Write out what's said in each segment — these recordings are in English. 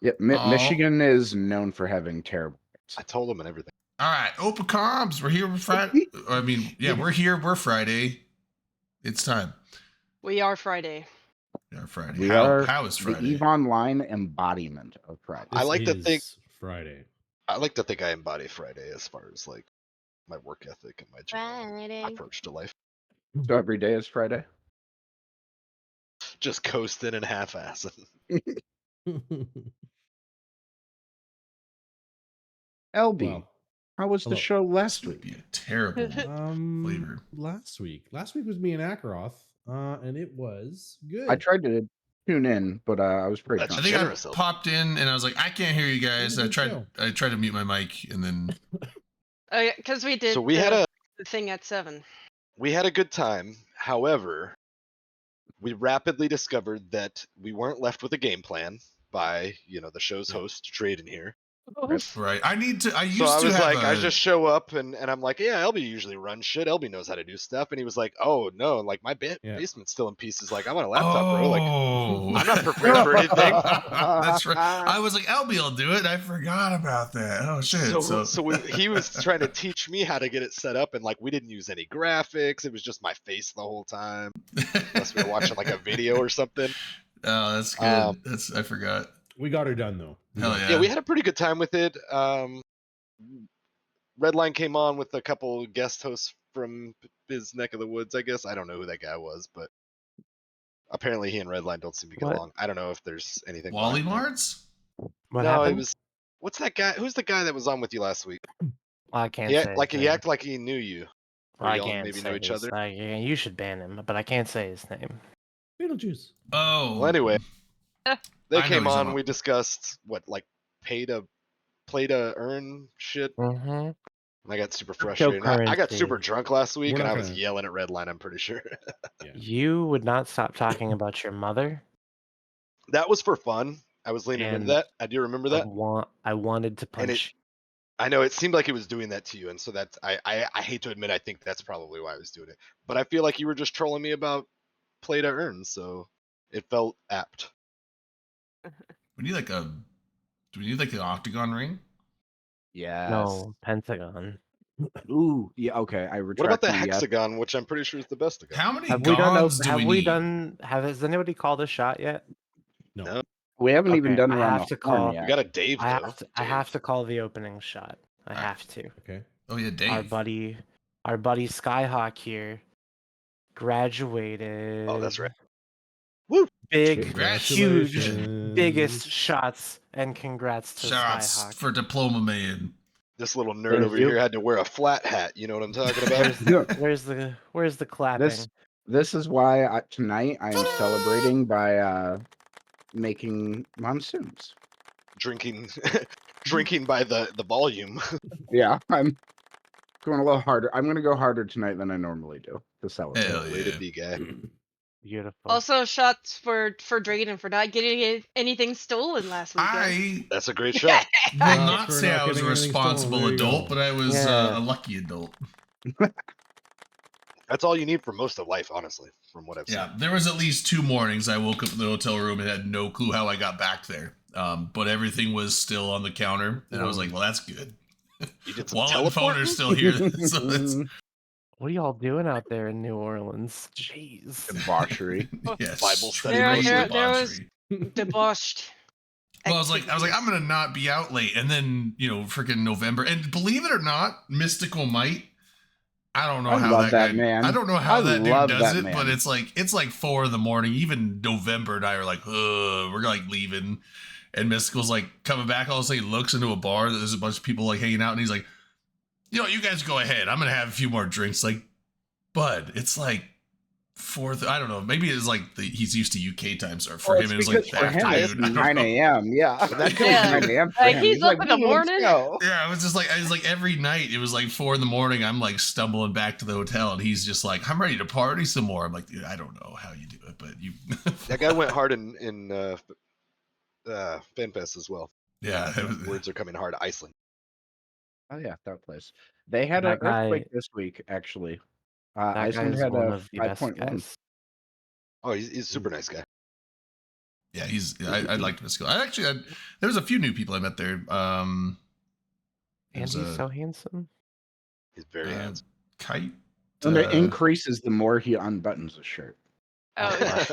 Yeah, Oh. Michigan is known for having terrible I told him and everything. All right, Open Comms. We're here for Friday. I mean, yeah, we're here. We're Friday. It's time. We are Friday. We are Friday. We how are is the Friday? EVE Online embodiment of Friday. I like to think Friday. I like to think I embody Friday as far as like my work ethic and my general approach to life. So every day is Friday. Just coasting and half-assing. LB, Well, how was the hello. show last This would week? be a terrible flavor. Last week was me and Akaroth, and it was good. I tried to tune in, but I was pretty That's drunk. I think I generous, LB. popped in and I was like, I can't hear you guys. It I was a good tried to mute my mic and then Because we did So we had the thing at 7. We had a good time. However, we rapidly discovered that we weren't left with a game plan by, the show's host, Drayden here. right. I used So I to was have like, I just show up and I'm like, yeah, LB usually runs shit. LB knows how to do stuff. And he was like, oh no, like my basement's still in pieces. Like I want a laptop, bro. Like I'm not prepared for anything. That's right. I was like, LB will do it. I forgot about that. Oh shit. He was trying to teach me how to get it set up, and like we didn't use any graphics. It was just my face the whole time, unless we were watching like a video or something. Oh, that's good. I forgot. We got her done though. Hell yeah. Yeah, we had a pretty good time with it. Redline came on with a couple guest hosts from his neck of the woods, I guess. I don't know who that guy was, but apparently he and Redline don't seem to get along. I don't know if there's anything. Wally Marts? What no, happened? it was. What's that guy? Who's the guy that was on with you last week? I can't Yeah, say. he acted like he knew you. I can't maybe say know each other. You should ban him, but I can't say his name. Beetlejuice. Oh. Well, anyway, they I know came he's on. on. We discussed play to earn shit. Mm-hmm. And I got super frustrated. I got super drunk last week, We're and not I was gonna- yelling at Redline. I'm pretty sure. You would not stop talking about your mother. That was for fun. I was leaning into And that. I do remember that. I wanted to punch. I know it seemed like it was doing that to you, and so that's I hate to admit I think that's probably why I was doing it. But I feel like you were just trolling me about play to earn, so it felt apt. Do we need an octagon ring? Yes. No, Pentagon. Ooh, yeah, okay. I What retract about the my yes. hexagon, which I'm pretty sure is the best of How many Have we done? gods do Have we we need? done? Has anybody called a shot yet? No. We haven't even Okay, done I around have the to horn call- yet. We got a Dave I though. have to call the opening shot. I Alright. have to. Okay. Oh yeah, Dave. Our buddy Skyhawk here graduated. Oh, that's right. Big, Congrats. huge, Congratulations. biggest shots, and congrats to Shots Skyhawk. for Diploma Man. This little nerd Thank over you. here had to wear a flat hat. You know what I'm talking about? Where's the clapping? This is why tonight I am celebrating by making monsoons. Drinking by the volume. Yeah, I'm going a little harder. I'm going to go harder tonight than I normally do to celebrate. Hell Way to yeah. be, guy. Beautiful. Also, shots for Drayden for not getting anything stolen last weekend. I That's a great shot. will Well, not for say not I was a getting anything stolen, responsible there you adult, go. but I was Yeah. a lucky adult. That's all you need for most of life, honestly, from what I've seen. Yeah, there was at least 2 mornings I woke up in the hotel room and had no clue how I got back there. But everything was still on the counter, and I was like, well, that's good. You did some Wallet and phone are teleporting? still here. So that's, What are y'all doing out there in New Orleans? Jeez. Debauchery. yes. Bible study. There was Debauchery. debauched. Well, I was like, I'm gonna not be out late, and then freaking November, and believe it or not, Mystical Might. I don't know I how love that guy, man. I don't know how I that dude love does that it, man. but it's like 4 a.m. Even November and I are like, we're like leaving, and Mystical's like coming back. All of a sudden, he looks into a bar. There's a bunch of people like hanging out, and he's like, you guys go ahead. I'm gonna have a few more drinks. Like, bud, it's like 4th. I don't know. Maybe it's like he's used to UK time, so for him it was like the for him, it's afternoon. I don't 9 know. a.m. Yeah, that goes Yeah. 9 a.m. for Like, him. he's up in the "Let's morning?" go." Yeah, I was like every night it was like 4 a.m. I'm like stumbling back to the hotel, and he's just like, I'm ready to party some more. I'm like, dude, I don't know how you do it, but you. That guy went hard in FanFest as well. Yeah, it was, Words are coming hard. Iceland. Oh yeah, that place. They had That an guy- earthquake this week, actually. That Iceland guy's had one a of the best 5.1. guys. Oh, he's a super nice guy. Yeah, I liked Mystical. There was a few new people I met there. And There's he's so handsome. He's very handsome. Kite. And it increases the more he unbuttons the shirt. Oh, yeah.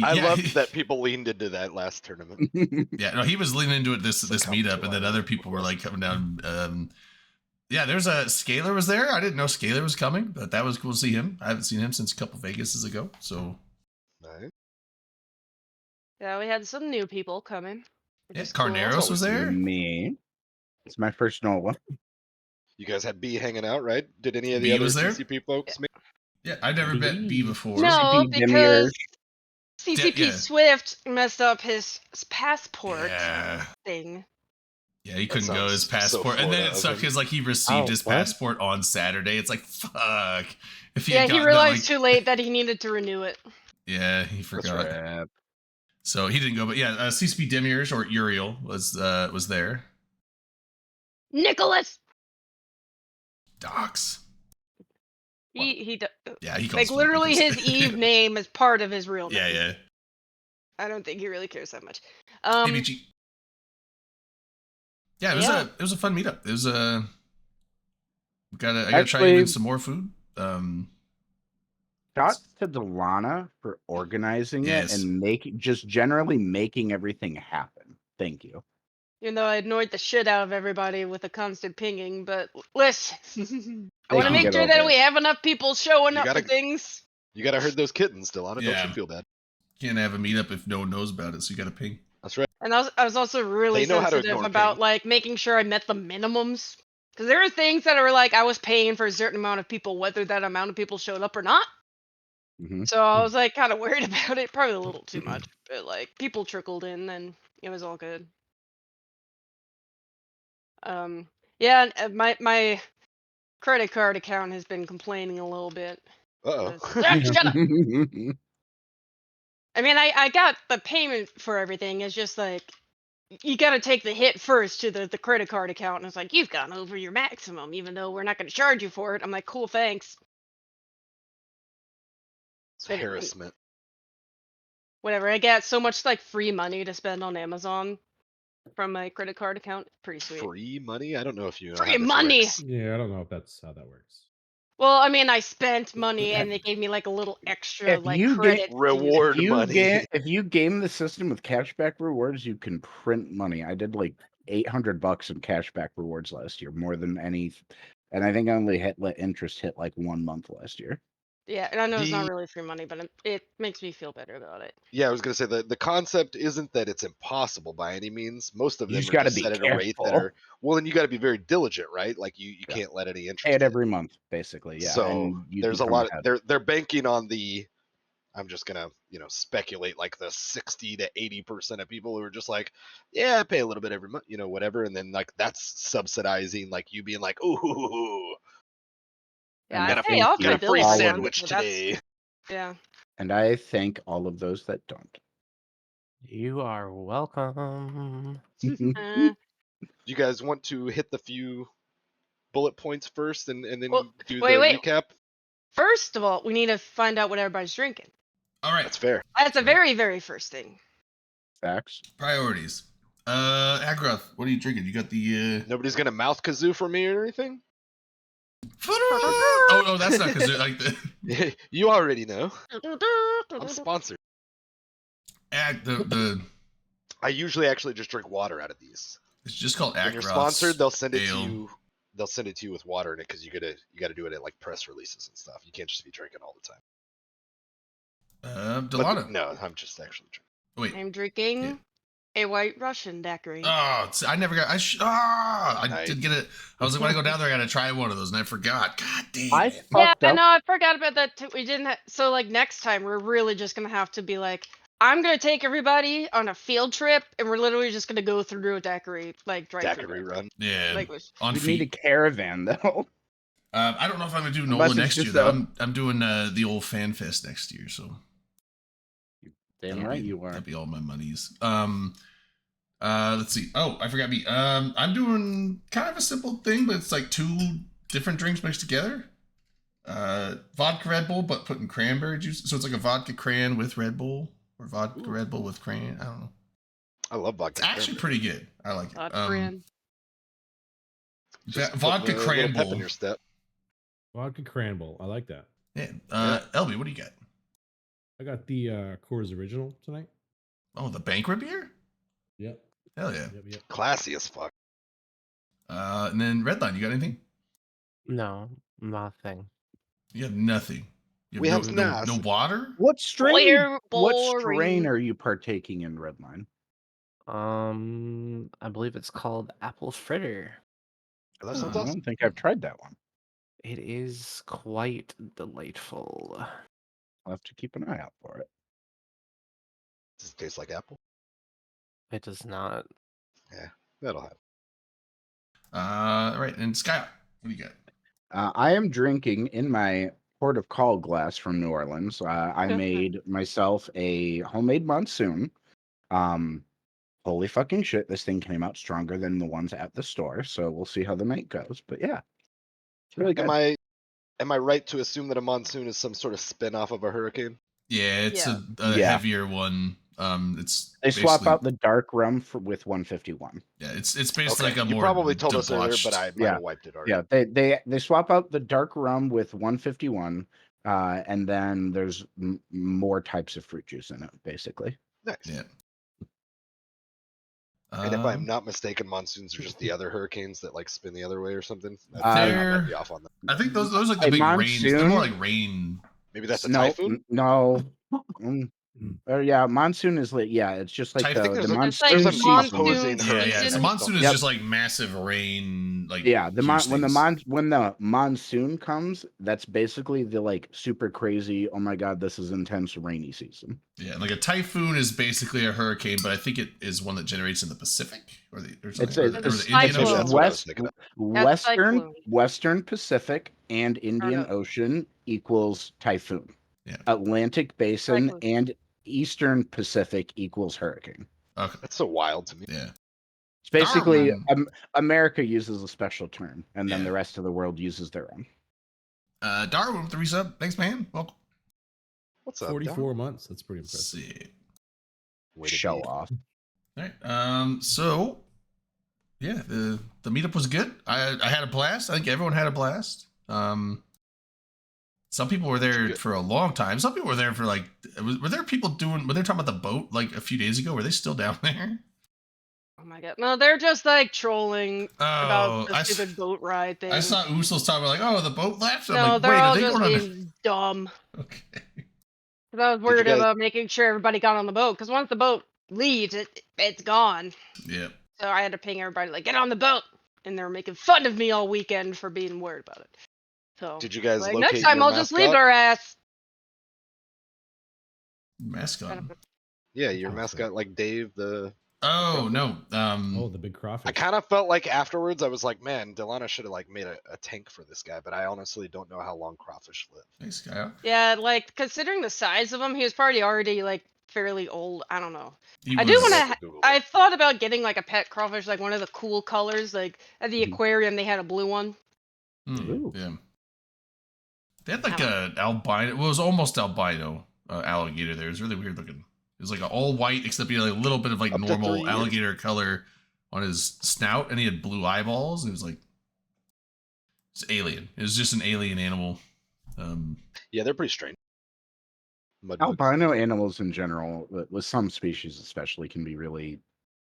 I yeah, loved that people leaned into that last tournament. Yeah, no, he was leaning into it this Succumb meetup, to and then our other people were like coming down. Yeah, there's a Scalar was there. I didn't know Scalar was coming, but that was cool to see him. I haven't seen him since a couple Vegases ago. So Nice. Yeah, we had some new people coming. yeah, is cool. Carneros was there. Me. It's my first Nola. You guys had B hanging out, right? Did any of the B other was there? CCP folks make Yeah, I'd never met B before. No, CCP because Demiurge. CCP Yeah. Swift messed up his passport Yeah. thing. Yeah, he couldn't go his sounds so passport, and then Florida it of sucked him. because like he received Oh, his what? passport on Saturday. It's like fuck. If he Yeah, had he gotten realized that, too late that he needed to renew it. yeah, he That's forgot. right. So he didn't go. But yeah, CCP Demiurge or Uriel was there. Nicholas! Docs. He Yeah, he calls like him literally Nicholas. his Eve name is part of his real name. Yeah, yeah. I don't think he really cares that much. ABG. Yeah, Yeah. it was a fun meetup. It was I gotta try Actually- even some more food. Shots to Delana for organizing Yes. it and generally making everything happen. Thank you. Even though I annoyed the shit out of everybody with the constant pinging, but listen, I want to can make get sure over that it. we have enough people showing You up gotta- for things. You gotta herd those kittens, Delana. Yeah. Don't you feel bad? Can't have a meetup if no one knows about it, so you gotta ping. That's right. And I was also really They know how to sensitive ignore about ping. like making sure I met the minimums. Because there are things that are like I was paying for a certain amount of people, whether that amount of people showed up or not. Hmm. So I was like kind of worried about it, probably a little too much, but like people trickled in, and it was all good. Yeah, and, my credit card account has been complaining a little bit. Uh-oh. Shut up! I mean, I got the payment for everything. It's just like you got to take the hit first to the credit card account, and it's like you've gone over your maximum, even though we're not going to charge you for it. I'm like, cool, thanks. It's But- harassment. Whatever. I got so much like free money to spend on Amazon from my credit card account. Pretty sweet. Free money? I don't know if you know Free how this money! works. Yeah, I don't know if that's how that works. Well, I mean, I spent money, and they gave me like a little extra If like you get credit. to use. Reward If you money. if you game the system with cashback rewards, you can print money. I did like $800 in cashback rewards last year, more than any, and I think I only let interest hit like 1 month last year. Yeah, and I know it's not The- really free money, but it makes me feel better about it. Yeah, I was gonna say the concept isn't that it's impossible by any means. Most of You them just are gotta just be set at a rate that careful. are well, then you got to be very diligent, right? Like you Yeah. can't let any interest. Pay it hit. every month, basically. Yeah. So and you there's a become lot. ahead. They're banking on the. I'm just gonna speculate like the 60 to 80% of people who are just like, yeah, I pay a little bit every month, whatever, and then like that's subsidizing like you being like, ooh, Yeah, And I I pay think off got my a free bills. all of sandwich so that's- today. Yeah. And I thank all of those that don't. You are welcome. You guys want to hit the few bullet points first and then Well, do wait, the wait. recap? First of all, we need to find out what everybody's drinking. All right, That's fair. That's a very, very first thing. Facts. priorities. Agroth, what are you drinking? You got the Nobody's gonna mouth kazoo for me or anything. oh, that's not because like the You already know. I'm sponsored. the I usually actually just drink water out of these. it's just called When you're Agroth's sponsored, they'll send it ale. to you. They'll send it to you with water in it because you gotta do it at like press releases and stuff. You can't just be drinking all the time. But Delana. no, I'm just actually drinking. Wait. I'm drinking a White Russian daiquiri. Oh, I never got. I Nice. did get it. I was like, when I go down there, I gotta try one of those, and I forgot. God damn. I it. Yeah, fucked I up. know. I forgot about that too. We didn't. So like next time, we're really just gonna have to be like, I'm gonna take everybody on a field trip, and we're literally just gonna go through a daiquiri, like drive Daiquiri through. run. Yeah. Like, on We feet. need a caravan though. I don't know if I'm gonna do Unless NOLA it's next just year. Though. a- I'm doing the old Fan Fest next year, so Damn that'll right be, you are. That'll be all my monies. Let's see. Oh, I forgot me. I'm doing kind of a simple thing, but it's like 2 different drinks mixed together. Vodka Red Bull, but putting cranberry juice. So it's like a vodka cran with Red Bull. or vodka Ooh. Red Bull with cran. I don't know. I love vodka. It's actually pretty good. I like it. Cran. Just Vodka putting a little pep Cranbull. in your step. Vodka Cranbull. I like that. Yeah. Yeah. LB, what do you got? I got the Coors Original tonight. Oh, the Banquet beer? Yep. Hell yeah. Yep. Classy as fuck. And then Redline, you got anything? No, nothing. You have nothing. You We have no nothing. water? What strain? Boyer- What strain boring. are you partaking in, Redline? I believe it's called Apple Fritter. Oh, that Huh. sounds I awesome. don't think I've tried that one. It is quite delightful. I'll have to keep an eye out for it. Does it taste like apple? It does not. That'll happen. All right, and Scott, what do you got? I am drinking in my port of call glass from New Orleans. I made myself a homemade monsoon. Holy fucking shit! This thing came out stronger than the ones at the store. So we'll see how the night goes. But yeah, it's really good. Am I right to assume that a monsoon is some sort of spin-off of a hurricane? Yeah, it's Yeah. a Yeah. heavier one. It's They swap basically- out the dark rum with 151. Yeah, it's basically Okay, like a you more probably told us earlier, debauched- but I might Yeah. have wiped it already. Yeah, they swap out the dark rum with 151, and then there's more types of fruit juice in it, basically. Nice. Yeah. And if I'm not mistaken, monsoons are just the other hurricanes that like spin the other way or something. I might be off on that. I think those like the A big rains. They're more monsoon- like rain. Maybe that's a no, typhoon. No. Yeah, monsoon is like it's just like Typhoon- the There's a- monsoon there's a season. opposing Yeah, hurricane. So monsoon is Yep. just like massive rain. Like Yeah, huge when things. the monsoon comes, that's basically the like super crazy. Oh my god, this is intense rainy season. Yeah, like a typhoon is basically a hurricane, but I think it is one that generates in the Pacific or something. It's or a- the it's Indian Maybe Ocean. that's what I was West, thinking of. Western cyclone. Pacific and Indian no. Ocean equals typhoon. Yeah. Atlantic Basin Cyclone. and Eastern Pacific equals hurricane. Okay. That's so wild to me. Yeah. It's basically Darwin. America uses a special term, and then Yeah. the rest of the world uses their own. Darwin with the resub. Thanks, man. Welcome. What's up? 44 months. That's pretty impressive. Sick. Way to Show be. off. All right. So yeah, the meetup was good. I had a blast. I think everyone had a blast. Some people were there Good. for a long time. Some people were there for like. Were there people doing? Were they talking about the boat like a few days ago? Were they still down there? Oh my god. No, they're just like trolling about the I stupid boat ride thing. I saw Usos talking about like, oh, the boat left. I'm No, like, they're wait, all are they just going on? being dumb. Okay. 'Cause I was you worried guys- about making sure everybody got on the boat. Because once the boat leaves, it's gone. Yeah. So I had to ping everybody like, get on the boat. And they were making fun of me all weekend for being worried about it. So Did you guys like, locate next time your I'll just leave mascot? their ass. Mascot. Yeah, your Oh, mascot, like Dave the. Oh no. Oh, the big crawfish. I kind of felt like afterwards I was like, man, Delana should have like made a tank for this guy, but I honestly don't know how long crawfish live. Thanks, Kyle. Yeah, like considering the size of him, he was probably already like fairly old. I don't know. He I do was- want have to. to Google I it. thought about getting like a pet crawfish, like one of the cool colors. Like at the Mhm. aquarium, they had a blue one. Ooh. Yeah. They had like Ow. a albino. Well, it was almost albino alligator. There, it was really weird looking. It was like an all white, except he had like a little bit of like Up to 3 normal years. alligator color on his snout, and he had blue eyeballs. And it was like it's alien. It was just an alien animal. Yeah, they're pretty strange. Mud bugs. Albino animals in general, with some species especially, can be really,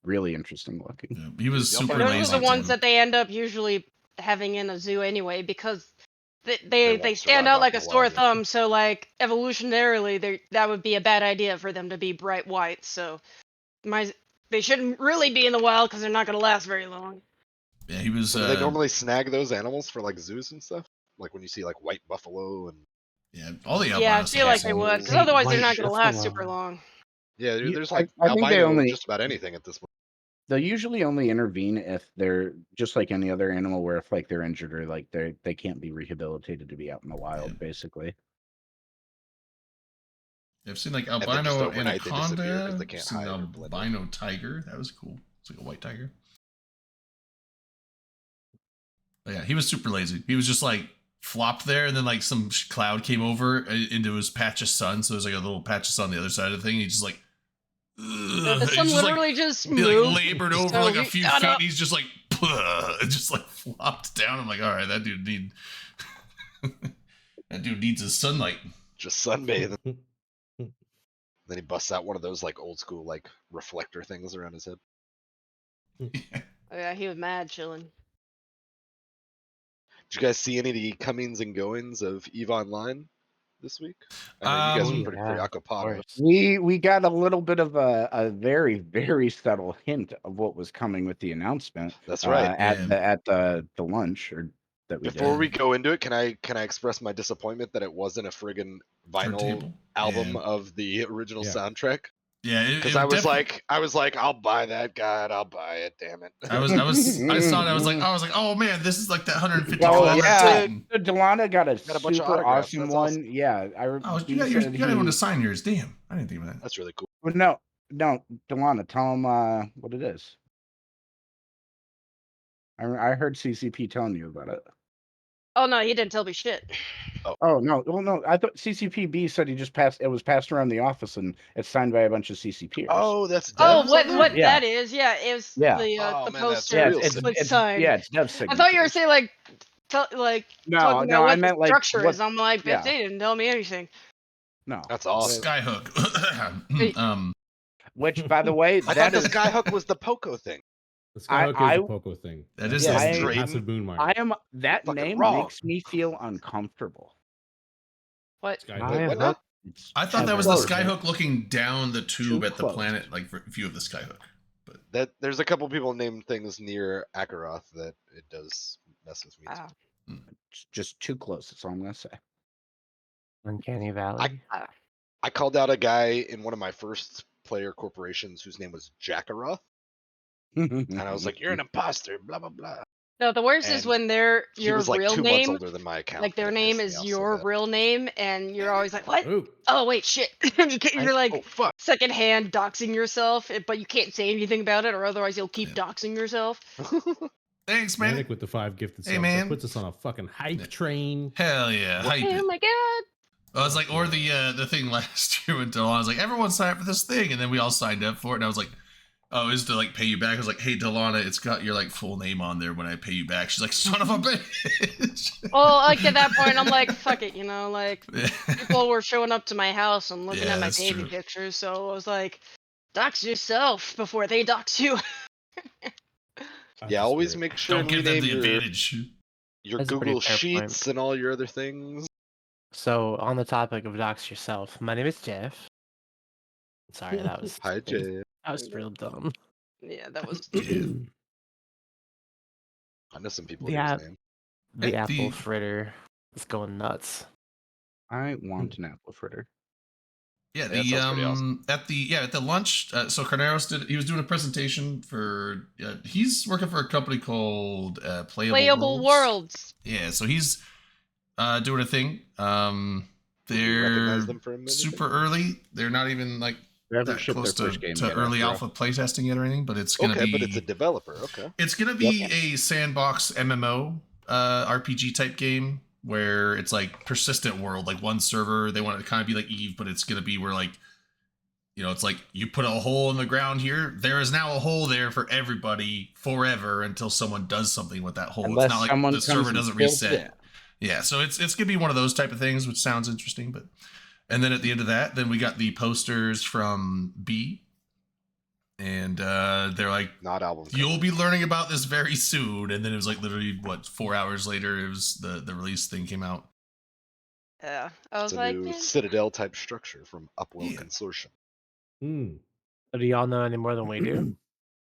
really interesting looking. Yeah, he was Y'all super find Those lazy. are the ones too. that they end up usually having in a zoo anyway, because They they won't stand survive out out like in a the sore wild, yeah. thumb. So like evolutionarily, that would be a bad idea for them to be bright white. So they shouldn't really be in the wild because they're not going to last very long. Yeah, he was. So do they normally snag those animals for like zoos and stuff? Like when you see like white buffalo and Yeah, all the Yeah, I albinos feel have like they some- would, because Great otherwise they're white not going to last buffalo. super long. yeah, dude, You- there's I- like I think they albino only- just about anything at this point. They'll usually only intervene if they're just like any other animal, where if like they're injured or like they can't be rehabilitated to be out in the wild, Yeah. basically. I've seen like then just albino overnight they disappear 'cause anaconda. they can't I've seen hide or blend in. albino tiger. That was cool. It's like a white tiger. But yeah, he was super lazy. He was just like flopped there, and then like some cloud came over into his patch of sun. So there's like a little patch of sun on the other side of the thing. He just like, The sun he's just, literally just he moved. like labored over so like a we few got feet. up. He's just like, it just like flopped down. I'm like, all right, that dude needs his sunlight. Just sunbathing. Then he busts out one of those like old school like reflector things around his head. Oh, yeah, he was mad chilling. Did you guys see any of the comings and goings of EVE Online this week? I know you guys were Oh, pretty yeah, preoccupied. course. We got a little bit of a very, very subtle hint of what was coming with the announcement. That's right. At the lunch or that we Before did. we go into it, can I express my disappointment that it wasn't a friggin' vinyl Turntable? album Yeah. of the original Yeah. soundtrack? Yeah, Because I was like, I'll buy that. God, I'll buy it. Damn it. I saw it. I was like, oh man, this is like that $150 Oh, yeah. thing. Delana got a Got a bunch of super autographs, awesome that's one. awesome. Yeah, Oh, he you got said everyone to he- sign yours. Damn, I didn't think of that. That's really cool. Well, no, Delana, tell him what it is. I heard CCP telling you about it. Oh no, he didn't tell me shit. Oh no, well no, I thought CCPB said he just passed. It was passed around the office and it's signed by a bunch of CCPers. Oh, that's Oh, Dev's what on what there? Yeah. that is? Yeah, it was Yeah. the Oh, the man, that's poster yeah, real it's, sick. was signed. yeah, it's Dev's I thought you were signatures. saying like, No, talking no, about I what meant the like structure what- is. I'm like, yeah. bitch, they didn't tell me anything. No, That's awesome. Skyhook. which by the way, I thought that the is Skyhook was the Poco thing. The Skyhook is I- the Poco thing. That is Yeah, That's I- the Drayden. passive boon mark. I am that Fucking name wrong. makes me feel uncomfortable. What? Skyhook. Wait, what now? It's I thought that too was the close. Skyhook looking down the tube Too at the close. planet, like view of the Skyhook. That there's a couple people named things near Akaroth that it does mess with me. Wow. It's just too close. That's all I'm gonna say. Uncanny Valley. I called out a guy in one of my first player corporations whose name was Jackaroth, and I was like, "You're an imposter." Blah blah blah. No, the worst is And when they're He your was like real 2 months name, older than my account. like their and it name pissed me is off so your bad. real name, and you're always like, what? Ooh. Oh wait, shit. You're like Oh fuck! secondhand doxing yourself, but you can't say anything about it, or otherwise you'll keep Yeah. doxing yourself. Thanks, man. Manic with the 5 gifted Hey, subs. man. That puts us on a fucking hype train. Hell yeah, hype Oh it. my god. I was like, or the thing last year when Delana was like, everyone signed up for this thing, and then we all signed up for it, and I was like, oh, is to like pay you back? I was like, hey Delana, it's got your like full name on there when I pay you back. She's like, son of a bitch. Well, like at that point, I'm like, fuck it, like Yeah. people were showing up to my house and looking Yeah, at my that's baby true. pictures, so I was like, dox yourself before they dox you. Yeah, always make sure Don't and give them rename the your, advantage. your That's a pretty Google fair point. Sheets and all your other things. So on the topic of dox yourself, my name is Jeff. Sorry, that was Hi, Jay. that was real dumb. Yeah, that was. I know some people Yeah. whose name. The Hey, apple the- fritter is going nuts. I want an apple fritter. Yeah, Yeah, the that sounds pretty awesome. at the lunch. So Carneros was doing a presentation for. He's working for a company called Playable Worlds. Yeah, so he's doing a thing. Do you recognize They're them from anything? super early. They're not even like They haven't that shipped close their first game to yet, early after all. alpha playtesting yet or anything, but it's gonna Okay, be. but it's a developer. Okay. It's gonna be a sandbox MMO RPG type game where it's like persistent world, like one server. They want it to kind of be like Eve, but it's gonna be where like, it's like you put a hole in the ground here. There is now a hole there for everybody forever until someone does something with that hole. Unless it's not like someone the comes server and doesn't fills reset. it. Yeah, so it's gonna be one of those type of things, which sounds interesting. But and then at the end of that, then we got the posters from B, and they're like, Not album. you'll be learning about this very soon. And then it was like literally 4 hours later, it was the release thing came out. Yeah, I was It's a like, new man. Citadel type structure from Upwell Yeah. Consortium. Hmm. So do y'all know any more than we do?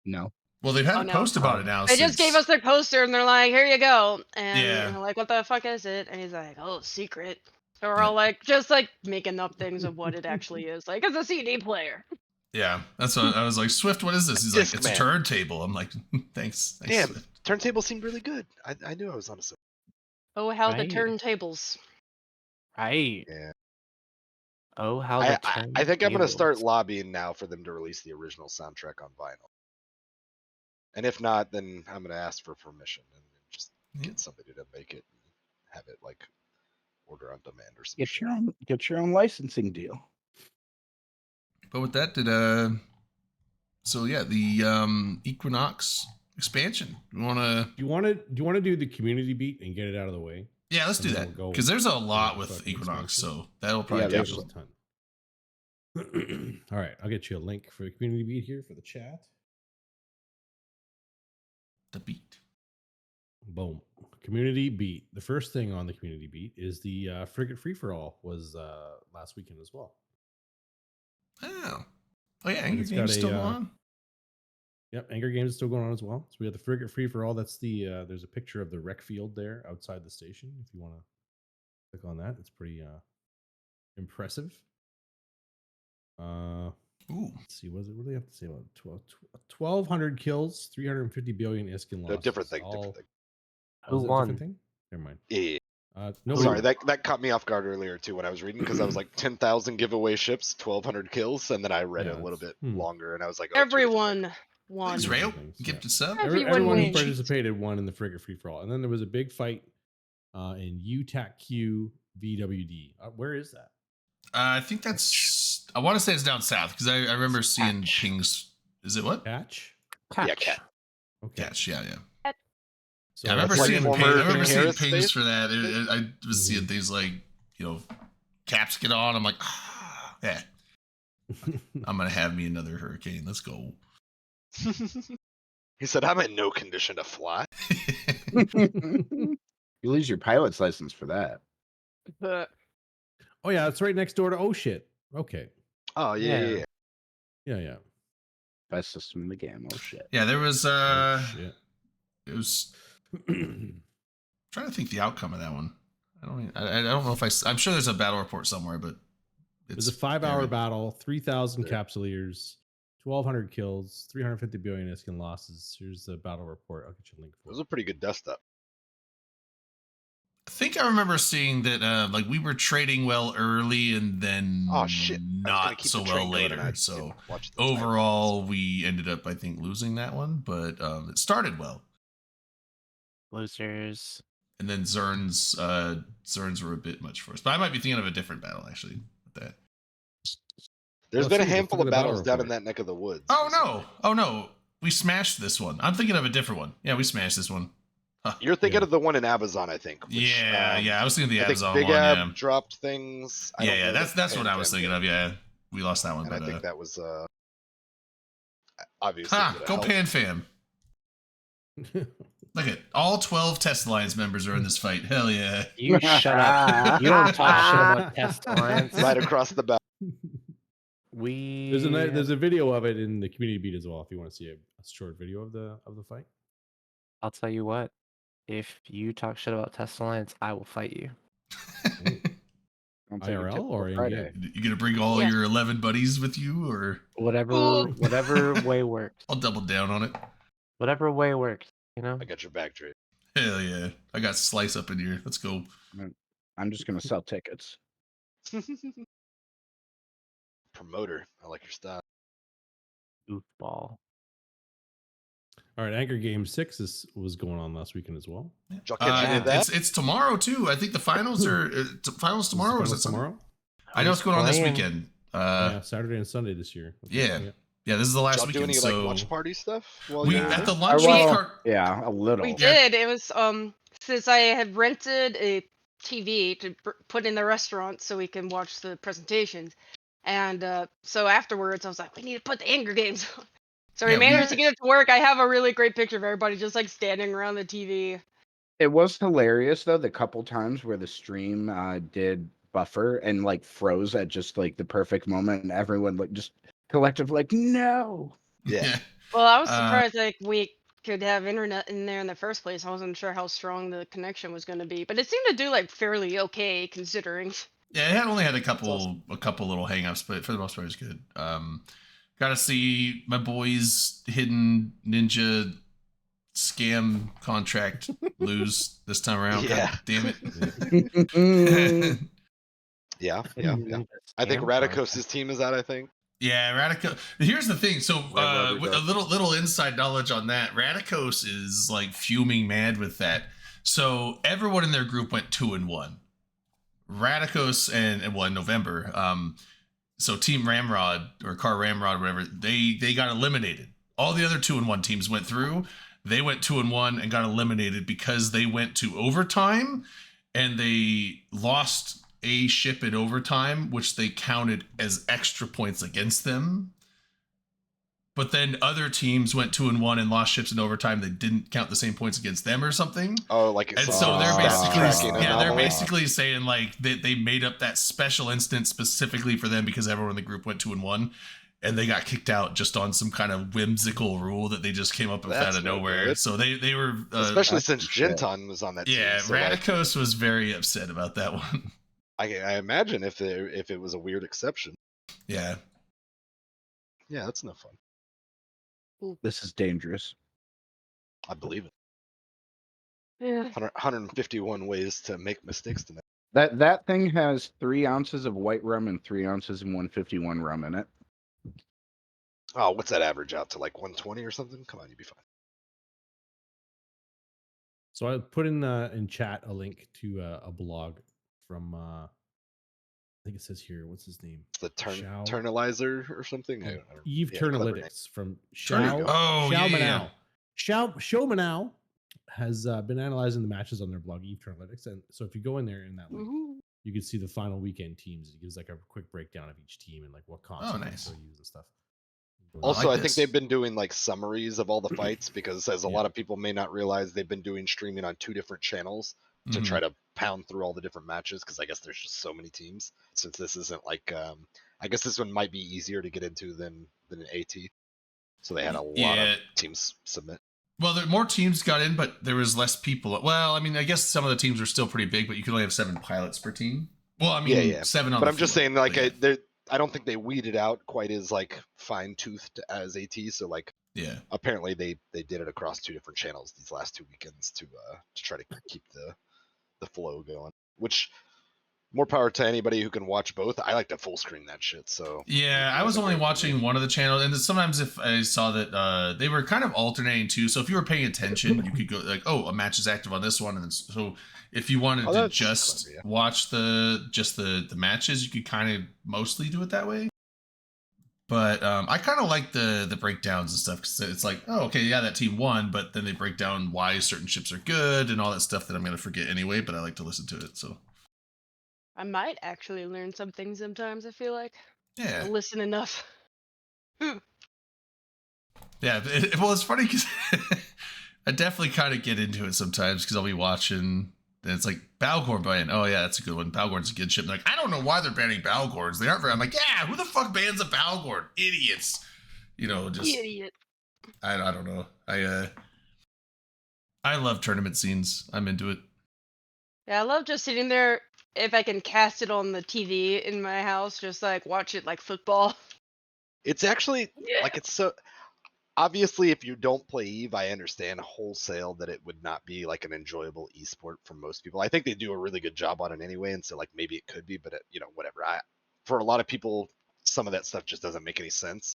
No. Well, they've had Oh, a no. post about it now. They just gave since- us their poster and they're like, here you go. And Yeah. we're like, what the fuck is it? And he's like, oh, secret. So we're Yeah. all like, just like making up things of what it actually is. Like, it's a CD player. Yeah, that's what I was like. Swift, what is this? He's like, it's a Discman. turntable. I'm like, thanks. Damn, Swift. turntable seemed really good. I knew I was on a side. Oh, how Right. the turntables. Right. Yeah. Oh, how I the think I'm gonna start turntables. lobbying now for them to release the original soundtrack on vinyl. And if not, then I'm gonna ask for permission and just Yeah. get somebody to make it. And have it like order on demand or some Get shit. your own licensing deal. But with that, so yeah, the Equinox expansion. You wanna? Do you want to do the community beat and get it out of the way? Yeah, let's And do then that we'll go because there's a into lot the with fucking Equinox, expansion. so that'll probably Yeah, take there's us. a ton. All right, I'll get you a link for the community beat here for the chat. The beat. Boom. Community beat. The first thing on the community beat is the Frigate Free for All was last weekend as well. Oh yeah, And Angry it's got Game's a, still on. Yep, Anger Games is still going on as well. So we have the Frigate Free for All. That's the there's a picture of the rec field there outside the station. If you want to click on that, it's pretty impressive. Ooh, Let's see, what does it really have to say about 1,200 kills, 350 billion Iskin No, losses. different thing. All- Different thing. Who is it a won? different thing? Never mind. Yeah. No, Sorry, that caught me off guard earlier too when I was reading because I was like 10,000 giveaway ships, 1,200 kills, and then I read Yeah, it a little it's- bit longer, and I was like, oh, two different Everyone won. thanks, Right. Rail. Things, Gifted sub. Everyone everyone who wins. participated won in the Frigate Free for All. And then there was a big fight in UTAC-Q VWD. Where is that? I think that's. I want to say it's down south because I remember seeing Catch. pings. Is it what? Catch? Yeah, Catch. Cat. Okay. Catch. Yeah. So Yeah, I remember like seeing. former I remember seeing Harris pings base? for that. I was Mhm. seeing things like caps get on. I'm like, yeah, I'm gonna have me another hurricane. Let's go. He said, I'm in no condition to fly. You lose your pilot's license for that. But Oh yeah, it's right next door to Oh Shit. Okay. Oh, yeah, yeah, Yeah. yeah. Yeah. Best system in the game. Oh shit. Yeah, there was. Oh, shit. It was. Trying to think the outcome of that one. I don't know if I'm sure there's a battle report somewhere, but It's a 5-hour very- battle, 3,000 There. capsuleers, 1,200 kills, 350 billion Iskin losses. Here's the battle report. I'll get you a link It for was it. a pretty good dust up. I think I remember seeing that like we were trading well early and then Oh, shit. I was gonna not keep so the train well going, and I later. So didn't watch the time. overall, we ended up I think losing that one, but it started well. Losers. And then Zerns were a bit much for us. But I might be thinking of a different battle actually with that. There's Let's been a see, let's handful look of at the battle battles down in report. that neck of the woods. Oh no. We smashed this one. I'm thinking of a different one. Yeah, we smashed this one. Huh. You're thinking Yeah. of the one in Amazon, I think. Which, Yeah. I was thinking of the I think Amazon Big one. Ab dropped things. I don't Yeah. know That's that what I was Pan thinking Fam of. did. Yeah, we lost that one, And I but think that was obviously. ha, would've go helped. Pan Fam. Look at all 12 Test Alliance members are in this fight. Hell yeah. You shut up. You don't talk shit about Test Alliance. Right across the back. We There's a video of it in the community beat as well. If you want to see a short video of the fight. I'll tell you what. If you talk shit about Test Alliance, I will fight you. Don't take a IRL typical or in Friday. game? You gonna bring all Yeah. your 11 buddies with you, or Whatever way works. I'll double down on it. Whatever way works. You know. I got your back, Dre. Hell yeah. I got Slice up in here. Let's go. I'm just gonna sell tickets. Promoter. I like your style. Goofball. All right, Anchor Game 6 was going on last weekend as well. Did y'all catch any of that? It's tomorrow too. I think the finals are finals tomorrow, or is it tomorrow? I know it's going on this Playing. weekend. Yeah, Saturday and Sunday this year. Yeah. Yeah, this is the last Y'all do weekend. any So like watch party stuff? While we you were at the there? lunch well, cart. Yeah, a little. we Yeah. did. It was since I had rented a TV to put in the restaurant so we can watch the presentations, and so afterwards I was like, we need to put the Anger Games on. So we Yeah, we- managed to get it to work. I have a really great picture of everybody just like standing around the TV. It was hilarious though, the couple times where the stream did buffer and like froze at just like the perfect moment, and everyone like just collective like no. Yeah. Well, I was Uh, surprised like we could have internet in there in the first place. I wasn't sure how strong the connection was going to be, but it seemed to do like fairly okay considering. Yeah, it had only had a couple little hangups, but for the most part, it was good. Got to see my boys hidden ninja scam contract lose this time around. Yeah. God damn it. Yeah. I think Radicos' team is out, I think. Yeah, Radicos. Here's the thing. So, Where with a little inside knowledge on that, Radicos is like fuming mad with that. So everyone in their group went 2-1. Radicos and well, in November, so Team Ramrod or Car Ramrod, whatever, they got eliminated. All the other 2-1 teams went through. They went 2-1 and got eliminated because they went to overtime and they lost a ship in overtime, which they counted as extra points against them. But then other teams went 2-1 and lost ships in overtime. They didn't count the same points against them or something. Oh, like And some so sort of they're stat basically, tracking yeah, they're anomaly. basically saying like they made up that special instance specifically for them because everyone in the group went 2-1, and they got kicked out just on some kind of whimsical rule that they just came up with That's out of no nowhere. good. So they were Especially that's since shit. Genton was on that yeah, team. So like, Radicos was very upset about that one. I imagine if it was a weird exception. Yeah. Yeah, that's no fun. This is dangerous. I believe it. Yeah. 151 ways to make mistakes tonight. That thing has 3 ounces of white rum and 3 ounces and 151 rum in it. Oh, what's that average out to, like 120 or something? Come on, you'd be fine. So I put in chat a link to a blog from I think it says here, what's his name? It's the Shao- Turnalizer or something. I don't Eve yeah, clever name. Turnalytics from There you Shao go. Oh, Shao yeah, yeah. Manao. Shao Manao has been analyzing the matches on their blog, Eve Turnalytics. And so if you go in there in that link, Woohoo. you can see the final weekend teams. It gives like a quick breakdown of each team and like what consoles nice. they'll use and stuff. Also, like I think this. they've been doing like summaries of all the fights because, as a Yeah. lot of people may not realize, they've been doing streaming on 2 different channels to Mhm. try to pound through all the different matches. Because I guess there's just so many teams. Since this isn't like, I guess this one might be easier to get into than an AT. So they had a lot Yeah. of teams submit. Well, more teams got in, but there was less people. Well, I mean, I guess some of the teams were still pretty big, but you could only have 7 pilots per team. Well, I mean, Yeah. 7 on But the I'm just field, saying, like, but yeah. I don't think they weeded out quite as like fine-toothed as AT. So like, Yeah. apparently they did it across 2 different channels these last 2 weekends to try to keep the flow going. Which, more power to anybody who can watch both. I like to full screen that shit. So Yeah, it I was wasn't only great for me. watching one of the channels, and then sometimes if I saw that they were kind of alternating too. So if you were paying attention, you could go like, "Oh, a match is active on this one," and then, so if you wanted Oh, to that's just clever, yeah. watch the matches, you could kind of mostly do it that way. But I kind of like the breakdowns and stuff because it's like, oh, okay, yeah, that team won, but then they break down why certain ships are good and all that stuff that I'm gonna forget anyway. But I like to listen to it, so I might actually learn something sometimes, I feel like. yeah. I listen enough. Yeah, well, it's funny because I definitely kind of get into it sometimes because I'll be watching and it's like Balgorn ban. Oh yeah, that's a good one. Balgorn's a good ship. They're like, I don't know why they're banning Balgorns. They aren't very. I'm like, yeah, who the fuck bans a Balgorn? Idiots. You know, just Idiot. I don't know. I love tournament scenes. I'm into it. Yeah, I love just sitting there. If I can cast it on the TV in my house, just like watch it like football. It's actually Yeah. like, it's so obviously, if you don't play Eve, I understand wholesale that it would not be like an enjoyable esport for most people. I think they do a really good job on it anyway, and so like maybe it could be, but whatever. For a lot of people, some of that stuff just doesn't make any sense.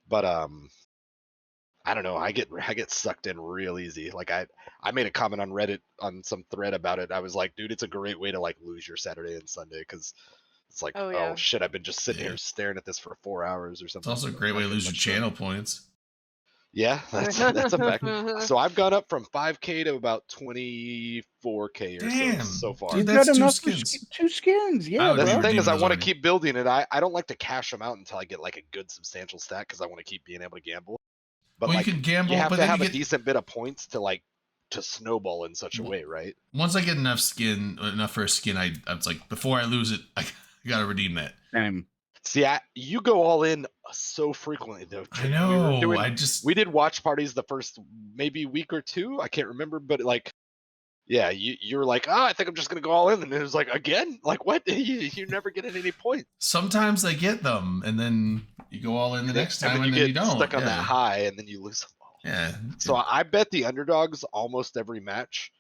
But I don't know. I get sucked in real easy. Like I made a comment on Reddit on some thread about it. I was like, dude, it's a great way to like lose your Saturday and Sunday because it's like, Oh, oh yeah. shit, I've been just sitting Yeah. here staring at this for 4 hours or It's something. also a great way to lose your channel points. Yeah, that's a fact. So I've gone up from 5K to about 24K or Damn, so far. dude, You've that's got 2 enough for skins. 2 skins. Yeah, would That's be the thing is, I redeeming want to those keep building it. I don't like to cash them out until I get like a good substantial stack because I want to keep being able to gamble. But Well, like, you can gamble, you have but to then have you a get decent bit of points to snowball in such a Well, way, right? once I get enough for a skin, I was like, before I lose it, I gotta redeem that. See, you go all in so frequently though. I Jake. know. We did watch parties the first maybe week or 2. I can't remember, but like, yeah, you were like, oh, I think I'm just gonna go all in, and it was like, again, like what? You never get any points. Sometimes I get them, and then you go all in the next time, and then get you don't. stuck on yeah. that high, and then you lose them all. Yeah. So I bet the underdogs almost every match,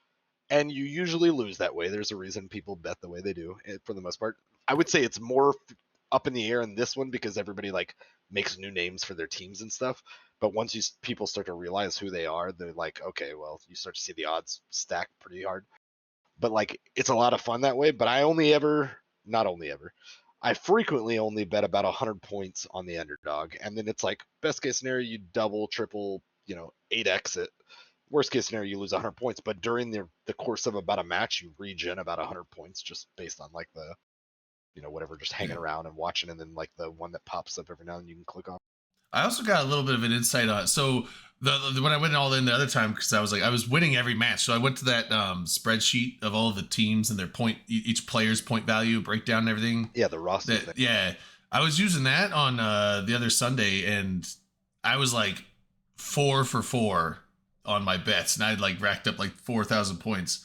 and you usually lose that way. There's a reason people bet the way they do for the most part. I would say it's more up in the air in this one because everybody like makes new names for their teams and stuff. But once people start to realize who they are, they're like, okay, well, you start to see the odds stack pretty hard. But like, it's a lot of fun that way. But I frequently only bet about 100 points on the underdog, and then it's like best case scenario you double, triple, 8x it. Worst case scenario you lose 100 points, but during the course of about a match you regen about 100 points just based on like the whatever, just hanging around and watching, and then like the one that pops up every now and then you can click on. I also got a little bit of an insight on it. So when I went all in the other time, because I was winning every match, so I went to that spreadsheet of all of the teams and their point, each player's point value breakdown and everything. Yeah, the roster. Yeah, I was using that on the other Sunday, and I was like 4 for 4 on my bets, and I'd like racked up like 4,000 points.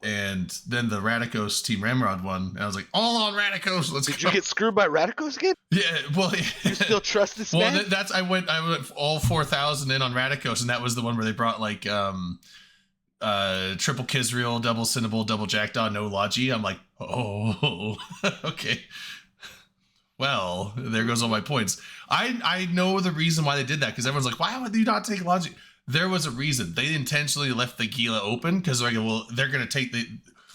And then the Radikos Team Ramrod won, and I was like, all on Radikos. Let's Did go. you get screwed by Radikos again? Yeah, well, You still trust this man? well, that's I went all 4,000 in on Radikos, and that was the one where they brought like triple Kisriel, double Cinnable, double Jackdaw, no Logi. I'm like, oh, okay. Well, there goes all my points. I know the reason why they did that, because everyone's like, why would you not take Logi? There was a reason. They intentionally left the Gila open because they're like, well, they're gonna take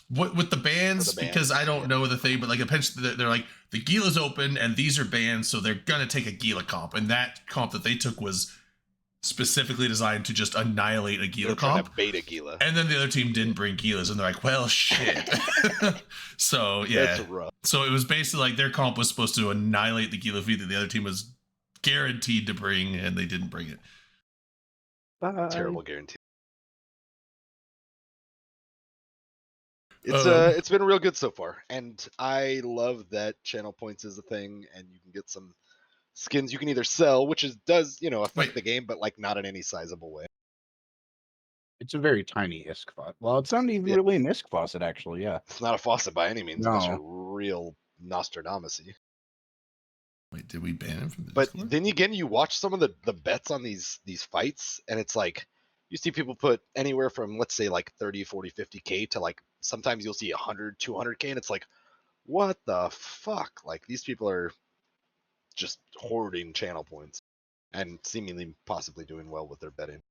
with the bands, because I don't know the thing, but like eventually they're like, the Gila's open and these are banned, so they're gonna take a Gila comp, and that comp that they took was specifically designed to just annihilate a Gila comp. Beta Gila. And then the other team didn't bring Gilas, and they're like, well, shit. So yeah, That's rough. so it was basically like their comp was supposed to annihilate the Gila feed that the other team was guaranteed to bring, and they didn't bring it. Terrible guarantee. It's been real good so far, and I love that channel points is a thing, and you can get some skins you can either sell, which does affect the game, but like not in any sizable way. It's a very tiny ISK faucet. Well, it's not even really an ISK faucet, actually. Yeah. It's not a faucet by any means, unless No. you're real Nostradamus-y. Wait, did we ban him from the But Discord? then again, you watch some of the bets on these fights, and it's like you see people put anywhere from, let's say, like 30, 40, 50K to like sometimes you'll see 100, 200K, and it's like, what the fuck? Like, these people are just hoarding channel points and seemingly possibly doing well with their betting.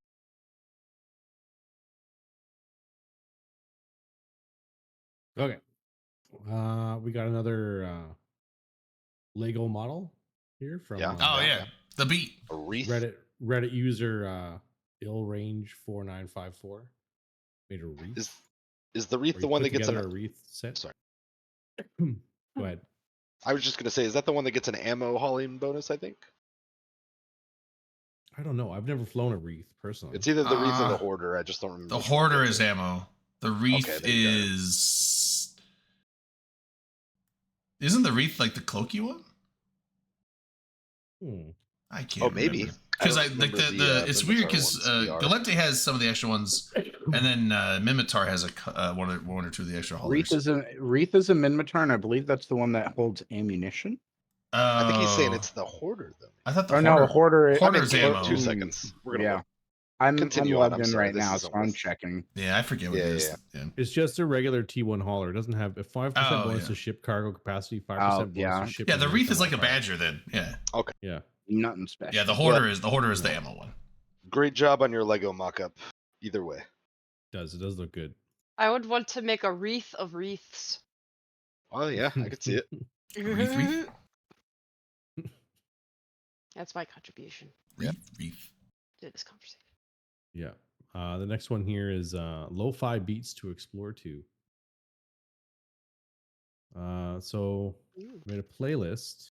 Okay. We got another Lego model here from Yeah. Oh yeah, the beat. A wreath. Reddit user illrange4954 made a wreath. Is the wreath Or the he one put that gets together an? a wreath set. Sorry. Go ahead. I was just gonna say, is that the one that gets an ammo hauling bonus? I think I don't know. I've never flown a wreath personally. it's either the wreath or the hoarder. I just don't remember. The which one hoarder gets is it. ammo. The wreath Okay, there you go. is. Isn't the wreath like the cloaky one? I can't. Oh, maybe. Because I I don't like remember the the it's weird Mimitar because ones, the R. Galente has some of the extra ones, and then Mimitar has one or two of the extra haulers. Wreath is a Minmatar, and I believe that's the one that holds ammunition. I think he's saying Oh, it's the hoarder though. I thought the Oh no, hoarder. hoarder. Hoarder's I'm in ammo. 2 seconds. We're gonna Yeah. look. I'm Continue on, logged I'm in sorry, right this now, isn't so I'm worth- checking. Yeah, I forget what Yeah, it is. Yeah. It's just a regular T1 hauler. It doesn't have a 5% Oh, bonus yeah. to ship cargo capacity, 5% Oh, bonus yeah. to ship. Yeah, the wreath is like a badge. badger then. Yeah. Yeah. Nothing special. Yeah, the hoarder is the ammo one. Great job on your Lego mock-up. Either way. It does look good. I would want to make a wreath of wreaths. Oh yeah, I could see it. Wreath? That's my contribution Wreath. to this conversation. Yeah. The next one here is lo-fi beats to explore to. So Ooh. I made a playlist.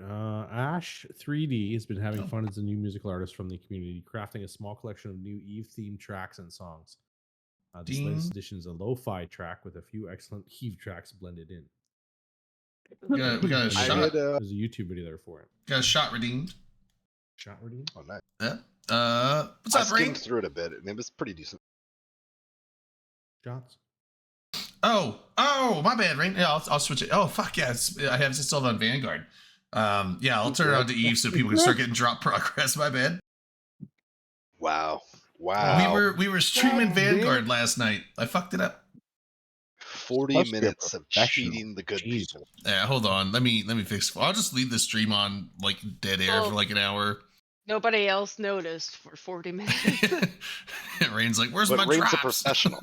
Ash 3D has been having fun as a new musical artist from the community, crafting a small collection of new Eve-themed tracks and songs. This latest edition is a lo-fi track with a few excellent Eve tracks blended in. We got a There's shot. There's a YouTube video there for it. Got a shot redeemed. Shot redeemed? Oh nice. Yeah. What's I up, Ray? skimmed through it a bit, and it was pretty decent. Shots? Oh, my bad, Rain. Yeah, I'll switch it. Oh, fuck yeah, I have it still on Vanguard. Yeah, I'll turn it on to Eve so people can start getting drop progress. My bad. Wow. We were streaming Vanguard last night. I fucked it up. 40 supposed to be a minutes of professional. cheating the good Jesus. people. Yeah, hold on. Let me fix. I'll just leave the stream on like dead air Well- for like an hour. Nobody else noticed for 40 minutes. Rain's like, "Where's But my Rain's a drops?" professional.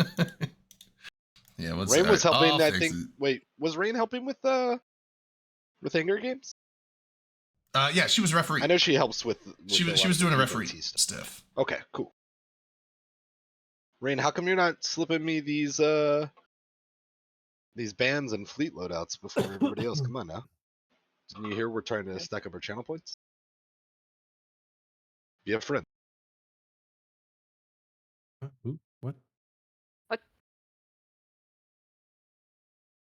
Yeah, what's Rain was alright, helping. I'll I fix think. it. Wait, was Rain helping with Anger Games? Yeah, she was referee. I know she helps with. She a was lot of doing a the referee DOT stuff. stuff. Okay, cool. Rain, how come you're not slipping me these bands and fleet loadouts before everybody else? Come on now. Didn't you hear we're trying to stack up our channel points? Be a friend. Who? What? What?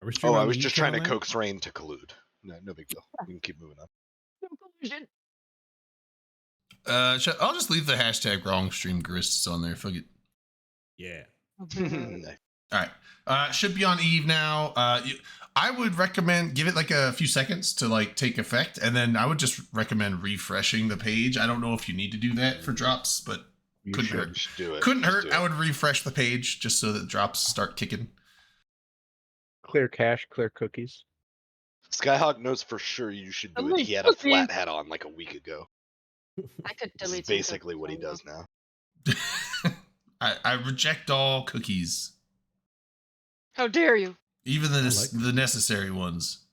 Are we streaming Oh, I on the was Eve just trying to channel now? coax Rain to collude. No big deal. We can keep moving on. Conclusion. I'll just leave the hashtag wrong stream Garists on there. Fuck it. Yeah. Nice. All right. Should be on Eve now. I would recommend give it like a few seconds to like take effect, and then I would just recommend refreshing the page. I don't know if you need to do that for drops, but You couldn't should. hurt. You should do it. Couldn't Just hurt. do it. I would refresh the page just so that drops start kicking. Clear cache, clear cookies. Skyhawk knows for sure you should do it. Delete He had a cookies. flat hat on like a week ago. I could This is delete some basically cookies what he right now. does now. I reject all cookies, How dare you? even I like the necessary ones.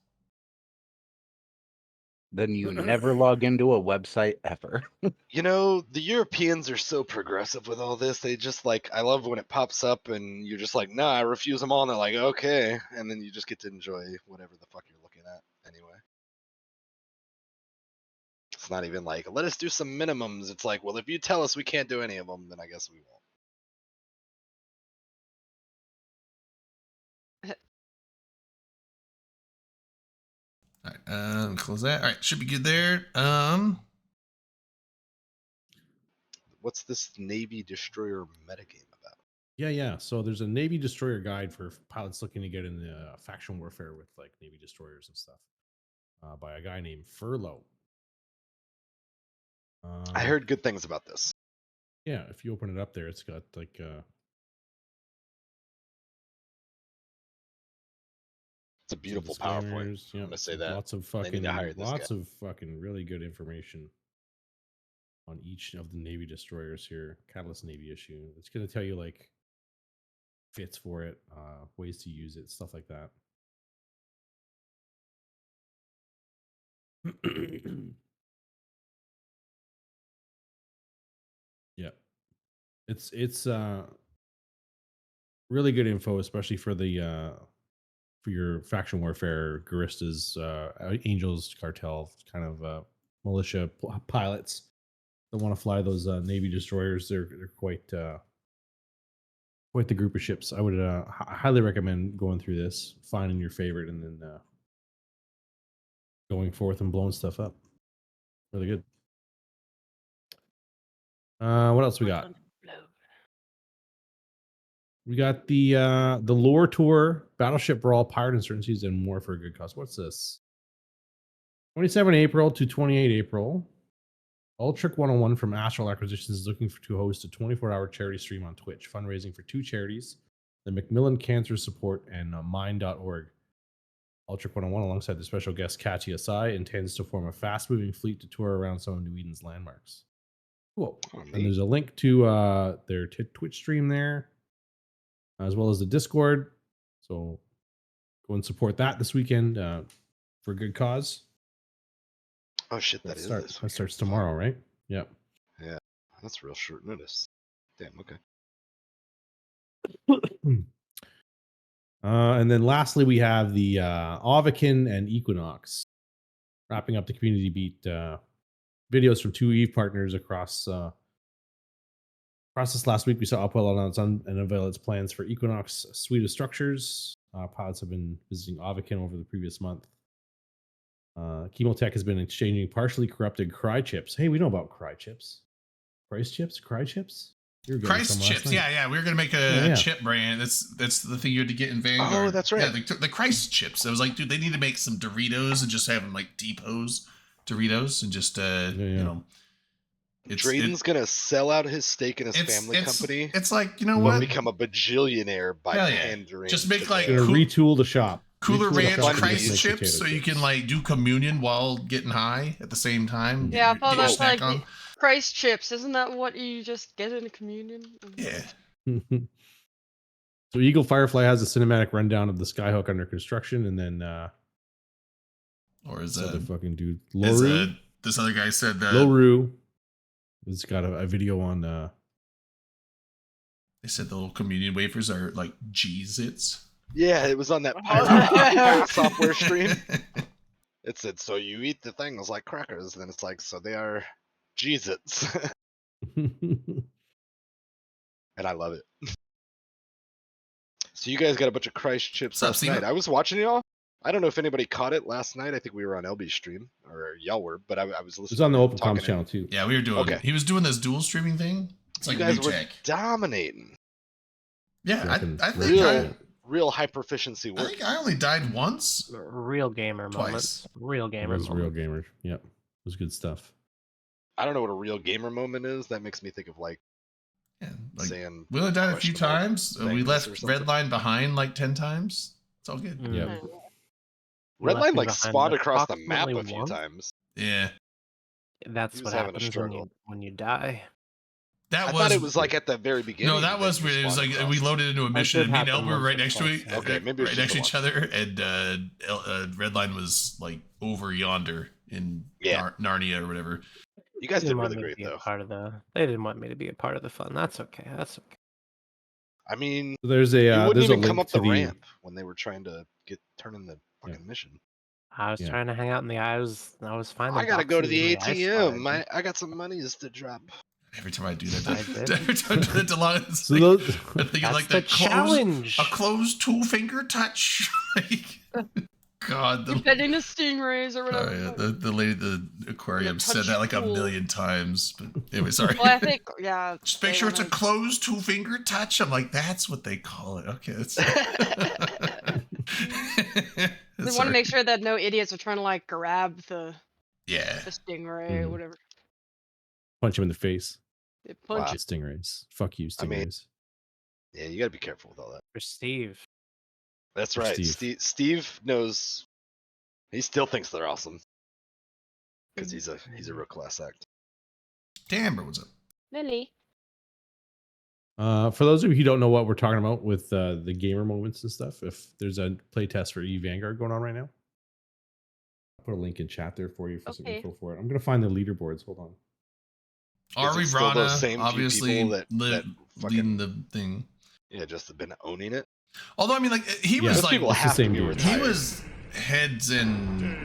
Then you never log into a website ever. You know, the Europeans are so progressive with all this. They just like, I love when it pops up and you're just like, nah, I refuse them all. And they're like, okay. And then you just get to enjoy whatever the fuck you're looking at anyway. It's not even like, let us do some minimums. It's like, well, if you tell us we can't do any of them, then I guess we won't. All right, close that. All right, should be good there. What's this Navy destroyer metagame about? Yeah. So there's a Navy destroyer guide for pilots looking to get in the faction warfare with like Navy destroyers and stuff, by a guy named Furlough. I heard good things about this. Yeah, if you open it up there, it's got like It's a some beautiful PowerPoint. disclaimers, I'm yeah, gonna say some that. lots of They need fucking to hire this guy. really good information on each of the Navy destroyers here. Catalyst Navy issue. It's gonna tell you like fits for it, ways to use it, stuff like that. Yeah, it's really good info, especially for the for your faction warfare, Garistas, Angels, Cartel, kind of militia pilots that want to fly those Navy destroyers. They're quite the group of ships. I would highly recommend going through this, finding your favorite, and then going forth and blowing stuff up. Really good. What else we got? We got the lore tour, Battleship Brawl, Pirate Insurgencies, and more for a good cause. What's this? 27 April to 28 April. Ultric 101 from Astral Acquisitions is looking to host a 24-hour charity stream on Twitch, fundraising for two charities, the Macmillan Cancer Support and Mind.org. Ultric 101, alongside the special guest Katia Sai, intends to form a fast-moving fleet to tour around some of New Eden's landmarks. Cool. Oh, And neat. there's a link to their Twitch stream there, as well as the Discord. So go and support that this weekend for a good cause. Oh shit, that That is starts, this that weekend. starts Fuck. tomorrow, right? Yep. That's real short notice. Damn, okay. And then lastly, we have the Ovikin and Equinox wrapping up the Community Beat videos from two Eve partners across this last week. We saw Upwell announce and unveil its plans for Equinox suite of structures. Pilots have been visiting Ovikin over the previous month. Chemotech has been exchanging partially corrupted cry chips. Hey, we know about cry chips. Christ chips? Cry chips? You were getting Christ some last chips, night. yeah. We were gonna make a Yeah. chip brand. That's the thing you had to get in Vanguard. that's right. Yeah, the Christ chips. I was like, dude, they need to make some Doritos and just have them like depose Doritos and just you know Drayden's gonna sell out his stake in his family company, It's like, you know but what? become a bajillionaire by Hell yeah. pandering. Just make, to like, their- Gonna Cool- retool the shop. Cooler Retool the Ranch shop and just Christ make chips, potato so you can chips. like do communion while getting high at the same time. Yeah, I Get thought your that's snack like on. the Christ chips. Isn't that what you just get in a communion? Yeah. So Eagle Firefly has a cinematic rundown of the Skyhook under construction, and then Or is this other that fucking dude, is Loru. this other guy said that Loru has got a video on. they said the little communion wafers are like Cheez-Its. Yeah, it was on that Oh. pirate software stream. It said, so you eat the things like crackers, and then it's like, so they are Cheez-Its. And I love it. So you guys got a bunch of Christ chips What's up, last Steven? night. I was watching y'all. I don't know if anybody caught it last night. I think we were on LB stream, or y'all were, but I was listening. It was on the to Open talking Comms channel too. Yeah, we were doing. Okay. He was doing this dual streaming thing. It's like You guys new were tech. dominating. Yeah, Reckon- I think real- Real high proficiency I work. think I only died once. Real gamer Twice. moments. Real It gamer was moments. real gamer. Yep, it was good stuff. I don't know what a real gamer moment is. That makes me think of like Yeah, like saying we only died a few questionable times. We things left or something. Redline behind like 10 times. It's all good. Yeah. Mm. You left Redline me like behind spawned across the map a approximately few once. times. Yeah, That's He what was having a happens struggle. when you die. that I was. thought it was like at the very beginning. No, that was you weird. It was spawned like across. we loaded into a mission, did and me and happen El were once right or next to twice, each, yeah. Okay, maybe it's right just next to the each other, and Redline was like over yonder in Yeah. Narnia or whatever. You guys They did didn't want really me to great be a though. part of the. They didn't want me to be a part of the fun. That's okay. That's okay. I mean, So there's a you wouldn't there's a even come link up to the the ramp when they were trying to turn in the fucking mission. I was Yeah. trying to hang out in the. I was fine. I gotta go to the ATM. I got some monies to drop. Every time I do that, I did. every time I do that to Lana, it's So like, those, I think of That's like the the challenge. a closed 2-finger touch. Like, God, You're petting the stingrays or oh, whatever. yeah, the lady at the aquarium said that like a touch million times. But anyway, sorry. Well, I think yeah. Just make they sure it's a wanna- closed 2-finger touch. I'm like, that's what they call it. Okay, that's. They want to make sure that no idiots are trying to like grab the Yeah. stingray or Mhm. whatever. punch him in the face. They punch Wow. it. Stingrays. Fuck you, I mean, stingrays. Yeah, you gotta be careful with all that. For Steve. That's For right. Steve. Steve knows. He still thinks they're awesome because he's a real class act. Damn, bro, what's up? Lily. For those of you who don't know what we're talking about with the gamer moments and stuff, if there's a playtest for Vanguard going on right now, I'll put a link in chat there for you for some Okay. info for it. I'm gonna find the leaderboards. Hold on. Is Ari it still those Rana, same few obviously people that leading fucking the thing. yeah just have been owning it? Although I mean, like he Yeah. was Those like people it's the have to same be dude. he retired. was heads and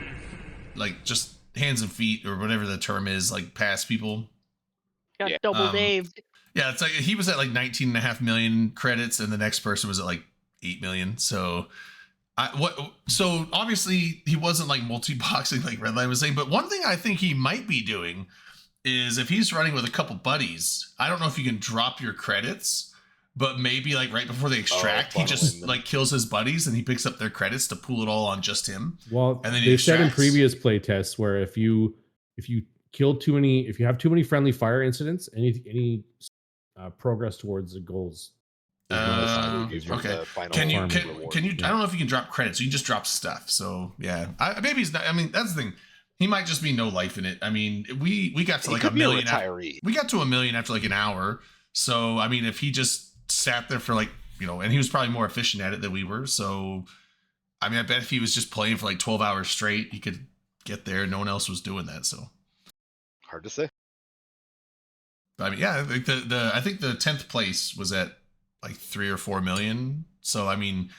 like just hands and feet or whatever the term is, like past people. Got Yeah. double Daved. Yeah, it's like he was at like 19.5 million credits, and the next person was at like 8 million. So, So obviously he wasn't like multi-boxing like Redline was saying. But one thing I think he might be doing is if he's running with a couple buddies. I don't know if you can drop your credits, but maybe like right before they extract, he funneling just them. like kills his buddies and he picks up their credits to pool it all on just him. Well, And then he they've said in extracts. previous playtests where if you kill too many, if you have too many friendly fire incidents, any progress towards the goals. is Uh, modified. You Is from okay. the final Can you farm reward. can you? Yeah. I don't know if you can drop credits. You can just drop stuff. So yeah, maybe he's not. I mean, that's the thing. He might just be no life in it. I mean, we got to He like could a be a million. retiree. We got to 1 million after like an hour. So I mean, if he just sat there for like and he was probably more efficient at it than we were. So I mean, I bet if he was just playing for like 12 hours straight, he could get there. No one else was doing that. So Hard to say. I mean, yeah, like I think the 10th place was at like 3 or 4 million. So I mean,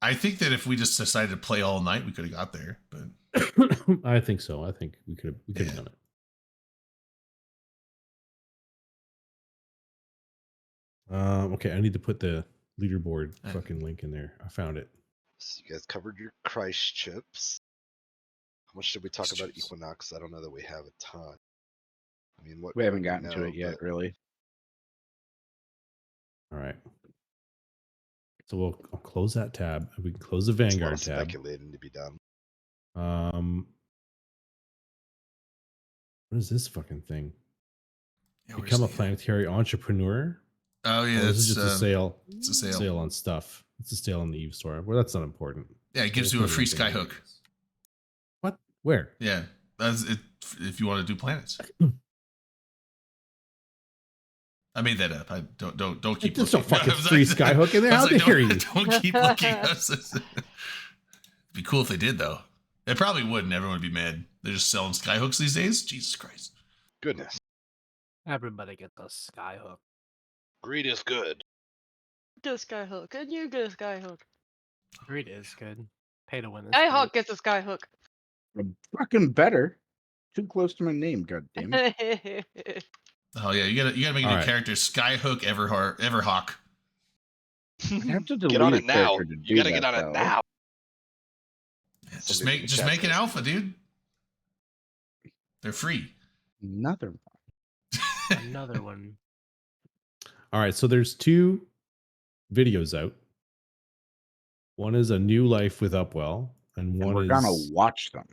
I think that if we just decided to play all night, we could have got there. But I think so. I think we could have Yeah. done it. Okay, I need to put the leaderboard Okay. fucking link in there. I found it. So you guys covered your Christ chips. How much did we talk Christ about chips. Equinox? I don't know that we have a ton. I mean, what We haven't do gotten to know, it yet, but really. All right. So we'll I'll close that tab. We can close the there's a lot Vanguard of tab. speculating to be done. What is this fucking thing? Yeah, where's Become a the- planetary entrepreneur. Oh yeah, Or this is it's just a sale. It's a sale. Sale on stuff. It's a sale on the Eve store. Well, that's not important. Yeah, it gives We'll you a put it free up in skyhook. the- What? Where? Yeah, that's it. If you want to do planets. I made that up. I don't keep There's no looking. fucking I was free like- skyhook in there. I was How like, dare you? Don't keep looking. It'd be cool if they did, though. It probably wouldn't. Everyone would be mad. They're just selling skyhooks these days. Jesus Christ. Goodness. Everybody get the skyhook. Greed is good. Get a skyhook. And you get a skyhook. Greed is good. Pay to win is Skyhook great. gets a skyhook. Fucking better. Too close to my name, god damn it. Oh yeah, you gotta make a new All right. character. Skyhook Everhawk. I'd have to delete Get on a it now. character to You gotta do get that, on though. it now. Yeah, Somebody in the just chat make an says- alpha, dude. They're free. Another one. Another one. All right, so there's 2 videos out. One is A New Life with Upwell, and And one we're is gonna watch them.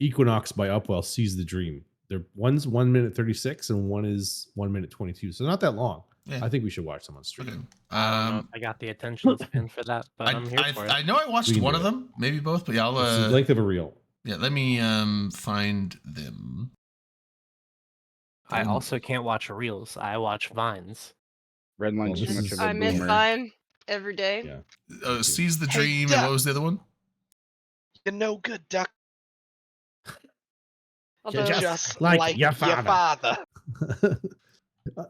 Equinox by Upwell Seize the Dream. One's 1 minute 36 and one is 1 minute 22. So not that long. Yeah. I think we should watch them on stream. Okay. I don't know if I got the attention span for that, but I'm here for it. I know I watched We can one do of it. them, maybe both, but yeah, It's the length of a reel. yeah. Let me find them. I also can't watch reels. I watch vines. Red Well, line's this too much is- of a I miss boomer. Vine every day. Yeah. Seize the Hey, Dream, and Duck. what was the other one? You're no good, Duck. Although, Just like like your your father. father.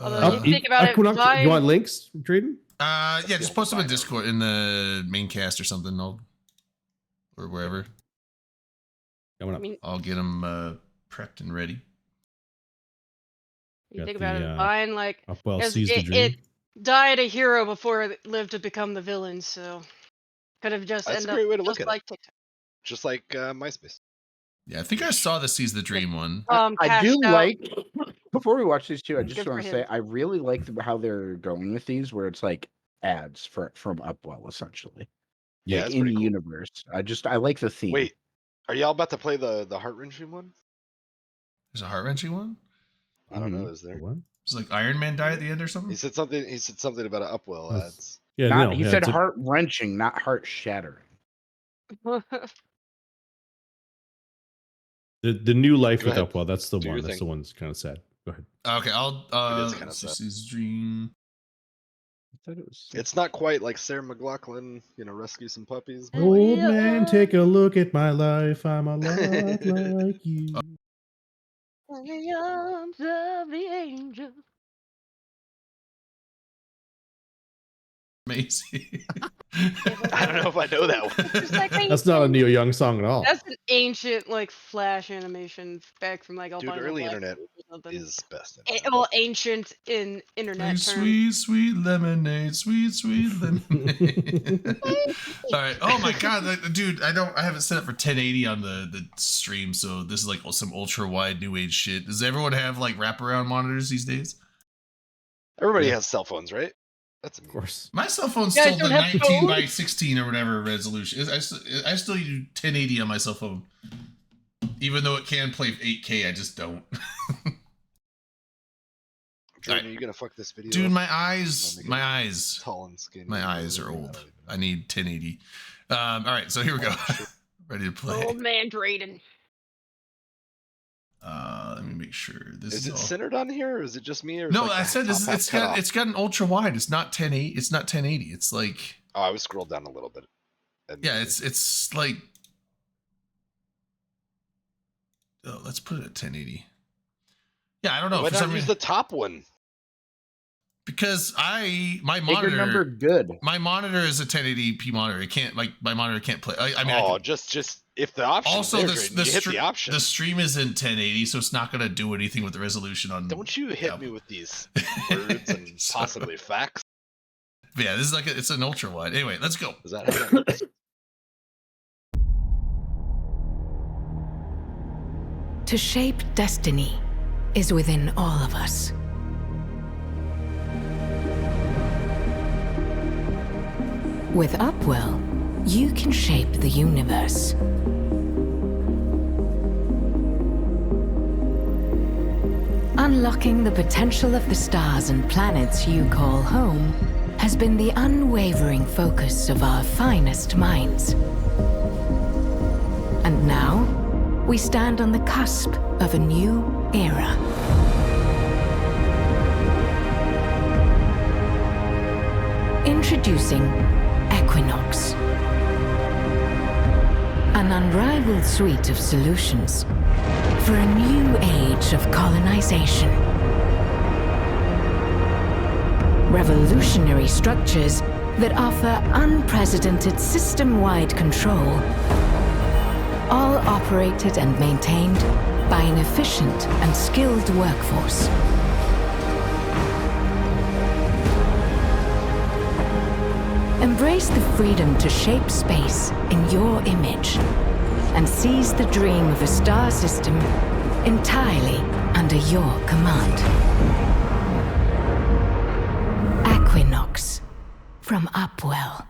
although if you think about it, Equinox, Vine, you want links, Drayden? Yeah, the just only post them in Vine I Discord in the main cast or something. Or wherever. Coming I up. mean, I'll get them prepped and ready. you Got think the, about it, Vine, like, Upwell as Seize the it Dream. died a hero before it lived to become the villain, so could have just That's a ended great up way to look just at it. like TikTok. Just like MySpace. Yeah, I think I saw the Seize the Dream one. I Cashed do out. like. Before we watch these 2, I Good just for want to him. say I really like how they're going with these, where it's like ads from Upwell, essentially. Yeah, Like, that's in pretty cool. universe. I like the theme. Wait, are y'all about to play the heart wrenching one? There's a heart wrenching one. I don't know. Mhm. Is there? What? It's like Iron Man die at the end or something. He said something. He said something about an Upwell That's- ads. Yeah, Not, no. he yeah, said it's a- heart wrenching, not heart shattering. the New Life Go with ahead. Upwell. That's the Do one. your That's thing. the one that's kind of sad. Go ahead. Okay, I'll is kinda let's see, sad. Seize the Dream. I thought it was. It's not quite like Sarah McLachlan, rescue some puppies. But Oh, like, Old yeah. man, take a look at my life. I'm a lot like you. In the arms of the angel. Amazing. I don't know if I know that one. Just like That's not a Neil Young song at all. That's an ancient like Flash animation back from like Dude, Albino early Black internet or something. is best. Well, ancient in internet Hey, terms. sweet, sweet lemonade, sweet, sweet lemonade. All right. Oh my god, dude! I haven't set it for 1080 on the stream, so this is like some ultra wide new age shit. Does everyone have like wraparound monitors these days? Everybody Yeah. has cell phones, right? That's Of course. My cell phone's You guys still the don't have 19 by phones? 16 or whatever resolution. I still do 1080 on my cell phone, even though it can play 8K. I just don't. Jordan, Alright. are you gonna fuck this video? Dude, up? my eyes, Make it my eyes, tall and skinny. my eyes are I don't old. even I know. need 1080. All right, so here we go. Oh, shit. Ready to play. Old man Drayden. Let me make sure this Is is it all... centered on here, or is it just me? Or is, No, like, I the said this. top It's half cut got off? it's got an ultra wide. It's not 1080. It's not 1080. It's like Oh, I was scrolled down a little bit. And yeah, it's like. Oh, let's put it at 1080. Yeah, I don't know Why for not some use reason the top one? because my Bigger number, monitor good. my monitor is a 1080p monitor. It can't like my monitor can't play. I mean, I Oh, can- just if the option also there, the Drayden, you hit the option. the stream is in 1080, so it's not gonna do anything with the resolution on. Don't you hit Yeah. me with these words and So- possibly facts? Yeah, this is like it's an ultra wide. Anyway, let's go. Is that how that works? To shape destiny is within all of us. With Upwell, you can shape the universe. Unlocking the potential of the stars and planets you call home has been the unwavering focus of our finest minds. And now, we stand on the cusp of a new era. Introducing Equinox. An unrivaled suite of solutions for a new age of colonization. Revolutionary structures that offer unprecedented system-wide control, all operated and maintained by an efficient and skilled workforce. Embrace the freedom to shape space in your image and seize the dream of a star system entirely under your command. Equinox from Upwell.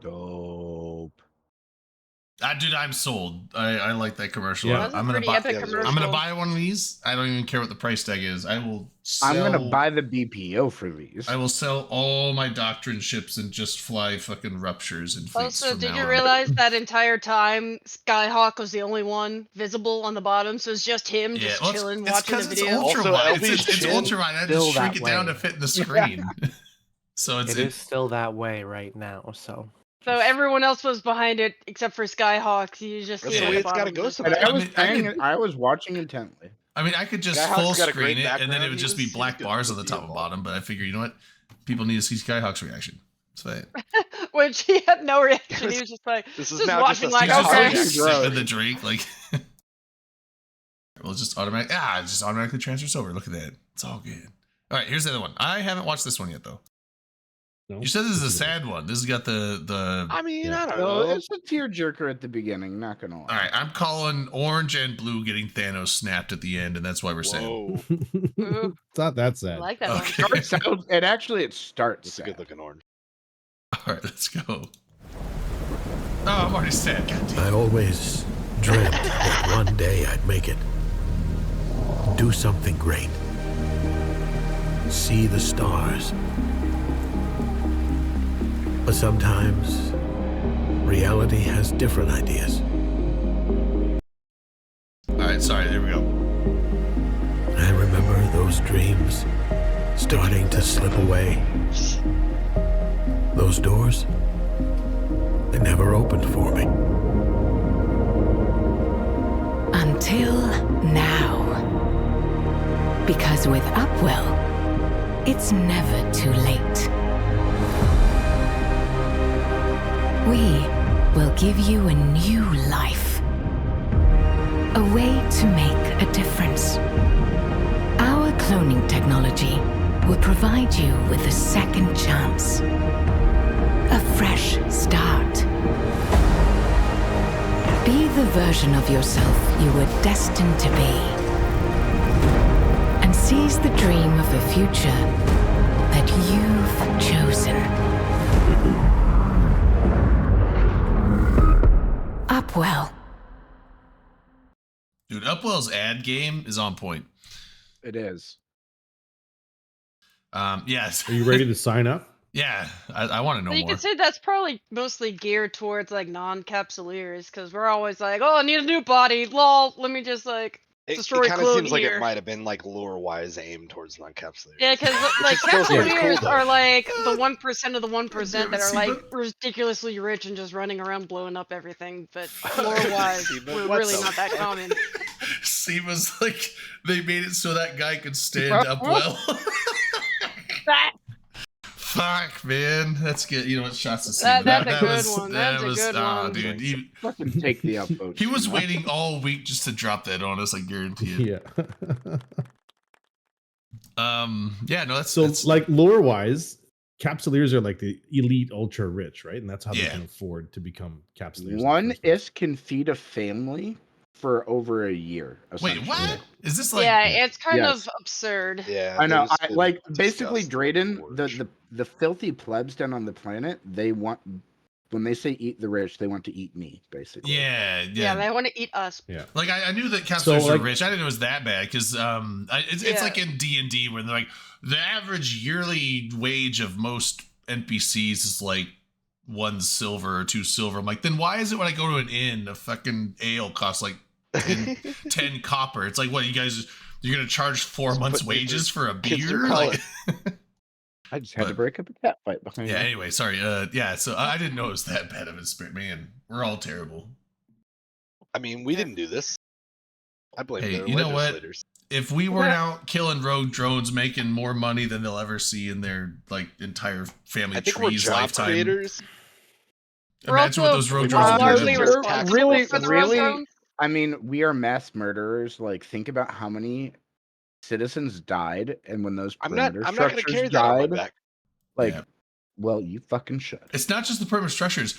Dope. Dude, I'm sold. I like that commercial. Yeah. That was a I'm gonna pretty buy. epic Yeah, commercial. I'm gonna buy one of these. I don't even care what the price tag is. I will. Sell, I'm gonna buy the BPO for these. I will sell all my doctrine ships and just fly fucking ruptures and fleets Also, from did now you on. realize that entire time Skyhawk was the only one visible on the bottom? So it's just him just well, chilling, it's watching the 'cause it's video. ultra Also, wide. LB's It's chin ultra wide. I had to still shrink that it down way. to fit in the screen. So It is still that way right now. So So everyone else was behind it except for Skyhawk. You just That's see the it way at it's the gotta bottom. go just And sometimes. I was mean, I paying could- it. I was watching intently. I mean, I could just Skyhawk's full got a great screen it, and then background. it would just be He's black good bars on with the the top and involved. bottom. But I figure, you know what? People need to see Skyhawk's reaction. So Which he had no reaction. He was just like, This is just now just watching a like, he's just okay. like okay. sipping the drink, like. We'll just automatically transfers over. Look at that. It's all good. All right, here's the other one. I haven't watched this one yet, though. No? You said this is a sad one. This has got the. I mean, Yeah. I don't So know. it's a tearjerker at the beginning. Not gonna lie. All right, I'm calling orange and blue getting Thanos snapped at the end, and that's why we're sad. Whoa, Ooh, It's not that I sad. like that one. Okay. Starts out, it actually it starts. that's a sad. good looking orange. All right, let's go. Oh, I'm already sad. God damn. I always dreamt that one day I'd make it. Do something great. See the stars. But sometimes reality has different ideas. All right, sorry. There we go. I remember those dreams starting to slip away. Those doors, they never opened for me. Until now. Because with Upwell, it's never too late. We will give you a new life. A way to make a difference. Our cloning technology will provide you with a second chance. A fresh start. Be the version of yourself you were destined to be. And seize the dream of a future that you've chosen. Upwell. Dude, Upwell's ad game is on point. It is. Yes. Are you ready to sign up? Yeah, I want to know So you more. can say that's probably mostly geared towards like non-capsuleers because we're always like, oh, I need a new body. Lol. Let me just like It destroy kind of clone seems like here. it might have been like lore-wise aimed towards non-capsulators. Yeah, because like is still pretty capsuleers cool, though. are like the 1% of the 1% damn that it, are like Siba. ridiculously rich and just running around blowing up everything. But lore-wise, Siba, we're what really the not that common. Seema's like they made it so that guy could stand up well. That- Fuck, man, that's good. You know what? Shots to Seema. That's a good was, one. That That's a was, good one. dude. Fucking take the upvote. He was Seema. waiting all week just to drop that on us. I guarantee it. Yeah. Yeah, no, that's So, that's, like lore wise, capsuleers are like the elite ultra rich, right? And that's how they Yeah. can afford to become capsuleers. in the One first place. is can feed a family for over a year. wait, essentially. what? Is this like? yeah, it's kind Yes. of absurd. Yeah, I know. there's I been like basically discussed, like, Drayden, Forge. the filthy plebs down on the planet. They want when they say eat the rich, they want to eat me, basically. Yeah, Yeah, they want to eat us. Yeah. Like I knew that capsules So, were like- rich. I didn't know it was that bad because it's Yeah. like in D&D where they're like the average yearly wage of most NPCs is like 1 silver or 2 silver. I'm like, then why is it when I go to an inn, a fucking ale costs like 10 copper? It's like, what, you're gonna charge 4 Just months' put me wages for a kids through beer? Like, I just had to But- break up a cat fight behind yeah. me. Anyway, sorry. Yeah. So I didn't know it was that bad of a spirit. Man, we're all terrible. I mean, we didn't do this. I blame Hey, the you know what? legislators. If we weren't out killing rogue drones, making more money than they'll ever see in their like entire family I think we're tree's job lifetime. creators. We're Imagine what also those rogue we're drones are largely doing. just responsible taxable really, for the really, drones. I mean, we are mass murderers. Like, think about how many citizens died, and when those I'm not perimeter going to structures carry that on my died, back. like, Yeah. well, you fucking should. It's not just the perimeter structures.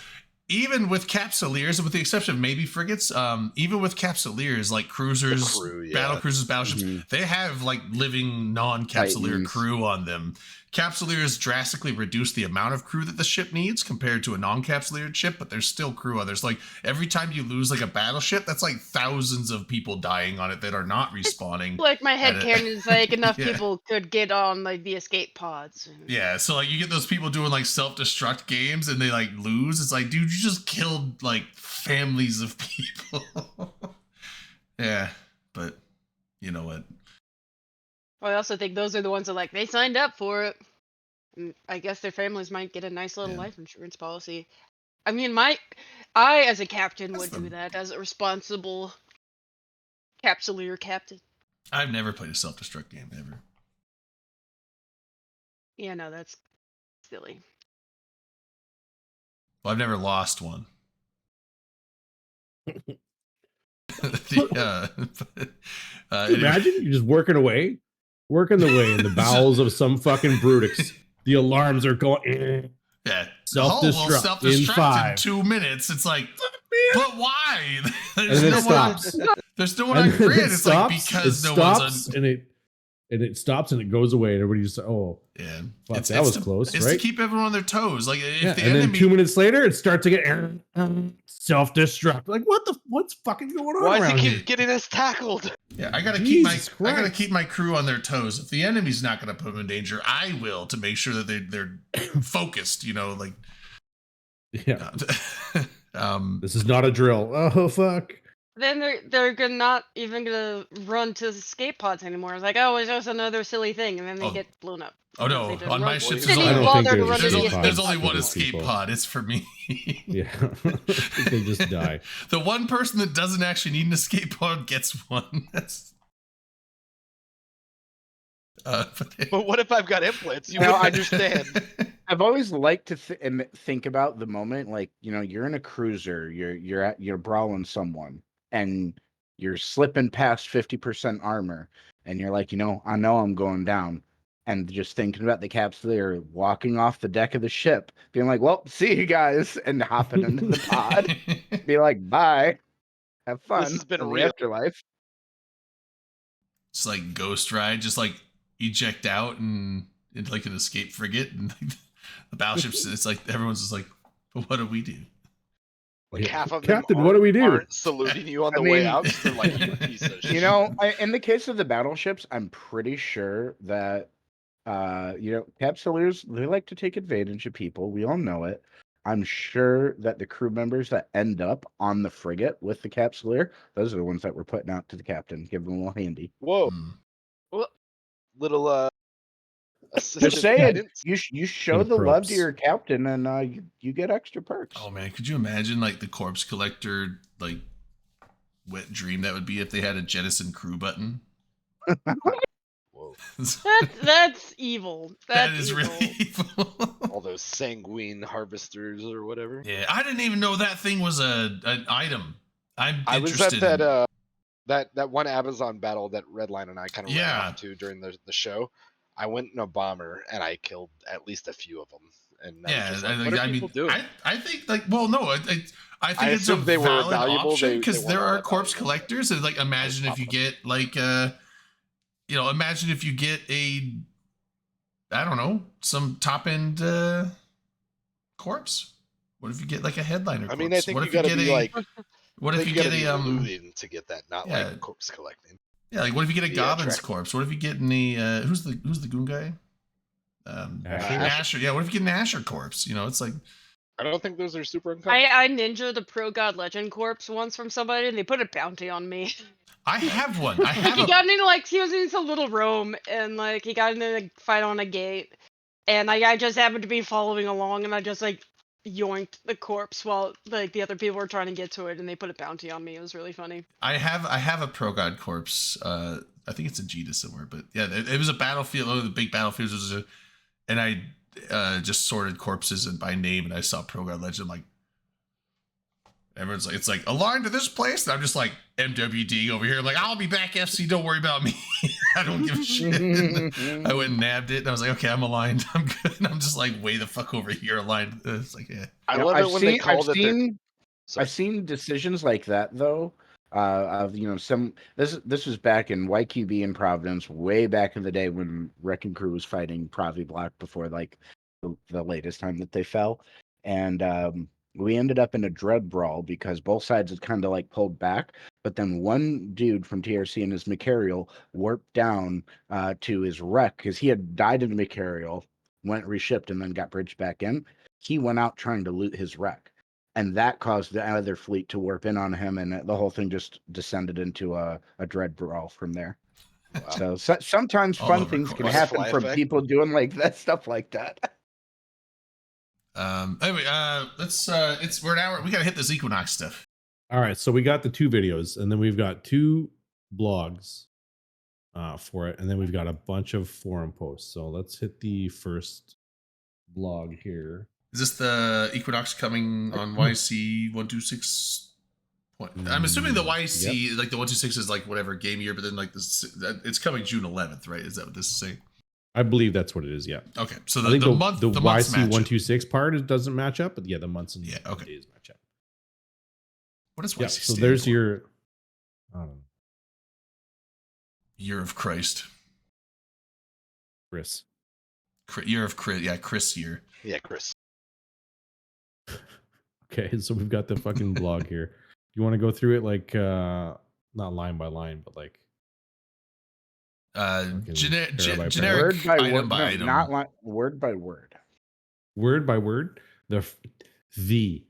Even with capsuleers, with the exception of maybe frigates, even with capsuleers like cruisers, crew, yeah. battle cruisers, battleships, Mhm. they have like living non-capsuleer Titans. crew on them. Capsuleers drastically reduce the amount of crew that the ship needs compared to a non-capsuleered ship, but there's still crew on. There's like every time you lose like a battleship, that's like thousands of people dying on it that are not respawning. Like my head At canon is like enough Yeah. people could get on like the escape pods. Yeah, so like you get those people doing like self-destruct games and they like lose. It's like, dude, you just killed like families of people. Yeah, but you know what? Well, I also think those are the ones that like they signed up for it. And I guess their families might get a nice little Yeah. life insurance policy. I mean, I as a captain That's would do the- that as a responsible capsuleer captain. I've never played a self-destruct game ever. Yeah, no, that's silly. Well, I've never lost one. Imagine you're just working away in the bowels of some fucking Brutix. The alarms are going. Yeah, Self-destruct self-destruct in 5. 2 minutes. It's like, but why? And then it stops. There's no one And on then grid. it It's stops, like because it no stops, one's on. and it stops and it goes away, and everybody just Yeah, fuck, that was to, close, It's right? to keep everyone on their toes. Like if yeah. the And then enemy, 2 minutes later, it starts to get self-destruct. Like what's fucking going on Why does around he here? keep getting us tackled? yeah, I gotta Jesus keep my crew on their toes. If the enemy's not gonna put them in danger, I will to make sure that they're focused. You know, like Yeah, um, this is not a drill. Oh fuck. Then they're not even gonna run to the escape pods anymore. It's like, oh, it's just another silly thing, and then they Oh. get blown up. oh Because no, they didn't on my run- ships didn't there's I even don't only, think bother to there's run to there's the only, escape there's escape only pods one for these escape people. pod. It's for me. Yeah, I think they just die. The one person that doesn't actually need an escape pod gets one. That's But what if I've got implants? You No, wouldn't I- understand. I've always liked to think about the moment, like, you know, you're in a cruiser, you're brawling someone, and you're slipping past 50% armor, and you're like, you know I'm going down, and just thinking about the capsuleer walking off the deck of the ship, being like, well, see you guys, and hopping into the pod, be like, bye, have fun has been in the real. afterlife. It's like Ghost Ride, just like eject out and into like an escape frigate, and the battleships. It's like everyone's just like, "But what do we do?" Like Yeah. half of them Captain, what do we do? aren't saluting you on I the way mean- out. 'Cause they're like, you piece of shit. You know, in the case of the battleships, I'm pretty sure that capsuleers, they like to take advantage of people. We all know it. I'm sure that the crew members that end up on the frigate with the capsuleer, those are the ones that we're putting out to the captain, give them a little handy. Whoa, Hmm. little assistant Just saying, guidance. you show Little the love props. to your captain, and you get extra perks. Oh man, could you imagine like the corpse collector like wet dream that would be if they had a jettison crew button? Whoa, That's evil. That That's is evil. really evil. all those sanguine harvesters or whatever. Yeah, I didn't even know that thing was an item. I'm I was interested. at that one Amazon battle that Redline and I kind of ran Yeah. off to during the show. I went in a bomber and I killed at least a few of them. And I was Yeah, just like, what are people doing? I think like, well, no, I think I it's a assumed they were valid valuable, option they because there weren't all are that corpse valuable. collectors, and like imagine if you get like imagine if you get a, I don't know, some top end corpse. What if you get like a headliner? I mean, corpse? I think What you if you got to get be a? like, What I if think you gotta get be a looting to get that, not yeah. like corpse collecting. Yeah, like what if you get a Yeah, goblin's track. corpse? What if you get in the who's the goon guy? Asher? Asher. Yeah, what if you get an Asher corpse? You know, it's like I don't think those are super uncommon. I ninja the Pro God Legend corpse once from somebody, and they put a bounty on me. I have one. I have he a got into like he was in some little room, and like he got into a fight on a gate, and I just happened to be following along, and I just like yoinked the corpse while like the other people were trying to get to it, and they put a bounty on me. It was really funny. I have a Pro God corpse. I think it's in Gita somewhere, but yeah, it was a battlefield. One of the big battlefields was and I just sorted corpses and by name, and I saw Pro God Legend. I'm like, everyone's like, it's like aligned to this place, and I'm just like MWD over here. I'm like, I'll be back, FC. Don't worry about me. I don't give a shit. I went and nabbed it, and I was like, okay, I'm aligned. I'm good. And I'm just like way the fuck over here aligned. It's like, yeah. I You know, love it when they call that they're. Sorry. I've seen decisions like that though. Of some this was back in YQB in Providence, way back in the day when Wrecking Crew was fighting Pravi Block before like the latest time that they fell, and we ended up in a dread brawl because both sides had kind of like pulled back, but then one dude from TRC and his Macarial warped down to his wreck because he had died in Macarial, went reshipped, and then got bridged back in. He went out trying to loot his wreck. And that caused the other fleet to warp in on him, and the whole thing just descended into a dread brawl from there. Wow. So sometimes All fun over things can course. happen Butterfly from effect. people doing like that stuff like that. Anyway, let's we're an hour. We gotta hit this Equinox stuff. All right, so we got the 2 videos, and then we've got 2 blogs for it, and then we've got a bunch of forum posts. So let's hit the first blog here. Is this the Equinox coming on YC 126? I'm assuming the YC like the 126 is like whatever game year, but then like this it's coming June 11th, right? Is that what this is saying? I believe that's what it is. Yeah. Okay, so I think the month the months YC match up. 126 part it doesn't match up, but yeah, the months and Yeah, okay. days match up. What is YC? Yeah. So stand there's for? your. I don't know, Year of Christ. Chris. Year of Chris. Yeah, Chris year. Yeah, Chris. Okay, so we've got the fucking blog here. You want to go through it like not line by line, but like Fucking Generic Word by item word, by no, item. not word by word. word by word? The.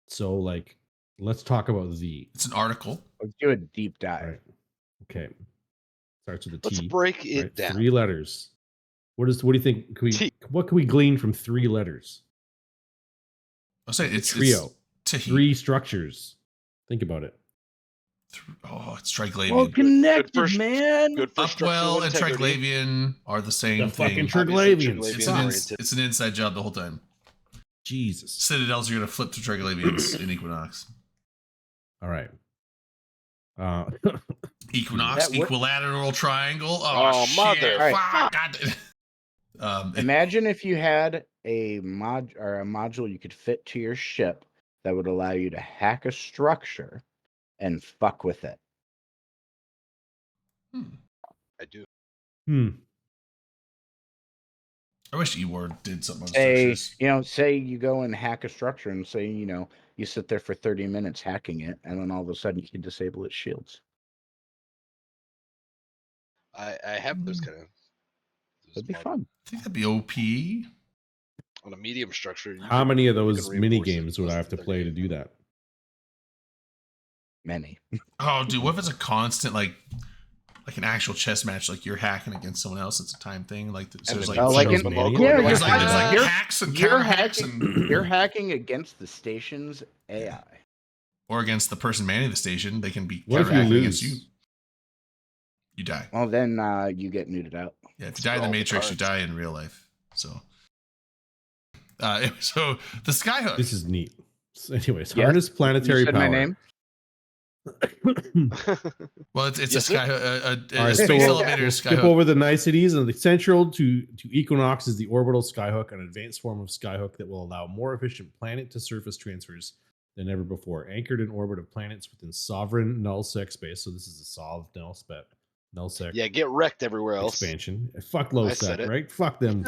So like let's talk about the. It's an article. Let's do a deep dive. Right. Okay. Starts with a Let's T. break it right? down. 3 letters. What do you think? T. What can we glean from 3 letters? I'll say it's Trio. It's Tahi. 3 structures. Think about it. Oh, it's Triglavian. Well connected, for- man. Good for Upwell structural and integrity. Triglavian are the same The thing. fucking Triglavians. Obviously, It's Triglavian an, oriented. it's an inside job the whole time. Jesus. Citadels are going to flip to Triglavians in Equinox. All right. Equinox, That would- equilateral triangle. Oh, Oh, shit. mother- Fuck. God. Imagine if you had a module you could fit to your ship that would allow you to hack a structure and fuck with it. I do. I wish E-Ward did something on Say, structures. say you go and hack a structure and say, you sit there for 30 minutes hacking it, and then all of a sudden you can disable its shields. I have those kind of. That'd be fun. I think that'd be OP. On a medium structure. How many of you those can mini reinforce it games would I less have to than play 30 to do that? Many. Oh, dude, what if it's a constant, like an actual chess match, like you're hacking against someone else? It's a time thing. Like, so there's like, Oh, like Shadows in, of Mania? yeah, there's you're, like, there's like you're- hacks and you're counter hacks hacking. and You're hacking against the station's AI. or against the person manning the station. They can be What if you counter-hacking lose? against you. You die. Well, then you get neutered out. Yeah, if you die in the all the Matrix, you cards. die in real life. So, so the Skyhook. This is neat. So anyways, Yes, harness You planetary said power. my name. Well, it's Yes, a sir. Skyhook, All a right, space so elevator we'll skip Skyhook. over the niceties. And the central to Equinox is the orbital skyhook, an advanced form of skyhook that will allow more efficient planet-to-surface transfers than ever before. Anchored in orbit of planets within sovereign nullsec space. So this is a solved nullsec Yeah, get wrecked everywhere else. expansion. Fuck low I said sec, it. right? Fuck them.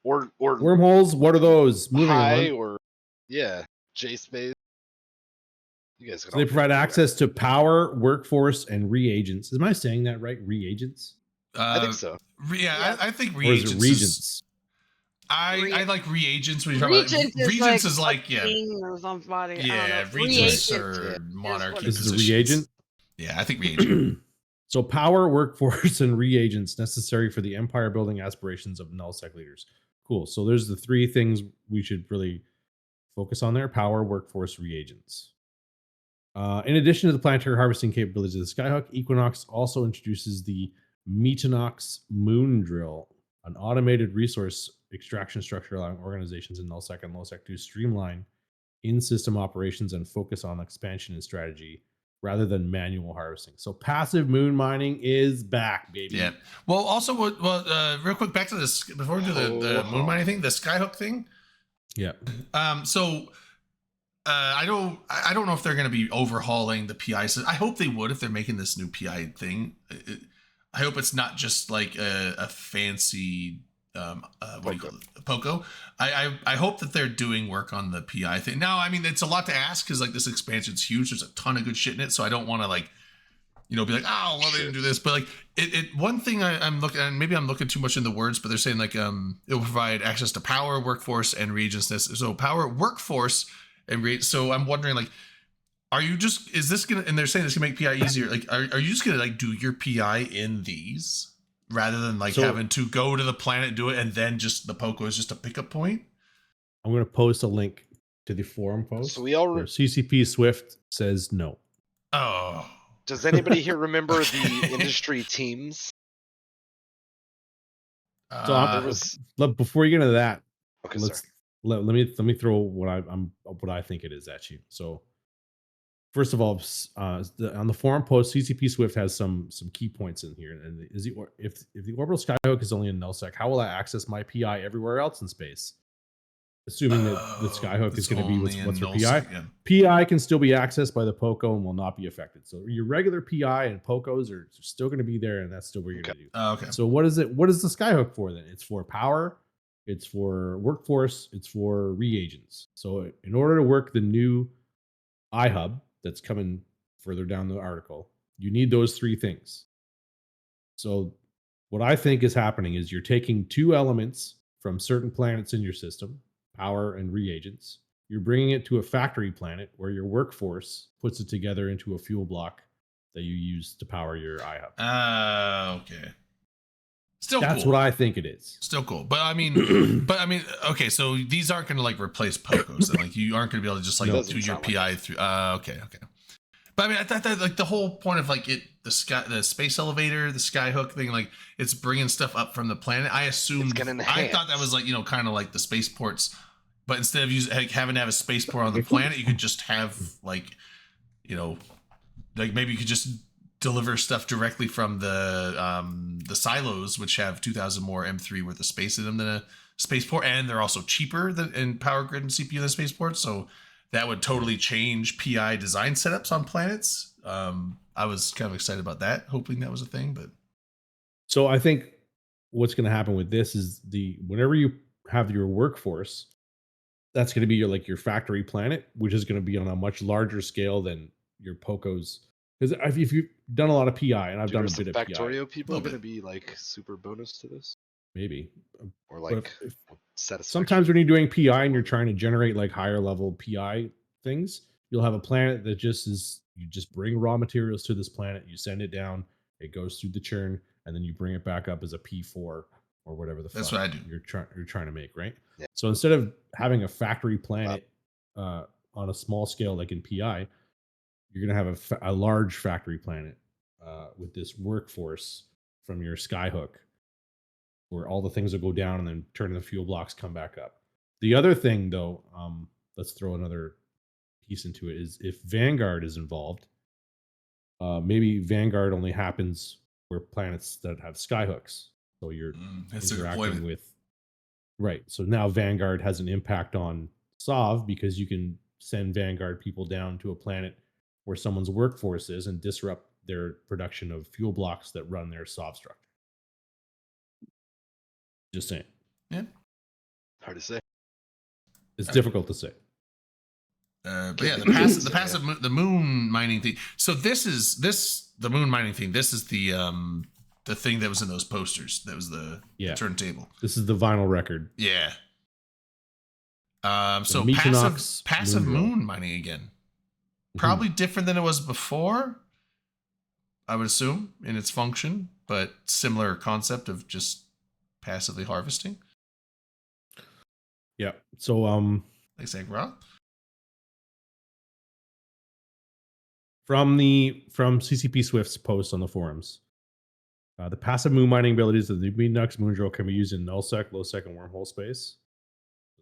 Or Wormholes. What are those? Moving high on. or yeah. JSpace. You guys can So they all provide go anywhere. access to power, workforce, and reagents. Am I saying that right? Reagents? I think so. Yeah, I think Or is reagents. it regents? I like reagents. When you're talking about Regents is regents like is a like yeah, king or somebody. I yeah, don't know. regents Reagent or yeah. monarchy. This is a positions. reagent? Yeah, I think reagent. So power, workforce, and reagents necessary for the empire building aspirations of nullsec leaders. Cool. So there's the three things we should really focus on there: power, workforce, reagents. In addition to the planetary harvesting capabilities of the Skyhook, Equinox also introduces the Metanox Moon Drill, an automated resource extraction structure allowing organizations in nullsec and lowsec to streamline in-system operations and focus on expansion and strategy rather than manual harvesting. So passive moon mining is back, baby. Yeah. Well, also, real quick, back to this before we do the moon mining thing, the Skyhook thing. Yeah. So I don't know if they're going to be overhauling the PI system. I hope they would if they're making this new PI thing. I hope it's not just like a fancy what do you call it? Poco. I hope that they're doing work on the PI thing. Now, I mean, it's a lot to ask because like this expansion's huge. There's a ton of good shit in it, so I don't want to like, be like, oh, well, they didn't do this. But like, it one thing I'm looking at, maybe I'm looking too much in the words, but they're saying like, it will provide access to power, workforce, and regentsness. So power, workforce, and so I'm wondering like, is this gonna? And they're saying this can make PI easier. Like, are you just gonna like do your PI in these? Rather than like having to go to the planet, do it, and then just the Poco is just a pickup point. I'm going to post a link to the forum post. So we all where CCP Swift says no. Oh. Does anybody here remember the industry teams? So before you get into that, Okay, let me throw what I think it is at you. So first of all, on the forum post, CCP Swift has some key points in here. And if the orbital Skyhook is only in nullsec, how will I access my PI everywhere else in space? Assuming that the Skyhook is going to be what's for PI. PI can still be accessed by the Poco and will not be affected. So your regular PI and Pocos are still going to be there, and that's still what you're going to do. Okay. So what is it? What is the Skyhook for then? It's for power, it's for workforce, it's for reagents. So in order to work the new iHub that's coming further down the article, you need those three things. So what I think is happening is you're taking two elements from certain planets in your system, power and reagents. You're bringing it to a factory planet where your workforce puts it together into a fuel block that you use to power your iHub. Okay. Still That's cool. what I think it is. Still cool. But I mean, okay, so these aren't going to like replace Pocos. And like you aren't going to be able to just like do your PI through. Okay. But I mean, I thought that like the whole point of like the space elevator, the Skyhook thing, like it's bringing stuff up from the planet. I assumed, I thought that was like, kind of like the spaceports, but instead of having to have a spaceport on the planet, you could just have like, like maybe you could just deliver stuff directly from the silos, which have 2,000 more M3 worth of space in them than a spaceport, and they're also cheaper than in power grid and CPU than spaceport. So that would totally change PI design setups on planets. I was kind of excited about that, hoping that was a thing. But so I think what's going to happen with this is whenever you have your workforce, that's going to be your factory planet, which is going to be on a much larger scale than your Pocos. Because if you've done a lot of PI, and I've done a bit of PI, Factorio people are going to be like super bonus to this, maybe, or like sometimes when you're doing PI and you're trying to generate like higher level PI things, you'll have a planet that you just bring raw materials to this planet, you send it down, it goes through the churn, and then you bring it back up as a P4 or whatever that's what I do. You're trying to make, right? Yeah. So instead of having a factory planet on a small scale like in PI, you're going to have a large factory planet with this workforce from your Skyhook, where all the things will go down and then turn the fuel blocks come back up. The other thing, though, let's throw another piece into it, is if Vanguard is involved, maybe Vanguard only happens where planets that have Skyhooks. So you're interacting with... Right. So now Vanguard has an impact on SOV because you can send Vanguard people down to a planet where someone's workforce is and disrupt their production of fuel blocks that run their SOV structure. Just saying. Yeah. Hard to say. It's difficult to say. But yeah, the moon mining thing. So the moon mining thing. This is the thing that was in those posters. That was the turntable. This is the vinyl record. Yeah. So Mykonos passive moon drill. moon mining again. Probably different than it was before, I would assume, in its function, but similar concept of just passively harvesting. Yeah. So Like saying, "Rob." From CCP Swift's post on the forums, the passive moon mining abilities of the Mykonos moon drill can be used in nullsec, lowsec, and wormhole space.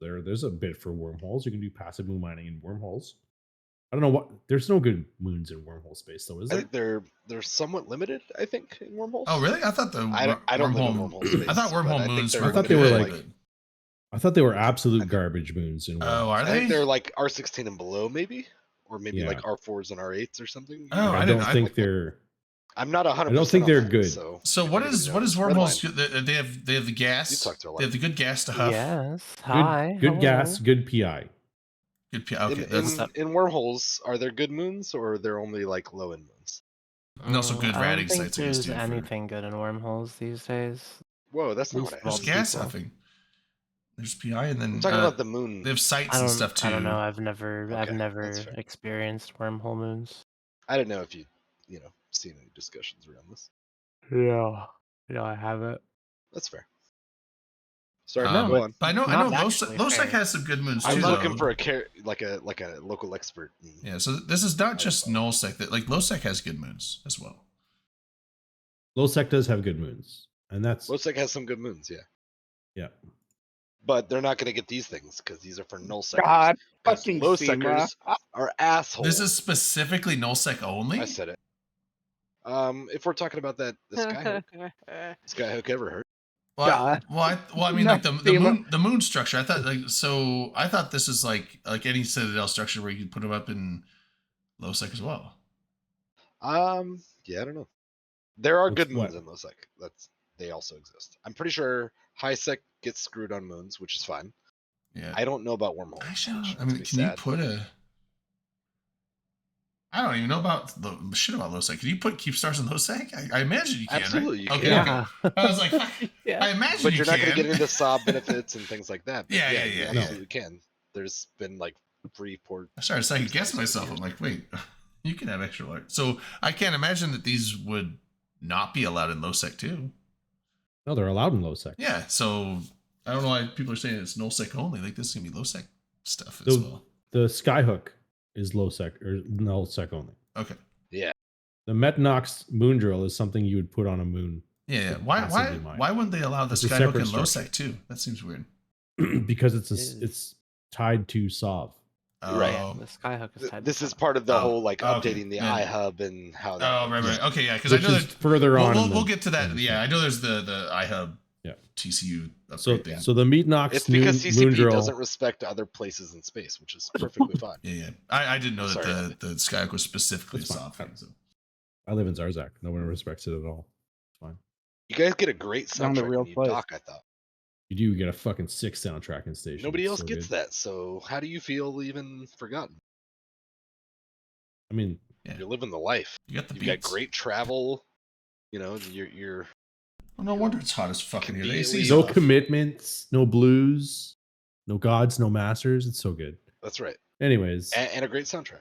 There's a bit for wormholes. You can do passive moon mining in wormholes. I don't know what. There's no good moons in wormhole space, though, is I there? think they're somewhat limited. I think in wormholes. Oh, really? I thought I don't live in wormhole space. I thought but wormhole I think moons. they're I thought they were like. I thought they were absolute garbage moons in wormholes. Oh, are I they? think they're like R16 and below, maybe, or maybe Yeah. like R4s and R8s or something. Oh, I don't think they're. I'm not 100%. I don't think they're on that, good. So what if is anybody knows, wormholes? Redline. They have the gas. You talked to a lot They have the good gas to huff. Yes. Hi. Good gas, hello. good PI. Good okay, that's In wormholes, are there good moons or are there only like low end moons? and also good I don't ratting think sites. I guess, there's too, for- anything good in wormholes these days. Whoa, that's not Least what I There's asked. Well, gas people- huffing. There's PI, and then I'm talking about the moon. they have sites I and don't. stuff too. I don't know. I've never Okay, never that's fair. experienced wormhole moons. I didn't know if you seen any discussions around this. Yeah. Yeah, I haven't. That's fair. Sorry, Um, go on. But I know Not Losec actually fair. has some good moons I'm too. looking though. for a local expert. Yeah, so this is not just nullsec. That like Losec has good moons as well. Lowsec does have good moons, and that's Losec has some good moons, yeah. yeah. But they're not going to get these things because these are for null sectors. God 'Cause fucking low Seema. sectors are assholes. This is specifically nullsec only. I said it. If we're talking about that, the Skyhook ever heard? God. I mean, No, like the Seema. moon structure. I thought this is like any Citadel structure where you could put them up in lowsec as well. Yeah, I don't know. There are What's good moons what? in lowsec. They also exist. I'm pretty sure high sec gets screwed on moons, which is fine. Yeah. I don't know about wormholes. Actually, which I makes mean, me can you sad. put a? I don't even know about the shit about lowsec. Can you put keep stars in lowsec? I imagine you can. Absolutely, right? you can. Okay. I was like, fuck, Yeah. I imagine But you you're not going can. to get into sob benefits and things like that. But Yeah, you yeah. absolutely can. There's been like free port. I started second guessing myself. I'm like, wait, you can have extra large. So I can't imagine that these would not be allowed in lowsec too. No, they're allowed in lowsec. Yeah. So I don't know why people are saying it's nullsec only. Like this is gonna be lowsec stuff as well. The Skyhook is lowsec or nullsec only. Okay. Yeah. The Metnox moon drill is something you would put on a moon Yeah. Why Passively mined. wouldn't they allow the It's a Skyhook in separate lowsec structure. too? That seems weird. because it's Is. it's tied to Sov. Right. Oh. The Skyhook is tied. This to is Skyhook. part of the Oh, whole like okay, updating the yeah. iHub and how Oh, that. right. Okay, yeah, because I Which know is that further on. in we'll the- get to that. in the Yeah, I thing. know there's the iHub Yeah. TCU upgrade So thing. so the Metnox It's moon, because moon CCP drill. doesn't respect other places in space, which is perfectly fine. Yeah. I didn't know Sorry that about the Skyhook was specifically a That's fine. soft thing. So. I live in Zarzak. No one respects it at all. It's fine. You guys get a great Found the soundtrack real when you place. dock, I thought. You do get a fucking 6 soundtrack in station. Nobody It's else so gets good. that, so how do you feel even forgotten? I mean, Yeah. You're living the life. You got the You've got beats. great travel. You're Well, no wonder it's hot as fucking here. The Conveniently AC's no off. commitments, no blues, no gods, no masters. It's so good. that's right. Anyways, And a great soundtrack.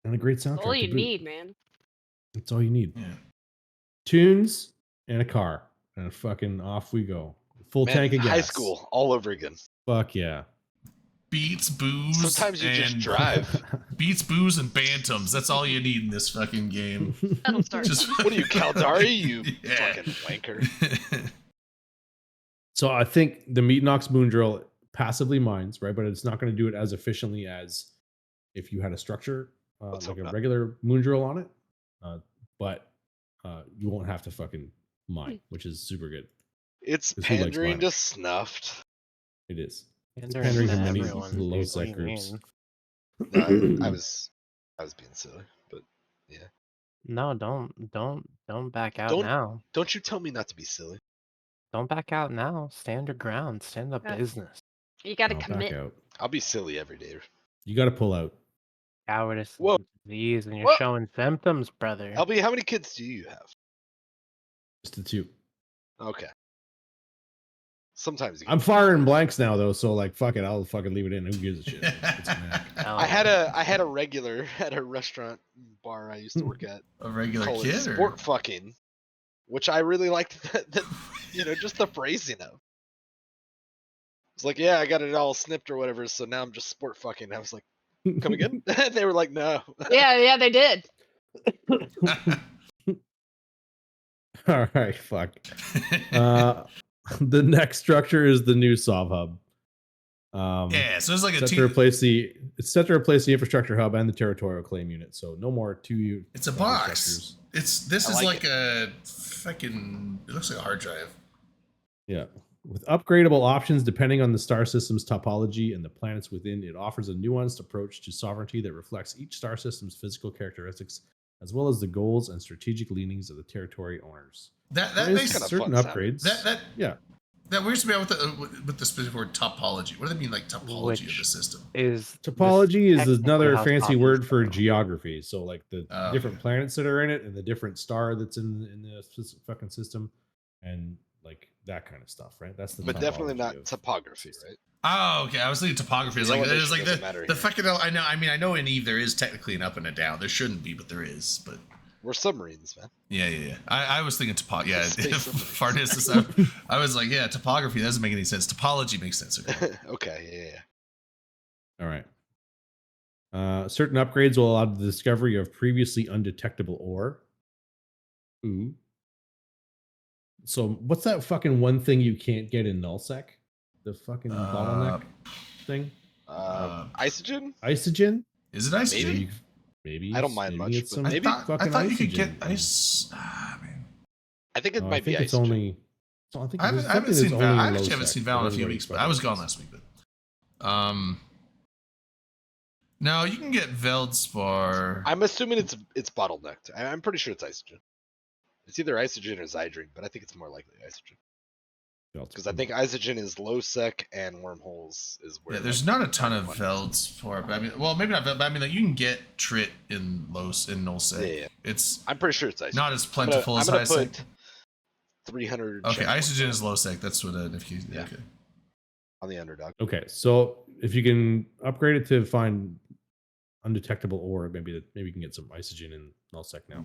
and a great soundtrack. All to you boot. need, man. That's all you need. Yeah. Tunes and a car, and fucking off we go. Full Man, tank of gas. high school all over again. Fuck yeah. Beats, booze. Sometimes you just and drive. Beats, booze, and bantams. That's all you need in this fucking game. That'll start. Just What are you, Caldari? You Yeah. fucking wanker. So I think the Metnox moon drill passively mines, right? But it's not going to do it as efficiently as if you had a structure, Let's like hope a not. regular moon drill on it. But you won't have to fucking mine, which is super good. It's 'Cause who likes pandering mining? to snuffed. It is. Pandering pandering to to many everyone. low What do sec you groups. mean? I was being silly, but No, don't back out Don't- now. don't you tell me not to be silly. Don't back out now. Stand your ground. Stand up Yeah. business. You got to I'll back commit. out. I'll be silly every day. You got to pull out. Cowardice Whoa. and disease, and you're What? showing symptoms, brother. LB, how many kids do you have? Just the two. Okay. Sometimes you I'm get- firing blanks now though, so like fuck it, I'll fucking leave it in. Who gives a shit? It's gonna happen. Oh, I had a regular at a restaurant bar I used to work at. A regular Call it kid or sport fucking, which I really liked. Just the phrasing of. It's like, yeah, I got it all snipped or whatever, so now I'm just sport fucking. I was like, come again? They were like, no. Yeah, they did. All right, fuck. The next structure is the new Sov hub. yeah, so it's like a It's set to replace the infrastructure hub and the territorial claim unit. So no more two. It's a fucking box. structures. This I is like like a fucking. It looks like a hard drive. Yeah. With upgradable options depending on the star system's topology and the planets within, it offers a nuanced approach to sovereignty that reflects each star system's physical characteristics, as well as the goals and strategic leanings of the territory owners. That There is makes kinda certain fun sound. upgrades. that Yeah. that weirds me out with the specific word topology. What do they mean, like topology of the Which- system? is Topology is technically another how fancy Sov word is for going. geography. So like the Oh, different okay. planets that are in it and the different star that's in the fucking system and like that kind of stuff, right? That's the But definitely topology not of- topography, right? Oh, okay. I was thinking topography. It's The like elevation the doesn't matter the here. fucking. I know. I mean, I know in Eve there is technically an up and a down. There shouldn't be, but there is. But We're submarines, man. yeah. I was thinking Yeah, Space farness is. I was like, yeah, topography doesn't make any sense. Topology makes sense. Okay. Okay, yeah. All right. Certain upgrades will allow the discovery of previously undetectable ore. Ooh. So what's that fucking one thing you can't get in nullsec? The fucking bottleneck thing? Isogen? Isogen? Is it ice? Maybe. Maybe. I don't mind maybe much, it's but some I maybe. thought you could isogen get thing. ice. Man. I think it No, I might be think it's isogen. only. So I think I there's haven't something seen that's Val. only I in actually low haven't sec, seen Val in a but few everybody weeks, but I was fucking gone last week. But no, you can get Veldspar. I'm assuming it's bottlenecked. I'm pretty sure it's isogen. It's either isogen or Zydring, but I think it's more likely isogen. knows. Because I think isogen is low sec and wormholes is where. Yeah, there's not a ton of Veldspar, but I mean, well, maybe not Veld, but I mean, like you can get Trit in Nullsec. Yeah. It's I'm pretty sure it's isogen. not as plentiful as I'm high gonna sec. put 300. Okay, check marks isogen on is it low sec. That's what okay. Yeah. Okay. on the underdog. Okay, so if you can upgrade it to find undetectable ore, maybe you can get some isogen in nullsec now.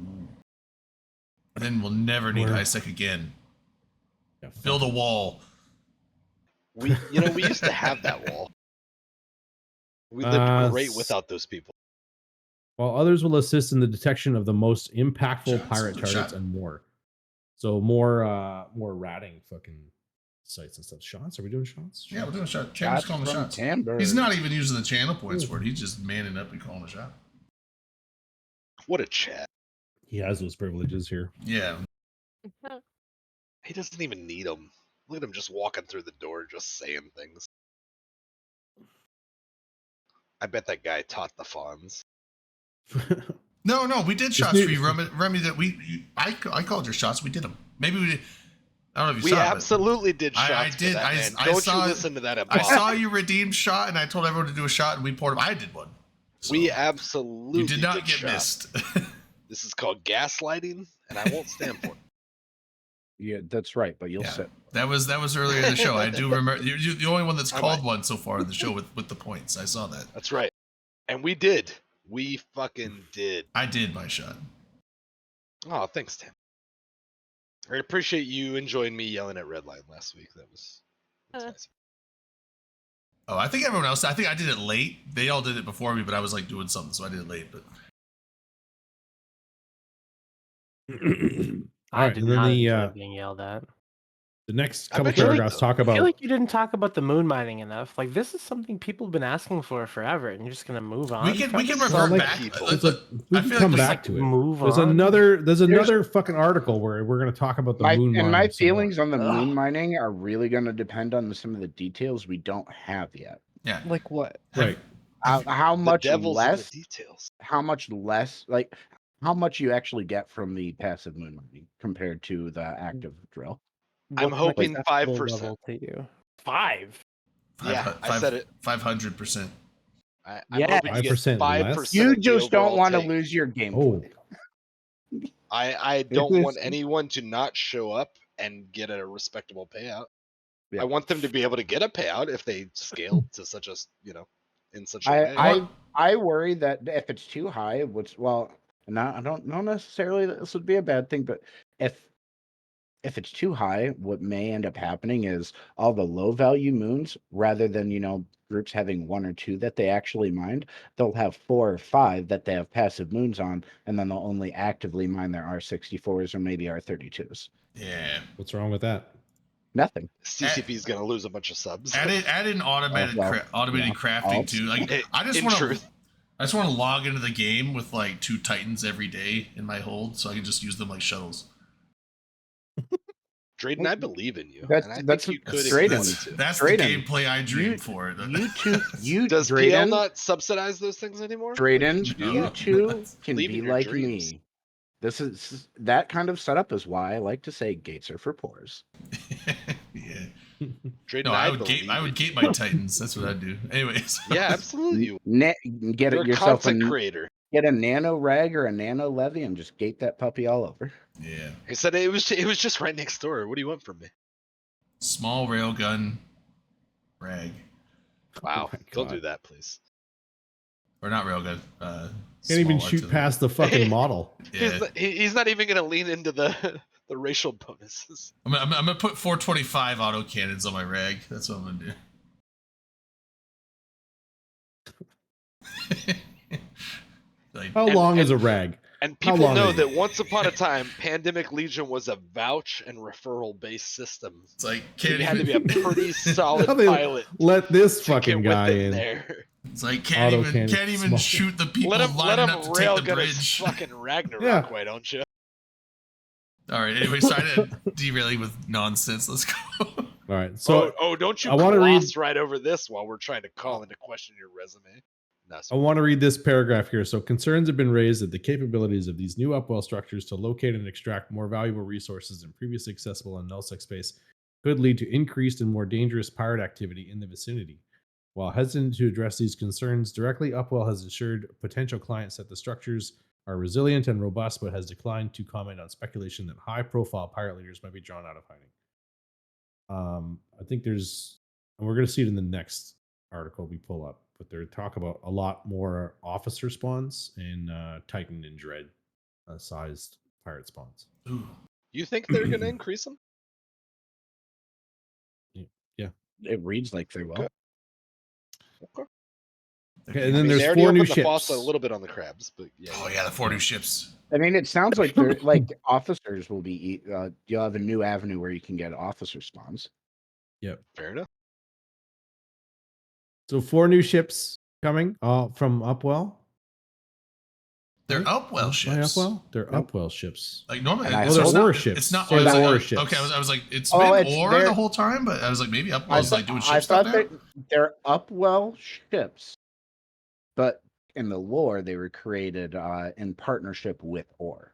Then we'll never need Where- high sec again. Yeah, Build a fuck. wall. We used to have that wall. We lived great without those people. While others will assist in the detection of the most impactful Shots, pirate good targets shot. and more. So more ratting fucking sites and stuff. Shots? Are we doing shots? Yeah, we're doing a shot. Chambers Shots calling the from shots. Timber. He's not even using the channel points for it. He's just manning up and calling a shot. What a chat. He has those privileges here. Yeah. He doesn't even need them. Look at him just walking through the door, just saying things. I bet that guy taught the fawns. No, we did This shots new- for you, Remy. That I called your shots. We did them. Maybe we did. I don't know if you We saw it. absolutely did shots. I for did. that, I man. saw Don't you it. listen to that. I saw you redeemed shot, and I told everyone to do a shot, and we poured them. I did one. So We absolutely you did not get shots. missed. This is called gaslighting, and I won't stand for it. Yeah, that's right. But you'll Yeah. sit. That was earlier in the show. I do remember. You're the only one that's I called might. one so far in the show with the points. I saw that. That's right. And we did. We fucking did. I did my shot. Oh, thanks, Tim. I appreciate you enjoying me yelling at Redline last week. That's nice. Oh, I think everyone else. I think I did it late. They all did it before me, but I was like doing something, so I did it late. But I Alright, did and then not the, enjoy being yelled at. The next I couple bet you like paragraphs those. talk I about. feel like you didn't talk about the moon mining enough. Like this is something people have been asking for forever, and you're just gonna move on. we can from it? revert like back. people. It's a, we I can feel come like back to it. Move There's on. another fucking article where we're going to talk about the moon mining. My some more. feelings on the moon Ugh. mining are really going to depend on some of the details we don't have yet. Yeah. Like what? Right. How The much devil's in the less? details. How much less? Like how much you actually get from the passive moon mining compared to the active drill? I'm What's hoping an acceptable 5%. level to you. 5. Yeah, I said it. 500%. I'm Yeah. hoping to get 5% 5%. less? You of the just don't overall want to take. lose your game. Oh, I don't want is- anyone to not show up and get a respectable payout. Yeah. I want them to be able to get a payout if they scale to such a in such a way. I worry that if it's too high, which I don't know necessarily that this would be a bad thing, but if it's too high, what may end up happening is all the low value moons, rather than groups having 1 or 2 that they actually mined, they'll have 4 or 5 that they have passive moons on, and then they'll only actively mine their R64s or maybe R32s. Yeah. what's wrong with that? Nothing. CCP is going to lose a bunch of subs. Add in automated automated crafting too. Like I just In want to truth. I just want to log into the game with like 2 Titans every day in my hold, so I can just use them like shuttles. Drayden, I believe in you. That's- and I that's think you could if Drayden. you wanted to. That's the Drayden, gameplay I dream for. Does PL Drayden, not subsidize those things anymore? Drayden, Did you do you that? two can Believe be in your like dreams. me. This is that kind of setup is why I like to say gates are for pores. Yeah. Drayden, No, I would believe gate my Titans. That's what I'd do. Anyways. Yeah, absolutely. You. Get You're it a yourself content creator. get a nano rag or a nano levy and just gate that puppy all over. Yeah. I said it was just right next door. What do you want from me? Small railgun rag. Wow, my don't God. do that, please. Or not railgun. Can't even small shoot artillery. past the fucking model. Yeah. He's not even gonna lean into the racial bonuses. I'm gonna put 425 auto cannons on my rag. That's what I'm gonna do. Like, How long is a rag? And How people long know is that it? once upon a time, Pandemic Legion was a vouch and referral based system. it's like So can't you had to be even, a pretty solid How they pilot let this to fucking get guy within in. there. it's like Auto can't cannon even small. shoot the people Let him lining up to take the railgun his bridge. fucking Ragnarok, Yeah. why don't you? All right. Anyway, sorry to derailing with nonsense. Let's go. All right, so Don't you I wanna read- gloss right over this while we're trying to call into question your resume? No, I sorry. want to read this paragraph here. So, concerns have been raised that the capabilities of these new upwell structures to locate and extract more valuable resources than previously accessible in nullsec space could lead to increased and more dangerous pirate activity in the vicinity. While hesitant to address these concerns directly, Upwell has assured potential clients that the structures are resilient and robust, but has declined to comment on speculation that high-profile pirate leaders might be drawn out of hiding. I think there's, and we're going to see it in the next article we pull up, but they talk about a lot more officer spawns and Titan and Dread sized pirate spawns. Ooh. You think they're gonna increase them? It reads like they will. Okay. Okay, and I then mean, there's they already 4 new opened the ships. faucet a little bit on the crabs, but yeah. Oh yeah, the 4 new ships. I mean, it sounds like they're like officers will be. You'll have a new avenue where you can get officer spawns. Fair enough. So 4 new ships coming from Upwell. They're Right? Upwell By ships. Upwell? They're Nope. Upwell ships. Like normally, And I it's, they're it's ore not, ships. It's not. They're I was the like, ore okay, ships. I was like, it's Oh, been it's ore their- the whole time, but I was like, maybe Upwell's like doing I ship stuff thought now. that they're Upwell ships, but in the lore they were created in partnership with Ore,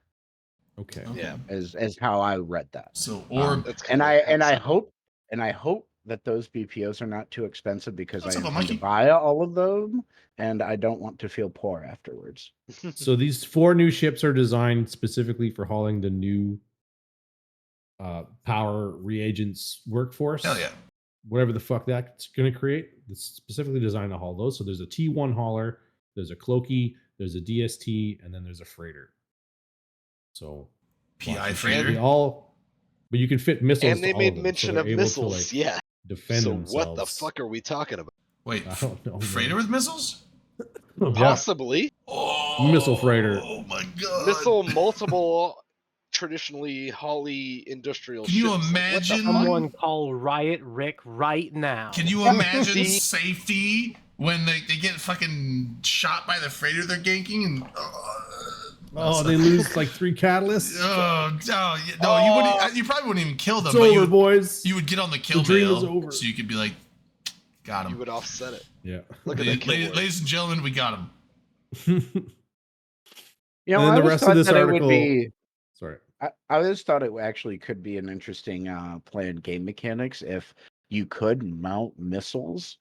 Okay. Okay. Yeah. as how I read that. So ore. That's And kinda I how hope that those BPOs are not too expensive because What's I up, intend to Mikey? buy all of them, and I don't want to feel poor afterwards. So these 4 new ships are designed specifically for hauling the new power reagents workforce. Hell yeah. Whatever the fuck that's going to create. It's specifically designed to haul those. So there's a T1 hauler, there's a Cloaky, there's a DST, and then there's a freighter. So PI they freighter. all, but you can fit missiles. And they to all made of them, mention so they're of able missiles. To, like, Yeah. defend So themselves. what the fuck are we talking about? Wait, I don't know, man. freighter with missiles? Yeah. Possibly Oh, Missile freighter. Oh my god. missile multiple traditionally Holly industrial Can you ships. Like, what the imagine- fuck? Someone call Riot Rick right now. Can you Yeah, imagine see- safety when they get fucking shot by the freighter they're ganking and Oh, they lose like 3 catalysts. Oh, no, you wouldn't. You probably wouldn't even kill them. It's but over, boys. you would get on the kill dream mail, is over. so you could be like, got You him. would offset it. Yeah. Look at that kill word. Ladies and gentlemen, we got him. You know, And then I the always rest of thought this that it article- would be. Sorry. I always thought it actually could be an interesting planned game mechanics if you could mount missiles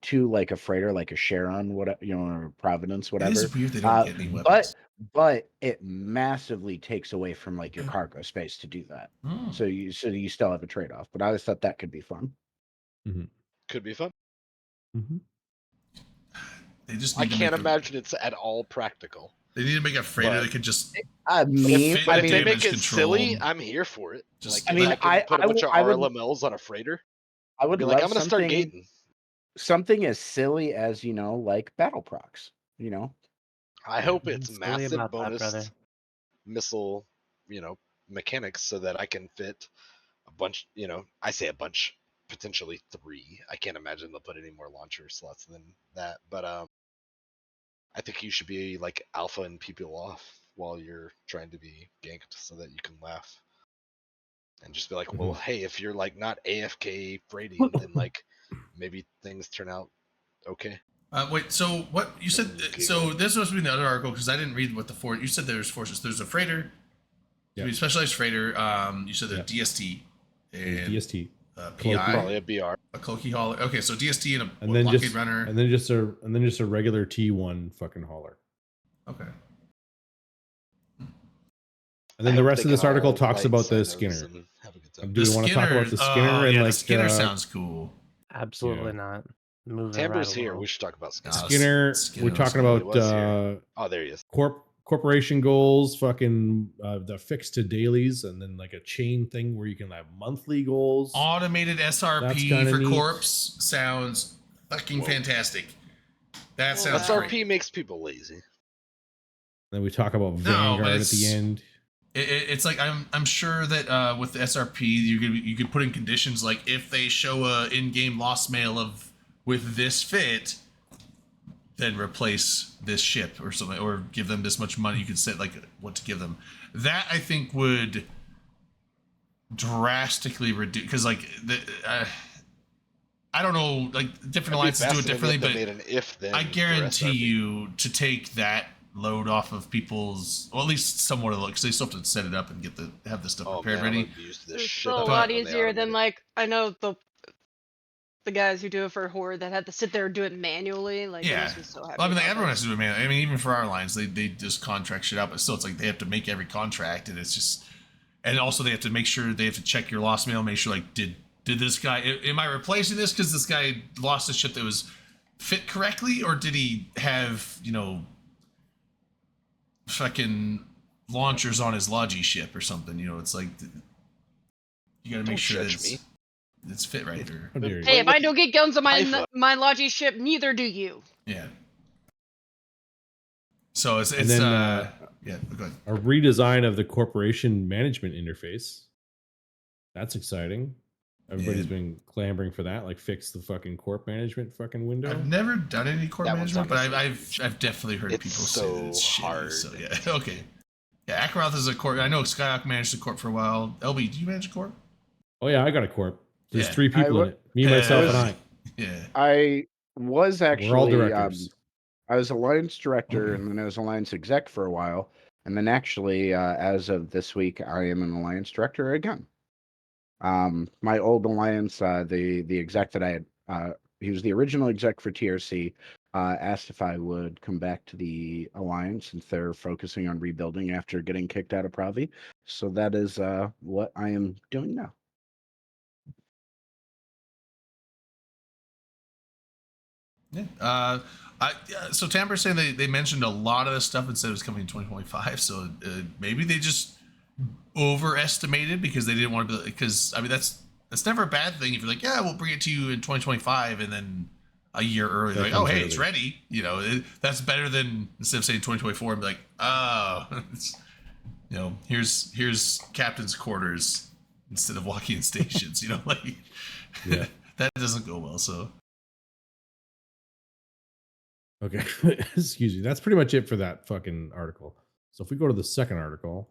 to like a freighter, like a Sharon, whatever, or Providence, It whatever. is weird they don't get any But weapons. but it massively takes away from like your cargo space to do that. Hmm. So you still have a trade off. But I always thought that could be fun. Could be fun. They just I need to can't make imagine it's at all practical. They need to make a freighter But- that could just Me, fit I the If they mean, make damage it silly, control. I'm here for it. Just- Like, I mean, if I can put a bunch of I would- RLMLs on a freighter. I I'd would be love like, I'm gonna start something gating. something as silly as like battle procs. I hope it's Silly massive about that, brother. bonus missile, mechanics so that I can fit a bunch. I say a bunch, potentially 3. I can't imagine they'll put any more launcher slots than that. But I think you should be like alpha and people off while you're trying to be ganked so that you can laugh. And just be like, well, hey, if you're like not AFK freighting, then like maybe things turn out okay. Wait, so what you said? So this must be the other article because I didn't read what the force. You said there's forces. There's a freighter, Yeah. specialized freighter. You said there's Yeah. DST and DST, PI, Probably a BR. a Cloaky hauler. Okay, so DST and a and then blockade just runner. and then just a regular T1 fucking hauler. Okay. And then the rest of this article talks about the Skinner. Do we want to talk about the Skinner and yeah, like the Skinner sounds cool. Absolutely not. Moving Tamber's right here. along. We should talk about Skinner. Skinner? Skinner We're was talking cool. about He was here. Oh, there he is. corporation goals, fucking the fix to dailies, and then like a chain thing where you can have monthly goals. Automated That's SRP kinda for neat. Corps sounds fucking Whoa. fantastic. That Well, sounds SRP great. makes people lazy. Then we talk about No, Vanguard but at it's- the end. It's like I'm sure that with the SRP you could put in conditions like if they show a in-game lost mail of with this fit, then replace this ship or something, or give them this much money. You could set like what to give them. That I think would drastically reduce because like I don't know, like different alliances do it differently, but made an if then. I for guarantee SRP. you to take that load off of people's, well, at least somewhat of the, because they still have to set it up and have the stuff Oh, prepared man, I'm ready. gonna use this It's shit still a out lot when they easier than automate it. like I know the guys who do it for Horde that had to sit there and do it manually. Like, it Yeah. makes me so happy. Well, I mean, like, about everyone that. has to do it, man. I mean, even for our lines, they just contract shit out, but still, it's like they have to make every contract, and it's just, and also they have to make sure they have to check your lost mail, make sure like did this guy, am I replacing this because this guy lost a ship that was fit correctly, or did he have fucking launchers on his Logi ship or something? It's like you got to make Don't sure that judge it's fit right, or How dare you. Hey, if I don't get guns on Haifa. my Logi ship, neither do you. yeah. So it's And then, yeah. Go ahead. A redesign of the corporation management interface. That's exciting. Everybody's Yeah. been clamoring for that. Like, fix the fucking corp management fucking window. I've never done any core That one's management, but not I've definitely heard It's people say so that it's shitty. hard. So yeah, okay. Yeah, Akaroth is a corp. I know Skyhawk managed a corp for a while. LB, do you manage a corp? Oh yeah, I got a corp. There's Yeah. 3 people I in it. Me, myself, and I. Yeah. I was actually We're all directors. I was alliance director and then I was alliance exec for a while, and then actually as of this week I am an alliance director again. My old alliance, the exec that I had, he was the original exec for TRC, asked if I would come back to the alliance since they're focusing on rebuilding after getting kicked out of Pravi. So that is what I am doing now. Yeah. So Tamper's saying they mentioned a lot of this stuff and said it was coming in 2025. So maybe they just overestimated because they didn't want to be, because I mean that's never a bad thing if you're like, yeah, we'll bring it to you in 2025 and then a year early they're like, oh, hey, it's ready. That's better than instead of saying 2024 and be like, oh, it's, here's captain's quarters instead of walk-in stations. Like Yeah. that doesn't go well. So Okay. Excuse me. That's pretty much it for that fucking article. So if we go to the second article,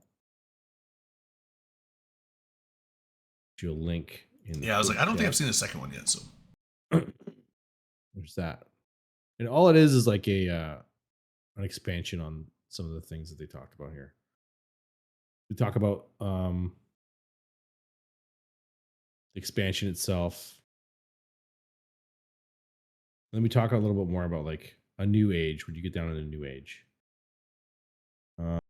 you a link in the yeah, I was like, I don't think I've chat. seen the second one yet. So There's that. And all it is like an expansion on some of the things that they talked about here. We talk about the expansion itself, Let me talk a little bit more about like a new age. When you get down to the new age, Let's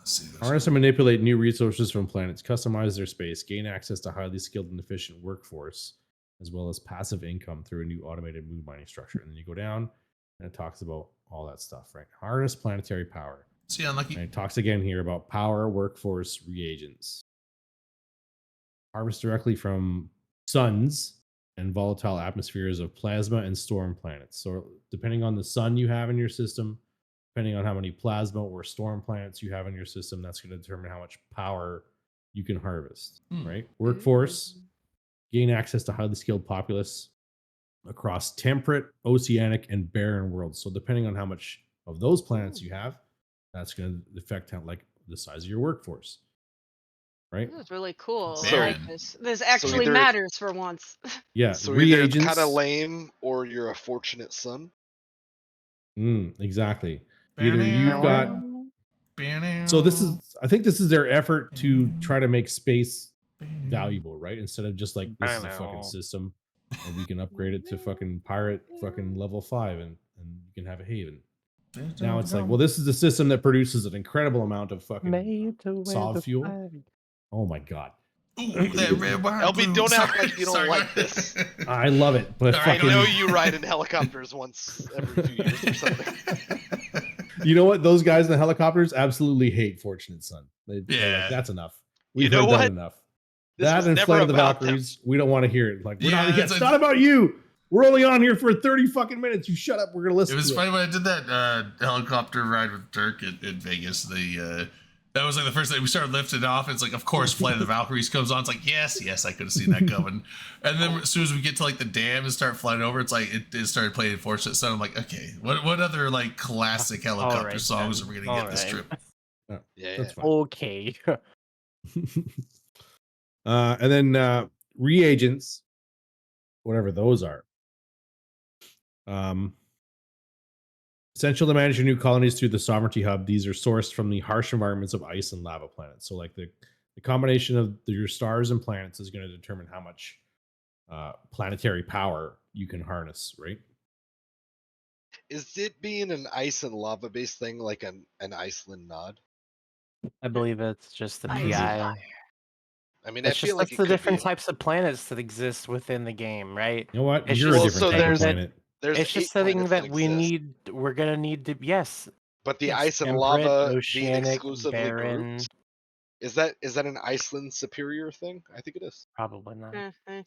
see this. harness and manipulate new resources from planets, customize their space, gain access to highly skilled and efficient workforce, as well as passive income through a new automated moon mining structure. And then you go down, and it talks about all that stuff, right? Harness planetary power. See, unlucky. And it talks again here about power, workforce, reagents. Harvest directly from suns and volatile atmospheres of plasma and storm planets. So depending on the sun you have in your system, depending on how many plasma or storm planets you have in your system, that's going to determine how much power you can harvest, right? Workforce, gain access to highly skilled populace across temperate, oceanic, and barren worlds. So depending on how much of those planets you have, that's going to affect how, like, the size of your workforce, right? This is really cool. So- I like this. This actually either- matters for once. Yeah, So either it's reagents. kind of lame, or you're a fortunate son. Exactly. Either you've got. Banner. So this is, I think this is their effort to try to make space valuable, right? Instead of just like, this is a fucking system and we can upgrade it to fucking pirate fucking level 5 and you can have a haven. Now it's like, well, this is a system that produces an incredible amount of fucking Made to wear solid the fuel. flag. Oh my god. Ooh, that red, white, LB, blue. don't act Sorry, like you don't sorry. like this. I love it, but All right, I fucking, know you ride in helicopters once every few years or something. you know what? Those guys in the helicopters absolutely hate Fortunate Son. They're like, Yeah. that's enough. You We've know heard what? that enough. This That was and never Flight of the about them. Valkyries, we don't want to hear it. Like, we're Yeah, not, it's it's a- not about you. We're only on here for 30 fucking minutes. You shut up. We're gonna listen. It was to funny when I did that helicopter ride with Dirk in Vegas. That was like the first thing we started lifting off. It's like, of course, Flight of the Valkyries comes on. It's like, yes, I could have seen that coming. And then as soon as we get to like the dam and start flying over, it's like it started playing Fortunate Son. I'm like, okay, what other like classic helicopter right, songs then. are we gonna get this All trip? Yeah, That's fine. Okay. And then reagents, whatever those are. Essential to manage your new colonies through the Sovereignty Hub. These are sourced from the harsh environments of ice and lava planets. So, like the combination of your stars and planets is going to determine how much planetary power you can harness, right? Is it being an ice and lava based thing like an Iceland nod? I believe it's just the Ice PI. I mean, It's I just feel like that's it the could be different a- types of planets that exist within the game, right? You know what? It's You're just- a different so type of there's- planet. There's It's just 8 something planets that we exist, we're gonna need to. Yes, but the yes, ice and temperate, lava being oceanic, exclusively barren. grouped. Is that an Iceland superior thing? I think it is. Probably not. Eh.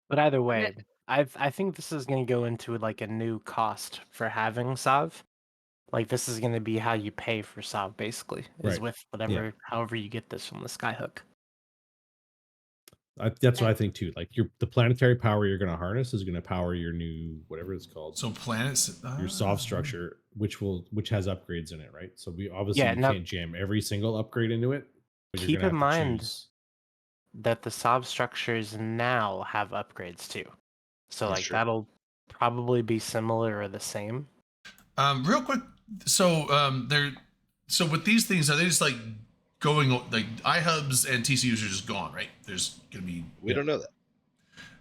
But either way, it- I think this is going to go into like a new cost for having Sav. Like this is going to be how you pay for Sav, basically, is Right. with whatever, however you get this from the Skyhook. That's what I think too. Like the planetary power you're going to harness is going to power your new whatever it's called. So planets. Your soft structure, which has upgrades in it, right? So we obviously Yeah, you now- can't jam every single upgrade into it. But you're Keep gonna in have to mind choose. that the Sav structures now have upgrades too, so That's like true. that'll probably be similar or the same. Real quick. So with these things, are they just like going like iHubs and TCUs are just gone, right? There's gonna be We don't know that.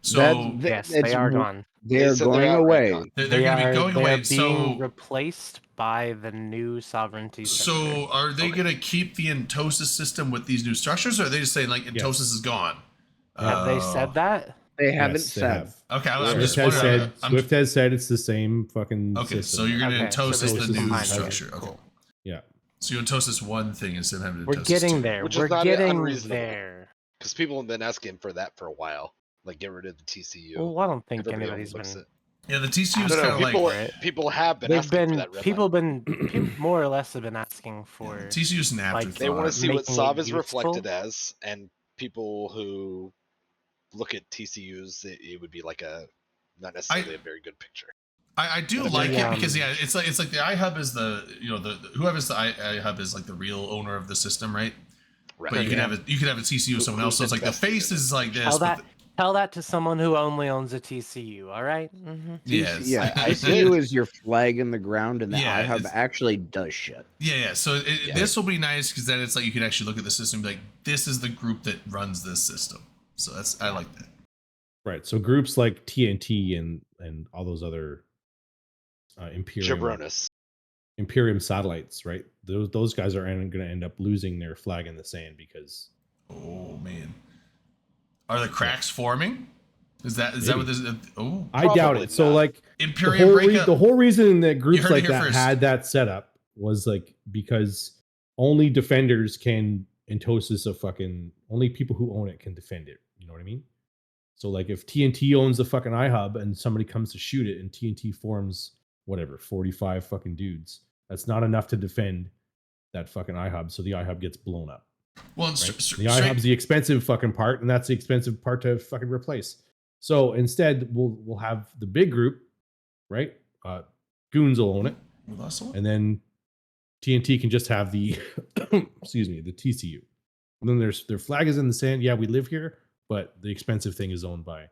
so Yes, they are gone. They're said going outright away. gone. they're They gonna are be going they away. are being So replaced by the new sovereignty. so sector. are they gonna keep the Entosis system with these new structures, or are they just saying like Entosis is gone? Have they Oh. said that? They haven't Yes, they said. have. Okay, I'm Swift just Swift has wondering. said I'm- Swift has said it's the same fucking okay, so system. you're gonna Okay, so Entosis this the is new combined, structure. okay, Okay. cool. Yeah. So you Entosis one thing instead of having to We're Entosis getting two. there. Which is We're not getting unreasonable. there. Because people have been asking for that for a while. Like, get rid of the TCU. Well, I don't think Everybody anybody's been. overlooks it. Yeah, the TCU is No, kind no, of like people, Right. people have been They've asking for been that red people line. people more or less have been asking for. TCU's an like, afterthought. They want to see what making Sav it is reflected useful. as, and people who look at TCUs, it would be like not necessarily a very good picture. I do But like the, it because it's like the iHub is the whoever's the iHub is like the real owner of the system, right? Right. But you can have a TCU with someone else. So it's like the invested in face it. is like this. Tell but that tell that to someone who only owns a TCU. All right? Mm-hmm. yes. Yeah, ICU is your flag in the ground, and the Yeah, iHub it's- actually does shit. Yeah. So Yeah. this will be nice because then it's like you can actually look at the system and be like, this is the group that runs this system. So I like that. Right. So groups like TNT and all those other Jabronis. Imperium satellites, right? Those guys are going to end up losing their flag in the sand because. Oh man, are the cracks forming? Is that what this? Oh, I doubt it. So not. like Imperium breakup. the whole reason that groups heard it like here that first. had that setup was like because only defenders can only people who own it can defend it. You know what I mean? So like if TNT owns the fucking iHub and somebody comes to shoot it and TNT forms 45 fucking dudes, that's not enough to defend that fucking iHub. So the iHub gets blown up. Well, Right? The iHub's the expensive fucking part, and that's the expensive part to fucking replace. So instead, we'll have the big group, right? Goons will own it, and then TNT can just have the excuse me, the TCU. And then their flag is in the sand. Yeah, we live here, but the expensive thing is owned by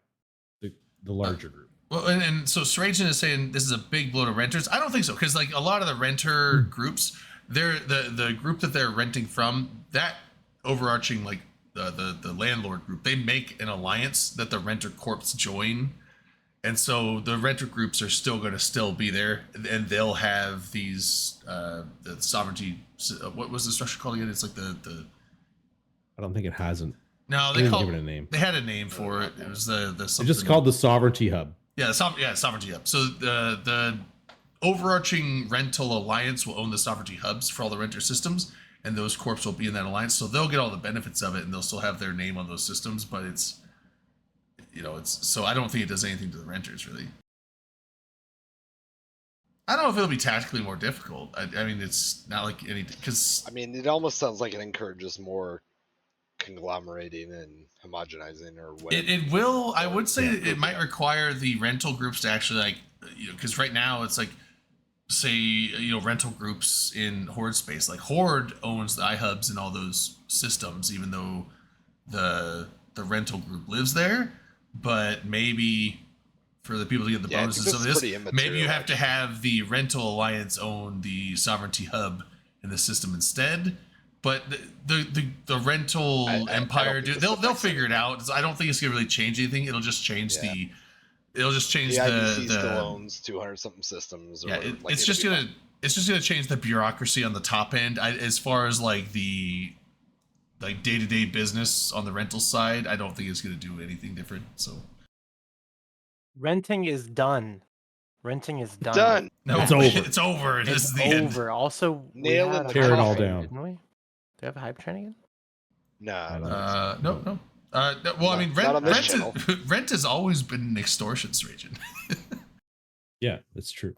the larger group. Well, and so Sragen is saying this is a big blow to renters. I don't think so, because like a lot of the renter groups, they're the group that they're renting from, that overarching like the landlord group, they make an alliance that the renter corps join, and so the renter groups are still going to be there, and they'll have these the sovereignty. What was the structure called again? It's like the. I don't think it hasn't. No, they didn't give it a name. They had a name for it. It was the It's just called the Sovereignty Hub. Yeah, Sovereignty Hub. So the overarching rental alliance will own the Sovereignty Hubs for all the renter systems, and those corps will be in that alliance, so they'll get all the benefits of it, and they'll still have their name on those systems. But it's so I don't think it does anything to the renters really. I don't know if it'll be tactically more difficult. I mean, it's not like any because I mean, it almost sounds like it encourages more conglomerating and homogenizing or whatever. It will. I would say it might require the rental groups to actually like, because right now it's like, say, rental groups in Horde space. Like Horde owns the iHubs and all those systems, even though the rental group lives there. But maybe for the people to get the bonuses of this, maybe you have to have the rental alliance own the Sovereignty Hub in the system instead. But the rental empire, they'll figure it out. I don't think it's gonna really change anything. It'll just change the IBC still owns 200 something systems. Or it's just gonna change the bureaucracy on the top end. As far as like the day-to-day business on the rental side, I don't think it's gonna do anything different. So renting is done. Done. No, it's over. It's over. This is the over. end. Also, nail in the tear it all coffin, down. Didn't we? Do we have a hype train again? No. No. Well, I mean, rent has always been an extortion region. Yeah, that's true.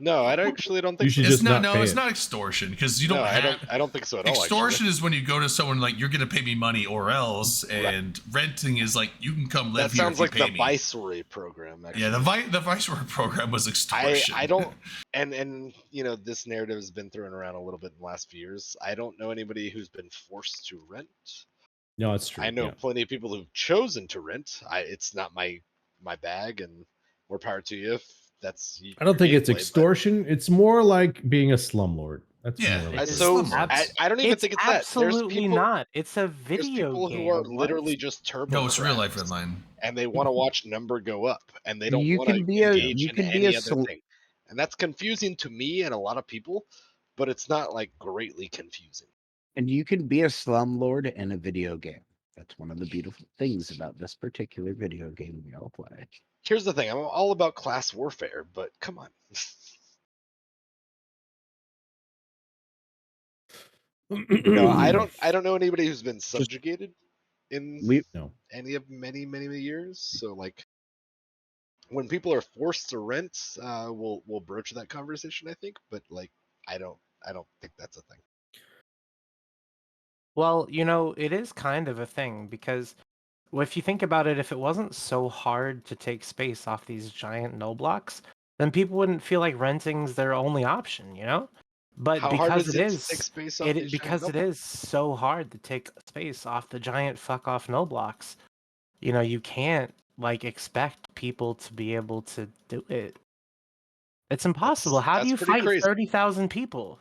No, I actually don't think You should so. just not pay it's it. not extortion because you don't. I don't think so at all. Extortion is when you go to someone like you're going to pay me money or else, and renting is like you can come live that here. Sounds like the me. Viceroy program. Actually. Yeah, the Viceroy program was extortion. I don't, and this narrative has been thrown around a little bit in the last few years. I don't know anybody who's been forced to rent. No, it's true. I know plenty of people who've chosen to rent. It's not my bag, and more power to you if that's. I don't think it's extortion. It's more like being a slumlord. That's more like I don't even think it's that. Absolutely not. It's a video There's people game. who are literally just turbo. No, it's real life Redline. And they want to watch number go up, and they don't You want to can be a- engage you in can be any a other thing. And that's confusing to me and a lot of people, but it's not like greatly confusing. And you can be a slumlord in a video game. That's one of the beautiful things about this particular video game we all play. Here's the thing, I'm all about class warfare, but come on. No, I don't know anybody who's been subjugated in any of many years. So like when people are forced to rent, we'll broach that conversation, I think, but like I don't think that's a thing. Well, it is kind of a thing because if you think about it, if it wasn't so hard to take space off these giant no blocks, then people wouldn't feel like renting's their only option, But How because hard is it to is, take space off these because giant it no is so hard to take space off the giant fuck off no blocks, you can't expect people to be able to do it. It's impossible. How do you pretty fight crazy. 30,000 people?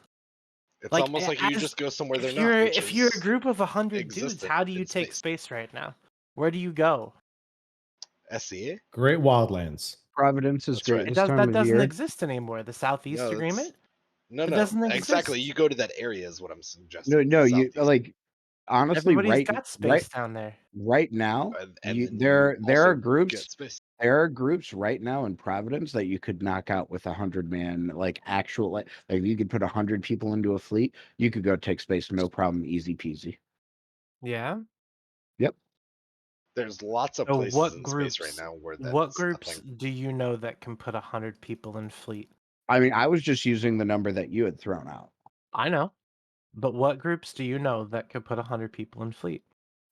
It's almost like you just go somewhere they're not. If you're a group of 100 dudes, existent how do you in take space. space right now? Where do you go? SCA? Great Wildlands. Providence is That's great right. this That time of doesn't year. exist anymore. The Southeast No, Agreement. No, It no, doesn't exactly. exist. You go to that area is what I'm suggesting. No, the you Southeast. like honestly Everybody's got space down there. right now. And then There you are also groups. get space. There are groups right now in Providence that you could knock out with 100-man, like actual, like if you could put 100 people into a fleet, you could go take space, no problem, easy peasy. Yeah. Yep. There's lots of So places what in groups? space right now where that's What a groups thing. do you know that can put 100 people in fleet? I mean, I was just using the number that you had thrown out. I know, but what groups do you know that could put 100 people in fleet?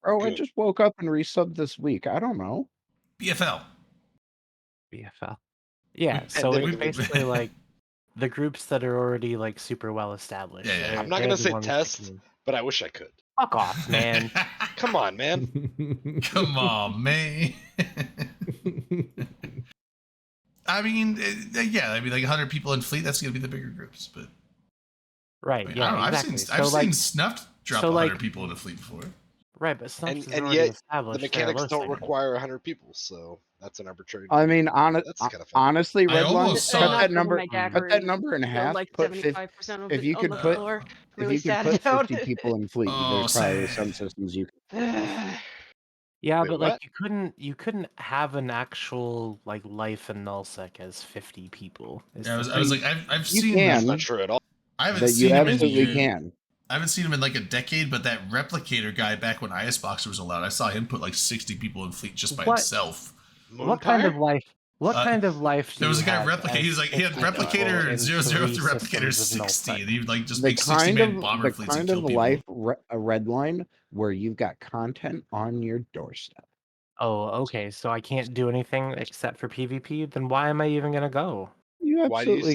Oh, I Good. just woke up and resubbed this week. I don't know. BFL. BFL. Yeah, We- so then it's we- basically like the groups that are already like super well established. Yeah, yeah. They're- I'm not they're gonna the say ones that test. can- But I wish I could. Fuck off, man. Come on, man. Come on, man. I mean, yeah, I mean, like 100 people in fleet. That's gonna be the bigger groups, but Right, I mean, I yeah, don't know, exactly. I've So, seen Snuffed drop so, 100 like- people in a fleet before. right, but Snuffs is And already yet established. the they're a mechanics low don't segment. require 100 people, so that's an arbitrary. I mean, That's kind of fun. honestly, I Redline, almost cut saw- that number. My Cut dagger that and number in killed, half. like Put 50, 75% of if it you on could the put- floor. if Really you could sad put about 50 it. people in fleet, Oh, there's probably sad. some systems you. Yeah, Wait, but like what? you couldn't have an actual like life in nullsec as 50 people. is Yeah, the I was thing. like, I've You seen. can. That's not true at all. I haven't That seen you him in absolutely years. can. I haven't seen him in like a decade, but that replicator guy back when ISBoxer was allowed, I saw him put like 60 people in fleet just by What? himself. What kind of Moonpire? life? What Uh, kind of life? Do There was a you guy have replicate. as He was like, he had 50 people replicator in 00 three to replicator systems of 60, nullsec? and he would like just The make 60 kind man of bomber the fleets and kind kill of people. life a red line where you've got content on your doorstep. Oh, okay. So I can't do anything except for PvP. Then why am I even gonna go? You Why do you absolutely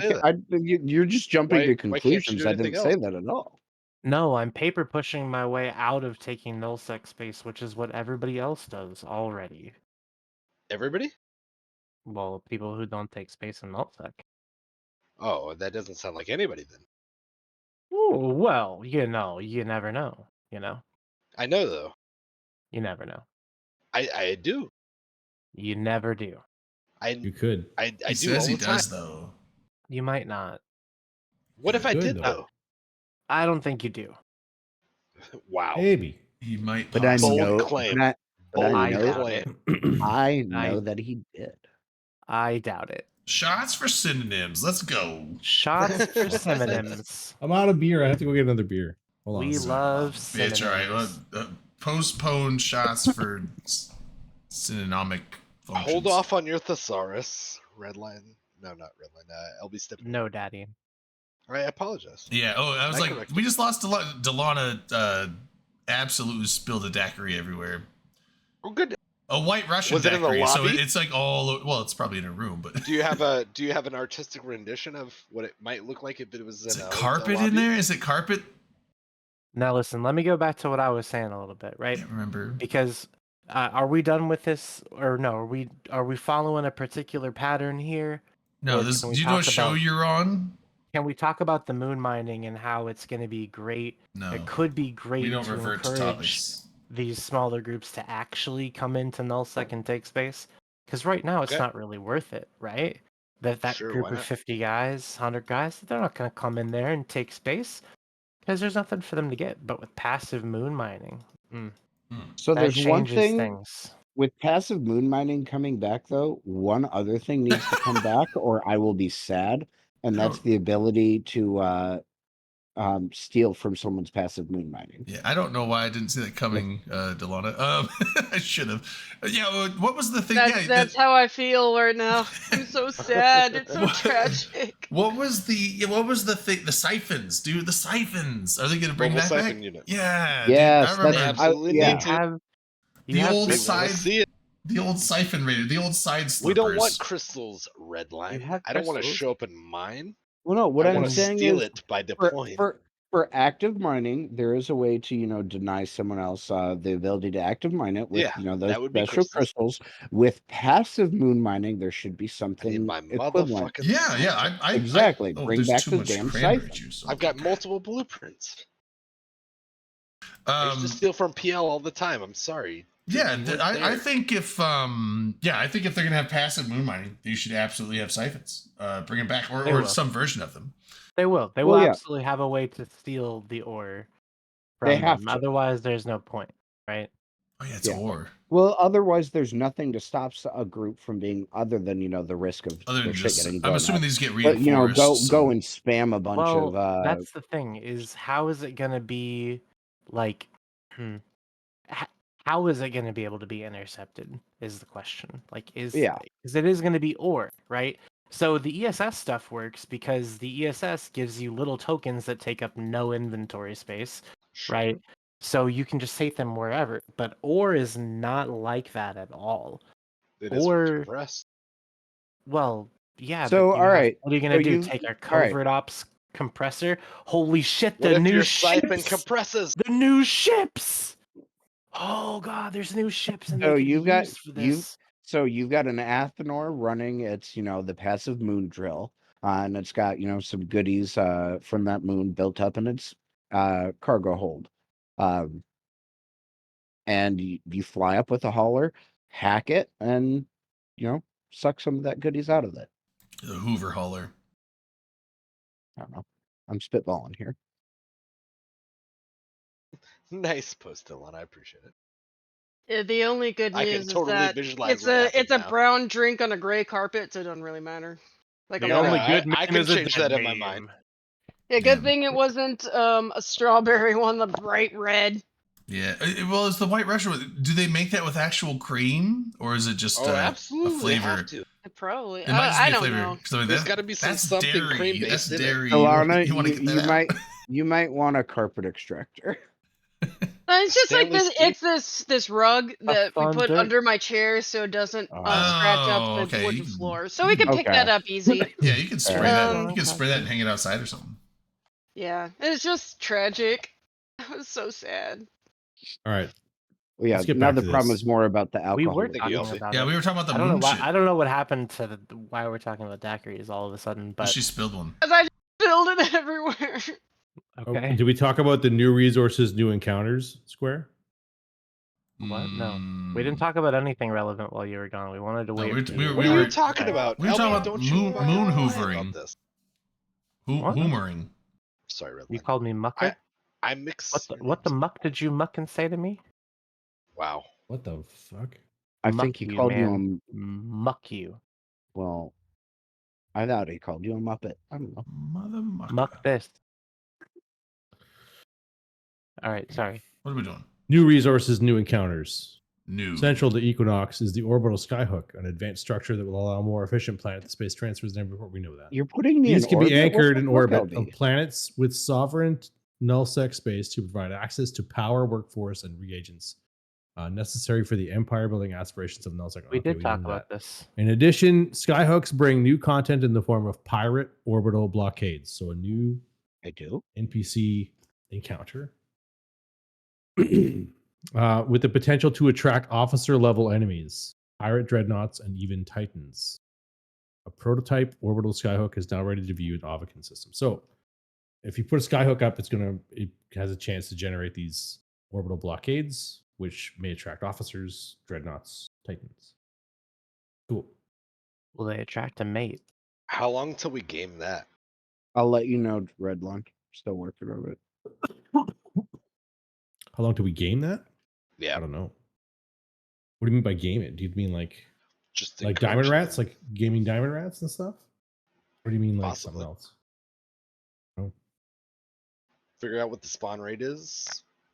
say can. You're just jumping Why- to why can't you conclusions. do I didn't anything say else? that at all. No, I'm paper pushing my way out of taking nullsec space, which is what everybody else does already. Everybody? Well, people who don't take space in nullsec. Oh, that doesn't sound like anybody then. Oh, well, you never know. I know though. You never know. I do. You never do. You could. I He do all says he the time. does though. You might not. What if I Good, did though. though? I don't think you do. Wow. Maybe. He might. But I possibly. Bold know. claim. But Bold I I know. doubt claim. I know that he did. I doubt it. Shots for synonyms. Let's go. Shots for synonyms. I'm out of beer. I have to go get another beer. Hold on. We a love Bitch, synonyms. all right. Postpone shots for synonymic functions. Hold off on your thesaurus. Redline. No, not Redline. LB Step. No, daddy. I apologize. Yeah. Oh, I was I like, correct we just lost Delana. Absolutely spilled a daiquiri everywhere. Oh, good. A white Russian Was it in the daiquiri. So lobby? it's like all. Well, it's probably in a room, but Do you have an artistic rendition of what it might look like if it was is in it a carpet hotel in lobby? there? Is it carpet? Now listen, let me go back to what I was saying a little bit, I right? can't remember. Because are we done with this or no? Are we following a particular pattern here? No, Or this. can Do we you know what talk show about- you're on? Can we talk about the moon mining and how it's going to be great? No. It could be great We don't to revert to encourage topics. these smaller groups to actually come into nullsec and take space. Because right now it's Okay. not really worth it, right? That Sure, group why of not? 50 guys, 100 guys, they're not going to come in there and take space because there's nothing for them to get. But with passive moon mining, So that there's one changes thing things. with passive moon mining coming back, though. One other thing needs to come back, or I will be sad, and that's the ability to steal from someone's passive moon mining. Yeah, I don't know why I didn't see that coming, Delana. I should have. Yeah, what was the thing? That's how I feel right now. I'm so sad. It's so What? tragic. What was the thing? The siphons, dude. The siphons. Are they going to bring Mobile that siphon back? unit. Yeah. Yes, dude, I remember that's- absolutely yeah. need to. You The have old We crystals. want to side- see it. the old siphon raider, the old side slippers. We don't want crystals, Redline. have I don't want to crystals. show up in mine. Well, no, what I I'm want to saying steal is it by deploying. for active mining, there is a way to deny someone else the ability to active mine it with Yeah, those that would be special crystals. With passive moon mining, there should be I need something my equivalent. motherfucking. Yeah. Exactly. Oh, Bring there's back too the much damn cranberry siphon. juice. I've got multiple blueprints. I used to steal from PL all the time. I'm sorry. Yeah, You weren't I there. think if I think if they're gonna have passive moon mining, you should absolutely have siphons. Bring them back, They or will. some version of them. They will. They Well, will yeah. absolutely have a way to steal the ore They from have them. to. Otherwise, there's no point, right? Oh yeah, it's Yeah. ore. Well, otherwise, there's nothing to stop a group from being other than the risk of Other their than shit just, getting I'm blown assuming up. these get But reinforced. go so- and spam a bunch Well, of. that's the thing. Is how is it gonna be like? How is it going to be able to be intercepted? Is the question. Like, Yeah. because it is going to be ore, right? So the ESS stuff works because the ESS gives you little tokens that take up no inventory space, right? So you can just take them wherever. But ore is not like that at all. It is Or compressed. well, yeah. So, but all right, what are you so gonna do? you- Take a all right. covert ops compressor? Holy shit! What The if new your siphon ships! compresses? The new ships! Oh god, there's new ships and So they can you've be got- used for you- this. So you've got an Athenor running its, the passive moon drill, and it's got, some goodies from that moon built up in its cargo hold. And you fly up with a hauler, hack it, and suck some of that goodies out of it. The Hoover hauler. I don't know. I'm spitballing here. Nice post, Dylan. I appreciate it. Yeah, the only good I news can is totally that visualize it's what a happened it's a now. brown drink on a gray carpet, so it doesn't really matter. Like The a only no, good I meme can is a change dead that in my meme. mind. Yeah, good Yeah. thing it wasn't a strawberry one, the bright red. Yeah. Well, is the White Russian? Do they make that with actual cream, or is it just Oh, a absolutely. They flavor? have to. Probably. It might just be I a don't flavor. know. 'Cause, I mean, There's gotta be that's something dairy. cream-based That's in it. dairy. Alana, you want to get that out? you might want a carpet extractor. It's just like Stanley this. Steve- It's this rug that we put thunder. under my chair so it doesn't scratch up Oh, the okay, wooden you can- floor. So we can pick Okay. that up easy. Yeah, you can spray Fair. that. You can spray that and hang it outside or something. Yeah, it's just tragic. It was so sad. All right. Well, yeah. Let's get Now back the to problem this. is more about the alcohol. We were Thank you, talking Elsie. about Yeah, it. we were talking about the I don't know moon why. shit. I don't know what happened to why we're talking about daiquiris all of a sudden, but She spilled one. Cause I just spilled it everywhere. Oh, okay. did we talk about the new resources, new encounters square? What? No. Mm. We didn't talk about anything relevant while you were gone. We wanted to No, wait. we for were- you. What we are were- you talking about? we were talking Elby, about don't you moon fucking lie hoovering. about this. What? Hoomering. Sorry, Red You Line. called me mucker. I mix. What the muck did you muck and say to me? Wow. What the fuck? I Muck think he you, called you man. a Muck you. well. I thought he called you a muppet. I don't know. Motherfucker. Muck this. All right. Sorry. What are we doing? New resources, new encounters. New. Central to Equinox is the orbital skyhook, an advanced structure that will allow more efficient planet to space transfers than ever before. We know that. You're putting me These in can be orbit? What anchored the in fuck, orbit LB? of planets with sovereign nullsec space to provide access to power, workforce, and reagents necessary for the empire building aspirations of nullsec. We Okay, did talk know about that. this. In addition, skyhooks bring new content in the form of pirate orbital blockades. So a new I do. NPC encounter with the potential to attract officer level enemies, pirate dreadnoughts, and even titans. A prototype orbital skyhook is now ready to view in Avakin system. So if you put a skyhook up, it has a chance to generate these orbital blockades, which may attract officers, dreadnoughts, titans. Cool. Will they attract a mate? How long till we game that? I'll let you know, Redline. Still working on it. How long do we game that? I Yeah, don't know. What do you mean by game it? Do you mean like just diamond encourage rats, them. like gaming diamond rats and stuff? Or do you mean like Possibly. something else? Figure out what the spawn rate is.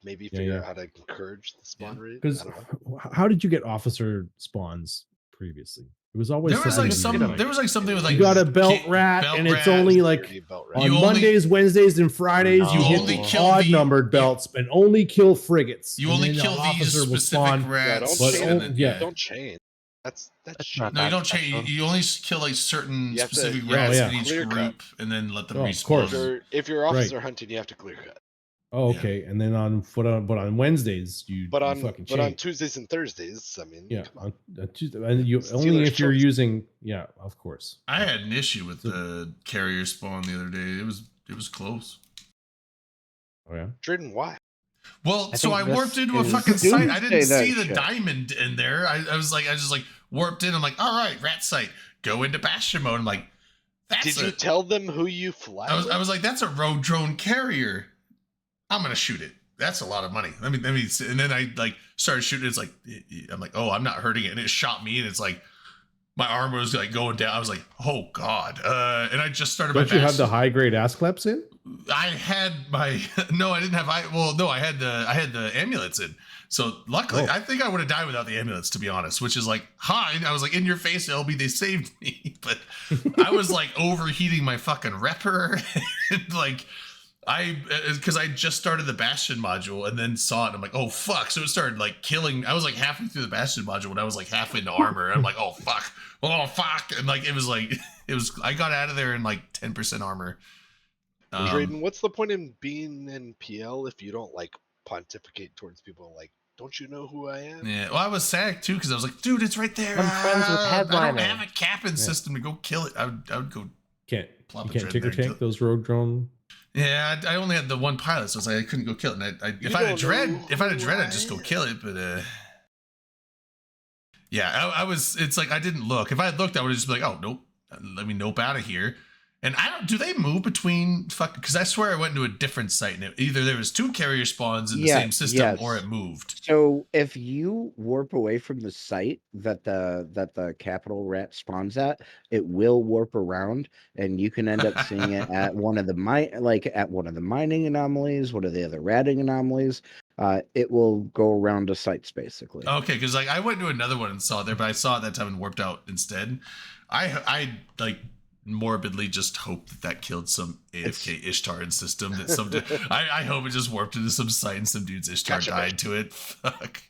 Maybe Yeah, figure yeah. out how to encourage the spawn rate. Because I don't know. how did you get officer spawns previously? It was always There was something like you some. did, There was like something with like you got a belt ki- rat, belt and it's rat. only like Security belt on rat. You only- Mondays, Wednesdays, and Fridays you No. hit only the kill odd the- numbered belts and only kill frigates. You and only then kill an these officer will specific spawn. Yeah, rats. don't But chain and oh, then- yeah. Don't chain. That's That's shit. not No, you that don't change. special. You only kill like certain You have to- specific you have rats to in each clear cut. group, and then let them Oh, of respawn. course. If you're officer hunting, you have to clear cut. Oh, Yeah. okay. And then on Wednesdays you But you on fucking but on chain. Tuesdays and Thursdays, I mean, Yeah, come on. on Tuesday, and you It's only dealer's if you're choice. using. Yeah, of course. I had an issue with the carrier spawn the other day. It was close. Oh yeah. Drayden, why? Well, I so think I warped this into a is- fucking site. I Doomsday didn't that see the shit. diamond in there. I was just like warped in. I'm like, all right, rat site. Go into Bastion mode. I'm like, that's Did you tell them who you fly? I was like, that's a rogue drone carrier. I'm gonna shoot it. That's a lot of money. Let me, and then I like started shooting. It's like, I'm like, oh, I'm not hurting it, and it shot me, and it's like, my armor was like going down. I was like, oh god. And I just started. Don't my you have the Bastion. high grade Ascleps in? I had my no, I didn't have I had the amulets in. So luckily, I think I would have died without the amulets, to be honest, which is like, hi. I was like, in your face, LB, they saved me. But I was like overheating my fucking repper. And like, because I just started the Bastion module and then saw it. And I'm like, oh, fuck. So it started like killing. I was like halfway through the Bastion module when I was like half into armor. And I'm like, oh, fuck. And like, it was, I got out of there in like 10% armor. Drayden, what's the point in being in PL if you don't like pontificate towards people? Like, don't you know who I am? Yeah, well, I was sad too because I was like, dude, it's right there. I'm friends with I Headliner. don't have a capping system to go kill it. I would go. You Plop a can't dread ticker there and kill tank it. those rogue drone. Yeah, I only had the one pilot, so I was like, I couldn't go kill it. And if I had a dread, I'd just go kill it. But yeah, I was. It's like I didn't look. If I had looked, I would have just been like, oh nope, let me nope out of here. And I don't. Do they move between Because I swear I went to a different site, and either there was 2 carrier spawns in the same system, or it moved. So if you warp away from the site that the capital rat spawns at, it will warp around, and you can end up seeing it at one of the mining anomalies, one of the other ratting anomalies. It will go around the sites basically. Okay, because like I went to another one and saw it there, but I saw it that time and warped out instead. I like morbidly just hope that killed some AFK Ishtar in system. That some I hope it just warped into some site and some dude's Ishtar Gotcha, died to it. Fuck.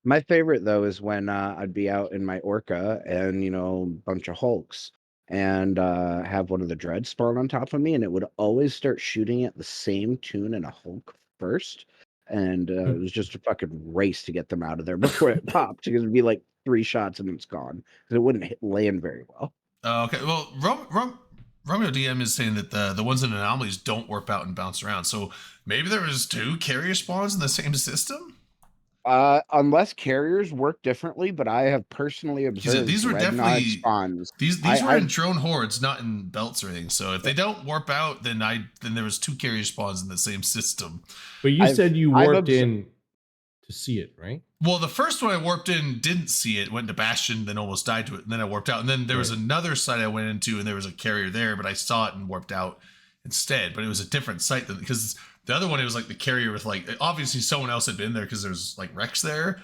My favorite though is when I'd be out in my Orca and bunch of Hulks and have one of the dreads spawn on top of me, and it would always start shooting at the same tune in a Hulk first. And it was just a fucking race to get them out of there before it popped, because it'd be like 3 shots and it's gone, because it wouldn't land very well. Okay, well, Romeo DM is saying that the ones in anomalies don't warp out and bounce around. So maybe there was 2 carrier spawns in the same system. Unless carriers work differently, but I have personally observed These were Dreadnought definitely spawns. These were in drone hordes, not in belts or anything. So if they don't warp out, then there was 2 carrier spawns in the same system. But you said you I've warped in to see it, right? Well, the first one I warped in, didn't see it, went to Bastion, then almost died to it, and then I warped out. And then there was another site I went into, and there was a carrier there, but I saw it and warped out instead. But it was a different site because the other one, it was like the carrier with like, obviously someone else had been there because there's like wrecks there.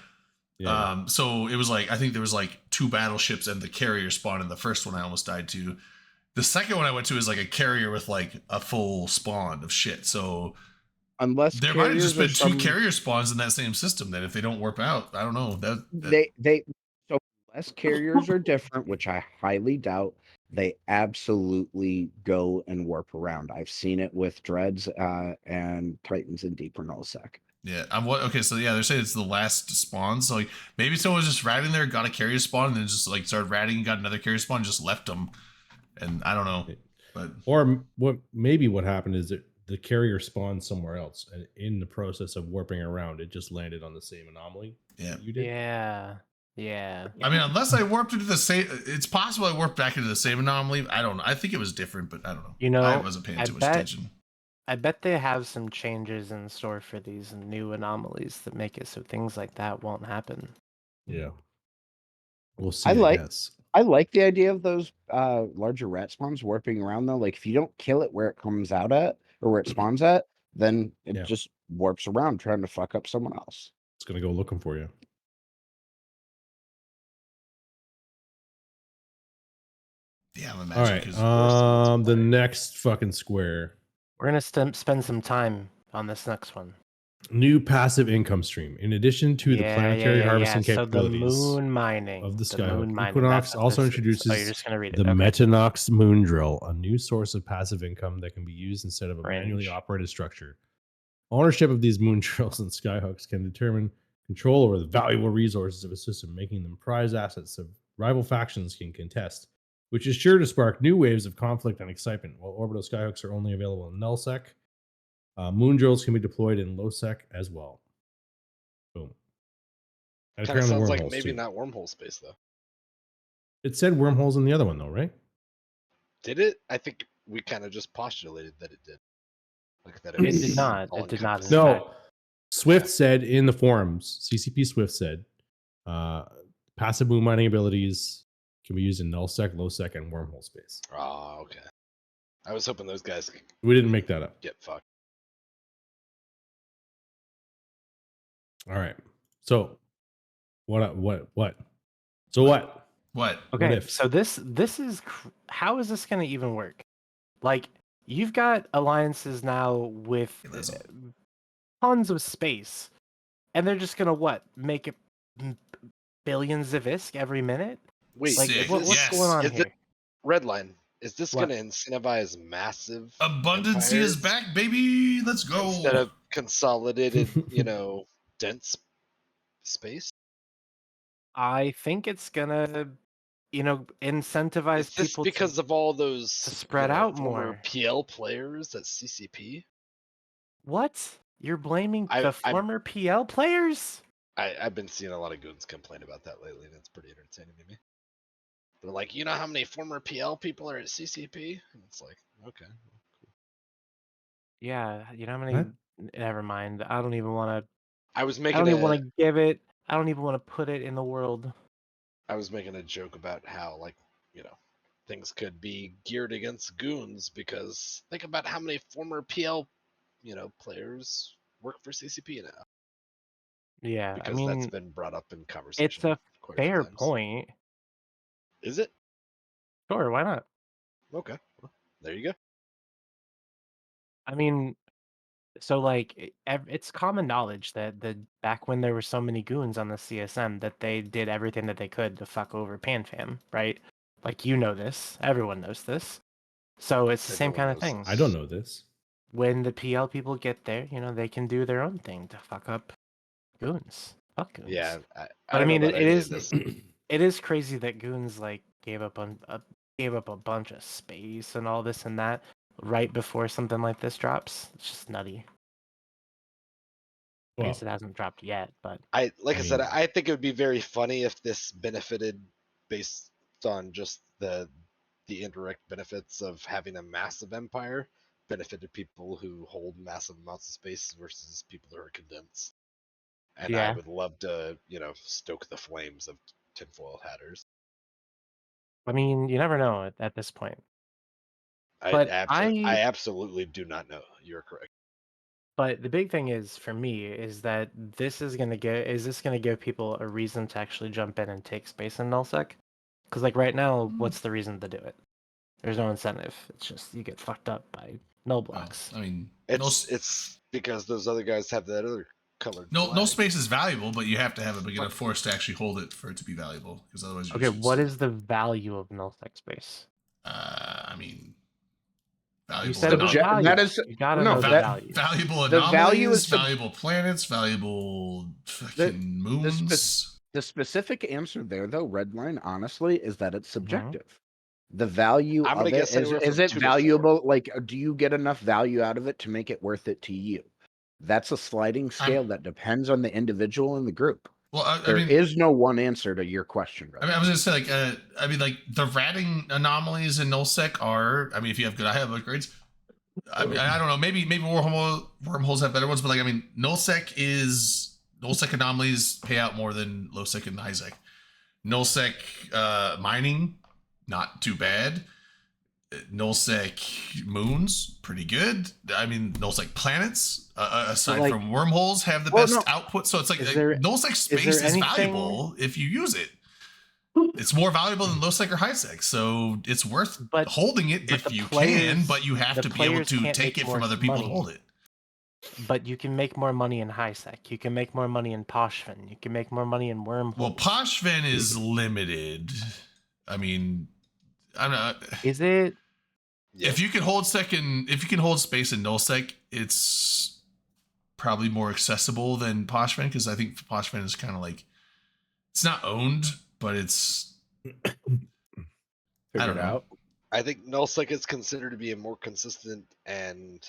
Yeah. So it was like, I think there was like 2 battleships and the carrier spawn in the first one I almost died to. The second one I went to is like a carrier with like a full spawn of shit. So Unless there might have just been carriers are 2 carrier spawns in that same system. Then if they don't warp out, I don't know. So unless carriers are different, which I highly doubt, they absolutely go and warp around. I've seen it with dreads and Titans in Deeper Nullsec. Yeah, okay, so yeah, they're saying it's the last spawn. So like maybe someone was just ratting there, got a carrier spawn, and then just like started ratting and got another carrier spawn, and just left them. And I don't know, but Or what happened is that the carrier spawned somewhere else, and in the process of warping around, it just landed on the same anomaly. yeah. You did. Yeah. I mean, unless I warped into the same, it's possible I warped back into the same anomaly. I don't know. I think it was different, but I don't know. I wasn't paying too much attention. I bet they have some changes in store for these new anomalies that make it so things like that won't happen. Yeah. We'll see. I like- guess. I like the idea of those larger rat spawns warping around though. Like if you don't kill it where it comes out at or where it spawns at, then it just warps around trying to fuck up someone else. It's gonna go looking for you. Yeah, I'm All imagining. right. The next fucking square. We're gonna spend some time on this next one. New passive income stream. In addition to the planetary harvesting capabilities So the moon mining of the moon Skyhook, mining, Equinox that's what also this is. introduces Oh, you're just gonna read it. the Okay. Metanox Moon Drill, a new source of passive income that can be used instead of a manually Range. operated structure. Ownership of these moon drills and skyhooks can determine control over the valuable resources of a system, making them prize assets that rival factions can contest, which is sure to spark new waves of conflict and excitement. While orbital skyhooks are only available in nullsec, Moon drills can be deployed in low sec as well. Boom. And Kind of apparently sounds like wormholes, maybe too. not wormhole space though. It said wormholes in the other one though, right? Did it? I think we kind of just postulated that it did. Like that It did was not. all It did not. In encompassing. fact. No. Swift said in the forums, CCP Swift said, passive moon mining abilities can be used in null sec, low sec, and wormhole space. Oh, okay. I was hoping those guys could We didn't make that up. get fucked. All right. So what? So what? What? Okay, if? so this is how is this going to even work? Like, you've got alliances now with tons of space, and they're just going to what, make it billions of ISK every minute? Wait, Like, Sick. what's Yes. going on Is here? Redline, is this What? going to incentivize massive Abundancy is empires back, baby. Let's go. instead of consolidated, dense space? I think it's gonna, incentivize Is this people because of all those spread out former more. PL players at CCP? What? You're blaming I- the I'm- former PL players? I've been seeing a lot of goons complain about that lately, and it's pretty entertaining to me. They're like, you know how many former PL people are at CCP? And it's like, okay. Yeah, you know how many? What? Never mind. I don't even want to. I was I making don't even a want to give it. I don't even want to put it in the world. joke about how things could be geared against goons because think about how many former PL players work for CCP now. Yeah, I Because that's mean, been brought up in conversation. it's a quite a few fair times. point. Is it? Sure, why not? Okay. Well, there you go. I mean, so like, it's common knowledge that back when there were so many goons on the CSM, that they did everything that they could to fuck over PanFam, right? Like, this, everyone knows this. So it's the same Everyone kind of knows thing. this. I don't know this. When the PL people get there, they can do their own thing to fuck up goons. Fuck goons. Yeah, But I don't know mean, about it any of is this. it is crazy that goons like gave up a bunch of space and all this and that right before something like this drops. It's just nutty. I Well, guess it hasn't dropped yet, but I said, mean- I think it would be very funny if this benefited based on just the indirect benefits of having a massive empire benefited people who hold massive amounts of space versus people who are condensed. And I Yeah. would love to, stoke the flames of tinfoil hatters. I mean, you never know at this point. I But absolutely do not know. You're correct. But the big thing is for me is that this is gonna give people a reason to actually jump in and take space in nullsec? Because like right now, what's the reason to do it? There's no incentive. It's just you get fucked up by null blocks. I mean, It's because those other guys have that other colored. no flag. space is valuable, but you have to have a big enough force to actually hold it for it to be valuable. Because otherwise, you're Okay, just what useless. is the value of nullsec space? I mean, You valuable. said it was Object- value. that is- You gotta no, know the that- value. Valuable The anomalies, value is sub- valuable planets, valuable fucking moons. The specific answer there, though, Redline, honestly, is that it's Mm-hmm. subjective. The value I'm gonna of it guess anywhere is from it 2 to 4. valuable? Like, do you get enough value out of it to make it worth it to you? That's a sliding scale that depends on the individual in the group. Well, I There mean, is no one answer to your question, I mean, I was gonna say like the ratting anomalies in nullsec are. I mean, if you have good high upgrades, I mean, I don't know. Maybe wormholes have better ones, but like I mean, nullsec anomalies pay out more than lowsec and highsec. Nullsec mining, not too bad. Nullsec moons, pretty good. I mean, nullsec planets, aside like- from wormholes, have the Well, best no. output. So it's like Is there- nullsec space there is anything- valuable if you use it. It's more valuable than lowsec or highsec, so it's worth But- holding it but if the you can. players- But you have the to be able players to can't take make it from more other people money. to hold it. But you can make more money in highsec. You can make more money in Poshfin. You can make more money in wormhole. Well, Poshvin is limited. I mean, I'm not. Is it? Yeah. If you can hold space in nullsec, it's probably more accessible than Poshvin because I think Poshvin is kind of like it's not owned, but it's Figure don't it know. out. I think nullsec is considered to be a more consistent and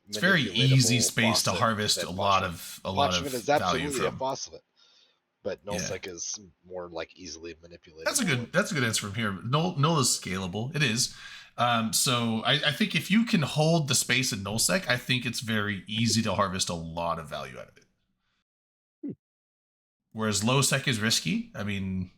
It's very easy manipulatable space to faucet harvest than a lot Flashman. of Flashman is value absolutely a from. faucet, but Yeah. nullsec is more like easily manipulatable. That's a good answer from here. Null is scalable. It is. So I think if you can hold the space in nullsec, I think it's very easy to harvest a lot of value out of it. Whereas lowsec is risky. I mean,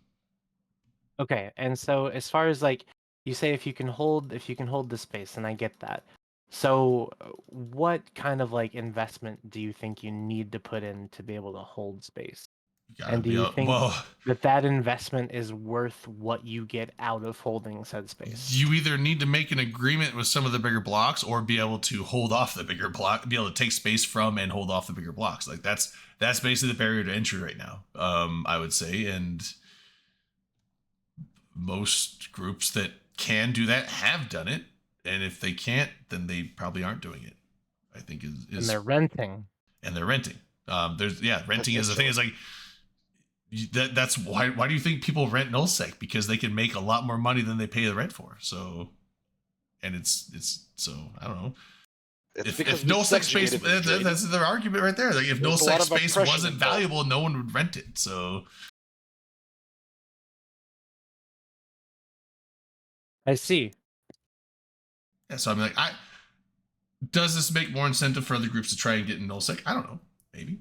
Okay, and so as far as like you say, if you can hold the space, and I get that. So what kind of like investment do you think you need to put in to be able to hold space? you gotta And do be you a, think well. that investment is worth what you get out of holding said space? You either need to make an agreement with some of the bigger blocks, or be able to hold off the bigger block, be able to take space from and hold off the bigger blocks. Like that's basically the barrier to entry right now. I would say, and most groups that can do that have done it, and if they can't, then they probably aren't doing it. I think is And they're renting. And they're renting. Renting is the thing. Is like that's why do you think people rent nullsec? Because they can make a lot more money than they pay the rent for. So, and it's so I don't know. It's If nullsec space, that's their argument right there. Like if nullsec space wasn't valuable, no one would rent it. So I see. yeah, so I'm like, does this make more incentive for other groups to try and get in nullsec? I don't know. Maybe.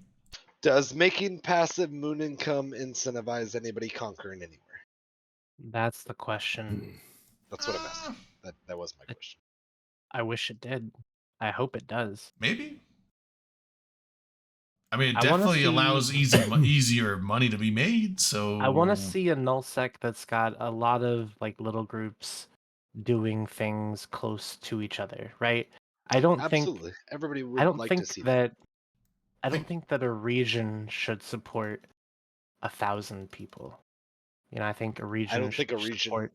Does making passive moon income incentivize anybody conquering anywhere? That's the question. That's what I'm asking. That was my question. I wish it did. I hope it does. Maybe. I mean, it I wanna definitely see- allows easier money to be made. So I want to see a nullsec that's got a lot of like little groups doing things close to each other, right? I don't Absolutely. Everybody would I don't like think to see that. I don't think that a region should support 1,000 people. You know, I think a region don't think should a region- support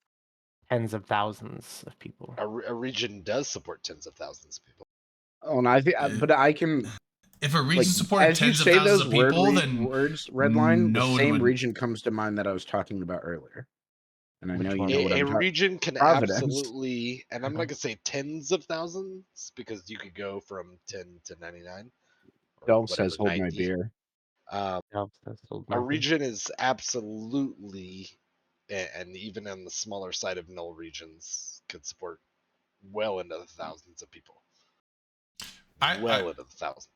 tens of thousands of people. A region does support tens of thousands of people. Oh, and I think, but I can. if a region Like, supported as you tens of say thousands those of people, then words, Redline, no the one same would- region comes to mind that I was talking about earlier. And I Which know you one? know what A I'm talking. region can Providence. absolutely, and I'm not gonna say tens of thousands because you could go from 10 to 99. or Dove says, whatever, "Hold my 90. beer." Yeah, that's sold A nothing. region is absolutely, and even on the smaller side of null regions, could support well into the thousands of people. Into the thousands.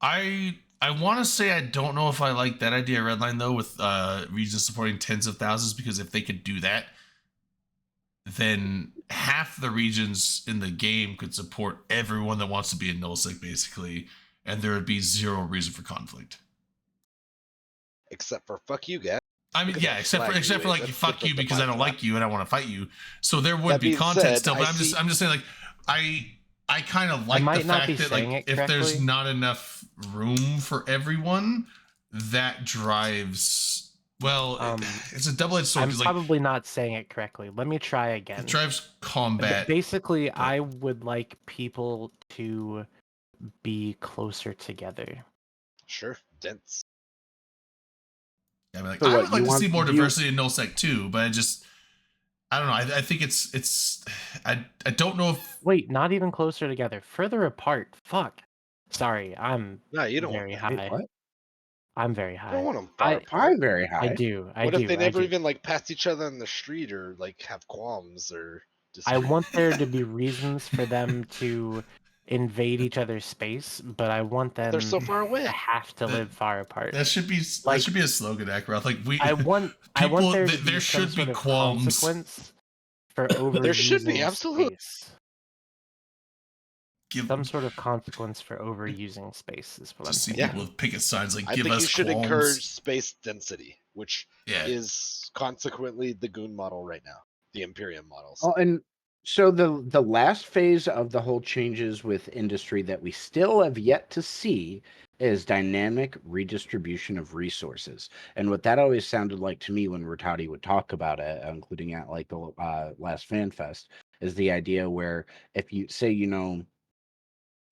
I want to say I don't know if I like that idea, Redline, though, with regions supporting tens of thousands, because if they could do that, then half the regions in the game could support everyone that wants to be in nullsec, basically, and there would be zero reason for conflict. Except for fuck you, guys. I mean, Look at yeah, that except flag for you like raised. you That's fuck you different because I than don't my like you and I want to fight you. So there would That be being content said, still, but I I'm see- just saying, like, I kind of like might the not fact be that, saying like, it if there's correctly. not enough room for everyone, that drives, well, it's a double-edged sword I'm because, like, probably not saying it correctly. Let me try again. it drives But combat. basically, I would like people to be closer together. Sure, dense. I mean, like, So I what, would like you to see want- more do you- diversity in nullsec too, but I don't know. I think it's I don't know if Wait, not even closer together. Further apart. Fuck. Sorry, I'm No, you don't very want that. high. What? I'm very You high. don't want them far I- apart. I'm very high. I do. I What do. if they I never do. even like pass each other in the street or like have qualms or? I disagree? want there to be reasons for them to invade each other's space, but I want them They're so far away. to have to live far apart. that should be Like- a slogan, Akrath. Like I want people, there to there be some should sort be of qualms. consequence for overusing There should be, absolutely. space. Give Some sort of consequence for overusing space is what I'm just see saying. Yeah. people with picket signs like I give think us you should qualms. encourage space density, which Yeah. is consequently the Goon model right now, the Imperium models. Oh, and so the last phase of the whole changes with industry that we still have yet to see is dynamic redistribution of resources. And what that always sounded like to me when Rotati would talk about it, including at like the last Fan Fest, is the idea where if you say,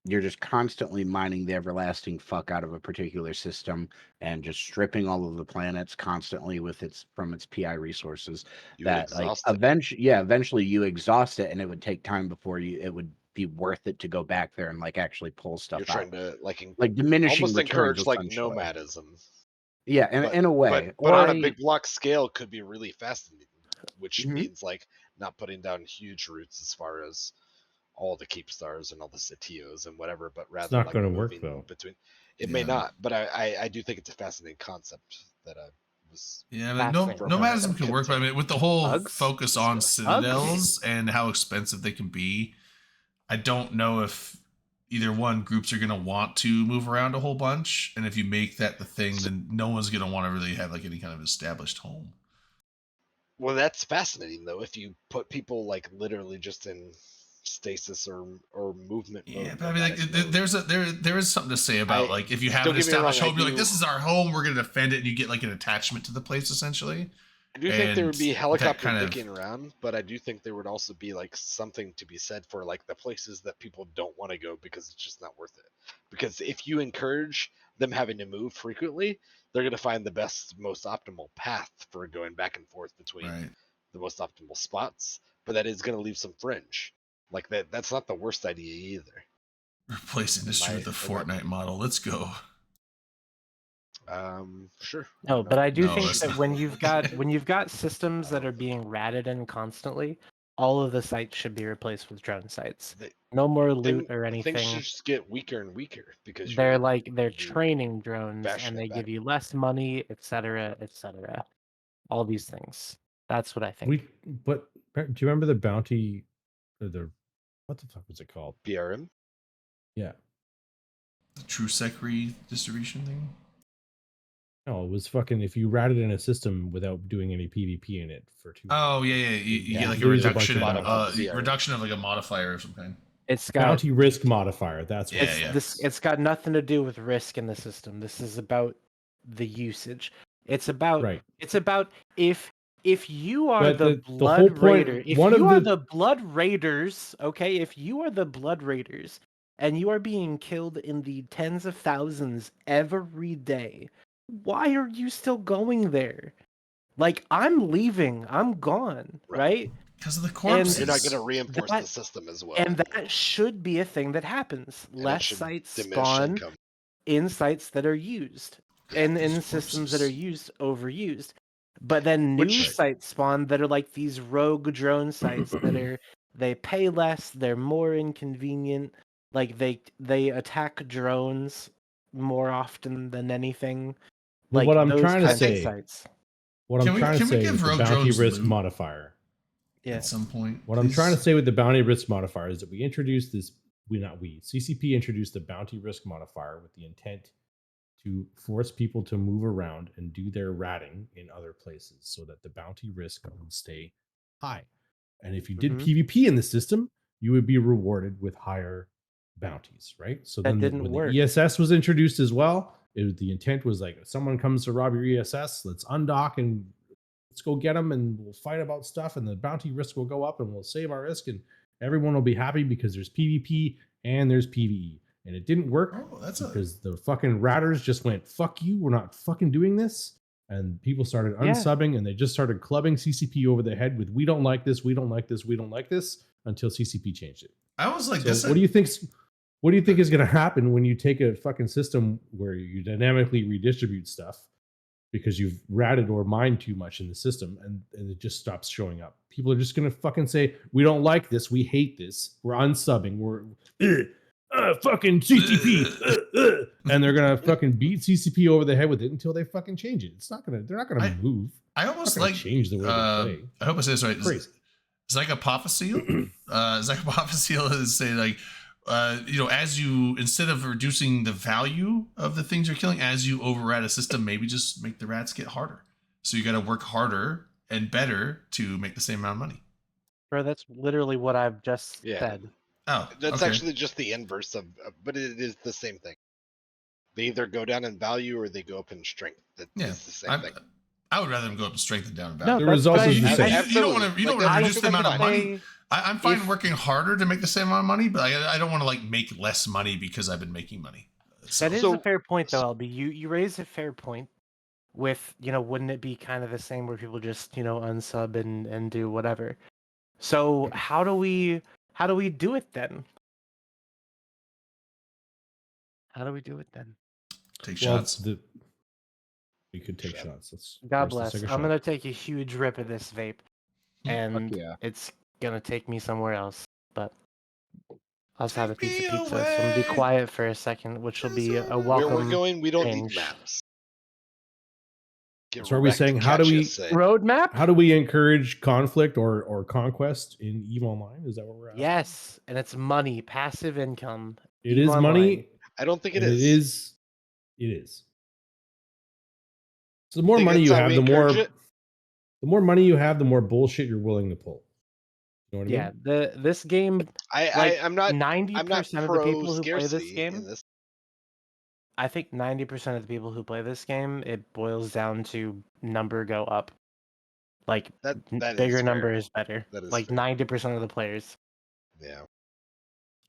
you're just constantly mining the everlasting fuck out of a particular system and just stripping all of the planets constantly from its PI resources, You would that like exhaust it. eventually you exhaust it, and it would take time before it would be worth it to go back there and like actually pull stuff You're out. trying to like diminishing almost returns, encourage like essentially. nomadism. Yeah, in a way. But Or on a big block scale could be really fascinating, which Mhm. means like not putting down huge roots as far as all the keep stars and all the satios and whatever, but rather not like gonna work, moving though. between. It may Yeah. not, but I do think it's a fascinating concept that I was. Yeah, but Fascinating. nomadism can work, but I mean, with the whole Bugs? focus on Bugs? citadels and how expensive they can be, I don't know if either one, groups are going to want to move around a whole bunch, and if you make that the thing, then no one's going to want to really have like any kind of established home. Well, that's fascinating though. If you put people like literally just in stasis or movement mode. Yeah, but I mean, like, nomadic mode. there is something to say about like if you have don't an get me wrong, established I home, you're like, do- this is our home, we're going to defend it, and you get like an attachment to the place essentially. I do think there would be and that helicopter kind of- dicking around, but I do think there would also be like something to be said for like the places that people don't want to go because it's just not worth it. Because if you encourage them having to move frequently, they're going to find the best, most optimal path for going back and forth between Right. the most optimal spots. But that is going to leave some fringe. Like that's not the worst idea either. Replace industry with the Fortnite model. Let's go. Sure. No, but I do No, think that's that not- when you've got systems that are being ratted in constantly, all of the sites should be replaced with drone sites. They- No more loot Then or anything. Things just get weaker and weaker because They're you're training drones bashing and it they back. give you less money, etc., etc. All these things. That's what I think. But do you remember the bounty or the what the fuck was it called? BRM. Yeah. The true sec redistribution thing. No, it was fucking if you ratted in a system without doing any PvP in it for 2 Oh yeah. You get like a There's a bunch reduction, of modifiers. reduction of like a modifier or some kind. It's got bounty risk modifier. That's what Yeah, yeah. it's got nothing to do with risk in the system. This is about the usage. It's about right. it's about if you are But the the whole blood point- raider, if one of you are the- the blood raiders, okay, if you are the blood raiders and you are being killed in the tens of thousands every day, why are you still going there? Like, I'm leaving, I'm gone, right? Because of the corpses. You're not going to reinforce that- the system as well. And that should be a thing that happens. And it Less should sites diminish spawn income. in sites that are used and in Those systems that are corpses. overused. But then new Which- sites spawn that are like these rogue drone sites that they pay less, they're more inconvenient, like they attack drones more often than anything. But Like what I'm those trying to kinds of say- sites. What Can I'm we- trying to can we say give with the rogue bounty drones risk loot? modifier. Yeah. At some point. What I'm please. trying to say with the bounty risk modifier is that we introduced this. CCP introduced the bounty risk modifier with the intent to force people to move around and do their ratting in other places so that the bounty risk would stay high. And if you did Mhm. PvP in the system, you would be rewarded with higher bounties, right? So That then didn't when work. the ESS was introduced as well, the intent was like, if someone comes to rob your ESS, let's undock and let's go get them and we'll fight about stuff and the bounty risk will go up and we'll save our risk and everyone will be happy because there's PvP and there's PvE. And it didn't work Oh, that's a because the fucking ratters just went, fuck you, we're not fucking doing this. And people started Yeah. unsubbing and they just started clubbing CCP over the head with, we don't like this, we don't like this, we don't like this, until CCP changed it. I was like, So this. what do you think is going to happen when you take a fucking system where you dynamically redistribute stuff because you've ratted or mined too much in the system and it just stops showing up? People are just going to fucking say, we don't like this, we hate this, we're unsubbing, we're fucking CCP, and they're going to fucking beat CCP over the head with it until they fucking change it. They're not going to move. I almost Not gonna like change the way they play. I hope I say this right. Crazy. Zygopophacile. Zygopophacile is say like, as you, instead of reducing the value of the things you're killing, as you overrat a system, maybe just make the rats get harder. So you got to work harder and better to make the same amount of money. Bro, that's literally what I've just Yeah. said. Oh, That's okay. actually just the inverse of, but it is the same thing. They either go down in value or they go up in strength. That is Yeah, the same I'm- thing. I would rather them go up in strength and down in No, value. The result that's is what the I- same. I- You don't want to. You don't Like, want to that's reduce the amount of money. I'm fine if- working harder to make the same amount of money, but I don't want to like make less money because I've been making money. So, That is So- a fair point, though, LB. You raise a fair point. With wouldn't it be kind of the same where people just unsub and do whatever? So how do we do it then? How do we do it then? Take Well, shots. we could take Shot. shots. God First, let's bless. take a I'm shot. gonna take a huge rip of this vape, and yeah. it's gonna take me somewhere else. But I also have a Take piece of me pizza, so I'm gonna be away. quiet for a second, which will be a Where welcome we're going, we don't change. need maps. Get So are we wrecked, saying, how do catch ya, we- say. Roadmap? How do we encourage conflict or conquest in EVE Online? Is that what we're asking? Yes, and it's money, passive income. It EVE is money. I don't think it and is. It is. So the more Think money that's you how have, we the more encourage it? money you have, the more bullshit you're willing to pull. You know what I Yeah, mean? this game, like I'm not 90% of the pro people who play this scarcity game, in this. I think 90% of the people who play this game, it boils down to number go up. Like That bigger is number fair. is better. That is Like fair. 90% of the players. Yeah.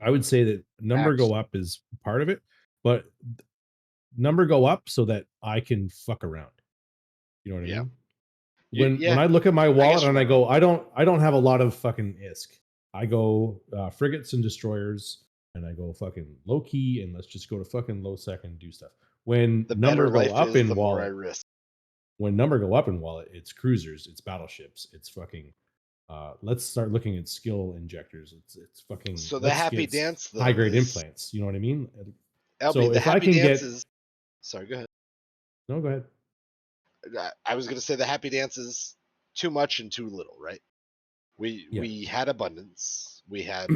I would say that number go up is part of it, but number go up so that I can fuck around. You know what I Yeah. mean? Yeah. When I look at my guess wallet you're and I right. go, I don't have a lot of fucking ISK. I go frigates and destroyers, and I go fucking low key, and let's just go to fucking low sec and do stuff. When The number better go life up is, in the more I wallet, risk. when number go up in wallet, it's cruisers, it's battleships, it's fucking. Let's start looking at skill injectors. It's fucking. So the let's happy get dance, though, high grade is- implants. You know what I mean? LB, So the if I happy can dance get- is. Sorry, go ahead. No, go ahead. I was going to say the happy dance is too much and too little, right? Yeah. We had abundance. We had,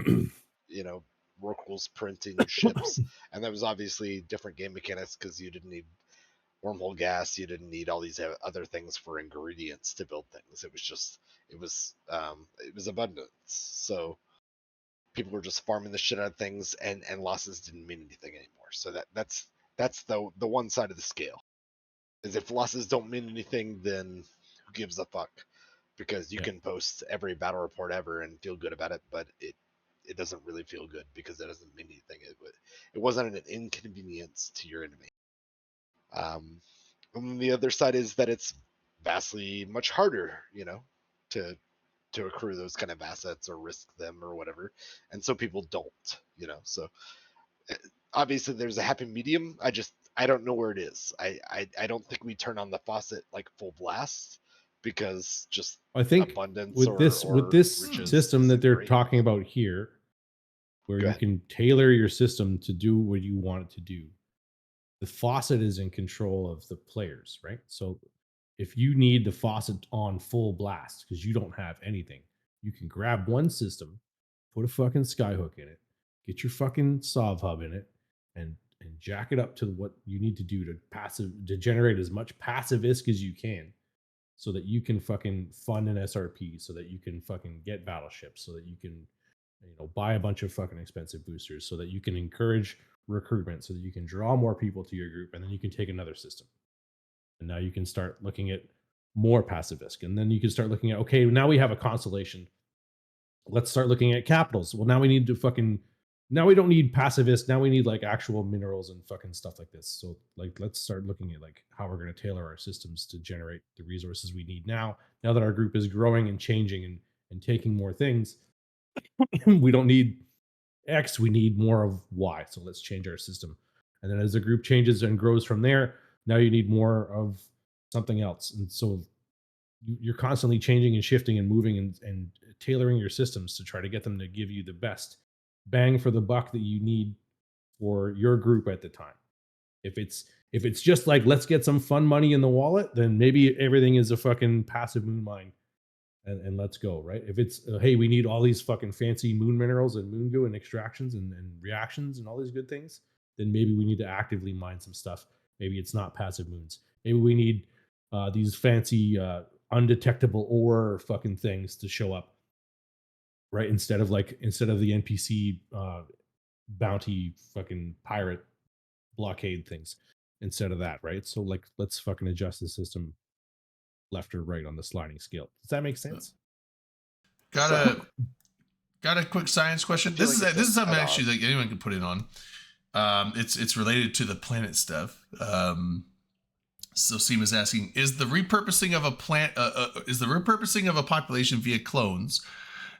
Rorquals printing ships, and that was obviously different game mechanics because you didn't need wormhole gas, you didn't need all these other things for ingredients to build things. It was abundance. So people were just farming the shit out of things, and losses didn't mean anything anymore. So that's the one side of the scale. Is if losses don't mean anything, then who gives a fuck? Because you can post every battle report ever and feel good about it, but it doesn't really feel good because it doesn't mean anything. It wasn't an inconvenience to your enemy. And the other side is that it's vastly much harder, to accrue those kind of assets or risk them or whatever, and so people don't, So obviously there's a happy medium. I don't know where it is. I don't think we turn on the faucet like full blast because just I think abundance with or this riches system that isn't they're great. talking about here, where Go you ahead. can tailor your system to do what you want it to do, the faucet is in control of the players, right? So if you need the faucet on full blast because you don't have anything, you can grab one system, put a fucking skyhook in it, get your fucking Sov hub in it, and jack it up to what you need to do to generate as much passive ISK as you can, so that you can fucking fund an SRP, so that you can fucking get battleships, so that you can, buy a bunch of fucking expensive boosters, so that you can encourage recruitment, so that you can draw more people to your group, and then you can take another system. And now you can start looking at more passive ISK. And then you can start looking at, okay, now we have a constellation. Let's start looking at capitals. Well, now we need to now we don't need passive ISK. Now we need like actual minerals and fucking stuff like this. So like, let's start looking at like how we're going to tailor our systems to generate the resources we need now that our group is growing and changing and taking more things. We don't need X, we need more of Y. So let's change our system. And then as the group changes and grows from there, now you need more of something else. And so you're constantly changing and shifting and moving and tailoring your systems to try to get them to give you the best bang for the buck that you need for your group at the time. If it's just like, let's get some fun money in the wallet, then maybe everything is a fucking passive moon mine and let's go, right? If it's, hey, we need all these fucking fancy moon minerals and moon goo and extractions and reactions and all these good things, then maybe we need to actively mine some stuff. Maybe it's not passive moons. Maybe we need these fancy undetectable ore fucking things to show up, right? Instead of the NPC bounty fucking pirate blockade things, instead of that, right? So like, let's fucking adjust the system left or right on the sliding scale. Does that make sense? Got a quick science question. This is something actually that anyone can put in on. It's related to the planet stuff. So Seema's asking, is the repurposing of a population via clones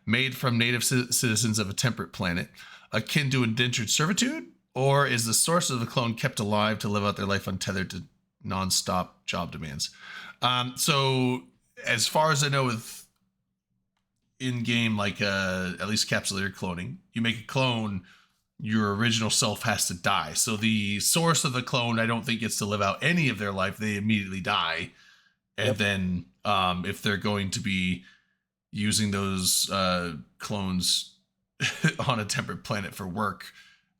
made from native citizens of a temperate planet akin to indentured servitude, or is the source of the clone kept alive to live out their life untethered to non-stop job demands? So as far as I know, with in-game, like at least capsulated cloning, you make a clone, your original self has to die. So the source of the clone, I don't think gets to live out any of their life. They immediately die. And then if they're going to be using those clones on a temperate planet for work,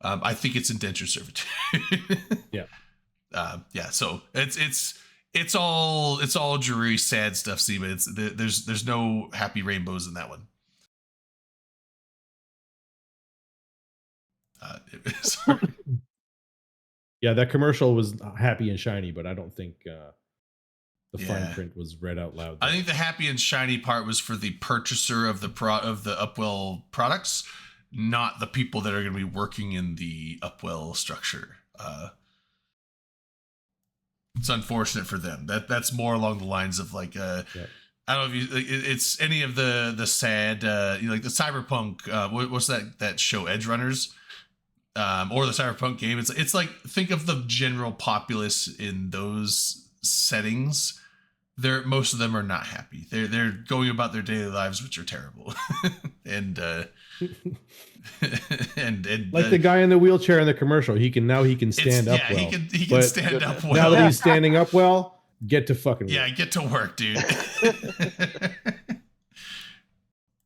I think it's indentured servitude. Yeah. So it's all dreary, sad stuff, see, but there's no happy rainbows in that one. Yeah, that commercial was happy and shiny, but I don't think the fine print was read out loud. I think the happy and shiny part was for the purchaser of the Upwell products, not the people that are going to be working in the Upwell structure. It's unfortunate for them. That's more along the lines of like I don't know if you, it's any of the sad like the Cyberpunk what's that show, Edge Runners, or the Cyberpunk game. It's like, think of the general populace in those settings. Most of them are not happy. They're going about their daily lives, which are terrible. and like the guy in the wheelchair in the commercial, he can stand up well. He can stand up well. Now that he's standing up well, get to fucking work. Yeah, get to work, dude.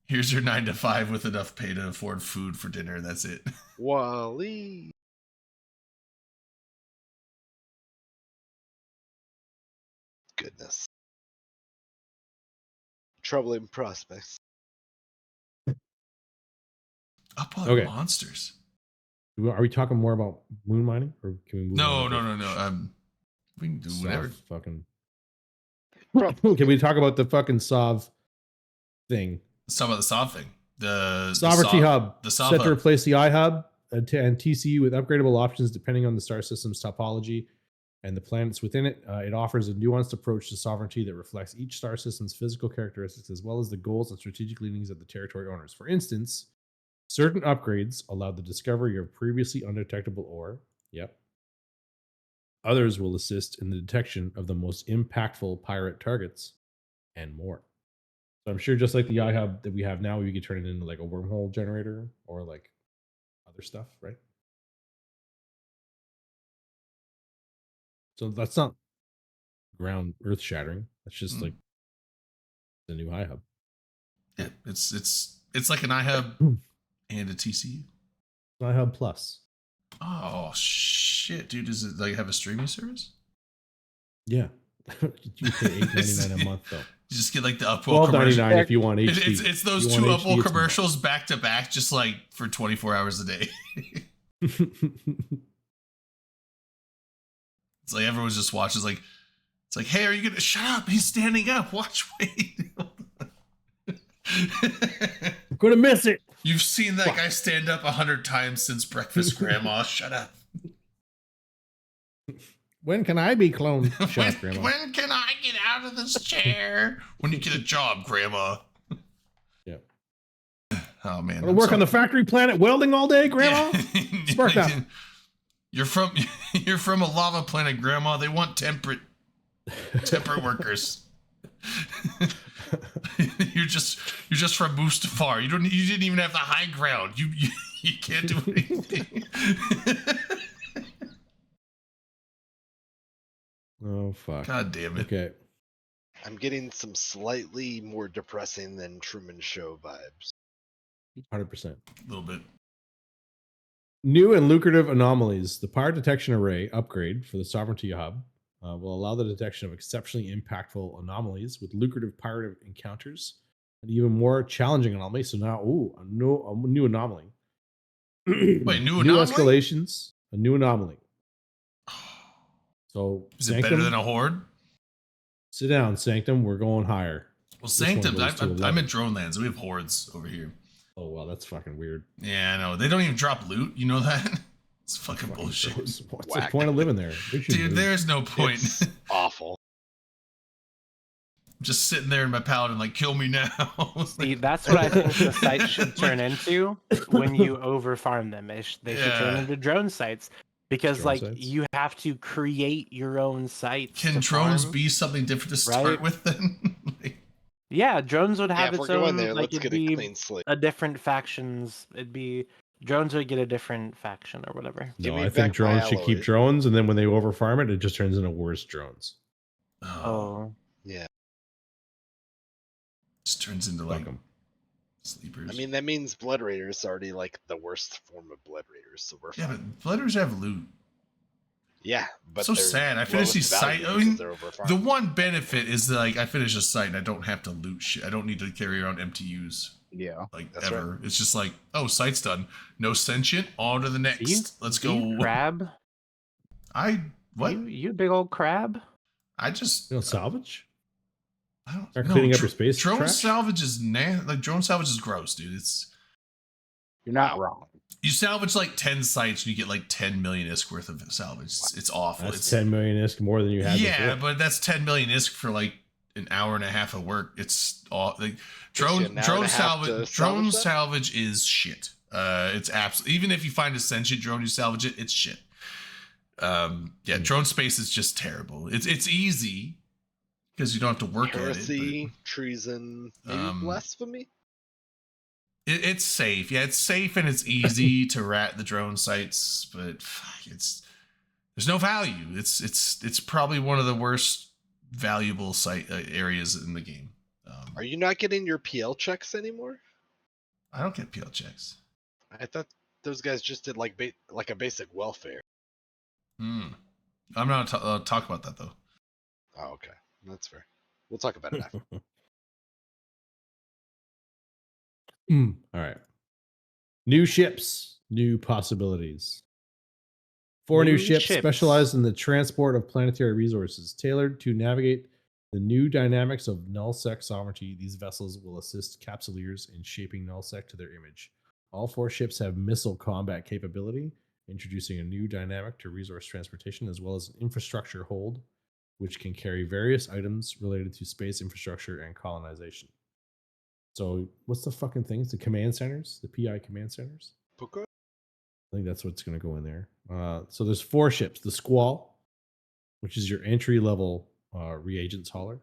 Here's your 9 to 5 with enough pay to afford food for dinner. That's it. Wally. Goodness. Troubling prospects. Upwell monsters. Are we talking more about moon mining, or can we move? No. We can do whatever. Fucking. Can we talk about the fucking SOV thing? Let's talk about the SOV thing. The Sovereignty Hub. The SOV set to hub. replace the iHub and TCU with upgradable options depending on the star system's topology and the planets within it. It offers a nuanced approach to sovereignty that reflects each star system's physical characteristics as well as the goals and strategic leanings of the territory owners. For instance, certain upgrades allow the discovery of previously undetectable ore. Yep. Others will assist in the detection of the most impactful pirate targets and more. So I'm sure just like the iHub that we have now, we could turn it into like a wormhole generator or like other stuff, right? So that's not ground earth shattering. That's just like the new iHub. Yeah, it's like an iHub and a TCU. iHub Plus. Oh shit, dude! Does it like have a streaming service? Yeah, you pay $8.99 a month though. You just get like the Upwell $12.99 if you want HD. It's those two Upwell commercials back to back, just like for 24 hours a day. It's like everyone's just watches. Like it's like, hey, are you gonna shut up? He's standing up. Watch, wait. I'm gonna miss it. You've seen that guy stand up 100 times since breakfast, Grandma. Shut up. When can I be cloned? Shut up, Grandma. When can I get out of this chair? When you get a job, Grandma. Yeah. Oh man. Wanna work on the factory planet welding all day, Grandma? Yeah. Spark up. You're from a lava planet, Grandma. They want temperate workers. You're just from Mustafar. You didn't even have the high ground. You can't do anything. Oh fuck. God damn it. Okay. I'm getting some slightly more depressing than Truman Show vibes. 100%. A little bit. New and lucrative anomalies. The power detection array upgrade for the Sovereignty Hub will allow the detection of exceptionally impactful anomalies with lucrative pirate encounters and even more challenging anomalies. So now, a new anomaly. Wait, new anomaly? New escalations, a new anomaly. So, is it better than a horde? Sit down, Sanctum. We're going higher. Well, Sanctum, I'm in Drone Lands. We have hordes over here. Oh, well, that's fucking weird. Yeah, I know. They don't even drop loot. You know that? It's fucking bullshit. What's the point of living there? Dude, there's no point. It's awful. just sitting there in my paladin, like, kill me now. See, that's what I think the site should turn into when you overfarm them. They should turn Yeah. into drone sites because, Drone like, sites? you have to create your own sites. Can to drones farm. be something different to start Right? with then? Like, Yeah, drones would Yeah, have if we're its own. going there, Like, let's it'd get a be clean slate. a different factions. It'd be drones would get a different faction or whatever. Give No, me I think back my drones should keep alloy. drones, and then when they overfarm it, it just turns into worse drones. Oh, Yeah. just turns into Fuck like 'em. sleepers. I mean, that means Blood Raiders is already like the worst form of Blood Raiders, so we're yeah, fine. but Blooders have loot. Yeah, but So they're sad. I finished lowest these value site. I because mean, they're overfarmed. the one benefit is that, like, I finish a site and I don't have to loot shit. I don't need to carry around MTUs Yeah. like That's ever. It's just like, oh, site's done. No sentient. On to the next. you- Let's do you go. crab? What? You big old crab? I just You know, salvage? I don't Start cleaning up your space Drone trash? salvage is drone salvage is gross, dude. It's You're not wrong. you salvage like 10 sites and you get like 10 million ISK worth of salvage. It's awful. That's It's 10 million ISK more than you had yeah, before. but that's 10 million ISK for like an hour and a half of work. It's all like you an hour and drone a half to drone salvage that? salvage is shit. It's absolutely, even if you find a sentient drone, you salvage it, it's shit. Yeah, drone space is just terrible. It's easy because you don't have to work Heresy, at it. treason, maybe Um, blasphemy. It's safe. Yeah, it's safe and it's easy to rat the drone sites, but fuck, there's no value. It's probably one of the worst valuable site areas in the game. Are you not getting your PL checks anymore? I don't get PL checks. I thought those guys just did like a basic welfare. I'm not talk about that though. Oh, okay, that's fair. We'll talk about it after. All right. New ships, new possibilities. Four new New ships ships. specialized in the transport of planetary resources, tailored to navigate the new dynamics of nullsec sovereignty. These vessels will assist capsuleers in shaping nullsec to their image. All four ships have missile combat capability, introducing a new dynamic to resource transportation, as well as an infrastructure hold, which can carry various items related to space infrastructure and colonization. So, what's the fucking things? The command centers, the PI command centers. Puka? I think that's what's going to go in there. So there's four ships: the Squall, which is your entry level reagents hauler;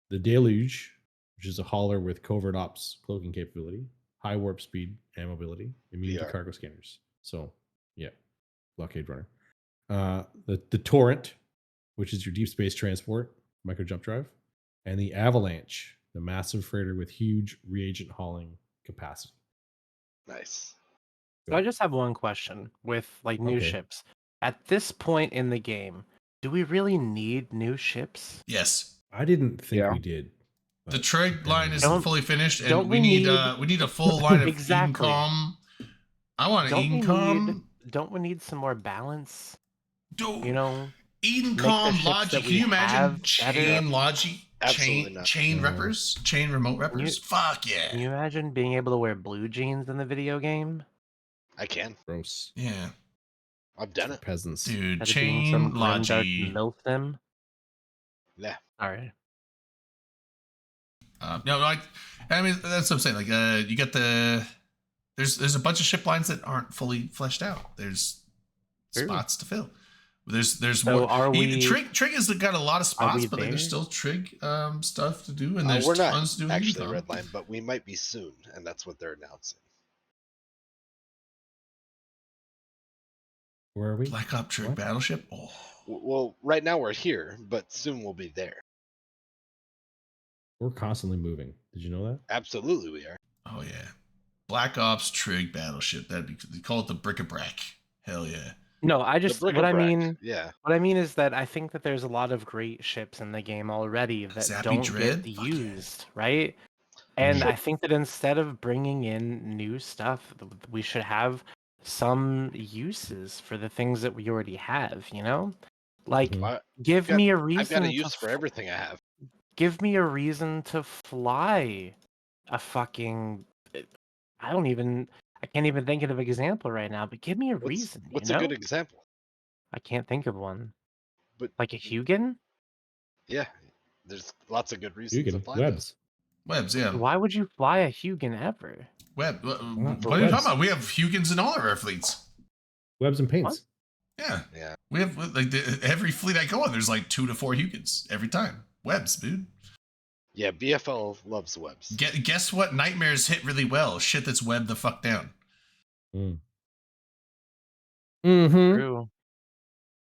the Deluge, which is a hauler with covert ops cloaking capability, high warp speed and mobility, immune to VR. cargo scanners. So, yeah, blockade runner. The Torrent, which is your deep space transport micro jump drive, and the Avalanche, the massive freighter with huge reagent hauling capacity. Nice. So I just have one question with like new Okay. ships. At this point in the game, do we really need new ships? Yes, I didn't think Yeah. we did. the but trig line is Don't- fully finished, and don't we we need need- we need a full line of Exactly. Edencom. I want an Don't we Edencom. Don't we need some more balance? Dude, You know, Edencom ships Logi. that Can we you imagine have chain better? Logi? Absolutely Chain not. chain No. reppers? Chain remote reppers? Fuck yeah. can you imagine being able to wear blue jeans in the video game? I can. Gross. Yeah. I've done it. Peasants. Dude, Instead of being some chain grimdark Logi. MILF sim? Yeah. All right. No, I mean that's what I'm saying. Like, you get there's a bunch of ship lines that aren't fully fleshed out. There's True. spots to fill. There's So more. are we- Trig has got a lot of spots, we but like, there's there? still Trig stuff to do, and there's We're not tons to do. in actually Edencom. Redline, but we might be soon, and that's what they're announcing. Where are we? Black Ops Trig What? battleship. Oh, Well, right now we're here, but soon we'll be there. We're constantly moving. Did you know that? Absolutely, we are. oh yeah. Black Ops Trig battleship. They call it the bric-a-brac. Hell yeah. No, I The just what I bric-a-brac, mean. Yeah. What I mean is that I think that there's a lot of great ships in the game already that Zappy don't Dread? get Fuck yeah. used, right? And Sure. I think that instead of bringing in new stuff, we should have some uses for the things that we already have, you know? Like, Mhm. Why- give got- me a I've reason got a to use for everything I have. give me a reason to fly a fucking I can't even think of an example right now, but give me a reason, What's you a know? good example? I can't think of one. But Like a Hugin? yeah, there's lots of good reasons to Hugin, fly those. webs. Webs, yeah. Why would you fly a Hugin ever? Web. What For are you webs. talking about? We have Hugins in all of our fleets. Webs and paints. Yeah. Yeah. We have like every fleet I go on, there's like 2 to 4 Hugins every time. Webs, dude. Yeah, BFL loves webs. Guess what? Nightmares hit really well. Shit that's webbed the fuck down. Mm-hmm. True.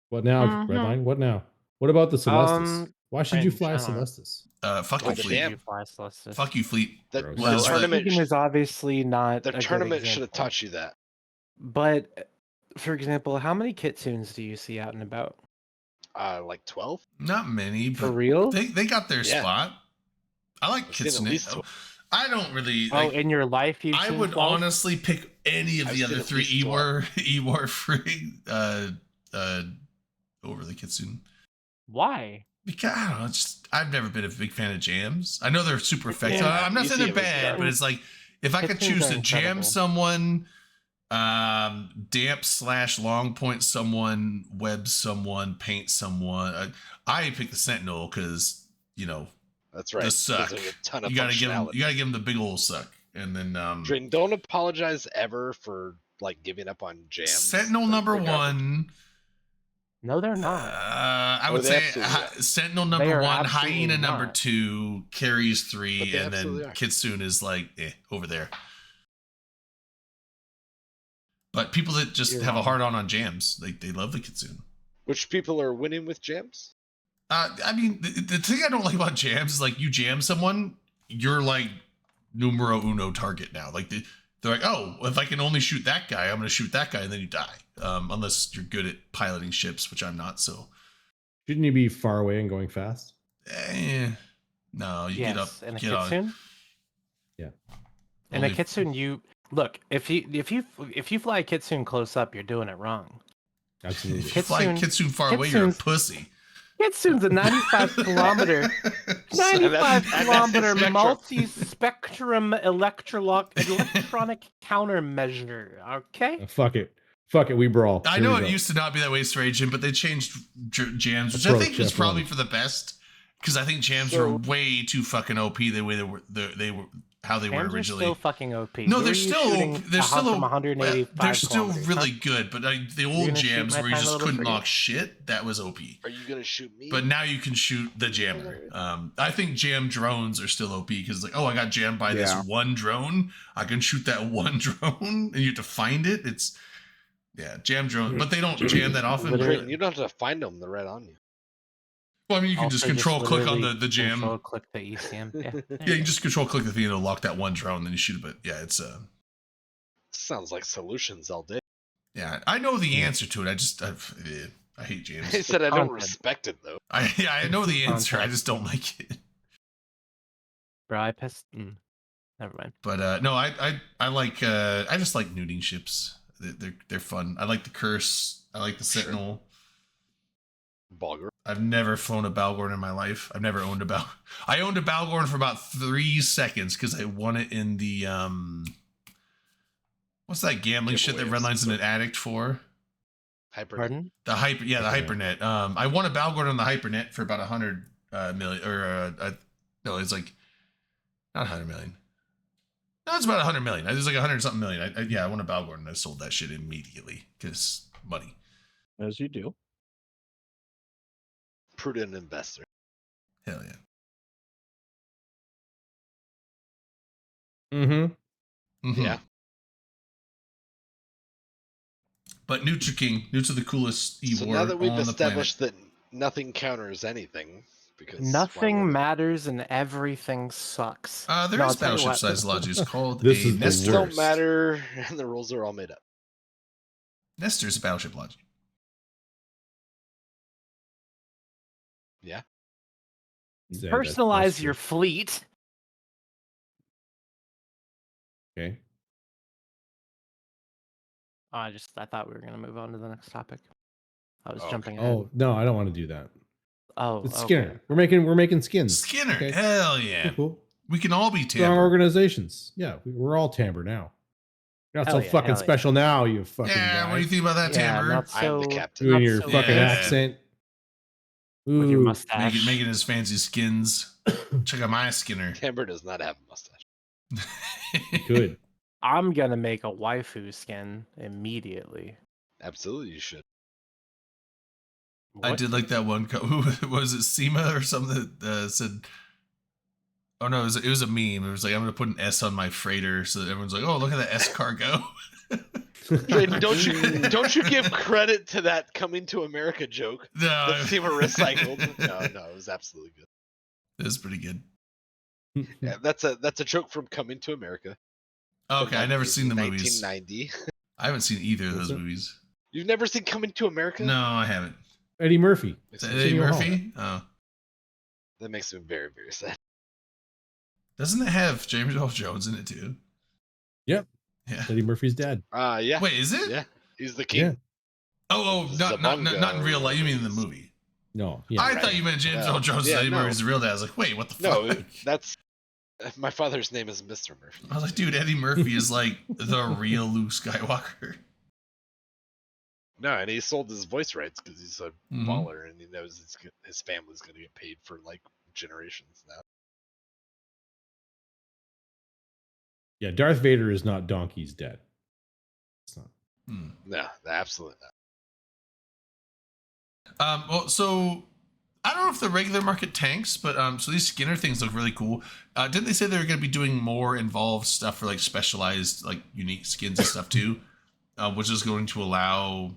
What now, Mhm. Redline? What now? What about the Celestis? Why should you in fly a general. Celestis? Fuck you, Like Why a fleet. damn- should you fly Celestis? Fuck you, fleet. The, Gross. the Well, tournament, Hugin is obviously not the a good tournament should have example. taught you that. But for example, how many kitsunes do you see out and about? Like 12. Not many, For but real? they got their Yeah. spot. I like I've seen at Kitsune. least Oh, 12. I don't really. Oh, Like, in your life, you've I seen would 12? honestly pick any of I've the seen other at 3 least 12. Ewar free over the Kitsune. Why? Because I don't know, I've never been a big fan of jams. I know they're super effective. Yeah, I'm not saying easy they're it was bad, done. but it's like if I could Kitsunes choose are to jam incredible. someone, damp / long point someone, web someone, paint someone, I pick the Sentinel because That's right. the 'cause suck. there's a ton of You gotta functionality. give them the big old suck, and then Drain, don't apologize ever for like giving up on jams. Sentinel They're number garbage. 1. No, they're not. I Oh, would they say absolutely are. Sentinel They number are 1, absolutely Hyena number not. 2, carries But 3, they and then absolutely are. Kitsune is like over there. But people that just You're have a wrong. hard on jams, they love the Kitsune. Which people are winning with jams? I mean, the thing I don't like about jams is like you jam someone, you're like numero uno target now. Like they're like, oh, if I can only shoot that guy, I'm going to shoot that guy, and then you die. Unless you're good at piloting ships, which I'm not. So, Shouldn't you be far away and going fast? no, you Yes, get up, in a get on. kitsune. Yeah. In a Only- kitsune, you look if you fly a kitsune close up, you're doing it wrong. Absolutely. If you fly Kitsune- Kitsune far away, you're a Kitsune's- pussy. Kitsune's a 95 kilometer, So 95 that's the kilometer spectrum. multi-spectrum electronic countermeasure. Okay. Fuck it. Fuck it. We brawl. I Here know we it go. usich to not be that way, Stray Jim, but they changed jams, which I Approach, think is F1. probably for the best. Because I think jams So- were way too fucking OP the way they were how they were Jams are originally. still fucking OP. No, Who they're are you still shooting they're still from well, 185 they're still kilometers, really huh? good, but the old gonna shoot jams my where you tiny just little couldn't frigate? knock shit, that was OP. Are you gonna shoot me? But now you can shoot the jammer. I think jam drones are still OP because like, oh, I got jammed by this Yeah. one drone. I can shoot that one drone, and you have to find it. It's jam drone, but they don't jam that often. Literally- Drain, you don't have to find them; they're right on you. Well, I mean, you can just Also control click on literally the jam. Control click the ECM. Yeah, Yeah, you can just control click the thing and it'll lock that one drone, then you shoot it. But yeah, it's Sounds like solutions all day. yeah. I know the answer to it. I hate He jams. said I don't Content. respect it though. I know the answer. I Content. just don't like it. Bro, I pissed. Never mind. But no, I like I just like nuding ships. They're fun. I like the Curse. I like the Sentinel. Balger. I've never flown a Balgorn in my life. I've never owned a Bal. I owned a Balgorn for about 3 seconds because I won it in the what's that gambling shit that Giveaway of Redline's some an addict for? Hyper. Pardon? The hyper, yeah, the Hypernet. hypernet. I won a Balgorn on the hypernet for about 100 million, or no, it's like not 100 million. No, it's about 100 million. It was like 100 something million. I won a Balgorn and I sold that shit immediately because money. As you do. Prudent investor. Hell yeah. Mm-hmm. Mhm. Yeah. But Nutra King, Nutra the coolest So Ewar now that we've on the planet. established that nothing counters anything, because why Nothing would it? matters and everything sucks. There No, is I'll tell you battleship what. size logic. It's called This a is the Nestor. Don't worst. matter, and the rules are all made up. Nestor is a battleship logic. Yeah. Yeah, Personalize that's your fleet. Okay. I thought we were gonna move on to the next topic. I was Okay. jumping ahead. Oh no, I don't want to do that. Oh, It's okay. Skinner. We're making skins. Skinner. Okay. Hell yeah. Cool. We can all be Strong Tamper. organizations. Yeah, we're all Timbre now. You're not Hell so yeah, fucking hell yeah. special now, you fucking Yeah, guy. what do you think about that, Yeah, Tamper? not I'm the so. captain. Doing not your so fucking Yeah. accent. with your Ooh, mustache. making his fancy skins. Check out my Skinner. Timber does not have a mustache. good. I'm gonna make a waifu skin immediately. Absolutely, you should. I What? did like that one. Who was it? Sema or something that said, "Oh no, it was a meme. It was like I'm gonna put an S on my freighter, so that everyone's like, oh, look at that S cargo." Don't you give credit to that Coming to America joke? No, That Sema recycled. No, it was absolutely good. it was pretty good. Yeah, that's a joke from Coming to America. Okay, I never seen the movies. 1990. I haven't seen either of What's those it? movies. You've never seen Coming to America? No, I haven't. Eddie Murphy. Is that Makes me- Eddie Arsenio Murphy? Oh, That makes me very, very sad. doesn't it have James Earl Jones in it too? Yep. Yeah. Eddie Murphy's dad. Yeah. Wait, is it? Yeah. He's the king. Yeah. Oh, not in real life. You mean in the movie? No. Yeah. I thought you meant James Earl Jones. Yeah, Eddie no. Murphy's the real dad. I was like, wait, what the No, fuck? that's my father's name is Mr. Murphy. I was like, dude, Eddie Murphy is like the real Luke Skywalker. No, and he sold his voice rights because he's a Mhm. baller and he knows his family's going to get paid for like generations now. Yeah. Darth Vader is not Donkey's dad. It's not. Hmm. No, absolutely not. Well, so I don't know if the regular market tanks, but so these Skinner things look really cool. Didn't they say they were going to be doing more involved stuff for like specialized, like unique skins and stuff too, which is going to allow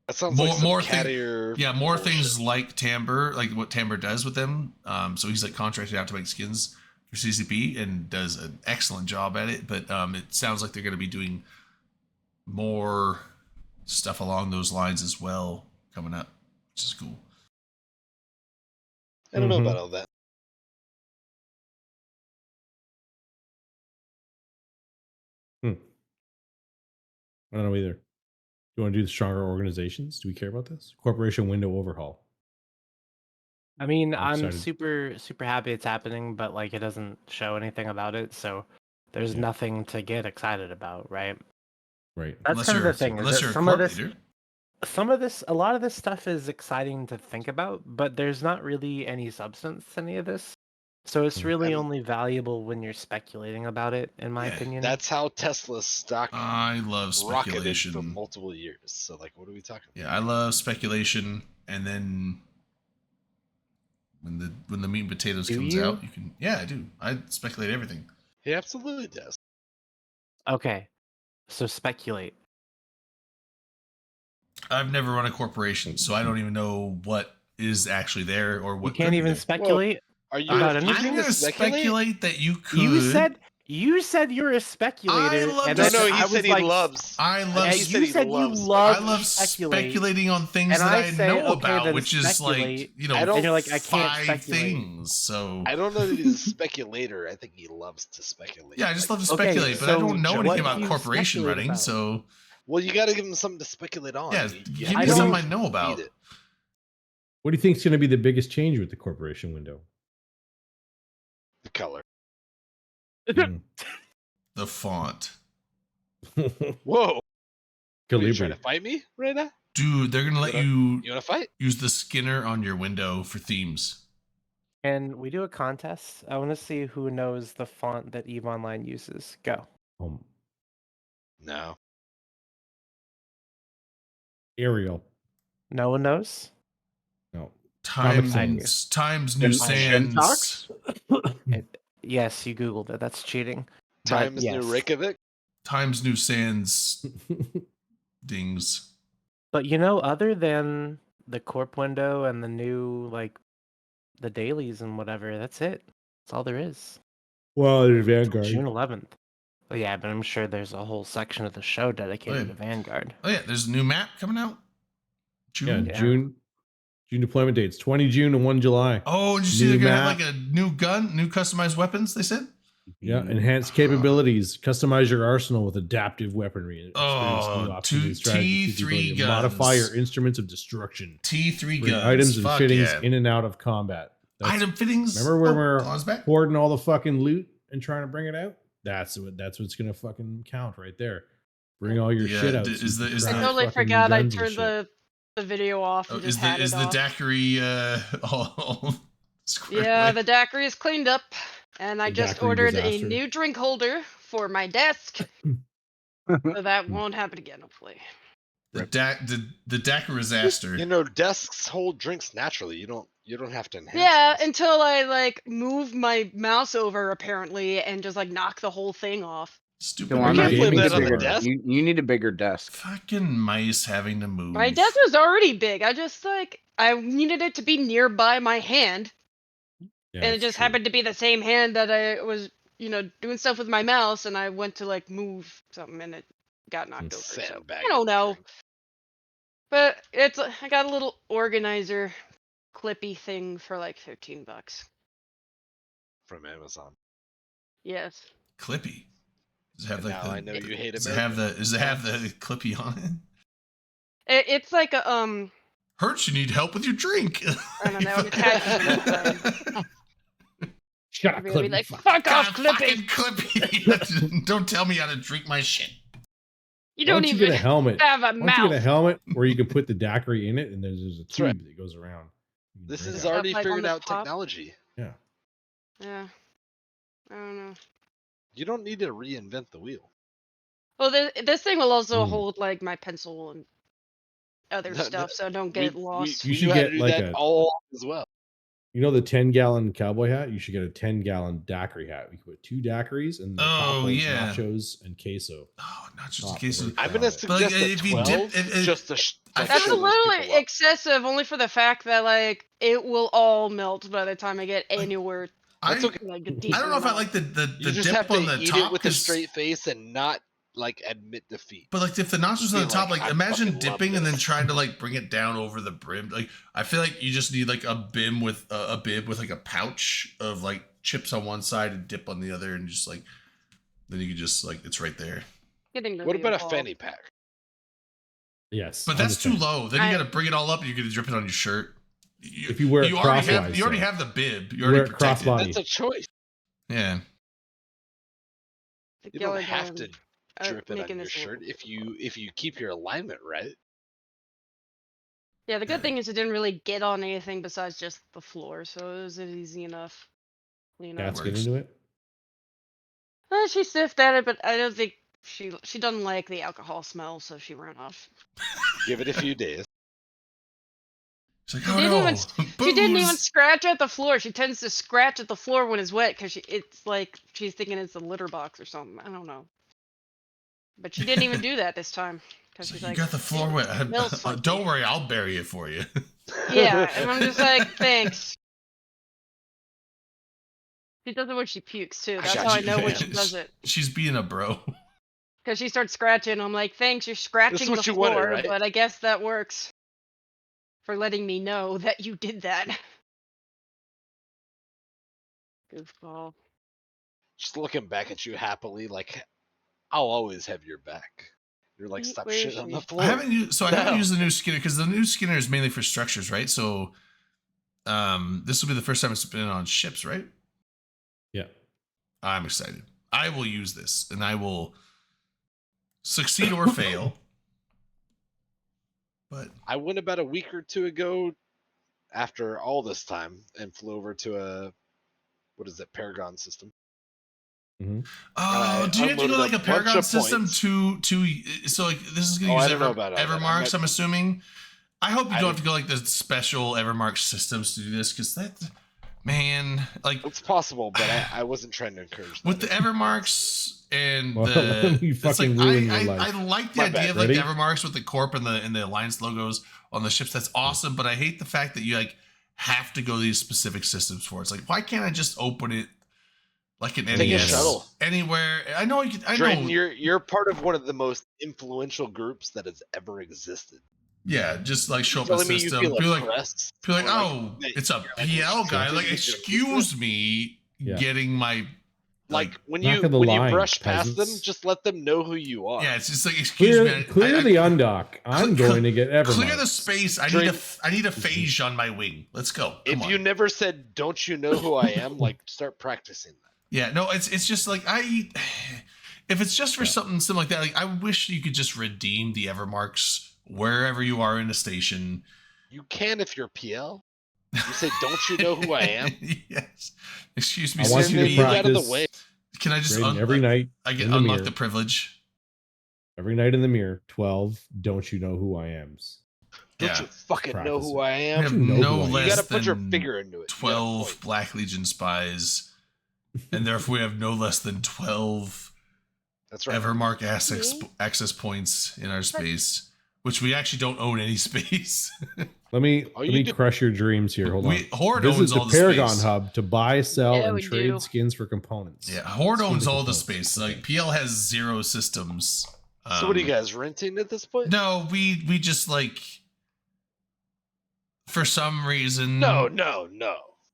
That sounds More- like some more cat thing- ear. more bullshit. things like Timbre, like what Timbre does with them. So he's like contracted out to make skins for CCP and does an excellent job at it. But it sounds like they're going to be doing more stuff along those lines as well coming up, which is cool. I don't know Mhm. about all that. I don't know either. Do you want to do the stronger organizations? Do we care about this? Corporation window overhaul. I mean, I'm I'm excited. super happy it's happening, but like it doesn't show anything about it, so there's Yeah. nothing to get excited about, right? Right. That's Unless kind of you're the thing. Is unless that you're a some of corp this, leader. a lot of this stuff is exciting to think about, but there's not really any substance to any of this. So it's Mm. really And- only valuable when you're speculating about it, in my Yeah, opinion. That's how Tesla's stock I love rocketed for speculation. multiple years. So, like, what are we talking about? Yeah, I love speculation, and then when the meat and potatoes Do comes you? out, you can. Yeah, I do. I speculate everything. He absolutely does. Okay, so speculate. I've never run a corporation, so I don't even know what is actually there or what. You can't could be even there. speculate. Are you About I'm anything refusing gonna to speculate? speculate that you could. You said you're a speculator. love and to No, then no, s- he I was said he like, loves. I Yeah, love. he said you he said you loves love I love speculate. speculating on things And that I I say, know okay, about, then which is like speculate. I don't- And you're like, I can't 5 speculate. things. So I don't know that he's a speculator. I think he loves to speculate. yeah, I just Like, love to Okay, speculate, but I so don't know what anything do about you corporation speculate running. about? So Well, you got to give him something to speculate on. yeah, You give have me to something I feed know about. it. What do you think is going to be the biggest change with the corporation window? The color. Mm. The font. Whoa. Are you trying Calibri. to fight me right now? Dude, they're gonna let What a- you You want to fight? use the Skinner on your window for themes. Can we do a contest? I want to see who knows the font that EVE Online uses. Go. No. Arial. No one knows? No. Times New And Sands. Shintox? Yes, you Googled it. That's cheating. But Times New yes. Reykjavik. Times New Sands dings. But you know, other than the corp window and the new, like, the dailies and whatever, that's it. That's all there is. Well, there's Vanguard. June 11th. Oh, yeah, but I'm sure there's a whole section of the show dedicated yeah. to Vanguard. Oh yeah, there's a new map coming out. Yeah, June. Yeah. June deployment dates 20 June and 1 July. Oh, did you see New they're gonna have map. like a new gun, new customized weapons? They said. Yeah, enhanced capabilities. Customize your arsenal with adaptive weaponry. And experience Oh, new options and strategies, T3 ability to guns. Modify your instruments of destruction. T3 Bring guns. items and Fuck fittings yeah. in and out of combat. That's- Item fittings. Remember when we're claws back? hoarding all the fucking loot and trying to bring it out? That's what's gonna fucking count right there. Bring all your Yeah, shit out. d- so is you the- can is I craft the- totally fucking forgot I guns and turned shit. the the video off Oh, and is just the had is it the off. daiquiri all squared Yeah, away? the daiquiri is cleaned up, and I The just daiquiri ordered disaster. a new drink holder for my desk, so that won't happen again, hopefully. The daiquiri disaster. You know, desks hold drinks naturally. You don't have to enhance. Yeah, things. until I like move my mouse over apparently and just like knock the whole thing off. Stupid Are you can't mice. blame gaming that on too the hard? desk. You need a bigger desk. Fucking mice having to move. My desk was already big. I just like I needed it to be nearby my hand, Yeah, and it that's just true. happened to be the same hand that I was, doing stuff with my mouse, and I went to like move something, and it got knocked over. So Sandbag I don't know, drink but I got a little organizer clippy thing for like $15. from Amazon. Yes. Clippy. Does it have And like now the, I know you hate does it have America. the clippy on it? It's like a Hurts, you need help with your drink. I don't know, it attaches Shut up, I'd be Clippy. like, Fuck. fuck off, God, Clippy! fucking Clippy. Don't tell me how to drink my shit. You Why don't don't you even get a helmet? have a Why don't you get a mouth. helmet where you can put the daiquiri in it, and there's a That's right. tube that goes around. You can This drink is out of it. already like, on figured the out top? technology. Yeah. Yeah. I don't know. You don't need to reinvent the wheel. Well, this thing will also Mm. hold like my pencil and other No, no, stuff, so I don't get lost. You We should knew how get to do like that a- all as well. You know the 10-gallon cowboy hat? You should get a 10-gallon daiquiri hat. You can put 2 daiquiris and the top Oh, one's yeah. nachos and queso. Oh, not just in Top case of of. it. I'm gonna But, like, suggest a if you 12 dip- just to I That's show a those little people up. excessive, only for the fact that like it will all melt by the time I get anywhere. That's I, okay. Like, I don't know if I like the You just dip have to on the eat top it with a 'cause- straight face and not like admit defeat. But like if the nostrils on Be the top, like, like "I imagine fucking love dipping and then this." trying to like bring it down over the brim. Like I feel like you just need like a bib with like a pouch of like chips on one side and dip on the other, and just like then you can just like it's right there. Getting What about a involved. fanny pack? yes. But that's too understand. low. Then you I- got to bring it all up, and you're gonna drip it on your shirt. If you wear it already have crosswise, you already though. have the bib. You Wear already it protected. crossbody. That's a choice. Yeah. You don't have to drip it on making your this a shirt little- if you keep your alignment right. Yeah, the good thing is it didn't really get on anything besides just the floor, so it was easy enough. Cats get Works. into it. She sniffed at it, but I don't think she doesn't like the alcohol smell, so she ran off. Give it a few days. It's like, She oh didn't no, even She didn't even booze. scratch at the floor. She tends to scratch at the floor when it's wet because it's like she's thinking it's a litter box or something. I don't know. But she didn't even do that this time because It's she's like, like, you got the floor wet. smells funky." Don't worry, I'll bury it for you. yeah, and I'm just like, thanks. She does it when she pukes too. That's got how I you, know when man. she does it. She's being a bro. Because she starts scratching. I'm like, thanks, you're scratching what the you floor, wanted, right? but I guess that works for letting me know that you did that. Goofball. Just looking back at you happily, like I'll always have your back. You're like, stop Where is shit on the she? floor. I haven't No. used the new Skinner because the new Skinner is mainly for structures, right? So this will be the first time it's been on ships, right? Yeah. I'm excited. I will use this and I will succeed or fail. But I went about a week or two ago after all this time and flew over to a Paragon system. oh, do you have to go unloaded like a a bunch Paragon of system points. to so like this is gonna Oh, I use don't know about all that. I Evermarks, meant- I'm assuming. I hope you I don't have to go like the special Evermark systems to do this because that man, like It's possible, but I wasn't trying to encourage that. with the Evermarks and Well, the you it's like fucking ruin your I life. like the My idea bad. of like Ready? the Evermarks with the Corp and the Alliance logos on the ships. That's awesome, but I hate the fact that you like have to go these specific systems for it. It's like, why can't I just open it like an Take a NES shuttle. anywhere? I know you could. I Drayden, know. you're part of one of the most influential groups that has ever existed. Yeah, just like show up a Telling me you system. feel People like, oppressed? people like, or oh, that it's a you're like PL guy. Like, restricted to excuse me, Yeah. getting my Like when Back you of the when you line, brush past them, peasants. just let them know who you are. yeah. It's just like excuse me. Clear the undock. I'm Clear- going to get Evermark. Clear the space. I need a phage on my wing. Let's go. Come If on. you never said, "Don't you know who I am?" like start practicing that. Yeah, no, it's just like if it's just for something like that, like I wish you could just redeem the Evermarks wherever you are in a station. You can if you're PL. You say, "Don't you know who I am?" Yes. Excuse me. I want excuse you to me, Get out of the practice way. Can I just grading every night. I get in the unlock mirror. the privilege? Every night in the mirror. 12. Don't you know who I am's? Don't Yeah. you fucking know Practice who it. I We am? have you know no who I am? You less gotta put your than finger into it. You gotta 12 point. Black Legion spies, and therefore we have no less than 12 That's right. Evermark access points in our space, which we actually don't own any space. Let me Oh, let you me do. crush your dreams here. Hold on. Horde Visit owns the all the Paragon space. Hub to buy, sell, Yeah, and we trade do. skins for components. Yeah, Horde Skins owns and all the components. space. Okay. Like PL has 0 systems. So what are you guys renting at this point? No, we just like for some reason No.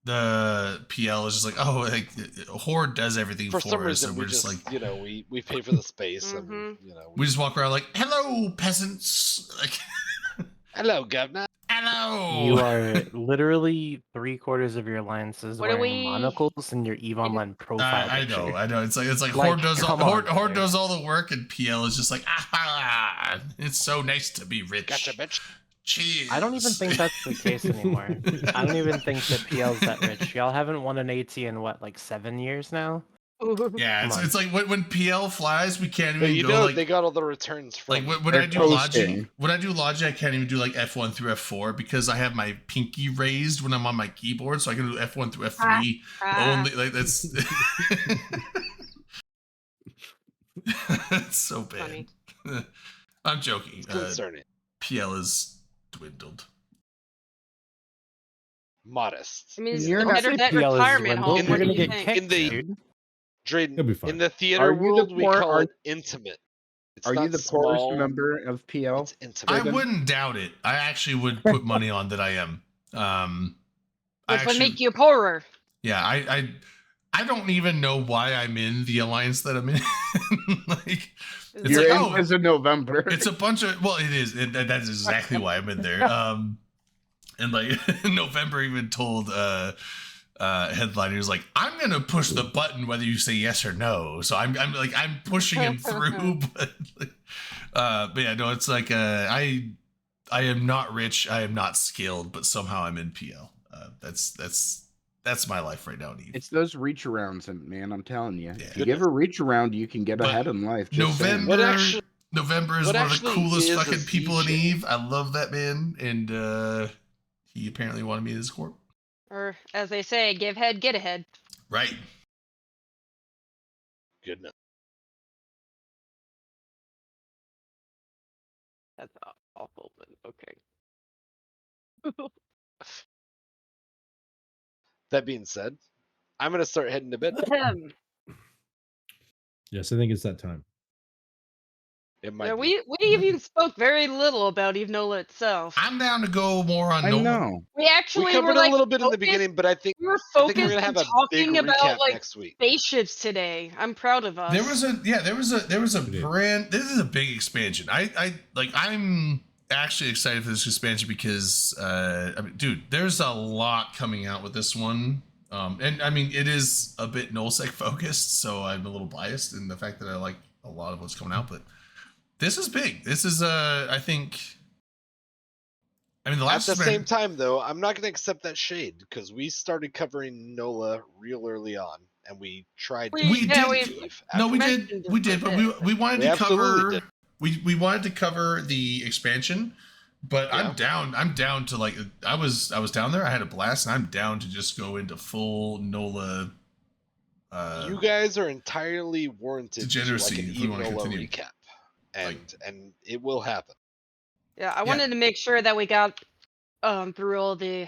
the PL is just like, oh, like Horde does everything For for some us, reason, and we we're just just, like, we pay for the space, and Mhm. we just walk around like, hello, peasants, like, hello, governor. hello. You are literally 3/4 of your alliances What are wearing we- monocles in your EVE Online profile I picture. know. It's like Like, Horde does all, come on, Horde brother. does all the work, and PL is just like, ah, it's so nice to be rich. Gotcha, bitch. Cheers. I don't even think that's the case anymore. I don't even think that PL's that rich. Y'all haven't won an AT in what, like 7 years now? Yeah, Come on. it's like when PL flies, we can't But even you go know like they got all the returns from. like when They're I do coasting. Logi, I can't even do like F1 through F4 because I have my pinky raised when I'm on my keyboard, so I can do F1 through F3 only. Like that's it's so bad. Funny. I'm joking. It's concerning. PL is dwindled. Modest. I mean, it's You're the not- better Say that PL is retirement dwindled, home. You're What do gonna you get think? kicked, In the- dude. Drayden, He'll be fine. in the theater Are you the world, we poor- call are- it intimate. It's Are you not the poorest small, member of PL? It's intimate. I Draven? wouldn't doubt it. I actually would put money on that I am. I Which would actually, make you poorer. yeah, I don't even know why I'm in the alliance that I'm in. Like, it's You're like, in oh, as of November. it's a bunch of, well, it is. That's exactly why I'm in there. And like November even told headliner, he was like, I'm gonna push the button whether you say yes or no. So I'm pushing him through, but yeah, no, it's like I am not rich, I am not skilled, but somehow I'm in PL. That's my life right now, Neve. It's those reach arounds, and man, I'm telling you, Yeah. if you give a reach around, you can get But ahead in life. Just saying. November, What actually- November is what one of the actually coolest is a fucking people in CJ? Eve. I love that man, and he apparently wanted me in his corp. Or, as they say, give head, get ahead. Right. Good enough. That's awful, but okay. That being said, I'm gonna start heading to bed. Yes, I think it's that time. It might Yeah, be. we even spoke very little about Eve Nola itself. I'm down to go more on I Nola. know. We actually We covered were like a little bit in the focused- beginning, but I think We were I think focused we're gonna on have a big talking recap about like next week. spaceships today. I'm proud of us. There was a We did. brand. This is a big expansion. I'm actually excited for this expansion because I mean, dude, there's a lot coming out with this one. And I mean, it is a bit nullsec focused, so I'm a little biased in the fact that I like a lot of what's coming out. But this is big. This is I think. I mean, the At last the expan- same time, though, I'm not gonna accept that shade because we started covering NOLA real early on, and we tried. We- to We yeah, did. Eve No, we after- mentioned did. We it did, a but bit. we wanted We to absolutely cover. did. We wanted to cover the expansion, but Yeah. I'm down to like I was down there. I had a blast, and I'm down to just go into full NOLA. You guys are entirely warranted to like Degeneracy, an if we Eve wanna NOLA continue. recap, and it will happen. Yeah, I wanted to make sure that we got through all the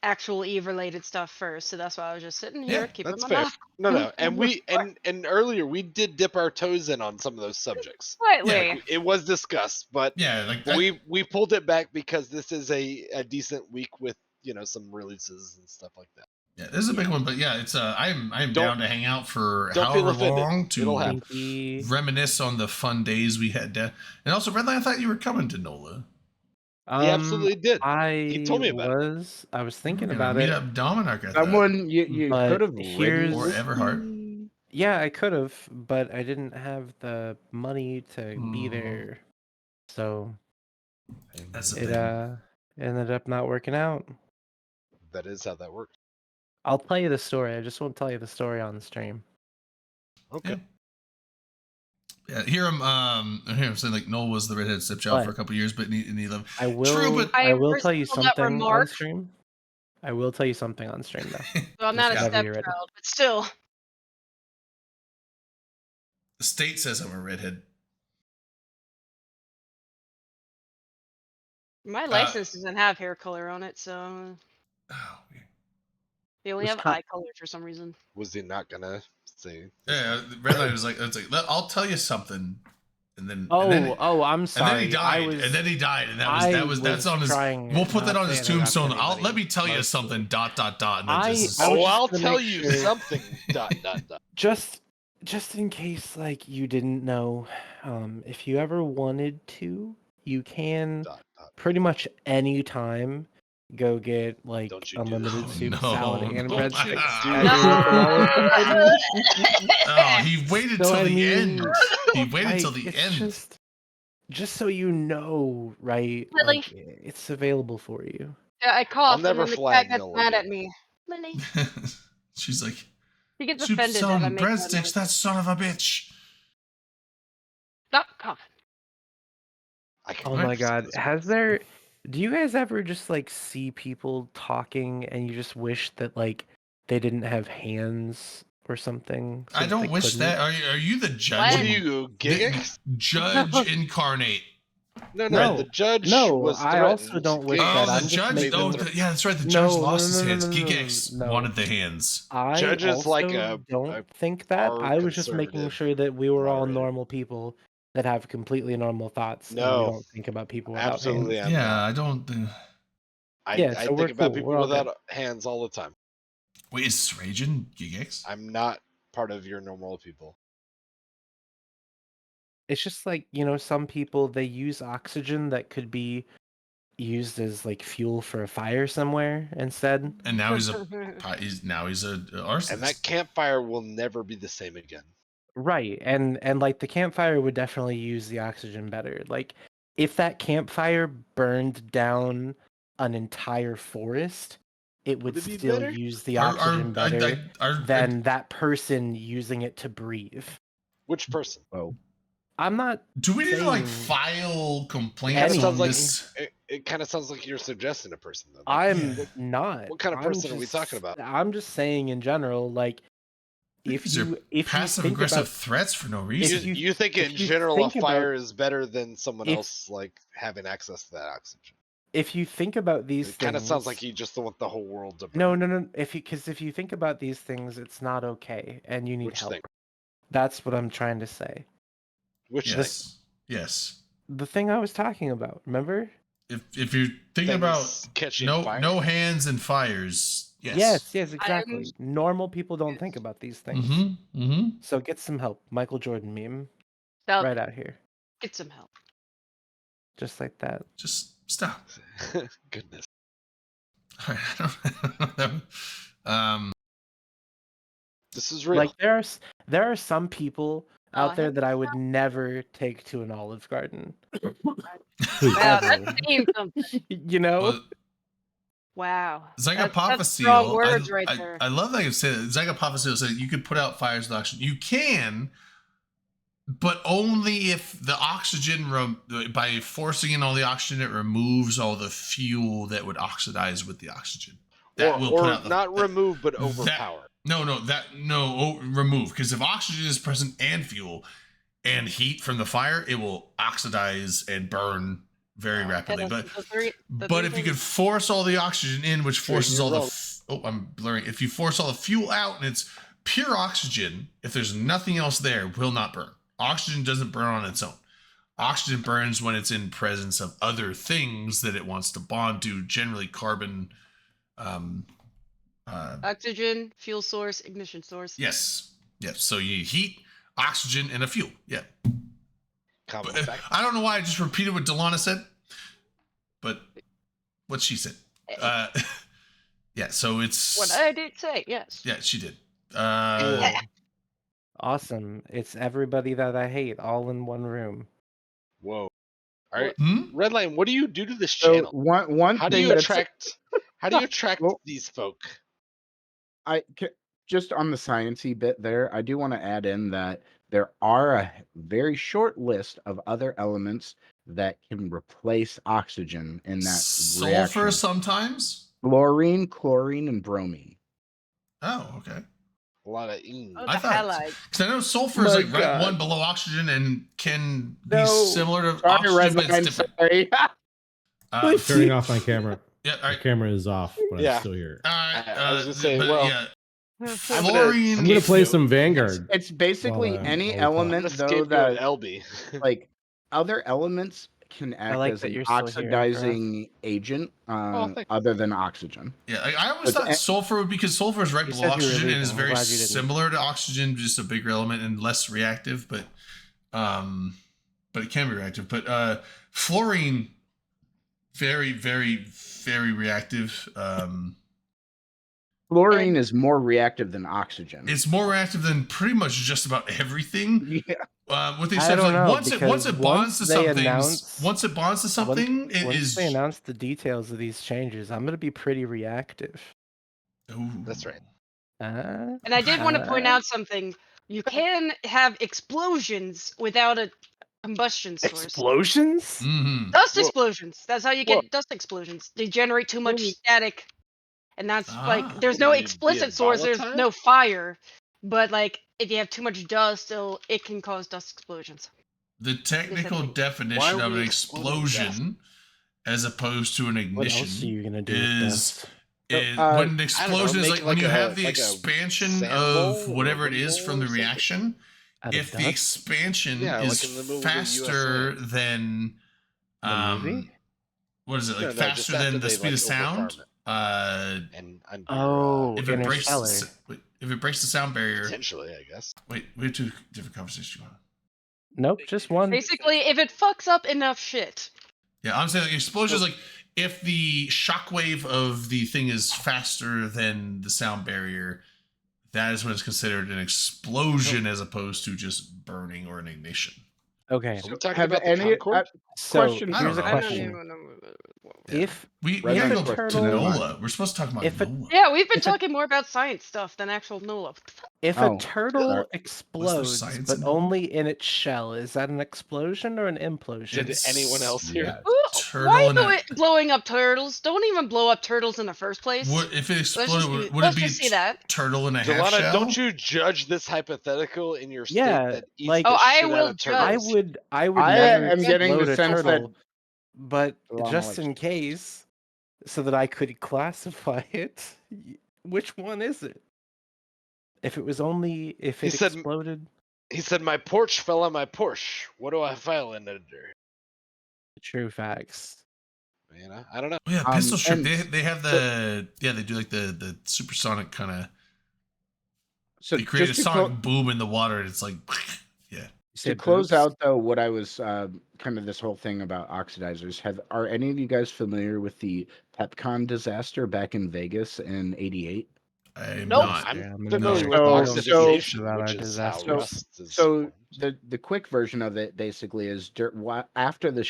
actual Eve related stuff first, so that's why I was just sitting here Yeah, keeping That's my fair. mouth No, and we and earlier we did dip our toes in on some of those subjects. slightly. Like, it was discussed, but Yeah, like we pulled it back because this is a decent week with some releases and stuff like that. yeah, this is a big one. But yeah, it's I'm Don't- down to hang out for don't feel however offended. long It'll to happen. Pinky. reminisce on the fun days we had. And also, Redline, I thought you were coming to NOLA. He absolutely did. I told me about it. I was thinking We're gonna about meet it. up Dominik. I thought. Someone you But could have here's- Or Everhart. Yeah, I could have, but I didn't have the money to be Mm. there. So That's the It thing. ended up not working out. That is how that works. I'll tell you the story. I just won't tell you the story on the stream. Okay. Yeah, hear him saying like Noel was the redhead stepchild for a But couple years, but he loved. I will. True, but I I will tell you recycled that something on remark. stream. I will tell you something on stream though. So I'm Just not a whenever you're ready. stepchild, but still. the state says I'm a redhead. My license doesn't have hair color on it, so Oh, they only Was have co- eye color for some reason. Was he not gonna say? yeah. Redline was like, I'll tell you something, and then Oh, and then, I'm and sorry. then he died, I was. and then he died, and that's I on his. trying We'll put that not on to his interrupt tombstone. anybody, Let me tell you mostly. something. ... And then I just, was Oh, just I'll gonna tell make you sure- something. ... Just in case, like you didn't know, if you ever wanted to, you can pretty much any time go get like Don't you do unlimited that. soup, Oh, salad, no, and no. breadsticks. Do at that. your local Olive Garden. Oh, he waited So, till I the mean, end. He waited till Like, the it's end. just so you know, right? Lily. Like it's available for you. Yeah, I cough, never and then the flag cat gets Noel mad again. at me. Lily. She's like, He gets soup, offended salad, that I and make that breadsticks. noise. That son of a bitch. Stop coughing. I can Oh Right. my god. understand this. Do you guys ever just like see people talking and you just wish that like they didn't have hands or something? so I that don't they wish couldn't? that. Are you the judge? What What are you, Giggix? Judge incarnate. No, the judge No, was I also threatened. don't wish Oh, that. the I'm just judge. making- Oh, yeah, that's right. The judge lost his hands. Geek no. wanted the hands. I Judge is also like a don't think that. our I was just making conservative sure that we were all moderator. normal people that have completely normal thoughts and we No, don't think about people without absolutely hands. I'm Yeah, not. I don't. I Yeah, so we're think about cool. people We're all without good. hands all the time. Wait, is this Raging Geek? I'm not part of your normal people. It's just like, some people they use oxygen that could be used as like fuel for a fire somewhere instead. And now he's a arsonist. And that campfire will never be the same again. Right. And like the campfire would definitely use the oxygen better. Like if that campfire burned down an entire forest, it would Would it be still better? use the oxygen better than that person using it to breathe. Which person? Oh, I'm not Do we need to like saying file It complaints kind of Any- sounds on like this? it kind of sounds like you're suggesting a person though. I'm Yeah. not. What kind of I'm person are we talking about? I'm just saying in general, like if These are you passive think aggressive about threats for no You, reason. you think if in you general think a fire about- is better than someone if- else like having access to that oxygen? if you think about these It kind of sounds things- like you just want the whole world to burn. No. If you think about these things, it's not okay, and you need Which help. thing? That's what I'm trying to say. Which thing? Yes. The thing I was talking about, remember? If you're thinking Things about catching no fire? hands and fires, yes. Yes, exactly. Normal people don't think about these things. Mm-hmm. So get some help. Michael Jordan meme, Stop. right out here, Get some help. just like that. Just stop. Goodness. All right, I don't know. This is real. Like there are some people Oh, out I there hope that I would never take to an Olive Garden. Wow, that's Ever. saying something. Well, Wow. Zygapophyseal. Strong words right there. I love that you said Zygapophyseal said you could put out fires with oxygen. You can, but only if the oxygen, by forcing in all the oxygen, it removes all the fuel that would oxidize with the oxygen. That will or put out not remove but overpower. Remove, because if oxygen is present and fuel and heat from the fire, it will oxidize and burn very rapidly. But if you could force all the oxygen in, which forces all the I'm blurring. If you force all the fuel out and it's pure oxygen, if there's nothing else there, it will not burn. Oxygen doesn't burn on its own. Oxygen burns when it's in presence of other things that it wants to bond to, generally carbon. Oxygen, fuel source, ignition source. Yes. So you need heat, oxygen, and a fuel. Yeah. Common But, fact. I don't know why I just repeated what Delana said, but what she said. Yeah. So it's What I did say, yes. Yeah, she did. Awesome. It's everybody that I hate all in one room. Whoa. All right, Hmm? Redline, what do you do to this So channel? one How do thing you that's attract? How do you attract Well- these folk? just on the sciencey bit there, I do want to add in that there are a very short list of other elements that can replace oxygen in that Sulfur reaction. sometimes. Fluorine, chlorine, and bromine. Oh, okay. A lot of ing. Oh, I the thought halide. because I know sulfur is My like right one God. below oxygen and can No. be similar to Sorry, oxygen, but Redline, it's different. sorry. Uh, Turning off my camera. yeah, all My right. camera is off, but Yeah. I'm still here. All right. I was gonna say, but well, yeah, I'm gonna fluorine. I'm gonna skip play you. some Vanguard. It's basically Well, any I'll talk. I'm element gonna though skip you that at LB. like other elements can act like as that an you're still here, Gareth. oxidizing agent thank other than oxygen. Yeah, I always But thought a- sulfur would because sulfur is right You below said you were oxygen and is leaving. I'm very glad you didn't. similar to oxygen, just a bigger element and less reactive, but it can be reactive. But fluorine, very, very, very reactive. Fluorine is more reactive than oxygen. It's more reactive than pretty much just about everything. Yeah. With the I exception, don't know, once it because bonds to once they something, announce- once it bonds to something, it Once is. they announce the details of these changes, I'm gonna be pretty reactive. Ooh. That's right. Uh, And I did want to point uh, out something. You can have explosions without a combustion source. Explosions? Mhm. Dust Whoa. explosions. That's how you get Whoa. dust explosions. They generate too much Really? static. And that's Ah. like there's no Would it be explicit source, there's volatile? no fire. But like if you have too much dust, it can cause dust explosions. The technical thing. definition Why are of we an exploding explosion, as opposed to an What else are ignition, you gonna do with is dust? when an I don't know, explosion is make like when you like have a- the like a expansion sand of bowl or whatever a it is bowl from or the something? reaction. Out of If the dust? expansion Yeah, like is in the movie faster USA. than The movie? what is it, like No, just faster after than the they, speed of sound? overfarm it. Uh, And Oh, if it breaks, Interstellar. if it breaks the sound barrier. potentially, I guess. Wait, we have two different conversations going on. Nope, just one. Basically, if it fucks up enough shit. Yeah, I'm saying like explosions, like if the shockwave of the thing is faster than the sound barrier, that is when it's considered an explosion as opposed to just burning or an ignition. Okay, Are we talking have about the any- Concorde? so question- I here's a don't know. I don't question. even know. If We Red gotta Knight go question to to NOLA. We're supposed to talk about If a- NOLA. Yeah, we've been If a- talking more about science stuff than actual NOLA. if Oh, a turtle sorry. explodes, science but in it? only in its shell, is that an explosion or an implosion? Did It's- anyone else hear? Yeah. Turtle Why and blowing up turtles? Don't even blow up turtles in the first place. if it Let's exploded, just, would let's it be just see that. turtle and a half Delana, shell? don't you judge this hypothetical in your state Yeah, that eats like- the Oh, I shit out will of judge. I turtles. would I never am getting explode the a sense that turtle, but Delana just likes in it. case, so that I could classify it, which one is it? If it was only if He it said- exploded, He said, "My porch fell on my Porsche. What do I file it under?" true facts. You know, I don't know. Oh, yeah, pistol strip. and They have the they do like the supersonic kind of. so They create a just to sonic boom in the water, and it's like, yeah. You to said close boobs? out though what I was kind of this whole thing about oxidizers, are any of you guys familiar with the Pepcon disaster back in Vegas in '88? I'm Nope. not. I'm Yeah, I'm familiar with So- oxidization, about our which is how disasters. rust is So formed. the quick version of it basically is after the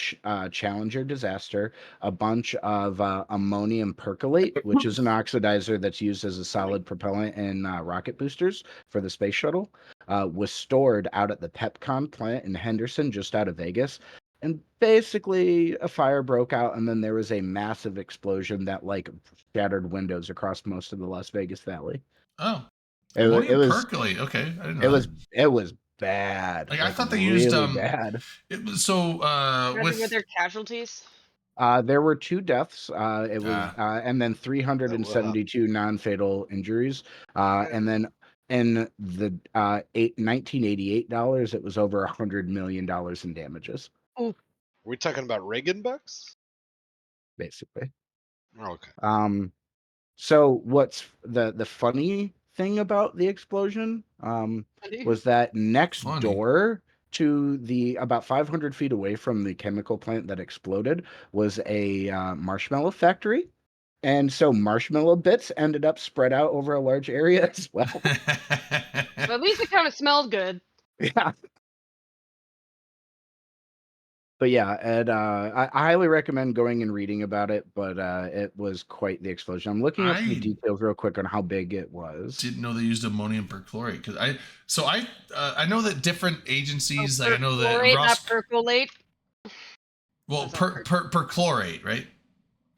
Challenger disaster, a bunch of ammonium percolate, which is an oxidizer that's used as a solid propellant in rocket boosters for the space shuttle, was stored out at the Pepcon plant in Henderson, just out of Vegas. And basically, a fire broke out, and then there was a massive explosion that like shattered windows across most of the Las Vegas Valley. Oh, It ammonium was percolate. Okay, I didn't know. it was bad. Like, I thought they used, really bad. It was so With their casualties. There were 2 deaths. It was Ah. and then 372 non-fatal injuries. And then in the $1988, it was over $100 million in damages, Are we talking about Reagan bucks? basically. Okay. So what's the funny thing about the explosion was that next Funny. door to the about 500 feet away from the chemical plant that exploded was a marshmallow factory. And so marshmallow bits ended up spread out over a large area as well. But at least it kind of smelled good. Yeah. But yeah, Ed, I highly recommend going and reading about it. But it was quite the explosion. I'm looking up the I details real quick on how big it was. didn't know they used ammonium perchlorate because I know that different agencies, like I know that Perchlorate, not Rusk, percolate. well, Is that perchlorate, right?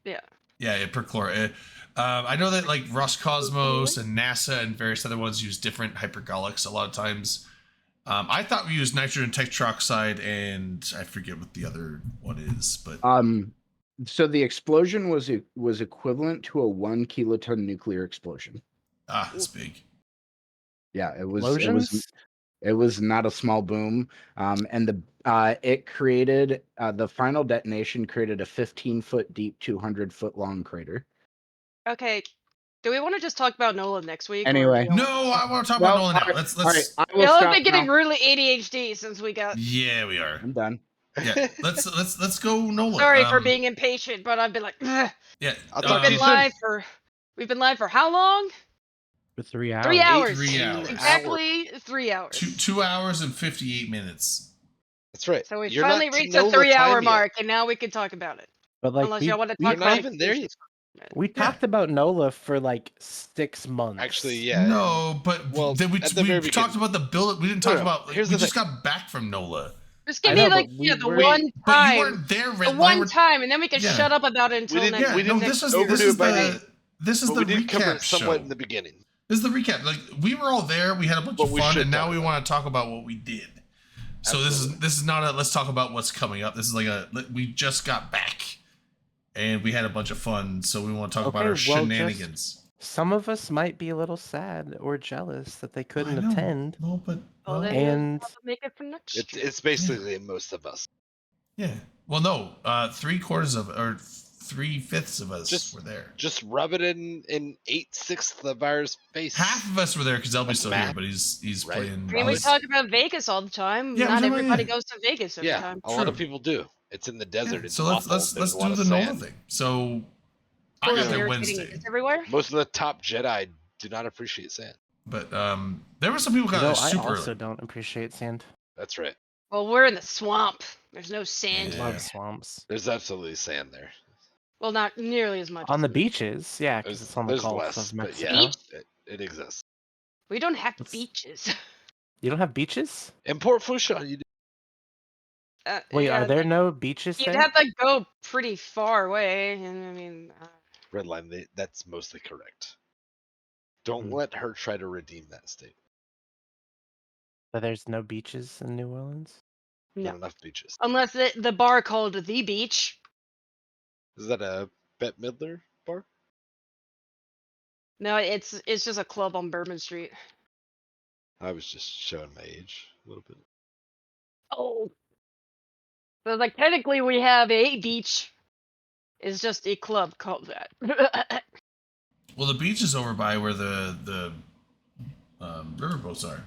Yeah. Yeah, perchlorate. I know that like Roscosmos and NASA and various other ones use different hypergolics a lot of times. I thought we used nitrogen tetroxide and I forget what the other one is, but So the explosion was equivalent to a 1 kiloton nuclear explosion. it's big. Yeah, it was Explosions? it was not a small boom. And it created the final detonation created a 15-foot deep, 200-foot long crater. Okay. Do we want to just talk about NOLA next week? or Anyway. do you No, want- I want to talk Well, about Nolan now. all Let's right, I will Y'all have stop been getting now. really ADHD since we got. yeah, we are. I'm done. Yeah, let's go Nolan. Sorry for being impatient, but I've been like, ugh. Yeah, I'll We've talk to been you soon. live for. We've been live for how long? For 3 hours. 3 hours. 3 hours. Exactly 3 hours. 2 hours and 58 minutes. That's right. So we You're finally not to reached the NOLA 3 hour time yet. mark, and now we can talk about it. But like Unless we, y'all want to we, talk You're not about even there yet. we Yeah. talked about NOLA for like 6 months. Actually, yeah. No, but Well, then we at the very talked beginning. about the build. We didn't No, talk no, about. here's We the just got back from NOLA. Just give I me know, like but we the were- one But you time, weren't there. the one time, and then we can yeah. shut up about it until didn't- next. Yeah, we no, didn't this is overdo this is it by the name. this is But the we did cover recap it somewhat show. in the beginning. This is the recap. Like we were all there. We had a bunch But of we fun, should and now talk we about want to talk about what we did. So Absolutely. this is not a let's talk about what's coming up. This is like we just got back, and we had a bunch of fun. So we want to talk about Okay, our well, just- shenanigans. Some of us might be a little sad or jealous that they couldn't I know. attend. No, but Well, then And- we'll make it for next It's year. it's basically most of us. yeah. Well, no. 3/4 of or 3/5 of us Just- were there. Just rub it in 8/6 of our face. Half of us were there because Elby's That's still math, here, but he's right? playing. I mean, we he's- talk about Vegas all the time. Yeah, we Not talk about- everybody yeah. goes to Vegas every Yeah, time. a lot of True. people do. It's in the desert. yeah, It's so let's awful. let's There's a lot do of the sand. NOLA thing. So I Well, got is there there Wednesday. It's everywhere. Most of the top Jedi do not appreciate sand. But there were some people who got No, there I super also early. don't appreciate sand. That's right. Well, we're in the swamp. There's no sand. Yeah. Love swamps. There's absolutely sand there. Well, not nearly as much. On as the in- beaches, yeah, because There's, it's on the there's Gulf less, of but Mexico. yeah, Beach? it exists. We don't have Let's- beaches. You don't have beaches? In Port Fourchon, you do. Wait, yeah, are there no beaches You'd there? have to go pretty far away, and I mean, Redline, that's mostly correct. Don't Hmm. let her try to redeem that statement. But there's no beaches in New Orleans? no. Not enough beaches. Unless the bar called the beach. Is that a Bette Midler bar? No, it's just a club on Bourbon Street. I was just showing my age a little bit. Oh. So like technically we have a beach. It's just a club called that. Well, the beach is over by where the riverboats are.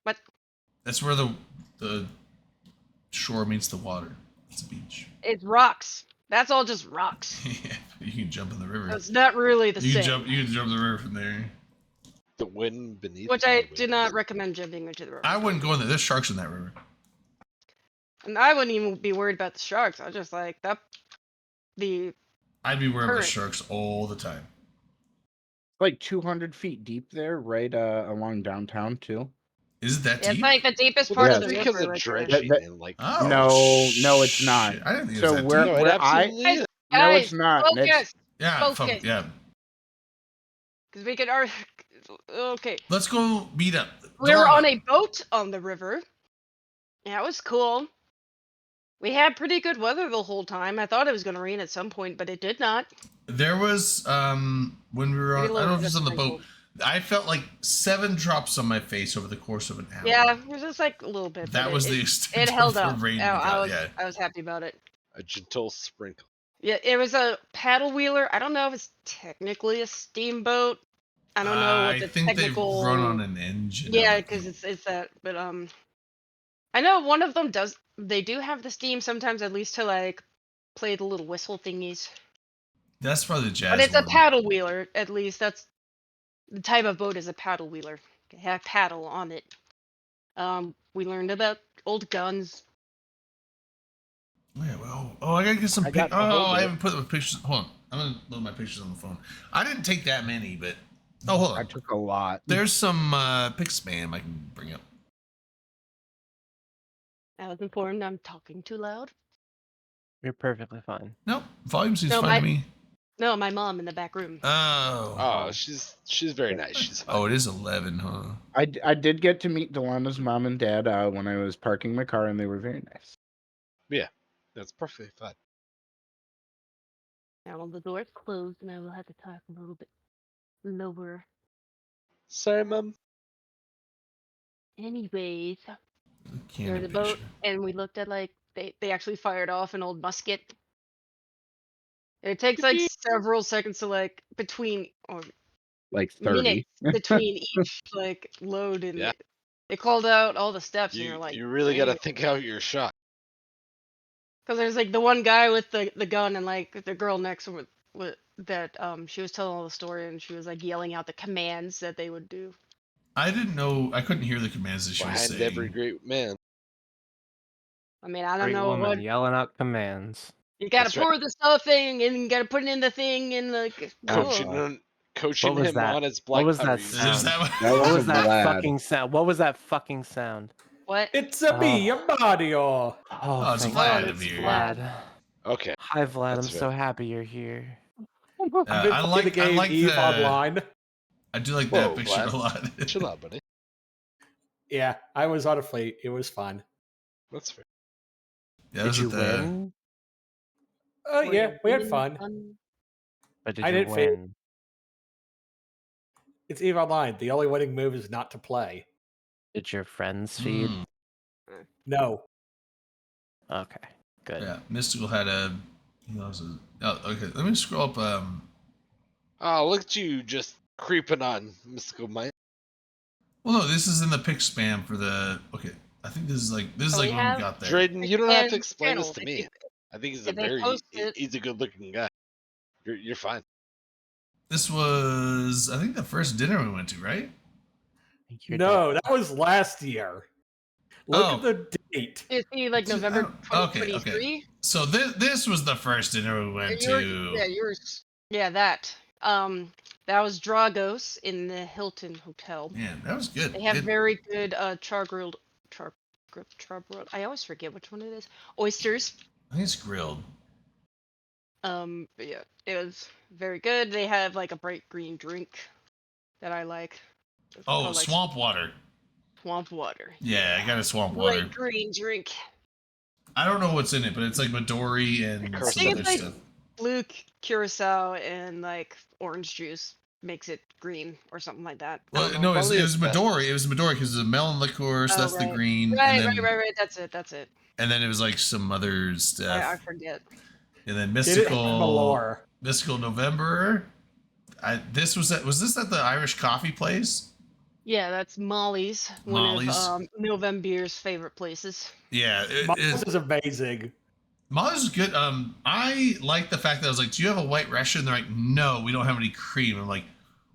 What? That's where the shore meets the water. It's a beach. It's rocks. That's all just rocks. Yeah, you can jump in the river. It's not really the You can same. jump. You can jump the river from there. The wind beneath. Which my I wings. do not recommend jumping into the river. I wouldn't go in there. There's sharks in that river. And I wouldn't even be worried about the sharks. I just like that. The I'd be worried about Current. sharks all the time. Like 200 feet deep there, right along downtown too. Is it that it's deep? like the deepest Well, part that's of the because river. of right there. dredging That- and like. Oh, No, it's not. shit. I didn't think it So was that where- deep. No, it where I- absolutely is. No, Guys, it's not. It's, Focus, Yeah, focus. yeah. because we could. Okay, Let's go meet up. we were Dora. on a boat on the river. Yeah, it was cool. We had pretty good weather the whole time. I thought it was going to rain at some point, but it did not. There was when we were on. I Maybe a don't know little if it was on the sprinkle. boat. I felt like 7 drops on my face over the course of an hour. Yeah, it was just like a little bit. that but was it, the it, extent it held of up. the rain. we I got, was happy about it. A gentle sprinkle. Yeah, it was a paddle wheeler. I don't know if it's technically a steamboat. I don't know what I the think technical. they run on an engine. Yeah, I because think. it's that. But I know one of them does. They do have the steam sometimes, at least to like play the little whistle thingies. That's probably the jazz. But it's a one. paddle wheeler. At least that's the type of boat is a paddle wheeler. They have paddle on it. We learned about old guns. Yeah, well, I gotta get some. I got the Oh, whole I bit. haven't put the pictures. Hold on, I'm gonna load my pictures on the phone. I didn't take that many, but hold I on. took a lot. There's some pic spam I can bring up. I was informed I'm talking too loud. You're perfectly fine. Nope, volume seems No, fine to me. No, my mom in the back room. Oh, Oh, she's very nice. She's fine. it is 11, huh? I did get to meet Delana's mom and dad when I was parking my car, and they were very nice. Yeah, that's perfectly fine. Now the door's closed, and I will have to talk a little bit lower. Sorry, Mom. Anyways, Can't there's a boat, and we looked at like they actually fired off an old musket. It takes like several seconds to like between or Like 30. minutes between each like load, and Yeah. they called out all the steps, and you're You like, you really got to think out your shot. because there's like the one guy with the gun, and like the girl next with that she was telling all the story, and she was like yelling out the commands that they would do. I didn't know. I couldn't hear the commands that she was Behind saying. every great man. I mean, I don't Great know woman what yelling out commands. you gotta That's right. pour the stuffing, and you gotta put it in the thing, and like Coaching, oh. coaching What was him that? on his What black was powder that use. Is sound? that what? That What was was a that Vlad. fucking sound? What was that fucking sound? What? It's a me, Oh. Mario. Oh, it's thank Vlad God over it's here. Vlad. Okay. Hi, Vlad. That's I'm fair. so happy you're here. I've been I playing like the game Eve Online. I do like Whoa, that picture Vlad. a lot. Chill out, buddy. Yeah, I was on a fleet. It was fun. That's fair. Yeah, Did was you at the, win? Oh yeah, we had fun. But did I you didn't feel- win? It's Eve Online. The only winning move is not to play. Did your friends feed? Mm, No. Okay, good. yeah, Mystical had a. He loves it. Oh, okay. Let me scroll up. Oh, look at you just creeping on Mystical Mind. Well, no, this is in the pick spam for the. Okay, I think this is like Oh, when we we have- got there. Drayden, you don't have to And explain this channel, to if me. you- I think he's if they post it- he's a good looking guy. You're fine. This was, I think, the first dinner we went to, right? You're No, that was last year. Look Oh. at the date. You see, like Dude, November okay, 2023. So this was the first dinner we went to. yours. Yeah, that. That was Dragos in the Hilton Hotel. Yeah, that was good. They have Good. very good char grilled. I always forget which one it is. Oysters. I think it's grilled. But yeah, it was very good. They have like a bright green drink that I like. It's Oh, called, like, swamp water. swamp water. Yeah, I got a swamp water. Bright green drink. I don't know what's in it, but it's like Midori and I some think other it's like- stuff. Blue curacao and like orange juice makes it green or something like that. I Well, don't no, know. it was Probably is best. Midori. It was Midori because it's a melon liqueur, so Oh, that's the right. green. Right, and then, right. That's it. And then it was like some other I stuff. forget. And then Did it have Malore? Mystical November. Was this at the Irish coffee place? Yeah, that's Molly's. Molly's? One of November's favorite places. Yeah, This is amazing. Molly's was good. I like the fact that I was like, "Do you have a white Russian?" They're like, "No, we don't have any cream." I'm like,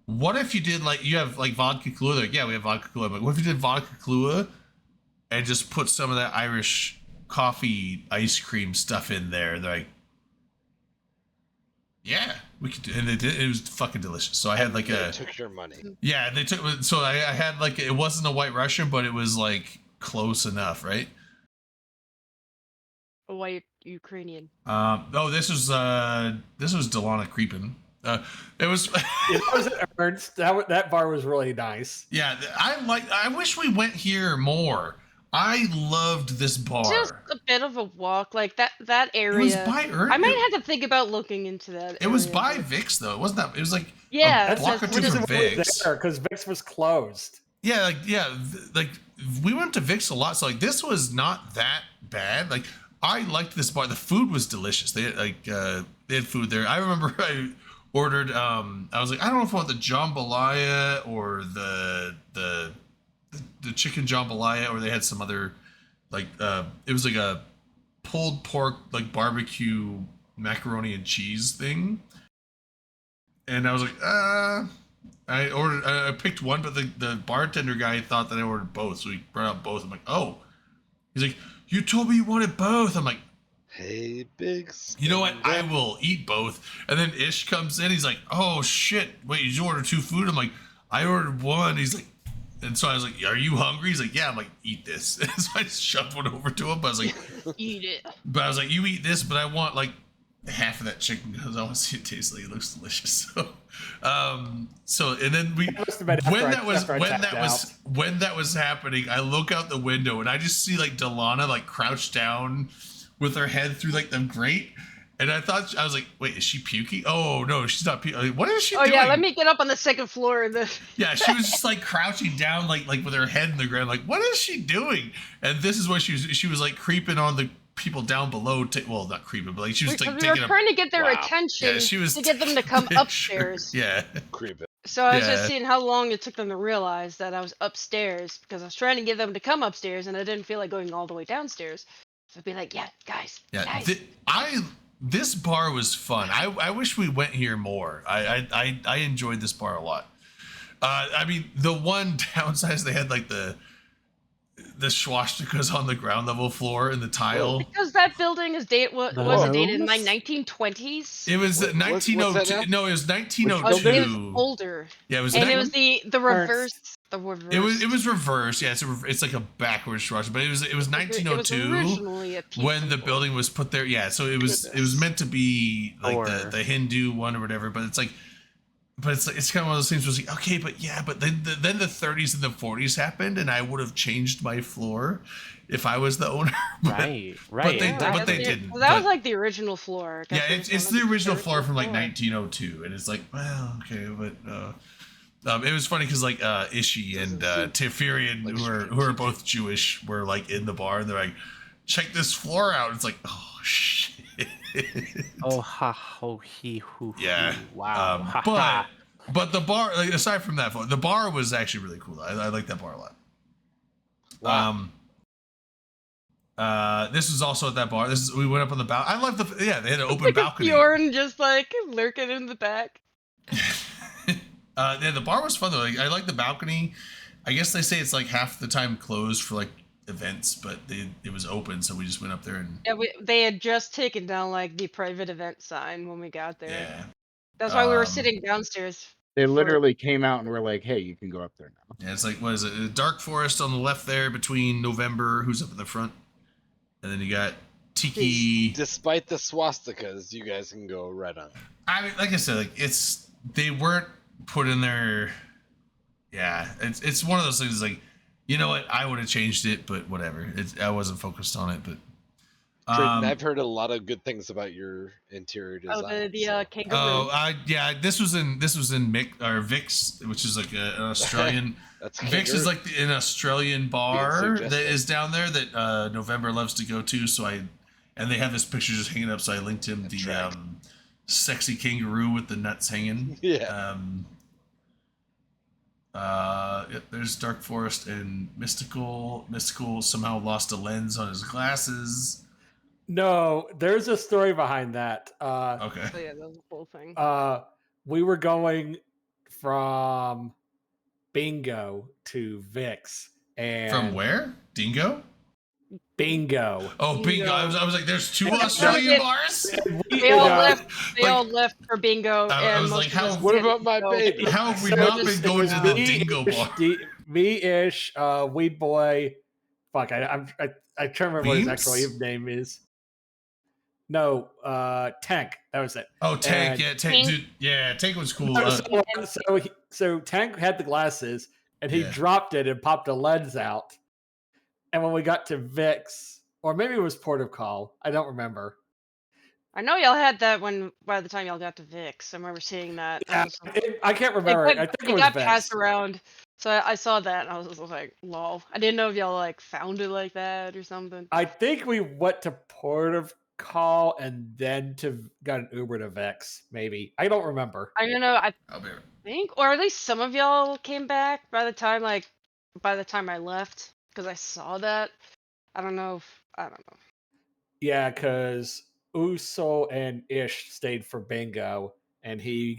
"What if you did like you have like vodka Kahlua?" They're like, "Yeah, we have vodka Kahlua." I'm like, "What if you did vodka Kahlua and just put some of that Irish coffee ice cream stuff in there?" They're like, "Yeah, we could do." And they did. It was fucking delicious. So I had like They took your money. yeah, they took. So I had like it wasn't a white Russian, but it was like close enough, right? A white Ukrainian. This was Delana creeping. It was. It wasn't Ernst. That bar was really nice. Yeah, I wish we went here more. I loved this bar. Just a bit of a walk, like that It was area. by I might have to think about looking into that. It was area, by but- Vix though. It wasn't that. It was like Yeah, a block or that's two what from it Vix. Because Vix was closed. Yeah, like we went to Vix a lot, so like this was not that bad. Like I liked this bar. The food was delicious. They had they had food there. I remember I ordered. I was like, I don't know if I want the jambalaya or the chicken jambalaya, or they had some other like it was like a pulled pork like barbecue macaroni and cheese thing. And I was like, I picked one, but the bartender guy thought that I ordered both, so he brought out both. I'm like, oh. He's like, you told me you wanted both. I'm like, Hey, big. you know what? I spender. will eat both. And then Ish comes in. He's like, oh shit! Wait, you ordered 2 food? I'm like, I ordered 1. He's like, and so I was like, are you hungry? He's like, yeah. I'm like, eat this. And so I just shoved one over to him. But I was like, Eat it. you eat this, but I want like half of that chicken because I want to see it taste like it looks delicious. So and then we That must have been after when I- that was after I when tapped that was when that was happening, I look out the window and I just see like Delana like crouched down with her head through like the grate. And I was like, wait, is she puking? Oh no, she's not puking. What is she Oh doing? yeah, let me get up on the second floor and then. Yeah, she was just like crouching down, like with her head in the ground. Like, what is she doing? And this is what she was like creeping on the people down below. Well, not creeping, but like she was Because like we were taking trying to get their Wow. attention Yeah, she was to get them to come Sure. upstairs. Yeah, Creep it. So I was Yeah. just seeing how long it took them to realize that I was upstairs because I was trying to get them to come upstairs and I didn't feel like going all the way downstairs. So I'd be like, yeah, guys, yeah. guys. This bar was fun. I wish we went here more. I enjoyed this bar a lot. I mean, the one downside is they had like the swastikas on the ground level floor and the tile. Because that building is was it dated in like Those? 1920s? It was What's that 1902. now? No, it was Oh, it was 1902. older. Yeah, it was. And ni- it was the reverse. The reverse. It was reverse. Yeah, it's like a backwards Swastika, but it was It was 1902 originally a pizza when the store. building was put there. Yeah, so it was Goodness. meant to be like Or- the Hindu one or whatever, but it's like. But it's kind of one of those things where it's like, okay, but yeah, but then the 30s and the 40s happened, and I would have changed my floor if I was the owner. But- Right, But right. they, Yeah, but that's they the- didn't. That was but- like the original floor. I guess yeah, it was it's one the of original floor from like floor. 1902, and it's like, well, okay, but it was funny because like Ishi and Teferian, Like who are both Jewish, were like in the bar, and they're like, check this floor out. It's like, oh shit. Oh ha ho he hoo. Yeah. hoo. Wow. Ha, but ha. but the bar, like, aside from that, the bar was actually really cool. I like that bar a lot. Wow. This was also at that bar. We went up on the balcony. I love they had an open Like balcony. a Bjorn just like lurking in the back. Yeah, the bar was fun though. Like, I like the balcony. I guess they say it's like half the time closed for like events, but it was open, so we just went up there and Yeah, they had just taken down like the private event sign when we got there. yeah. That's why we were Um, sitting downstairs. They for- literally came out and were like, "Hey, you can go up there now." Yeah, it's like what is it? A Dark Forest on the left there between November, who's up in the front, and then you got Tiki. Despite the swastikas, you guys can go right on. I mean, like I said, like they weren't put in there. Yeah, it's one of those things. Like, you know what? I would have changed it, but whatever. I wasn't focused on it, but. Drayton, I've heard a lot of good things about your interior design. Oh, the so- kangaroo. Oh, yeah. This was in Vix, which is like an Australian. That's Vix is kangaroo. like an Australian bar suggestive. that is down there that November loves to go to. So and they have this picture just hanging up. So I linked him That's the right. sexy kangaroo with the nuts hanging. Yeah. Yep, there's Dark Forest and Mystical. Mystical somehow lost a lens on his glasses. No, there's a story behind that. Okay. So yeah, that was the whole thing. We were going from Bingo to Vix, and From where? Dingo? Bingo. Oh, Bingo. Bingo. I was like, there's 2 Yeah. Australian bars? They all Yeah. left. They like- all left for bingo. I and was most like, of how- us What didn't, about my so- baby? How have we So not it been going to the Dingo bar? Me-ish, Weed Boy. Fuck, I can't remember what his actual Beams? name is. No, Tank. That was it. Oh, Tank. And- Yeah, Tank. Tank. Dude, yeah, Tank was cool. So Tank had the glasses, and he Yeah. dropped it and popped a lens out. And when we got to Vix, or maybe it was Port of Call, I don't remember. I know y'all had that when by the time y'all got to Vix. I remember seeing that. Yeah, I can't remember. I think it was got Vix. passed around. So I saw that and I was just like, lol. I didn't know if y'all like found it like that or something. I think we went to Port of Call and then got an Uber to Vex. Maybe I don't remember. I don't know. I I'll be right. think, or at least some of y'all came back by the time I left because I saw that. I don't know. I don't know. Yeah, because Uso and Ish stayed for Bingo, and he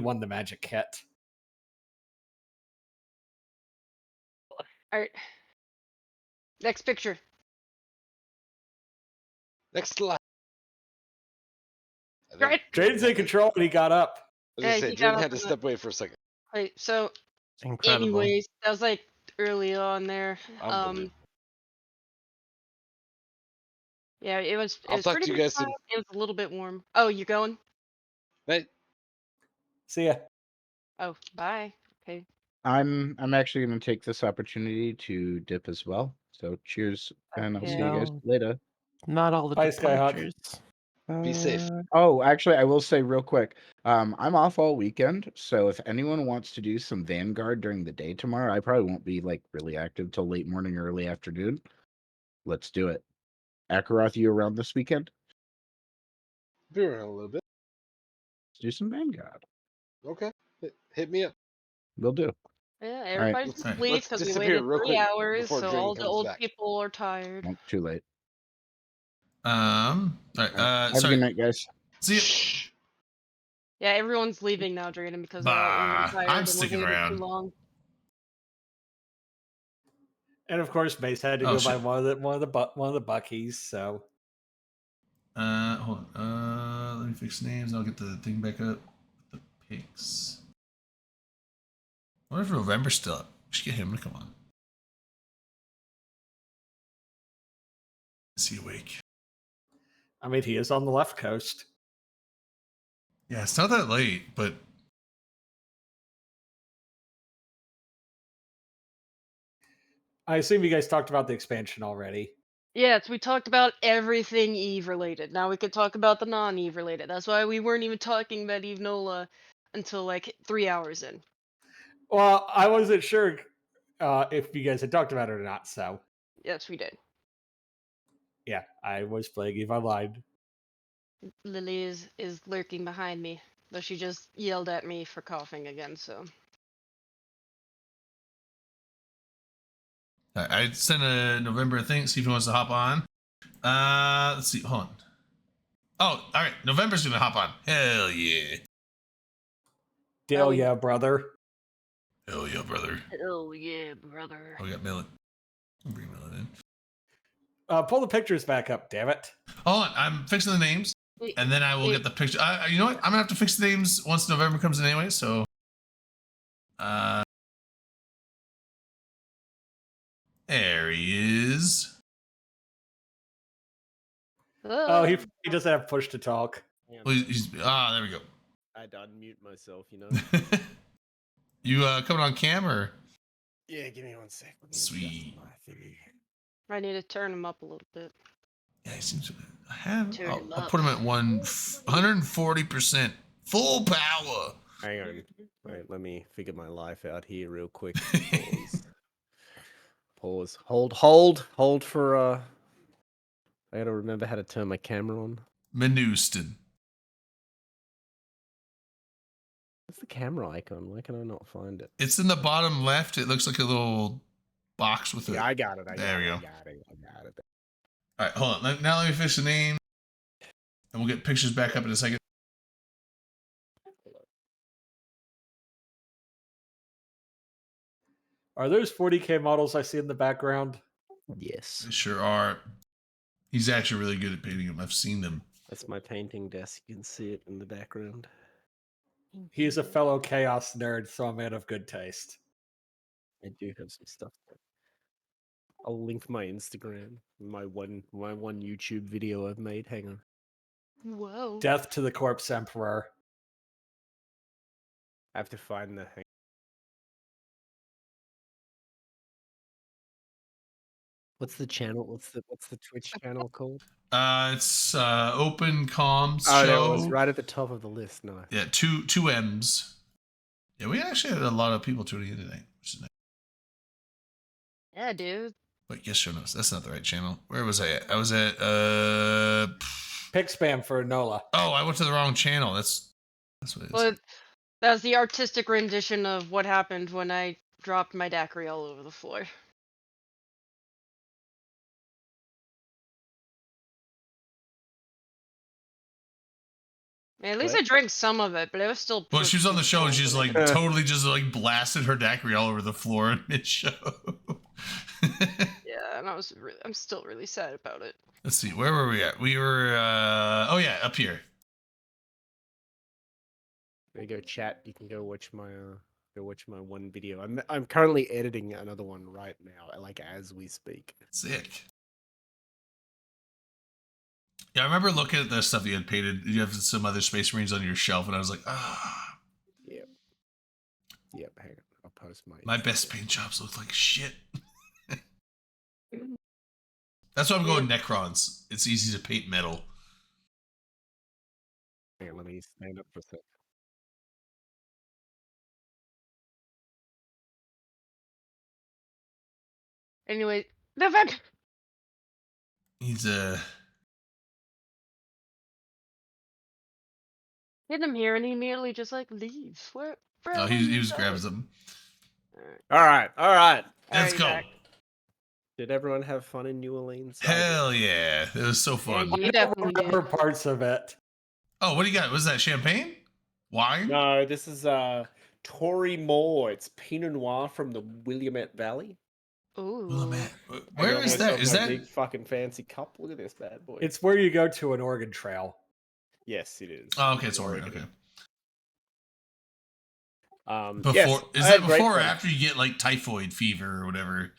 won the magic kit. All right. Next picture. Next slide. I think Right. Jaden's in control and he got up. I was gonna Yeah, say, he got Jaden up had to on the- step away for a second. Right. So, Incredible. anyways, that was like early on there. Unbelievable. Yeah, it was. It I'll was talk pretty to you much guys soon. fine. It was a little bit warm. Oh, you going? Hey, See ya. Oh, bye. Okay. I'm actually going to take this opportunity to dip as well. So cheers, and I'll see you guys No. later. Not all the Bye, Skyhawk. departures. Be safe. Oh, actually, I will say real quick. I'm off all weekend, so if anyone wants to do some Vanguard during the day tomorrow, I probably won't be like really active till late morning or early afternoon. Let's do it. Akaroth, you around this weekend? be around a little bit. Let's do some Vanguard. Okay, hit me up. We'll do. Yeah, right, everybody's let's- asleep let's because we disappear waited real 3 quick hours, before so Draven all the comes old back. people are tired. Well, too late. All right. All right. Have a Sorry. good night, guys. See you. Shh. Yeah, everyone's leaving now, Drayden, because they're all Bah, tired I'm and we sticking waited around. too long. And of course, Mace had to Oh, go by shit. one of the Buckies. So Hold on. Let me fix names. I'll get the thing back up. The pics. What if November's still up? We should get him to come on. Is he awake? I mean, he is on the left coast. Yeah, it's not that late, but I assume you guys talked about the expansion already. Yes, we talked about everything Eve related. Now we could talk about the non-Eve related. That's why we weren't even talking about Eve Nola until like 3 hours in. Well, I wasn't sure if you guys had talked about it or not. So Yes, we did. yeah, I was playing Eve Online. Lily is lurking behind me, though she just yelled at me for coughing again. So I sent a November thing. See if he wants to hop on. Let's see. Hold on. Oh, all right. November's gonna hop on. Hell yeah. Dale, we- yeah, brother. Hell yeah, brother. oh yeah, brother. Oh, we got Millet. I'll bring Millet in. Pull the pictures back up, damn it. Hold on. I'm fixing the names, and then I will get the picture. You know what? I'm gonna have to fix the names once November comes in anyway. So, there he is. Oh, he doesn't have push to talk. Well, he's there we go. I had to unmute myself, you know. You coming on cam or? Yeah, give me 1 sec. Let me Sweet. adjust my thingy. I need to turn him up a little bit. Yeah, he seems to. I have. Turn him I'll up. put him at 140% full power. Hang on. Wait, let me figure my life out here real quick. Pause. Hold for I gotta remember how to turn my camera on. Menuston. What's the camera icon? Why can I not find it? It's in the bottom left. It looks like a little box with a. Yeah, I got it. There we go. I got it. All right, hold on. Now let me fix the name, and we'll get pictures back up in a second. Are those 40K models I see in the background? Yes. They sure are. He's actually really good at painting them. I've seen them. That's my painting desk. You can see it in the background. He is a fellow chaos nerd, so a man of good taste. I do have some stuff. I'll link my Instagram, my one YouTube video I've made. Hang on. Whoa. Death to the Corpse Emperor. I have to find the hang. What's the channel? What's the Twitch channel called? It's Open Comms Oh, Show. no, it's right at the top of the list. No. Yeah, two M's. Yeah, we actually had a lot of people tuning in today, which is nice. Yeah, dude. Wait, yes, show notes. That's not the right channel. Where was I at? I was at Pick spam for Nola. Oh, I went to the wrong channel. That's what it is. Well, that was the artistic rendition of what happened when I dropped my daiquiri all over the floor. Man, at least I drank some of it, but it was still. Well, she was on the show and she's like Uh. totally just like blasted her daiquiri all over the floor in mid show. Yeah, and I'm still really sad about it. Let's see, where were we at? We were oh yeah, up here. There you go, chat. You can go watch my one video. I'm currently editing another one right now, like as we speak. Sick. Yeah, I remember looking at the stuff you had painted. You have some other Space Marines on your shelf, and I was like, ah. Yep, hang on. I'll post My best paint jobs look like shit. That's why I'm going Necrons. It's easy to paint metal. Hang on, let me stand up for a sec. Anyway, November. He's Hit him here, and he immediately just like leaves. Where? oh, he was grabbing something. All right. Let's go. Did everyone have fun in New Orleans? Hell yeah. It was so fun. Yeah, you definitely did. Remember parts of it. Oh, what do you got? Was that champagne? Wine? No, this is Tory Moore. It's Pinot Noir from the Willamette Valley. Ooh. Willamette. I Where got is that? myself Is a that? big fucking fancy cup? Look at this bad boy. It's where you go to an Oregon Trail. Yes, it is. Oh, okay, it's Oregon. Okay. Before yes, is I that had great before or fun. after you get like typhoid fever or whatever,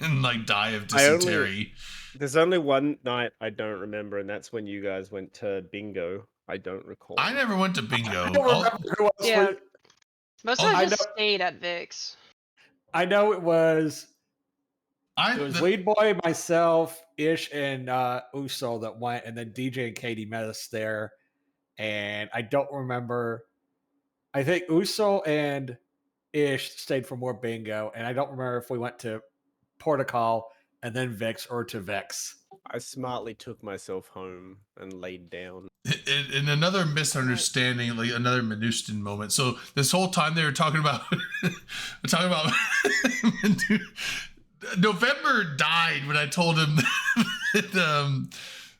and like die of I only- dysentery? There's only one night I don't remember, and that's when you guys went to bingo. I don't recall. I never went to bingo. I don't remember who else Yeah. we- Most of Oh, us I just know- stayed at Vic's. I know it was I it was Weed Boy, myself, Ish, and Uso that went, and then DJ and Katie met us there. And I don't remember. I think Uso and Ish stayed for more bingo, and I don't remember if we went to Portical and then Vex or to Vex. I smartly took myself home and laid down. in another misunderstanding, like another Manustan moment. So this whole time they were talking about November died when I told him that,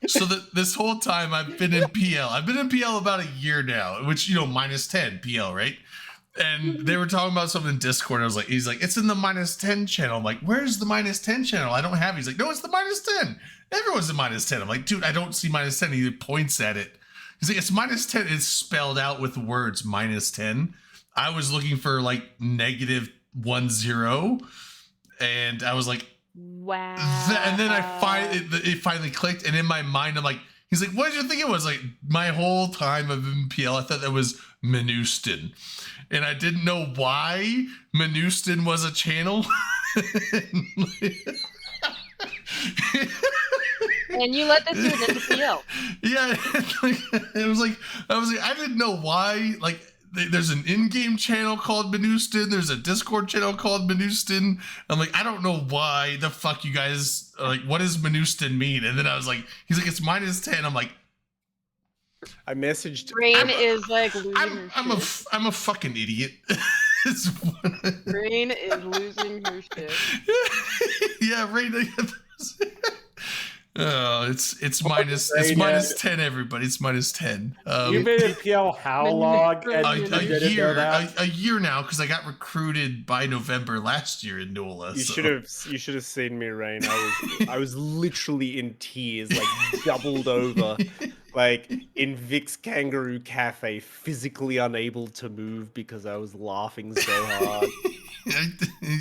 so that this whole time I've been in PL. I've been in PL about a year now, which, you know, -10 PL, right? And they were talking about something in Discord. I was like, he's like, it's in the -10 channel. I'm like, where's the -10 channel? I don't have it. He's like, no, it's the -10. Everyone's in -10. I'm like, dude, I don't see -10. He points at it. He's like, it's -10. It's spelled out with words -10. I was looking for like -10. And I was like, Wow. and then it finally clicked. And in my mind, I'm like, he's like, what did you think it was? Like, my whole time of MPL, I thought that was Manustan. And I didn't know why Manustan was a channel. And you let this dude into PL. Yeah, it was like I didn't know why. Like, there's an in-game channel called Manustan. There's a Discord channel called Manustan. I'm like, I don't know why the fuck you guys like. What does Manustan mean? And then I was like, he's like, it's -10. I'm like, I messaged. Brain is like losing her I'm shit. a fucking idiot. Brain is losing her shit. Yeah, right. Oh, it's Brain -10. Everybody, it's -10. You've been in PL how long? And A you didn't know that? a year now, because I got recruited by November last year in NOLA. You should have seen me, Rain. I was literally in tears, like doubled over, like in Vic's Kangaroo Cafe, physically unable to move because I was laughing so hard.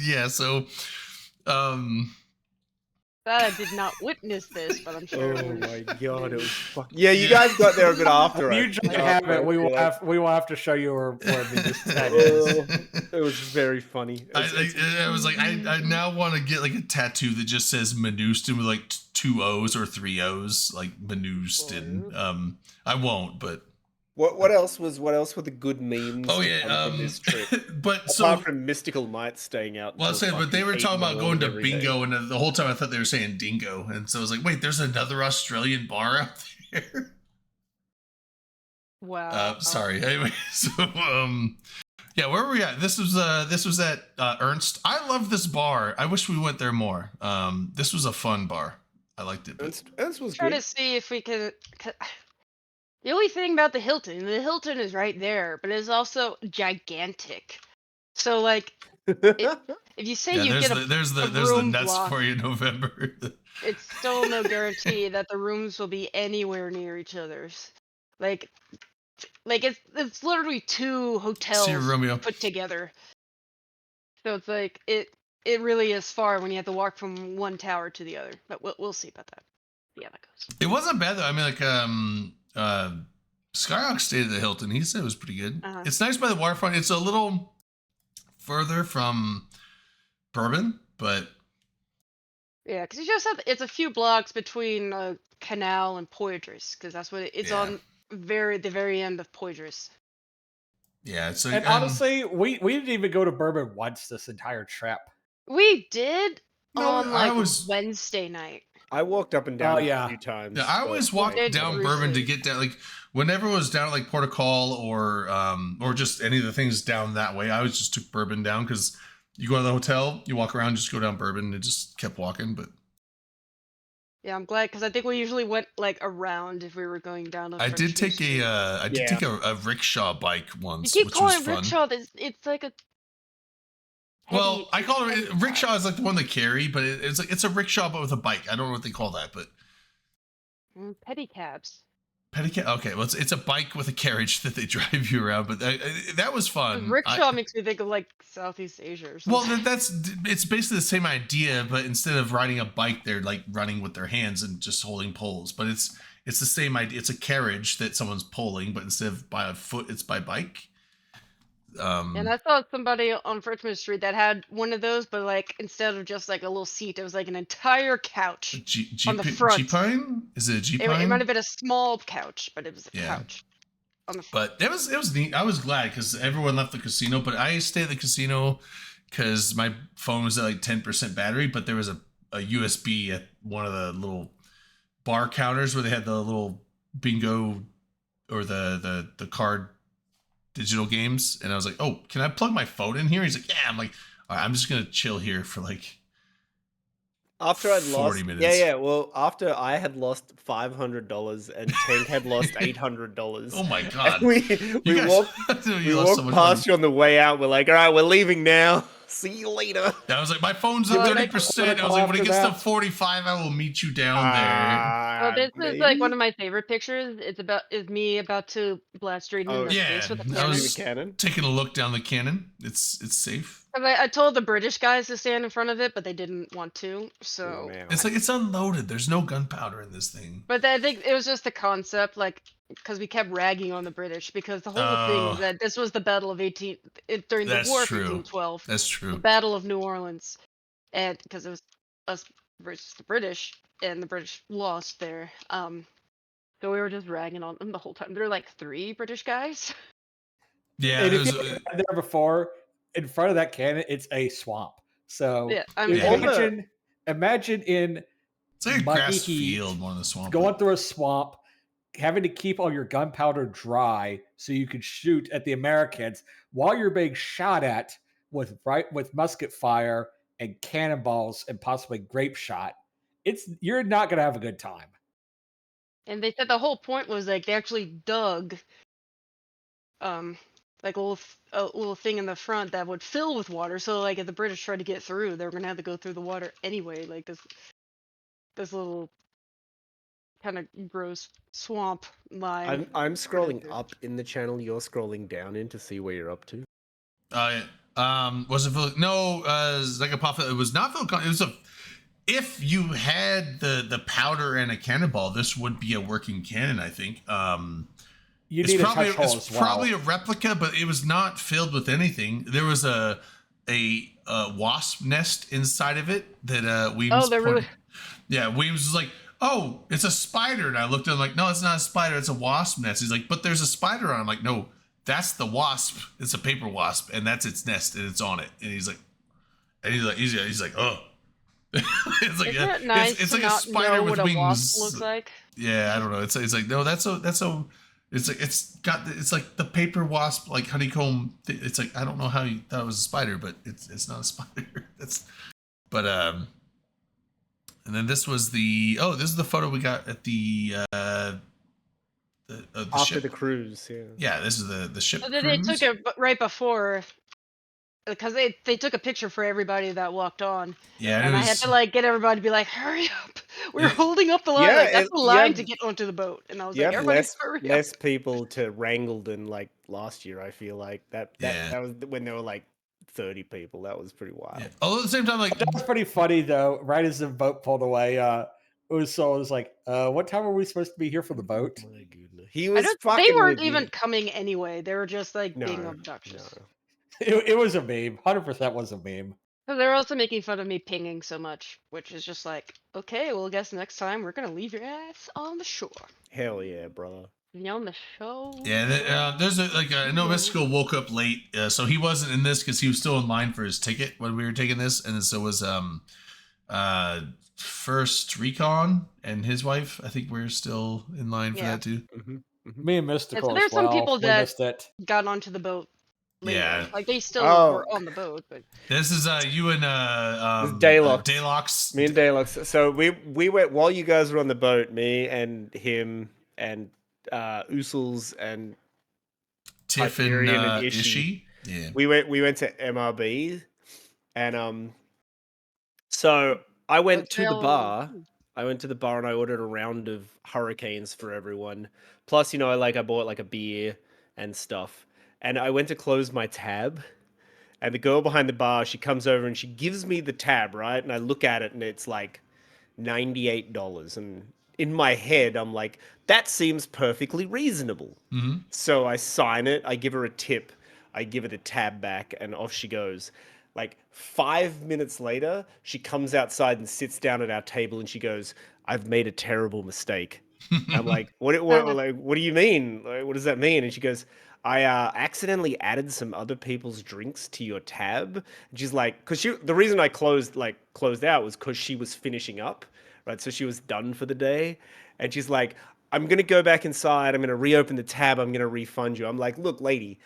Yeah, so Glad I did not witness this, but I'm sure. Oh my god, it was fucking. Yeah, you guys got there a bit after. If you us. just have it, we will have to show you where Manustan is. It was very funny. I was like, I now want to get like a tattoo that just says Manustan with like 2 O's or 3 O's, like Manustan. I won't, but What else were the good memes? oh to yeah, come from this trip? but Apart so from Mystical Knight staying out. well, I till said, but they fucking were 8 talking in the about going to morning every day. bingo, and the whole time I thought they were saying dingo, and so I was like, wait, there's another Australian bar out there. Wow. Sorry. Anyway, so yeah, where were we at? This was at Ernst. I love this bar. I wish we went there more. This was a fun bar. I liked it. But Ernst was Try good. to see if we can. The only thing about the Hilton is right there, but it's also gigantic. So like, If you say Yeah, you there's get the there's the a there's the room nuts block, for you in November. it's still no guarantee that the rooms will be anywhere near each other's. Like it's literally 2 See hotels Romeo. put together. So it's like it really is far when you have to walk from one tower to the other. But we'll see about that. Yeah, that goes. It wasn't bad though. I mean, like Skyrock stayed at the Hilton. He said it was pretty good. Uh-huh. It's nice by the waterfront. It's a little further from Bourbon, but Yeah, because you just have it's a few blocks between Canal and Poydras, because that's what it's Yeah. on the very end of Poydras. yeah, it's like And honestly, we didn't even go to Bourbon once this entire trip. We did No, on I like was- Wednesday night. I walked up and down it yeah. a few times. yeah, I but, always walked like, did down briefly. Bourbon to get down. Like whenever it was down at like Port of Call or just any of the things down that way, I always just took Bourbon down because you go to the hotel, you walk around, just go down Bourbon, and just kept walking. But Yeah, I'm glad because I think we usually went like around if we were going down. I did take a a rickshaw bike You once, keep which calling was it fun. rickshaw. It's like a. Well, heavy- I call heavy it car. rickshaw is like the one they carry, but it's like it's a rickshaw but with a bike. I don't know what they call that, but Pedicabs. pedicab. Okay, well it's a bike with a carriage that they drive you around. But that was fun. Rickshaw makes me think of like Southeast Asia or something. Well, it's basically the same idea, but instead of riding a bike, they're like running with their hands and just holding poles. But it's the same idea. It's a carriage that someone's pulling, but instead of by a foot, it's by bike. And I saw somebody on Richmond Street that had one of those, but like instead of just like a little seat, it was like an entire couch. on the front. G-Pine? Is it a It G-Pine? might have been a small couch, but it was a Yeah. couch on the front. But it was neat. I was glad because everyone left the casino, but I stayed at the casino because my phone was at like 10% battery, but there was a USB at one of the little bar counters where they had the little bingo or the card digital games, and I was like, oh, can I plug my phone in here? He's like, yeah. I'm like, all right, I'm just gonna chill here for like After I'd 40 lost, minutes. yeah. Well, after I had lost $500 and Tank had lost $800. Oh my god. We You guys- walked you lost so much money. past you on the way out. We're like, all right, we're leaving now. See you later. I was like, my phone's at Oh, 30%. I was like, when it after gets to that. 45, I will meet you down there. Well, this is like one maybe? of my favorite pictures. Is me about to blast Drayden Oh, in the yeah, face with a that cannon. was- Cannon. Taking a look down the cannon. It's safe. 'Cause I told the British guys to stand in front of it, but they didn't want to. So, Oh, man. It's like it's unloaded. There's no gunpowder in this thing. but I think it was just the concept, like, because we kept ragging on the British, because the whole thing Oh. is that this was the Battle of during the That's War of true. 1812, That's the true. Battle of New Orleans, and because it was us versus the British, and the British lost there. So we were just ragging on them the whole time. There were like 3 British guys. Yeah, And if there's, you've been there before, in front of that cannon, it's a swamp. So Yeah, I mean, Yeah. imagine in it's like a muddy grass heat, field more than a swamp. going through a swamp, having to keep all your gunpowder dry so you can shoot at the Americans while you're being shot at with musket fire and cannonballs and possibly grape shot. You're not gonna have a good time. and they said the whole point was like they actually dug, like a little thing in the front that would fill with water. So like if the British tried to get through, they were gonna have to go through the water anyway. Like this little kind of gross swamp line. I'm scrolling up in the channel. You're scrolling down in to see where you're up to. Was it no Zagapapa? It was not Phil. It was a. If you had the powder and a cannonball, this would be a working cannon. I think. You need a touch hole It's as well. probably a replica, but it was not filled with anything. There was a wasp nest inside of it that Weems. Oh, they're really- Yeah, Weems was like, "Oh, it's a spider," and I looked at him like, "No, it's not a spider. It's a wasp nest." He's like, "But there's a spider on." I'm like, "No, that's the wasp. It's a paper wasp, and that's its nest, and it's on it." And he's like, he's like, "Oh." It's like Isn't yeah, it nice it's to like a not spider know with what a wings. wasp looks like? Yeah, I don't know. It's like no, that's a. It's like it's like the paper wasp like honeycomb. It's like I don't know how you thought it was a spider, but it's not a spider. And then this was this is the photo we got at the After ship. the cruise, yeah. Yeah, this is the ship. So they took cruise. it right before because they took a picture for everybody that walked on, Yeah, and it I had was. to like get everybody to be like, hurry up, we're It- holding up the line. Yeah, Like that's the line to you get onto the boat, and I was you like, have everybody less hurry up. less people to wrangle than like last year. I feel like that Yeah. was when there were like 30 people. That was pretty wild. Yeah. Although at the same time, like That was pretty funny though. Right as the boat pulled away, Uso was like, "What time are we supposed to be here for the boat?" My goodness, he I was don't, fucking. they weren't with even you. coming anyway. They were just like being No, obnoxious. no. It was a meme. 100% was a meme. But they're also making fun of me pinging so much, which is just like, okay, well, I guess next time we're gonna leave your ass on the shore. Hell yeah, brother. On the show. yeah, there's I know Mystical woke up late, so he wasn't in this because he was still in line for his ticket when we were taking this, and so was First Recon and his wife. I think we're still in line for Yeah. that too. Me and Mystical so there's as well. some people We that missed it. got onto the boat later. Yeah. Like they still Oh. were on the boat, but This is you and Daylox. Daylox. Me and Daylox. So we went while you guys were on the boat. Me and him and Usels and Tiff and Hyperion and Ishii. Yeah. we went to MRB, and so I went to the Hotel- bar. I went to the bar and I ordered a round of hurricanes for everyone. Plus, I bought like a beer and stuff. And I went to close my tab, and the girl behind the bar, she comes over and she gives me the tab, right? And I look at it and it's like $98. And in my head, I'm like, that seems perfectly reasonable. Mm-hmm. So I sign it, I give her a tip, I give her the tab back, and off she goes. Like 5 minutes later, she comes outside and sits down at our table and she goes, "I've made a terrible mistake." I'm like, what do you mean? Like, what does that mean? And she goes, "I accidentally added some other people's drinks to your tab." And she's like, the reason I closed out was because she was finishing up, right? So she was done for the day. And she's like, "I'm going to go back inside. I'm going to reopen the tab. I'm going to refund you." I'm like, "Look, lady,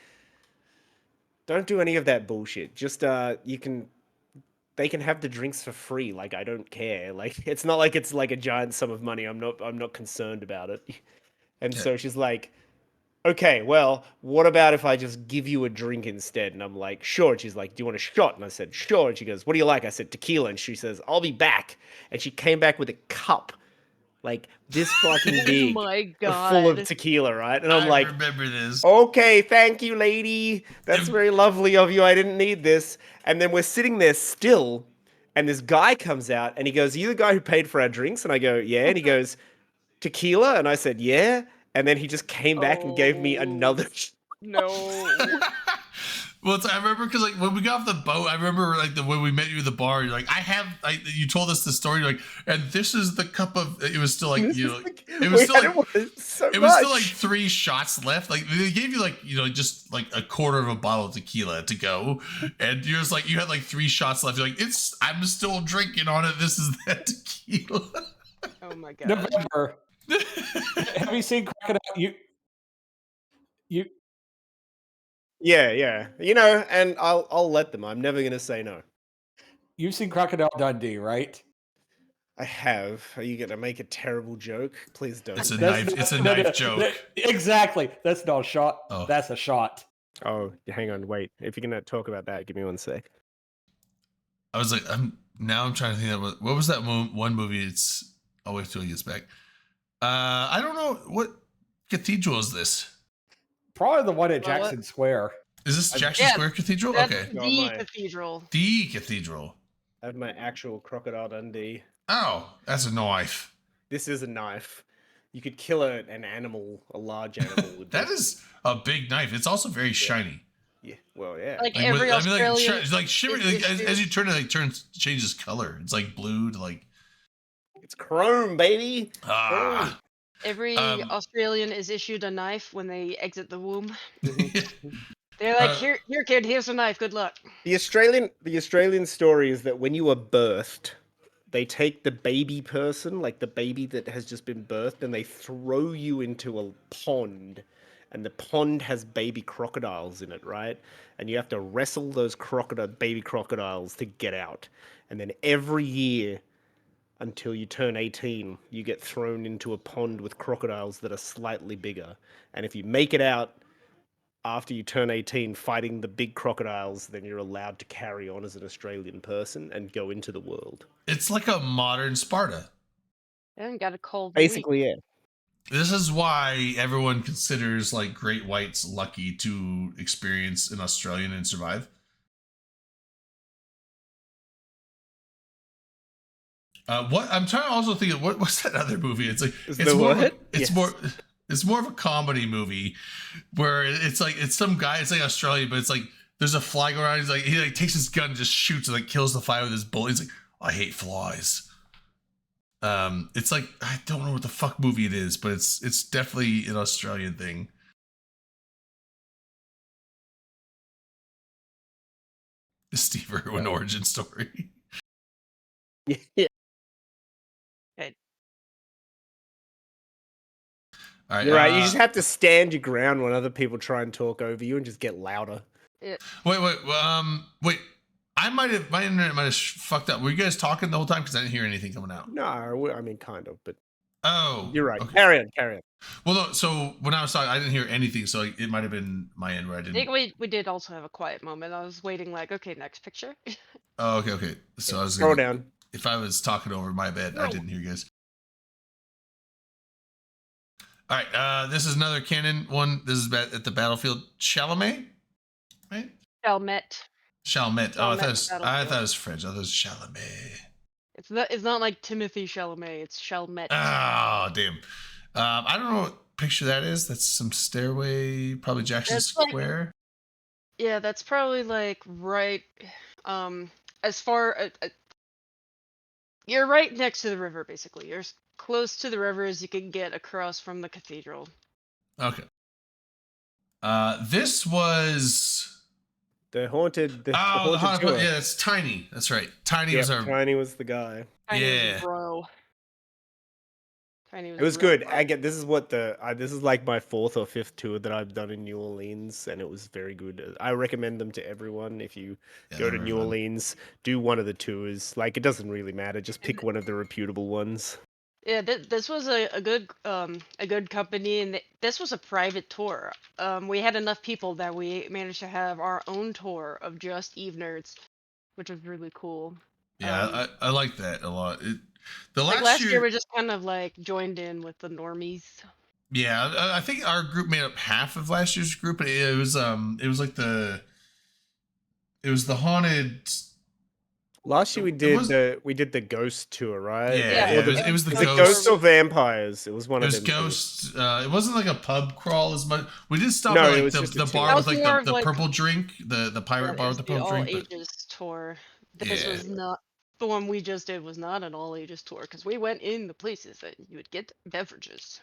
don't do any of that bullshit. Just they can have the drinks for free. Like, I don't care. Like, it's not like it's like a giant sum of money. I'm not concerned about it." And so she's like, "Okay, well, what about if I just give you a drink instead?" And I'm like, "Sure." And she's like, "Do you want a shot?" And I said, "Sure." And she goes, "What do you like?" I said, "Tequila." And she says, "I'll be back." And she came back with a cup like this fucking big, my full of God. tequila, right? And I'm I like, remember this. "Okay, thank you, lady. That's very lovely of you. I didn't need this." And then we're sitting there still, and this guy comes out, and he goes, "Are you the guy who paid for our drinks?" And I go, "Yeah." And he goes, "Tequila?" And I said, "Yeah." And then he just came back and gave me another. No. Well, I remember because like when we got off the boat, I remember like when we met you at the bar. You're like, you told us the story. You're like, and this is the cup of. It was still like it was still like it was still like 3 shots left. Like they gave you like just like a quarter of a bottle of tequila to go, and you're just like you had like 3 shots left. You're like, I'm still drinking on it. This is that tequila. Oh my God. November. Have you seen Crocodile? You Yeah. And I'll let them. I'm never gonna say no. you've seen Crocodile Dundee, right? I have. Are you gonna make a terrible joke? Please don't. It's a knife. It's a knife joke. Exactly. That's not a shot. Oh. That's a shot. Oh, hang on, wait. If you're gonna talk about that, give me 1 sec. I was like, I'm trying to think of what was that one movie? It's I'll wait till he gets back. I don't know what cathedral is this. Probably the one at Well, Jackson Square. Is this Jackson Yeah, Square Cathedral? That's Okay, Got the my- cathedral. the cathedral. I have my actual Crocodile Dundee. Oh, that's a knife. This is a knife. You could kill an animal, a large animal with That this. is a big knife. It's also very shiny. Yeah. Well, yeah. Like Like, every I mean, Australian. like shimmer. is Like, as issued- you turn it, changes color. It's like blue to like. It's chrome, baby. Ah. Every Um, Australian is issued a knife when they exit the womb. Mm-hmm. They're like, Uh, here, kid, here's a knife. Good luck. The Australian story is that when you are birthed, they take the baby person, like the baby that has just been birthed, and they throw you into a pond. And the pond has baby crocodiles in it, right? And you have to wrestle those baby crocodiles to get out. And then every year until you turn 18, you get thrown into a pond with crocodiles that are slightly bigger. And if you make it out after you turn 18 fighting the big crocodiles, then you're allowed to carry on as an Australian person and go into the world. It's like a modern Sparta. And got a cold Basically, yeah. This is why everyone considers like great whites lucky to experience an Australian and survive. What I'm trying to also think of what's that other movie? It's like it's more of a, it's more of a comedy movie where it's like it's some guy, it's like Australian, but it's like there's a fly going around. He's like he like takes his gun and just shoots and like kills the fly with his bullet. He's like, I hate flies. It's like I don't know what the fuck movie it is, but it's definitely an Australian thing. The Steve Irwin origin story. Yeah. All right, You're right. You just have to stand your ground when other people try and talk over you and just get louder. Wait. My internet might have fucked up. Were you guys talking the whole time? Because I didn't hear anything coming out. No, I mean kind of, but oh, you're right. Okay. Carry on. Well, no, so when I was talking, I didn't hear anything, so it might have been my end where I I didn't. think we did also have a quiet moment. I was waiting, like, okay, next picture. Oh, okay. So I was scroll down. If I was talking over my bed, I didn't hear you guys. All right, this is another canon one. This is at the battlefield Chalamet, right? Chalmette. Oh, I thought it was French. I thought it was Chalamet. It's not like Timothy Chalamet. It's Chalmette. Oh, damn. I don't know what picture that is. That's some stairway, probably Jackson Square. Yeah, that's probably like right. As far you're right next to the river, basically. You're as close to the river as you can get across from the cathedral. Okay. This was the haunted. The haunted tour. Yeah, it's Tiny. That's right. Tiny was our. Tiny was the guy. Tiny was bro. It was good. This is what this is like my 4th or 5th tour that I've done in New Orleans, and it was very good. I recommend them to everyone. If you go to New Orleans, do one of the tours. Like, it doesn't really matter. Just pick one of the reputable ones. Yeah, this was a good company, and this was a private tour. We had enough people that we managed to have our own tour of just Eve Nerds, which was really cool. Yeah, I like that a lot. Last year we just kind of like joined in with the normies. Yeah, I think our group made up half of last year's group. It was like the haunted. Last year we did the ghost tour, right? Yeah, it was the ghosts or vampires. It was one of them. It was ghosts. It wasn't like a pub crawl as much. We did stop at like the bar with like the purple drink, the pirate bar with the purple drink. All ages tour. This was not. The one we just did was not an all ages tour because we went in the places that you would get beverages.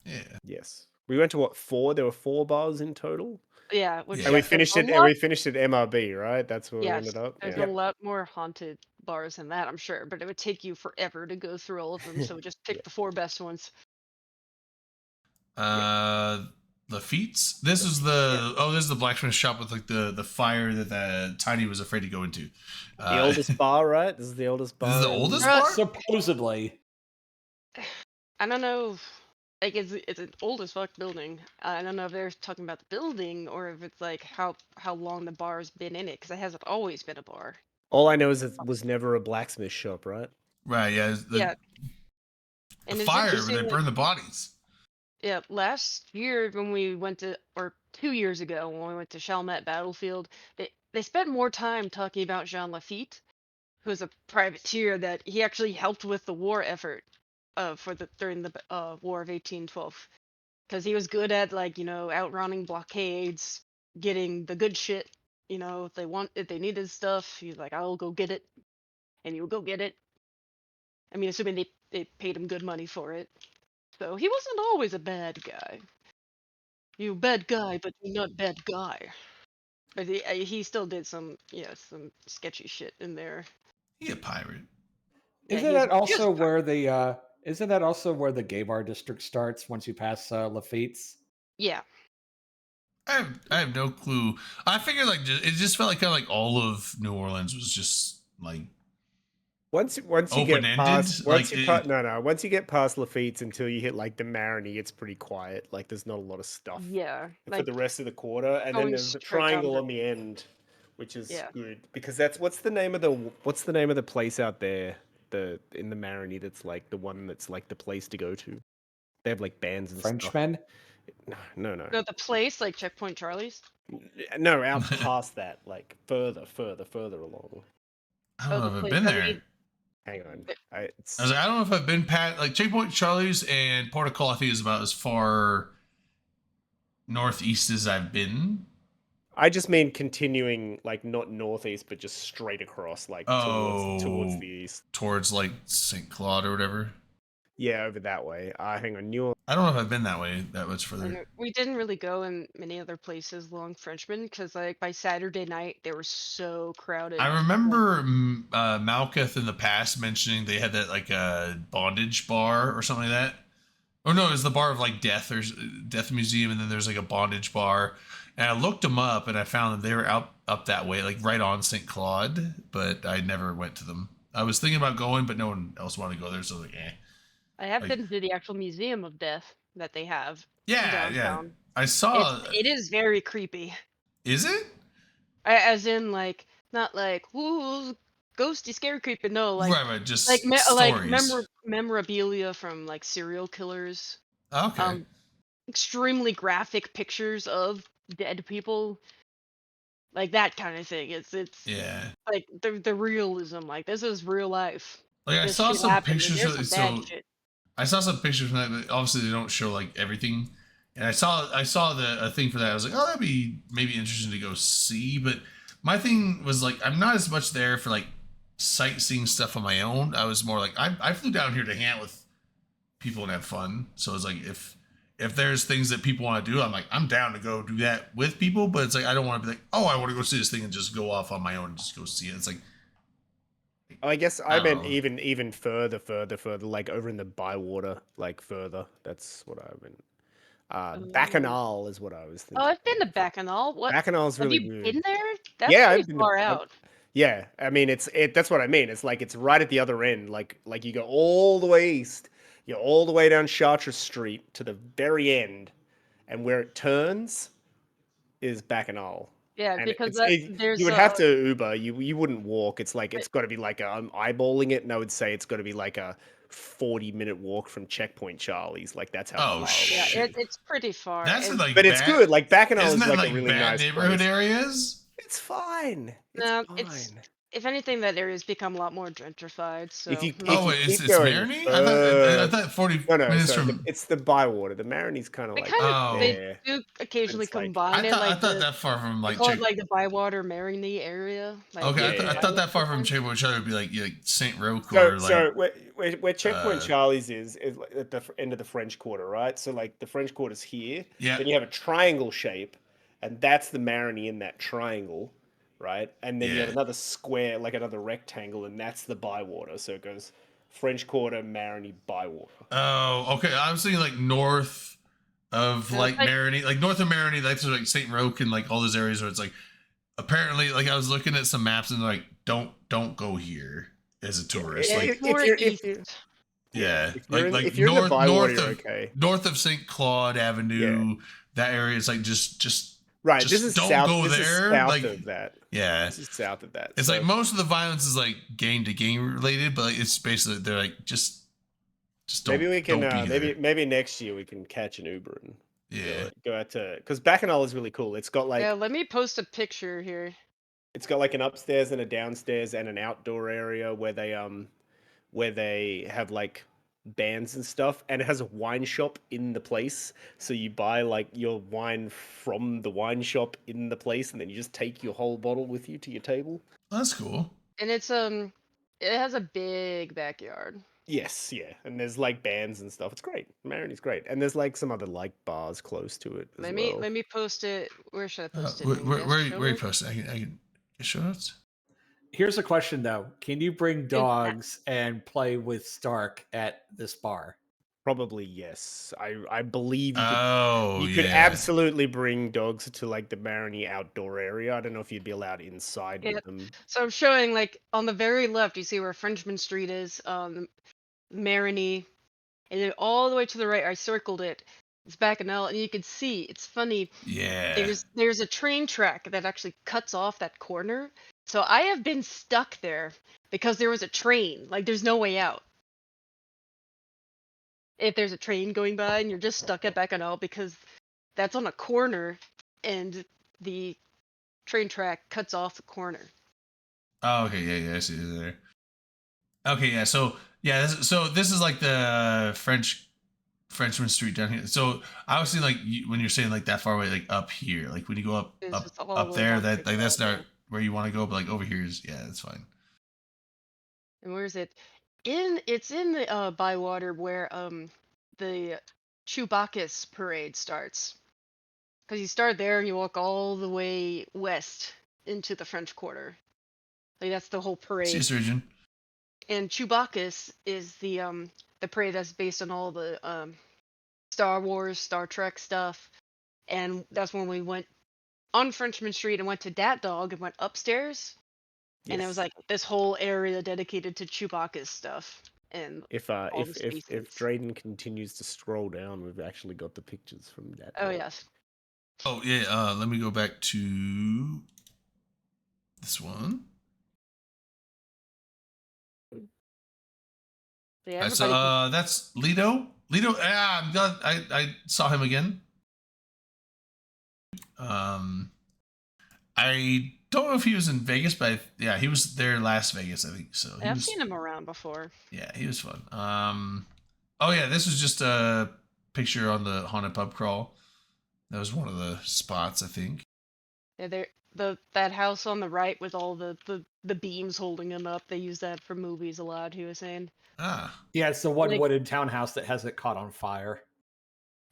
Yeah. Yes. We went to what, 4? There were 4 bars in total. Yeah. And we finished it. And we finished at MRB, right? That's where we ended up. There's a lot more haunted bars than that, I'm sure, but it would take you forever to go through all of them. So just pick the 4 best ones. The Feats. This is this is the blacksmith shop with like the fire that the Tiny was afraid to go into. The oldest bar, right? This is the oldest bar. This is the oldest bar? Supposedly. I don't know. Like it's an old as fuck building. I don't know if they're talking about the building or if it's like how long the bar's been in it, because it hasn't always been a bar. All I know is it was never a blacksmith shop, right? Right. Yeah. The fire where they burn the bodies. Yeah, last year when we went to, or 2 years ago when we went to Chalmette Battlefield, they spent more time talking about Jean Lafitte, who was a privateer that he actually helped with the war effort during the War of 1812, because he was good at outrunning blockades, getting the good shit. If they needed stuff, he's like, I'll go get it, and he would go get it. I mean, assuming they paid him good money for it. So he wasn't always a bad guy. You bad guy, but you're not bad guy. But he still did some sketchy shit in there. He a pirate. Isn't that also where the gay bar district starts once you pass Lafitte's? Yeah. I have no clue. I figured it just felt like kind of like all of New Orleans was just like Once you get Open-ended? past Like, it- once you get past Lafitte's until you hit like the Marigny, it's pretty quiet. Like there's not a lot of stuff Yeah, for like the rest of the quarter, and then going there's the straight down triangle the- on the end, which is Yeah. good because that's what's the name of the place out there in the Marigny that's like the one that's like the place to go to. They have like bands and stuff. Frenchmen. No. No, the place like Checkpoint Charlie's. No, out past that, like further along. I don't know the if I've place been that there. we- Hang on. I was like, I don't know if I've been past like Checkpoint Charlie's and Port of Call. I think is about as far northeast as I've been. I just mean continuing, like not northeast, but just straight across, like towards the east. Towards like St. Claude or whatever. Yeah, over that way. Hang on, New. I don't know if I've been that way that much further. And we didn't really go in many other places along Frenchman because like by Saturday night they were so crowded. I remember Malkuth in the past mentioning they had that like a bondage bar or something like that. Oh no, it was the bar of like death or death museum, and then there's like a bondage bar. And I looked them up, and I found that they were up that way, like right on St. Claude. But I never went to them. I was thinking about going, but no one else wanted to go there, so I was like, eh. I have like- been to the actual Museum of Death that they have. Yeah, downtown. I saw. It is very creepy. Is it? As in like not like ooh ghosty scary creepy. No, like right, just like stories. memorabilia from like serial killers. Okay. Extremely graphic pictures of dead people. Like that kind of thing. It's Yeah. like the realism. Like this is real life. Like I This saw shit some happened, and pictures there's of some it. bad So shit. I saw some pictures from that. But obviously, they don't show like everything. And I saw a thing for that. I was like, oh, that'd be maybe interesting to go see. But my thing was like, I'm not as much there for like sightseeing stuff on my own. I was more like, I flew down here to hang out with people and have fun. So it's like if there's things that people want to do, I'm like, I'm down to go do that with people. But it's like I don't want to be like, oh, I want to go see this thing and just go off on my own and just go see it. It's like, I guess I meant Oh. even further, like over in the Bywater, like further. That's what I meant. Bacchanal is what I was thinking. Oh, I've been to Bacchanal. What? Bacchanal's Have really you good. been there? That's Yeah, I've pretty been to- far I've- out. Yeah, I mean that's what I mean. It's like it's right at the other end. Like you go all the way east, you're all the way down Chartres Street to the very end, and where it turns is Bacchanal. Yeah, And because there's you would have to Uber. You wouldn't walk. It's like it's got to be like I'm eyeballing it, and I would say it's got to be like a 40-minute walk from Checkpoint Charlie's. Like that's how Oh, far Yeah, away. shit. it's pretty far. That's and- like But it's bad- good. Like Bacchanal Isn't is that like like a really bad nice neighborhood place. areas? It's fine. No, It's it's- fine. if anything, that area's become a lot more gentrified. So If you- hmm. if Oh, you wait, it's keep going Marigny? I thought 40 No, minutes sorry, from. it's the Bywater. The Marigny's kind of they like kind of Oh. they there. do occasionally It's like- combine I it, thought like that far from they like. call it Check- like the Bywater Marigny area. Like, okay, Yeah, I thought that far from sometimes. Checkpoint Charlie would be like Saint Roch or So like. where Checkpoint uh, Charlie's is like at the end of the French Quarter, right? So like the French Quarter's here. Yeah. Then you have a triangle shape, and that's the Marigny in that triangle, right? And then you have Yeah. another square, like another rectangle, and that's the Bywater. So it goes French Quarter, Marigny, Bywater. Oh, okay. I was thinking like north of No, like like- Marigny, like north of Marigny, that's like Saint Roch and like all those areas where it's like apparently like I was looking at some maps and like don't go here as a tourist. Yeah, Like it's more if east. you're- yeah, If you're, like if you're in north the Bywater, north you're of okay. north of St. Claude Avenue, that area is like just Right, just this is don't south. go this there, is south like- of that. yeah. This is south of that. It's So- like most of the violence is like gang to gang related, but like, it's basically they're like just don't. maybe we can don't be there. maybe next year we can catch an Uber and Yeah. go out to because Bacchanal is really cool. It's got like Yeah, let me post a picture here. it's got like an upstairs and a downstairs and an outdoor area where they have like bands and stuff, and it has a wine shop in the place. So you buy like your wine from the wine shop in the place, and then you just take your whole bottle with you to your table. That's cool. And it's it has a big backyard. Yes, yeah, and there's like bands and stuff. It's great. Marigny's great, and there's like some other like bars close to it. As Let well. me post it. Where should I post it? Where in guest show you notes? posting? I can get show notes. Here's a question though: can you bring dogs and play with Stark at this bar? Probably yes. I believe you could. Oh, You could yeah. absolutely bring dogs to like the Marigny outdoor area. I don't know if you'd be allowed inside Yeah. with them. So I'm showing like on the very left, you see where Frenchman Street is, Marigny, and then all the way to the right, I circled it. It's Bacchanal, and you can see it's funny. Yeah. There's a train track that actually cuts off that corner. So I have been stuck there because there was a train. Like there's no way out. If there's a train going by and you're just stuck at Bacchanal because that's on a corner and the train track cuts off the corner. Oh, okay. Yeah, I see it there. Okay, yeah. So this is like the Frenchman Street down here. So I was seeing like when you're saying like that far away, like up here, like when you go It's just all up the way there, back that to like that's Belleville. not where you want to go, but like over here is that's fine. And where is it? It's in the Bywater where the Chewbacca's parade starts. Because you start there and you walk all the way west into the French Quarter. Like that's the whole See, parade. surgeon. And Chewbacca's is the parade that's based on all the Star Wars, Star Trek stuff. And that's when we went on Frenchman Street and went to Dat Dog and went upstairs. And it was like this whole area dedicated to Chewbacca's stuff. And If all the if species. Drayden continues to scroll down, we've actually got the pictures from that. Oh yes. Oh yeah. Let me go back to this one. Yeah, I saw, that's Lido. Lido. Yeah, I'm glad I saw him again. I don't know if he was in Vegas, but yeah, he was there last Vegas, I think. So I've seen him around before. Yeah, he was fun. Oh yeah, this was just a picture on the haunted pub crawl. That was one of the spots, I think. Yeah, that house on the right with all the beams holding them up. They use that for movies a lot. He was saying. Ah. Yeah, it's the one Like- wooded townhouse that has it caught on fire.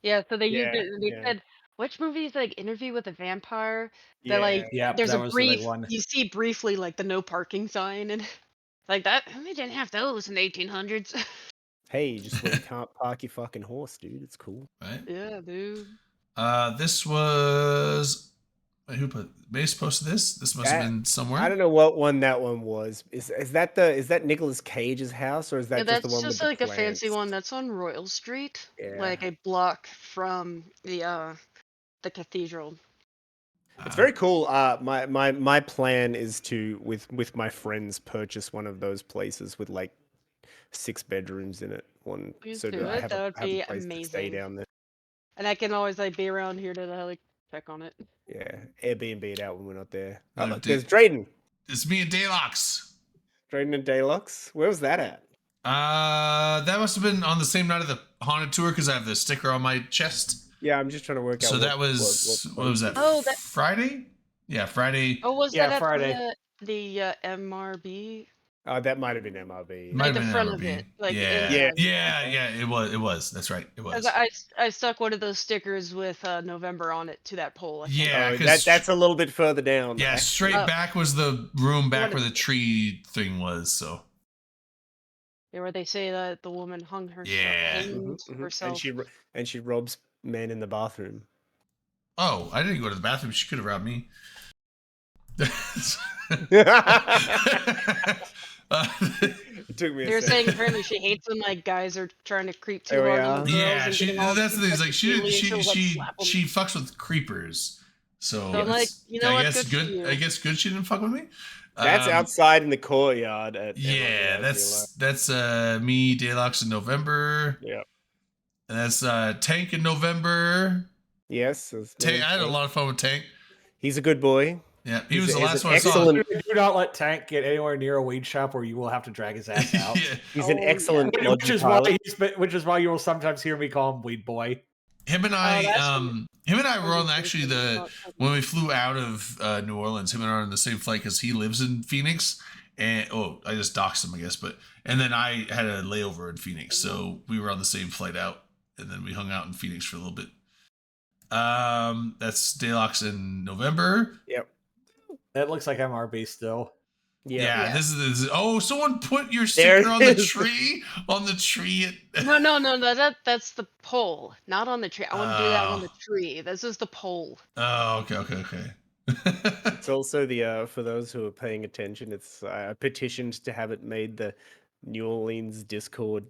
Yeah, so they used Yeah, it. They yeah. said which movie is like Interview with a Vampire? That like Yeah, there's that a was the big brief. one. You see briefly like the no parking sign and like that. They didn't have those in the 1800s. Hey, you just can't park your fucking horse, dude. It's cool. Right. Yeah, dude. This was. Wait, who put? Base posted this. This must have been somewhere. I don't know what one that one was. Is that Nicolas Cage's house, or is that Yeah, just that's the one just with like the a fancy plants? one. That's on Royal Street, Yeah. like a block from the cathedral. It's very cool. My plan is to with my friends purchase one of those places with like 6 bedrooms in it. One Please so do that I it. have That a would have be a place to stay amazing. down there. And I can always like be around here to like check on it. Yeah, Airbnb it out when we're not there. Oh, No, look, dude. there's Drayden. It's me and Daylox. Drayden and Daylux. Where was that at? That must have been on the same night of the haunted tour because I have the sticker on my chest. Yeah, I'm just trying to work out. So that was what was that? Oh, that- Friday? Yeah, Friday. Oh, was Yeah, that at Friday. the MRB? That might have been MRB. Might have the been front of MRB. it, like, yeah, Yeah. yeah, It was. That's right. It was. I stuck one of those stickers with November on it to that pole. I think. Yeah, Oh, 'cause that's a little bit further down. yeah. Straight Oh. back was the room back What where the tree thing was. So Yeah, where they say that the woman hung herself. Yeah. hanged Mhm, mhm. herself. And she robs men in the bathroom. oh, I didn't go to the bathroom. She could have robbed me. It took me a They're second. saying apparently she hates when like guys are trying to creep too Oh, hard yeah? on the girls. Yeah, and she. getting all That's the thing. Is like she touchy-feely, and she'll, like, slap 'em. she fucks with creepers. So, So I'm like, it's- you know I what? guess Good for good. you. I guess good. She didn't fuck with me. That's outside in the courtyard. At Yeah, MRB, that's me, Daylox in November. Yeah. And that's Tank in November. Yes. Tank, I had a lot of fun with Tank. He's a good boy. Yeah, he He's was a- the he's last an one I saw. excellent- Do not let Tank get anywhere near a weed shop, or you will have to drag his ass out. Yeah, He's an Oh, yeah. excellent which is Logipilot. which is why you will sometimes hear me call him Weed Boy. him and that's I, what- him and I were on Oh, actually when we flew out of New Orleans. Him and I were on the same flight because he lives in Phoenix, and I just doxed him, I guess. And then I had a layover in Phoenix, so we were on the same flight out, and then we hung out in Phoenix for a little bit. That's Daylox in November. Yep. That looks like MRB still. Yeah, this is. Oh, someone put your There sticker it on the is. tree. On the tree. No. That's the pole, not on the tree. I want to do that on the tree. This is the pole. Oh, okay. It's also the for those who are paying attention, it's petitioned to have it made the New Orleans Discord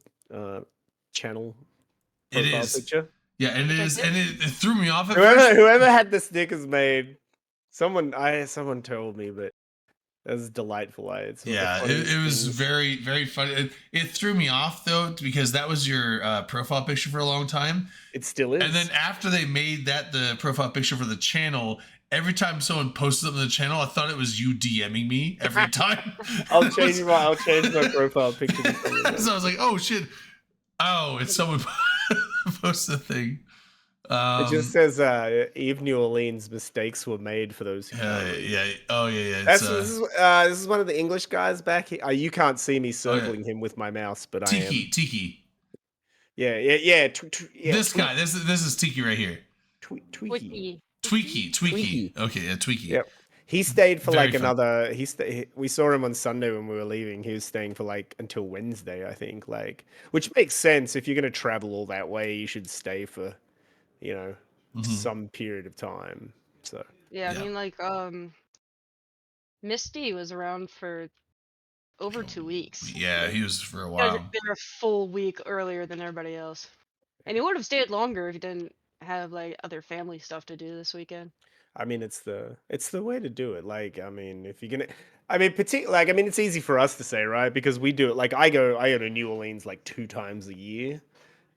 channel It profile is. picture. Yeah, and it is, and it threw me off at Whoever first. whoever had the stickers made, someone told me, but that was delightful. It's one of the Yeah, funniest it was things. very, very funny. It threw me off though because that was your profile picture for a long time. It still is. And then after they made that the profile picture for the channel, every time someone posted something on the channel, I thought it was you DMing me every time. I'll change my profile picture. to something like So I was like, oh shit. Oh, it's someone posted a thing. It just says Eve New Orleans mistakes were made for those who can't read. Yeah. Oh yeah. This is one of the English guys back here. You can't see me circling him with my mouse, but I am. Tiki. Yeah. This guy. This is Tiki right here. Tweaky. Tweaky. Okay, yeah, Tweaky. Yep. He stayed for Very like fun. another. We saw him on Sunday when we were leaving. He was staying for like until Wednesday, I think. Like, which makes sense. If you're gonna travel all that way, you should stay for, some period of time. So Yeah, I mean, like, Misty was around for over 2 weeks. Yeah, he was for a He was while. there a full week earlier than everybody else, and he would have stayed longer if he didn't have like other family stuff to do this weekend. I mean, it's the way to do it. Like, I mean, if you're gonna, I mean, it's easy for us to say, right? Because we do it. Like, I go to New Orleans like 2 times a year,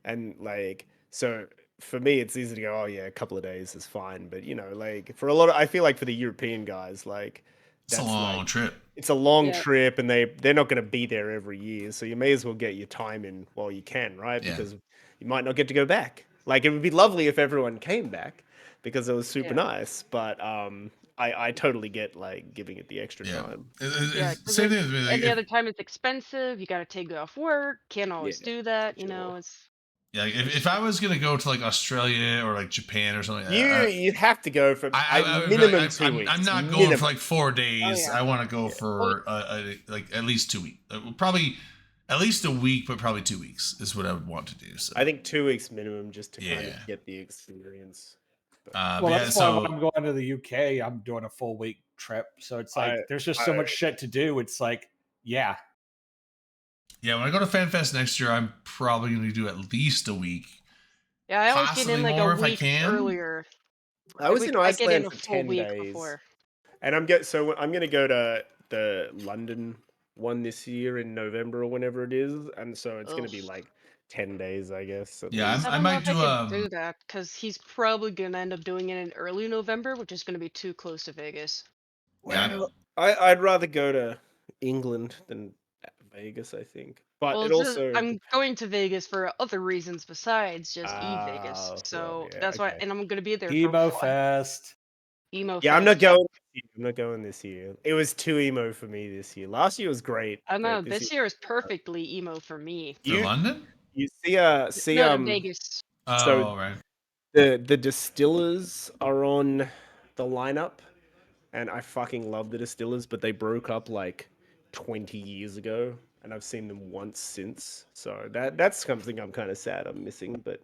and like, so for me, it's easy to go, oh yeah, a couple of days is fine. But like for a lot of, I feel like for the European guys, like It's a long trip. it's a long Yeah. trip, and they're not going to be there every year. So you may as well get your time in while you can, right? Yeah. Because you might not get to go back. Like, it would be lovely if everyone came back, because it was super Yeah. nice. But I totally get like giving it the extra Yeah. time. Yeah, 'cause Same like, thing with me. Like, any other time it's expensive. You got to take off work. Can't always Yeah, do that. You sure. know, it's if I was gonna go to like Australia or like Japan or something, You have to go for I would be minimum like, 2 weeks. I'm not going minimum. for like 4 days. yeah. I want to go for like at least 2 weeks. Probably at least a week, but probably 2 weeks is what I would want to do. So I think 2 weeks minimum, just to kind Yeah. of get the experience. Well, yeah, that's why so when I'm going to the UK, I'm doing a full week trip. So it's like there's just so much shit to do. It's like, yeah. yeah, when I go to FanFest next year, I'm probably going to do at least a week. yeah. I always get Possibly in like more a if I week can. earlier. I was in I get in Iceland a for full 10 week days. before. And I'm going to go to the London one this year in November or whenever it is, and so it's going to be Ugh. like 10 days, I guess. at Yeah, least. I I don't know might if I do can do that because he's probably gonna end up doing it in early November, which is gonna be too close to Vegas. Yeah. Well, I'd rather go to England than Vegas, I think. But Well, it also I'm going to Vegas for other reasons besides just Vegas. well, So yeah, that's why, okay. and I'm gonna be there for Emo fun. Fest. Emo Yeah, I'm not Fest. going. I'm not going this year. It was too emo for me this year. Last year was great. I know but this year is perfectly emo for me. for You- London. You see, No, to Vegas. Oh, So- right. the Distillers are on the lineup, and I fucking love the Distillers, but they broke up like 20 years ago, and I've seen them once since. So that's something I'm kind of sad I'm missing, but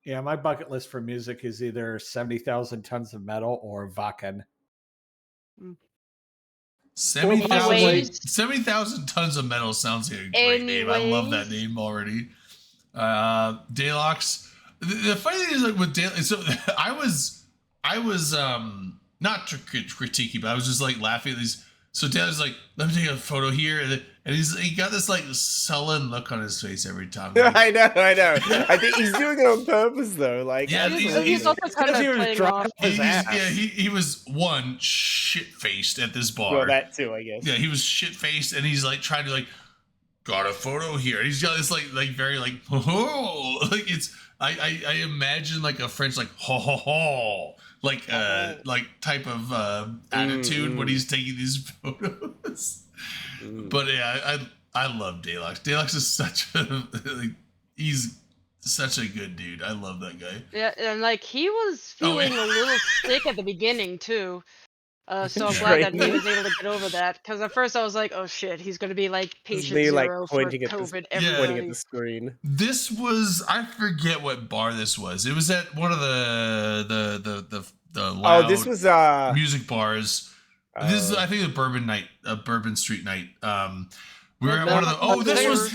Yeah, my bucket list for music is either 70,000 tons of metal or Vakken. 70,000 Anyways. 70,000 tons of metal sounds like a great name. I love that Anyways. name already. Daylox. The funny thing is, like with Daylox, so I was not critiquing, but I was just like laughing at these. So Daylox like, let me take a photo here, and he got this like sullen look on his face every time. Like, I know. I think he's doing it on purpose, though. Like, Yeah, He's also kind of Because he was playing drunk off. off his ass. he was one shit faced at this bar. well, that too, I guess. Yeah, he was shit faced, and he's like trying to like, got a photo here. And he's got this like very like, oh, like it's. I imagine like a French like ho ho ho like type of attitude when he's taking these photos. But yeah, I love Daylox. Daylox is such a like, he's such a good dude. I love that guy. Yeah, and like he was Oh, feeling yeah. a little sick at the beginning too. So I'm Yeah. glad that he Training. was able to get over that. Because at first I was like, oh shit, he's gonna be like Is patient me, like, zero for pointing at the COVID. Yeah. pointing at Everybody. the screen. This was, I forget what bar this was. It was at one of the loud Oh, this was music bars. This is, I think, a Bourbon Street night. We were at one of the. Oh, this was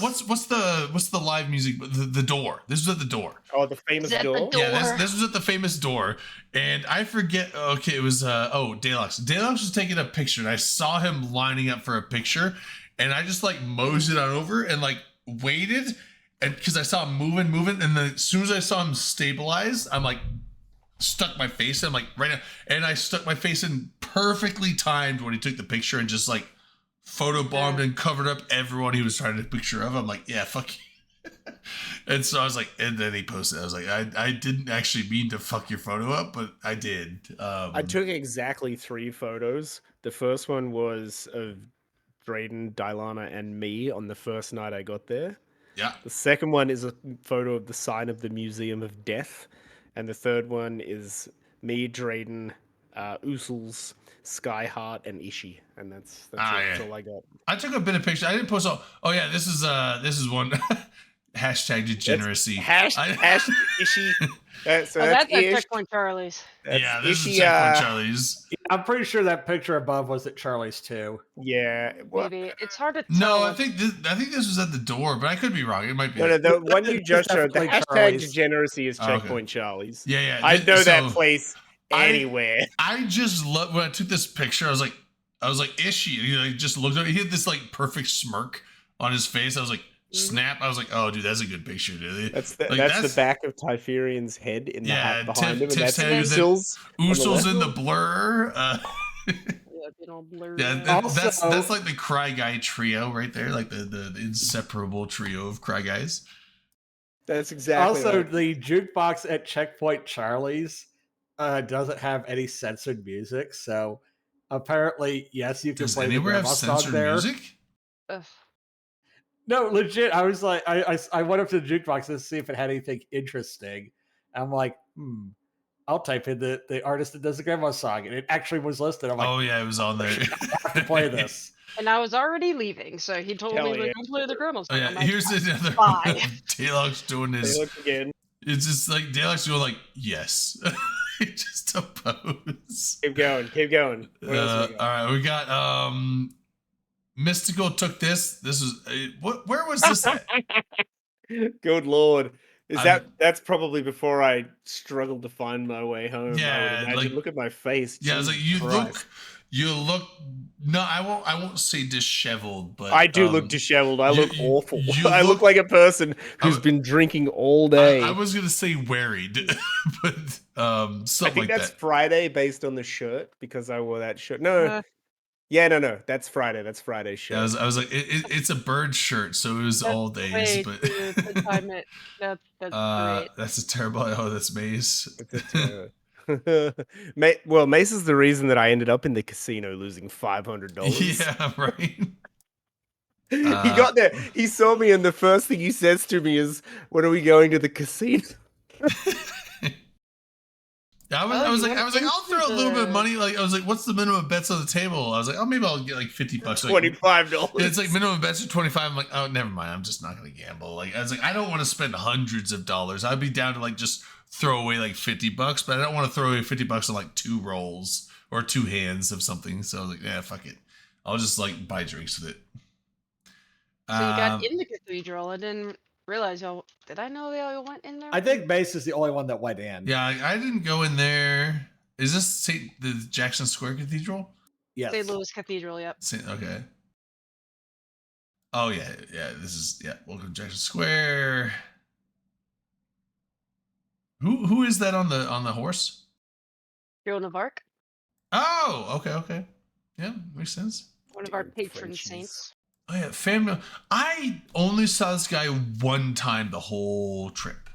what's the live music? The Door. This was at the Door. Oh, the famous Is that the door. door? Yeah, this was at the famous Door, and I forget. Okay, it was Deluxe. Deluxe was taking a picture, and I saw him lining up for a picture, and I just like moseyed on over and like waited, and because I saw him moving, and then as soon as I saw him stabilize, I'm like stuck my face in, I'm like right now, and I stuck my face in perfectly timed when he took the picture and just like photobombed and covered up everyone he was trying to take a picture of. I'm like, yeah, fuck you. And so I was like, and then he posted, I was like, I didn't actually mean to fuck your photo up, but I did. I took exactly 3 photos. The first one was of Drayden, Dylana, and me on the first night I got there. Yeah. The second one is a photo of the sign of the Museum of Death. And the third one is me, Drayden, Usels, Skyheart, and Ishii. And that's all I got. I took a bit of picture. I didn't post all. Oh yeah, this is one. Hashtag degeneracy. Hashtag Ishii. So That's that's at Ish. Checkpoint Charlie's. Yeah, this is Ishii, Checkpoint Charlie's. I'm pretty sure that picture above was at Charlie's too. Yeah. Well, Maybe it's hard to tell. No, I think this was at the Door, but I could be wrong. It might be. no, the one you just showed, the Definitely hashtag Charlie's. degeneracy is Oh, okay. Checkpoint Charlie's. Yeah. I know that so place anywhere. I just love when I took this picture. I was like, Ishii. And he like just looked at. He had this like perfect smirk on his face. I was like, snap. I was like, oh, dude, that's a good picture, dude. That's the, Like, that's the back of Typherian's head in the hat behind him, and Tiff's that's head, and then Usel's. Usel's in the blur. Yeah, been all blurred Yeah, out. that's like the Cry Guy trio right there, like the inseparable trio of Cry Guys. That's exactly. Also, right. the jukebox at Checkpoint Charlie's doesn't have any censored music, so apparently, yes, you can Does play the anywhere have grandma song censored there. music? Ugh. No, legit. I was like, I went up to the jukebox to see if it had anything interesting. I'm like, I'll type in the artist that does the grandma song, and it actually was listed. I'm like, Oh yeah, it was on there. I have to play this. And I was already leaving, so he told Hell me to yeah. go play the grandma Oh song. yeah, I'm like, here's another Bye. Deluxe doing They his. look again. It's just like Deluxe going like yes, just a pose. Keep going. Keep going. What else we All got? right, we got Mystical took this. This was where was this at? Good lord. Is I'm- that's probably before I struggled to find my way home? Yeah, I would imagine. like- Look at my face. Yeah, I was like, Jesus Christ. you look. No, I won't say disheveled, but I do look disheveled. I you- look you- awful. you I look look- like a person who's I- been drinking all day. I was gonna say worried, but I something think like that's that. Friday based on the shirt because I wore that shirt. No, Uh, no. That's Friday. That's Friday's shirt. Yeah, I was like, it's a bird shirt, so it was That's all days, way but to time it. That's great. that's a terrible. Oh, that's Mace. Well, Mace is the reason that I ended up in the casino losing $500. Yeah, right. He got there. He saw me, and the first thing he says to me is, "When are we going to the casino?" Yeah, Oh, I was you like, went I'll throw a into little bit of the- money. Like, I was like, what's the minimum bets on the table? I was like, oh, maybe I'll get like $50. Like, $25. it's like minimum bets are 25. I'm like, oh, never mind. I'm just not gonna gamble. Like, I was like, I don't want to spend hundreds of dollars. I'd be down to like just throw away like $50, but I don't want to throw away $50 on like 2 rolls or 2 hands of something. So I was like, yeah, fuck it. I'll just like buy drinks with it. So you got in the cathedral. I didn't realize y'all. Did I know y'all went in there? I think Mace is the only one that went in. Yeah, I didn't go in there. Is this the Jackson Square Cathedral? Yes. St. Louis Cathedral. Yep. Okay. Oh yeah. This is welcome to Jackson Square. Who is that on the horse? Joan of Arc, Oh, okay. Yeah, makes sense. one of our Damn patron Frenchies. saints. Oh yeah, family. I only saw this guy one time the whole trip.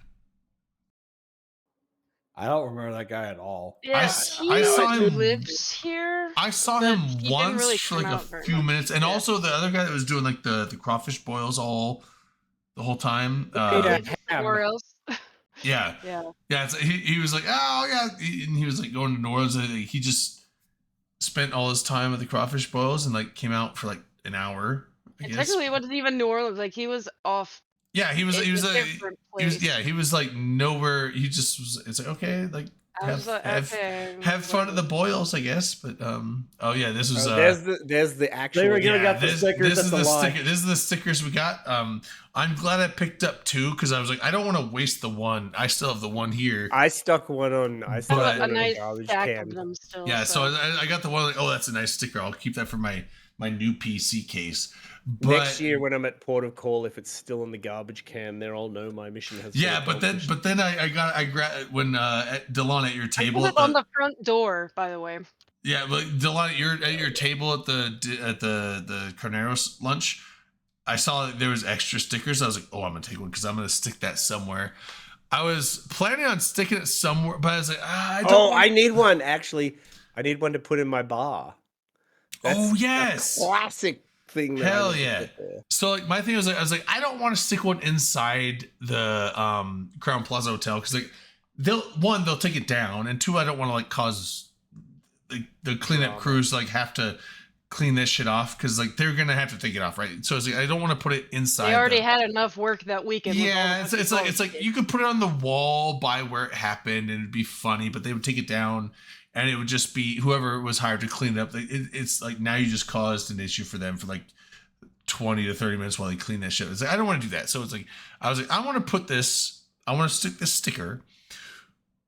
I don't remember that guy at all. Yeah, I saw him- lives here. I saw But him he didn't once really for come like a out very few much. minutes, and Yeah. also the other guy that was doing like the crawfish boils the whole time. Yeah. Somewhere else. Yeah. Yeah. Yeah, he was like, oh yeah, and he was like going to New Orleans. And he just spent all his time at the crawfish boils and like came out for like an hour. I And guess. technically, it wasn't even New Orleans. Like he was off. Yeah, he was in he was a like different he was place. yeah he was like nowhere. He just was. It's like okay, like I was like, okay, have fun at the boils, I guess. But oh yeah, this was there's the actual. They were gonna get the this, stickers this at is the the line. sticker. This is the stickers we got. I'm glad I picked up 2 because I was like, I don't want to waste the one. I still have the one here. I stuck one on. I stuck But- one a on nice garbage stack can. of them still. Yeah, so I got the one. Like, oh, that's a nice sticker. I'll keep that for my new PC case. But Next year when I'm at Port of Call, if it's still in the garbage can, then I'll know my mission has. been yeah, but accomplished. then I grabbed when at Delon at your I table. put it on the front door, by the way. Yeah, but Delon, at your table at the Carneros lunch, I saw that there was extra stickers. I was like, oh, I'm gonna take one because I'm gonna stick that somewhere. I was planning on sticking it somewhere, but I was like, I don't. Oh, I need one actually. I need one to put in my bar. Oh, That's a yes. classic thing. that I Hell need to yeah. put there. So like my thing was like I was like I don't want to stick one inside the Crown Plaza Hotel because like they'll take it down, and 2 I don't want to like cause the cleanup Drama. crews like have to clean this shit off because like they're gonna have to take it off, right? So it's like I don't want to put it inside. They already had enough work that weekend. with all Yeah, the it's fucking like bugs. you could put it on the wall by where it happened and it'd be funny, but they would take it down and it would just be whoever was hired to clean it up. It's like now you just caused an issue for them for like 20 to 30 minutes while they clean that shit. It's like I don't want to do that. So it's like I was like I want to stick this sticker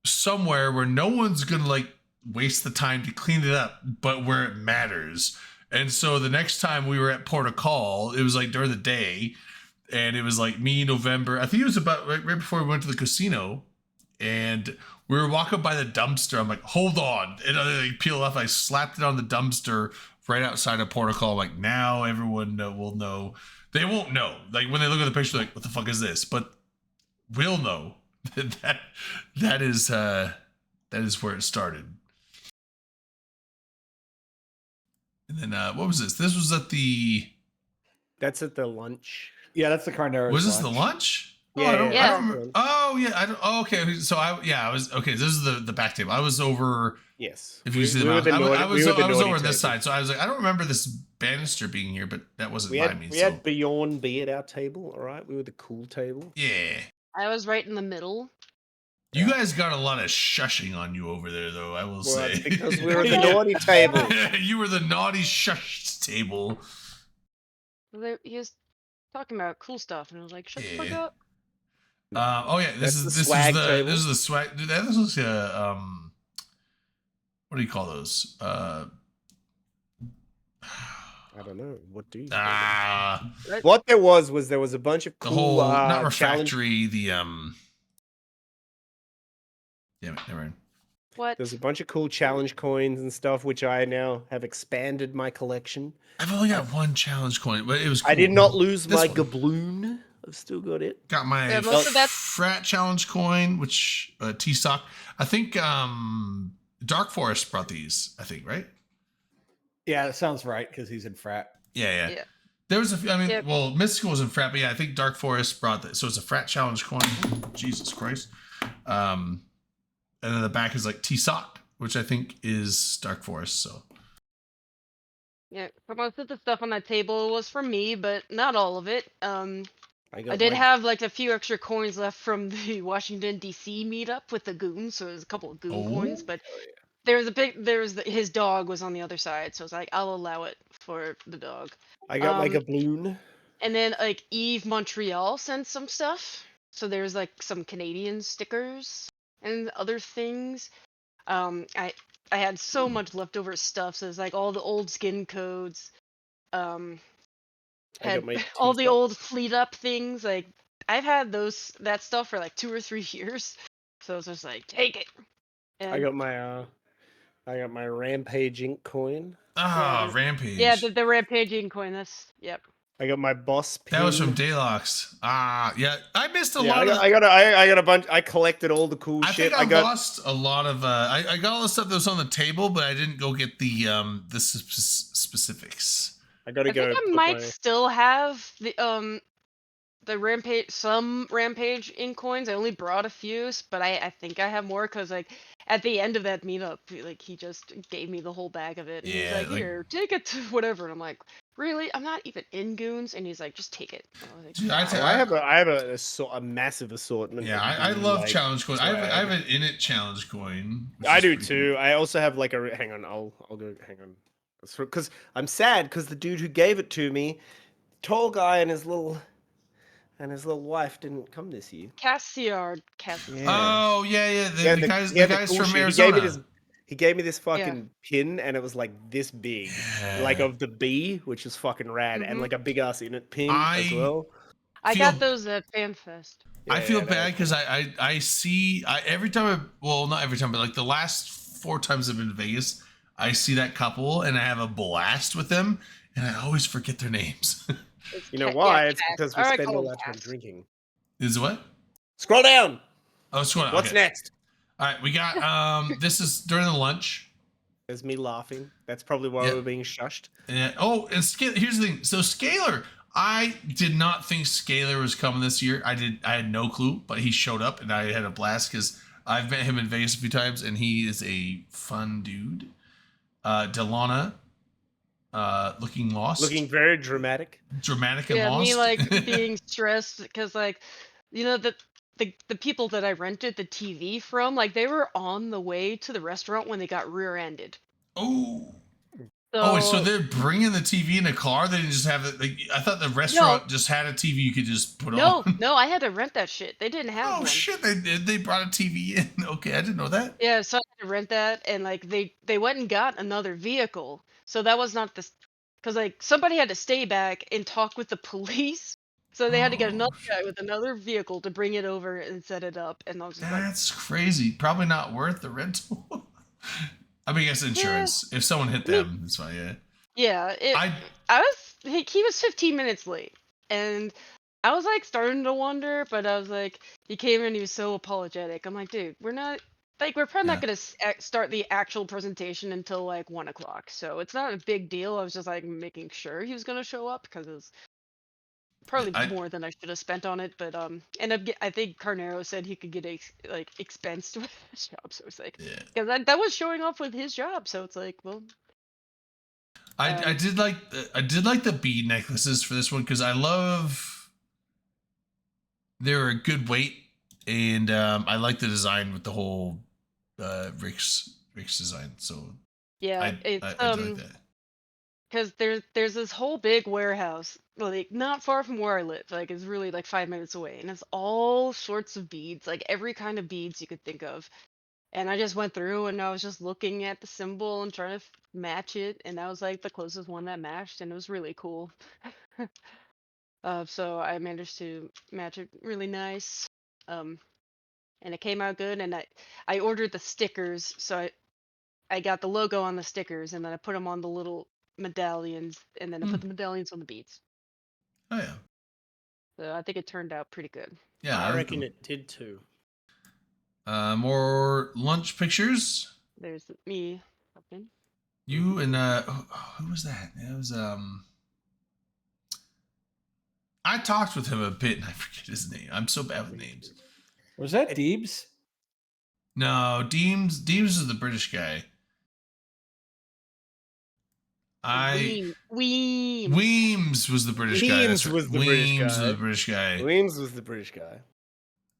somewhere where no one's gonna like waste the time to clean it up, but where it matters. And so the next time we were at Port of Call, it was like during the day, and it was like me, November. I think it was about right before we went to the casino, and we were walking by the dumpster. I'm like, hold on, and I like, peel off. I slapped it on the dumpster right outside of Port of Call. Like now everyone will know. They won't know. Like when they look at the picture, like what the fuck is this? But we'll know that is where it started. And then what was this? This was at the. That's at the lunch. Yeah, that's the Carneros. Was this the lunch? Yeah, Oh, I don't, yeah, I yeah. don't remember. Oh yeah, I don't. Oh, okay. So I was okay. This is the back table. I was over. Yes. If you see the were mouse, the I naughty- was we were the over naughty on this table. side. So I was like, I don't remember this banister being here, but that wasn't We by had me. we So had Beyond B at our table. All right, we were the cool table. yeah, I was right in the middle. you guys got a lot of shushing on you over there, though. I will Well, say that's because we were the naughty table. you were the naughty shush table. He was talking about cool stuff, and I was like, "Shut the fuck Yeah. up!" Oh yeah, That's the swag table. this is the swag. Dude, this looks like a what do you call those? I don't know. What do you? The What there was a bunch of cool whole not challenge. refractory. The Damn it, never mind. What? There's a bunch of cool challenge coins and stuff, which I now have expanded my collection. I've only got one challenge coin, but it was. Cool. I did not lose This my one. gabloon. I've still got it. Got my Yeah, most of that's- frat challenge coin, which T-Sock. I think Dark Forest brought these. I think right. Yeah, that sounds right because he's in frat. Yeah. Yeah. There was a few. I mean, Yep. well, Mystical was in frat, but yeah, I think Dark Forest brought that. So it's a frat challenge coin. Jesus Christ. And then the back is like T-Sock, which I think is Dark Forest. So Yeah, most of the stuff on that table was for me, but not all of it. I got did my- have like a few extra coins left from the Washington D.C. meetup with the goons, so there's a couple of goon coins. But his dog was on the other side, so it's like I'll allow it for the dog. I got my um, gabloon. And then like Eve Montreal sent some stuff, so there's like some Canadian stickers and other things. I had so much leftover stuff, so it's like all the old skin codes. I Had got my all the T-Sock. old fleet up things. Like I've had that stuff for like 2 or 3 years, so it's just like take it. And I got my Rampage Ink coin. Yeah, Rampage. yeah, the rampaging coin. Yep. I got my boss pin. That was from Daylox. Yeah, I missed a Yeah, lot of. I got a bunch. I collected all the cool I shit. think I got lost a lot of. I got all the stuff that was on the table, but I didn't go get the specifics. I gotta I go. think I put might my- still have the some rampage in coins. I only brought a few, but I think I have more because like at the end of that meetup, like he just gave me the whole bag of it, and he's Yeah, like, like- "Here, take it to whatever." And I'm like, "Really? I'm not even in goons." And he's like, "Just take it." And I was like, Dude, "Wow." I have a massive assortment. Yeah, of I Goon, love like, challenge coin. I have swag. an init challenge coin. which I is do pretty too. I also have like a hang on. I'll go. Hang on. Because I'm sad because the dude who gave it to me, tall guy and his little wife didn't come this year. Cassiard. Cool. Yeah. Oh yeah. Yeah, The guys, yeah, the guys cool from shit. Arizona. He gave me this fucking pin, and it was like this big, like Yeah. of the bee, which is fucking rad, and Mhm. like a big ass init pin as I well. I feel- got those at FanFest. I Yeah, feel no, bad because I see every time well, not every time, but like the last 4 times I've been to Vegas, I see that couple and I have a blast with them, and I always forget their names. It's You know Ca- why? yeah, It's Cass. because we Or I spend call all him our time Cass. drinking. Is what? Scroll down. Oh, it's going. What's Okay. next? All right, we got this is during the lunch. There's me laughing. That's probably why Yeah. we're being shushed. And here's the thing. So Scalar, I did not think Scalar was coming this year. I had no clue, but he showed up and I had a blast because I've met him in Vegas a few times and he is a fun dude. Delana, looking lost, Looking very dramatic. dramatic and Yeah, lost. me like being stressed because like, you know, the people that I rented the TV from, like they were on the way to the restaurant when they got rear-ended. Oh. So, Oh, so they're bringing the TV in a car? They didn't just have it. Like, I thought the restaurant just had a TV you could just put no, on. no, I had to rent that shit. They didn't have Oh one. shit! They brought a TV in. Okay, I didn't know that. Yeah, so I had to rent that, and like they went and got another vehicle. So that was not this, because like somebody had to stay back and talk with the police. So they had to get another guy with another vehicle to bring it over and set it up. And I was just like, That's crazy. Probably not worth the rental. I mean, I guess insurance. If someone hit them, it's fine. Yeah. yeah, he was 15 minutes late, and I was like starting to wonder, but I was like, he came in, he was so apologetic. I'm like, dude, we're probably not gonna start the actual presentation until like 1 o'clock, so it's not a big deal. I was just like making sure he was gonna show up because it was probably more than I should have spent on it, but I think Carnero said he could get expensed with his job, so it's like, because that was showing off with his job, so it's like, well. I did like the bead necklaces for this one because I love they're a good weight and I like the design with the whole Rick's design. So yeah, I like that. Because there's this whole big warehouse, like not far from where I live. Like it's really like 5 minutes away, and it's all sorts of beads, like every kind of beads you could think of. And I just went through and I was just looking at the symbol and trying to match it, and that was like the closest one that matched, and it was really cool. So I managed to match it really nice, and it came out good. And I ordered the stickers, so I got the logo on the stickers, and then I put them on the little medallions, and then I put the medallions on the beads. Oh yeah. So I think it turned out pretty good. Yeah, I reckon it did too. More lunch pictures. There's me. Okay. You and who was that? It was I talked with him a bit and I forget his name. I'm so bad with names. Was that Deebs? No, Deems is the British guy. Weems was the British guy. Weems was the British guy. Weems was the British guy.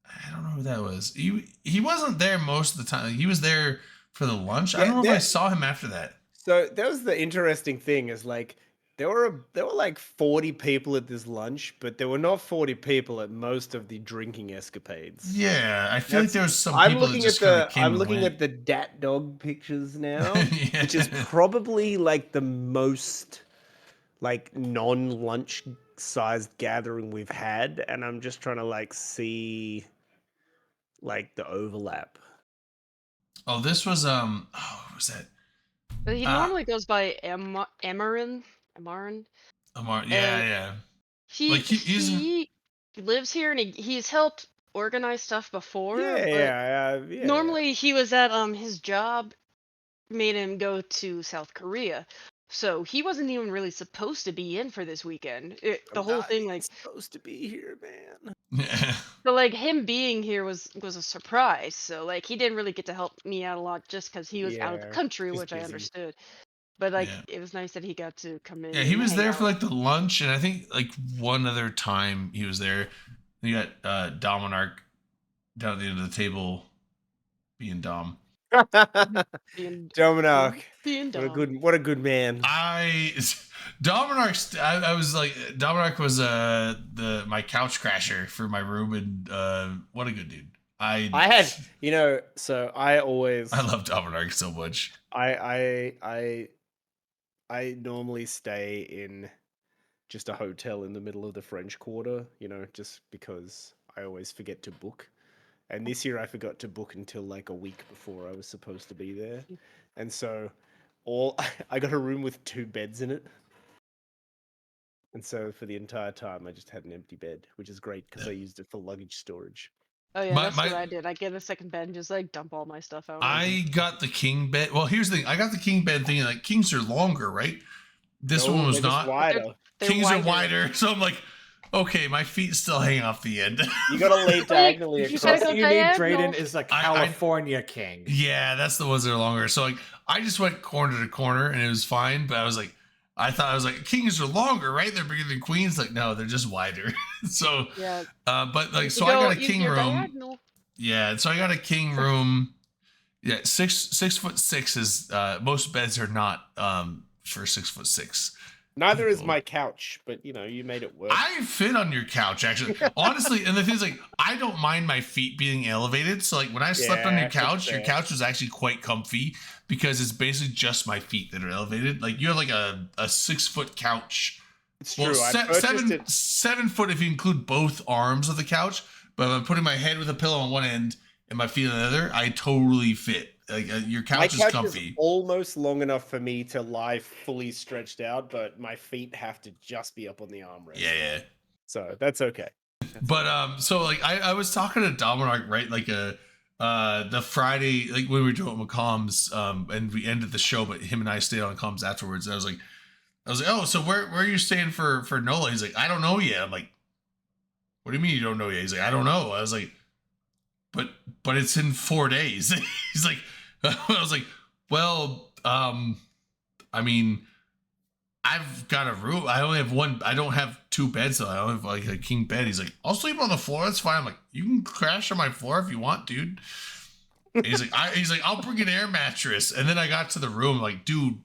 I don't know who that was. He wasn't there most of the time. He was there for the lunch. I don't know if I saw him after that. So that was the interesting thing is like there were like 40 people at this lunch, but there were not 40 people at most of the drinking escapades. Yeah, I feel like there was some I'm people looking that just at came I'm and looking went. at the Dat Dog pictures now, which is probably like the most like non-lunch sized gathering we've had, and I'm just trying to like see like the overlap. Oh, this was what was that? But he normally goes by Amarin. Yeah. He lives here and he's helped organize stuff before. Yeah. Normally he was at his job made him go to South Korea. So he wasn't even really supposed to be in for this weekend. The whole thing, like, supposed to be here, man. so like him being here was a surprise. So like he didn't really get to help me out a lot just because he was out of the Yeah, country, he's which I busy. understood. But like Yeah. it was nice that he got to come in. Yeah, he and was hang there for out. like the lunch, and I think like one other time he was there. You got Dominarch down at the end of the table being Dom. being Dominic, being dumb. what a good man. Dominarch, I was like, Dominarch was my couch crasher for my room, and what a good dude. I had, so I love Dominarch so much. I normally stay in just a hotel in the middle of the French Quarter, just because I always forget to book. And this year I forgot to book until like a week before I was supposed to be there. And so I got a room with 2 beds in it. And so for the entire time I just had an empty bed, which is great because I used it for luggage storage. Oh yeah, that's what I did. I get a second bed and just like dump all my stuff out. I got the king bed. Well, here's the thing. I got the king bed thinking like kings are longer, right? This one was not. Wider. Kings are wider. So I'm like, okay, my feet still hang off the end. You gotta lay diagonally across. What you need, Drayden, is a California king. Yeah, that's the ones that are longer. So like, I just went corner to corner and it was fine. But I was like, kings are longer, right? They're bigger than queens. Like, no, they're just wider. So, yeah. But like, so I got a king room. Diagonal. Yeah, so I got a king room. Yeah, 6'6" is most beds are not for 6'6". Neither is my couch, but you made it work. I fit on your couch actually, honestly. And the thing is, like, I don't mind my feet being elevated. So like when I slept on your couch was actually quite comfy because it's basically just my feet that are elevated. Like you have like a 6 foot couch. It's true. 7 foot if you include both arms of the couch. But if I'm putting my head with a pillow on one end and my feet on the other, I totally fit. Like your couch is comfy. Is almost long enough for me to lie fully stretched out, but my feet have to just be up on the armrest. Yeah. So that's okay. But so like I was talking to Dominic, right? Like the Friday, like when we were doing McCombs, and we ended the show, but him and I stayed on comms afterwards. And I was like, oh, so where are you staying for NOLA? He's like, I don't know yet. I'm like, what do you mean you don't know yet? He's like, I don't know. I was like, but it's in 4 days. He's like, I was like, well, I mean, I've got a room. I only have one. I don't have 2 beds though. I only have like a king bed. He's like, I'll sleep on the floor. That's fine. I'm like, you can crash on my floor if you want, dude. He's like, I'll bring an air mattress. And then I got to the room, like, dude,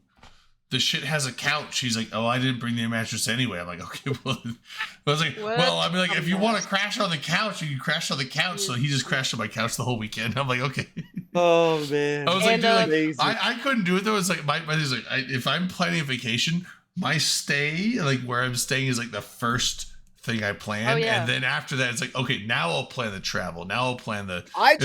the shit has a couch. He's like, oh, I didn't bring the mattress anyway. I'm like, okay, well, I was like, well, I mean, like, if you want to crash on the couch, you can crash on the couch. So he just crashed on my couch the whole weekend. I'm like, okay. Oh man. I was like, dude, like, I couldn't do it though. It's like my thing's like, if I'm planning a vacation, my stay, like where I'm staying, is like the first thing I plan, and then after that, it's like, okay, now I'll plan the travel. Now I'll plan the. I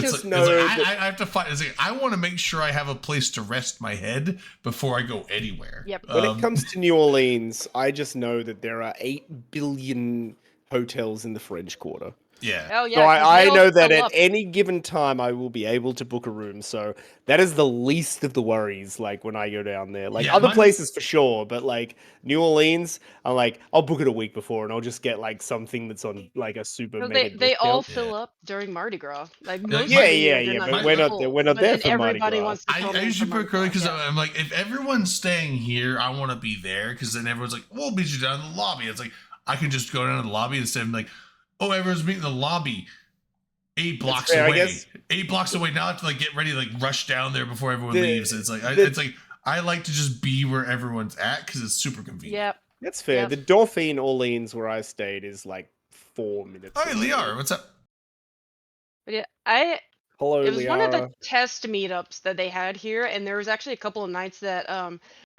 have to find. It's like I want to make sure I have a place to rest my head before I go anywhere. Yep. When it comes to New Orleans, I just know that there are 8 billion hotels in the French Quarter. Yeah. Oh yeah. So I know that at any given time I will be able to book a room. So that is the least of the worries. Like when I go down there, like other places for sure, but like New Orleans, I'm like, I'll book it a week before and I'll just get like something that's on like a super. They all fill up during Mardi Gras. Like most yeah. But we're not there for Mardi Gras. Wants to I usually book early because I'm like, if everyone's staying here, I want to be there because then everyone's like, we'll meet you down in the lobby. It's like I can just go down to the lobby instead of like, oh, everyone's meeting in the lobby 8 blocks away. 8 blocks away. Now I have to like get ready, like rush down there before everyone leaves. It's like I like to just be where everyone's at because it's super convenient. Yep. That's fair. Yep. The Dauphine Orleans where I stayed is like 4 minutes. Oh, hey, Liara, what's up? But yeah, Hello, it was Liara. one of the test meetups that they had here, and there was actually a couple of nights that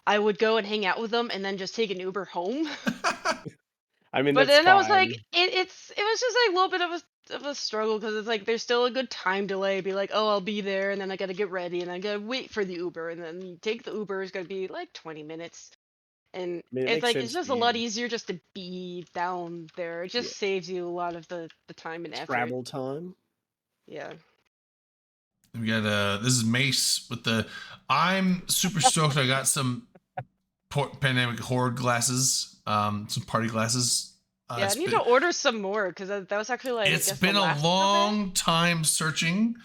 I would go and hang out with them and then just take an Uber home. I mean, but then fine. I was like, it was just like a little bit of a struggle because it's like there's still a good time delay. Be like, oh, I'll be there, and then I gotta get ready, and I gotta wait for the Uber, and then you take the Uber. It's gonna be like 20 minutes, and it's like it's just a lot easier just to be down there. It just saves you a lot of the time and effort. Travel time. Yeah. We got this is Mace with the. I'm super stoked. I got some pandemic horde glasses, some party glasses. Yeah, I need to order some more because that was actually like. It's been a long time searching.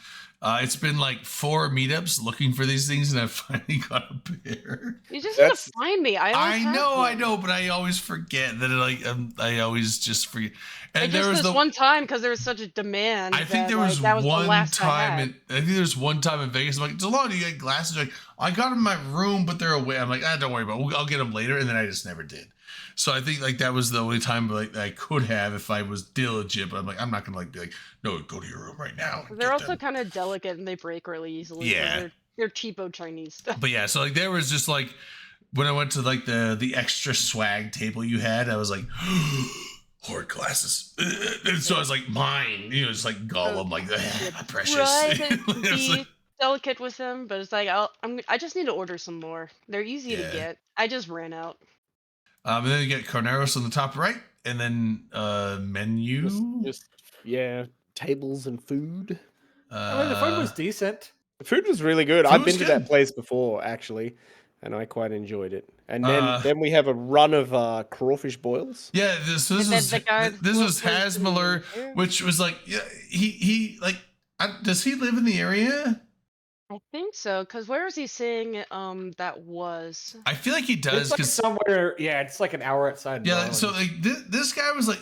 It's been like 4 meetups looking for these things, and I finally got a pair. You just need to find me. I know, but I always forget that. I always just forget. And there was the one time because there was such a demand. I think there was one time. I think there's one time in Vegas. I'm like, Delon, you got glasses? Like, I got them in my room, but they're away. I'm like, don't worry about it. I'll get them later, and then I just never did. So I think like that was the only time like I could have if I was diligent, but I'm like, I'm not gonna like be like, no, go to your room right now. They're also kind of delicate and they break really easily. Yeah, they're cheapo Chinese stuff. But yeah, so like there was just like when I went to like the extra swag table you had, I was like, horde glasses. And so I was like, mine, just like Gollum, like precious. Right, be delicate with them, but it's like I just need to order some more. They're easy to get. I just ran out. And then you get Carneros on the top right, and then menu. Just tables and food. I mean, the food was decent. The food was really good. I've been to that place before, actually, and I quite enjoyed it. And then we have a run of crawfish boils. Yeah, this was Hasmiller, which was like, he like, does he live in the area? I think so, because where is he saying that was? I feel like he does. It's like somewhere, it's like an hour outside. Yeah, so like this guy was like,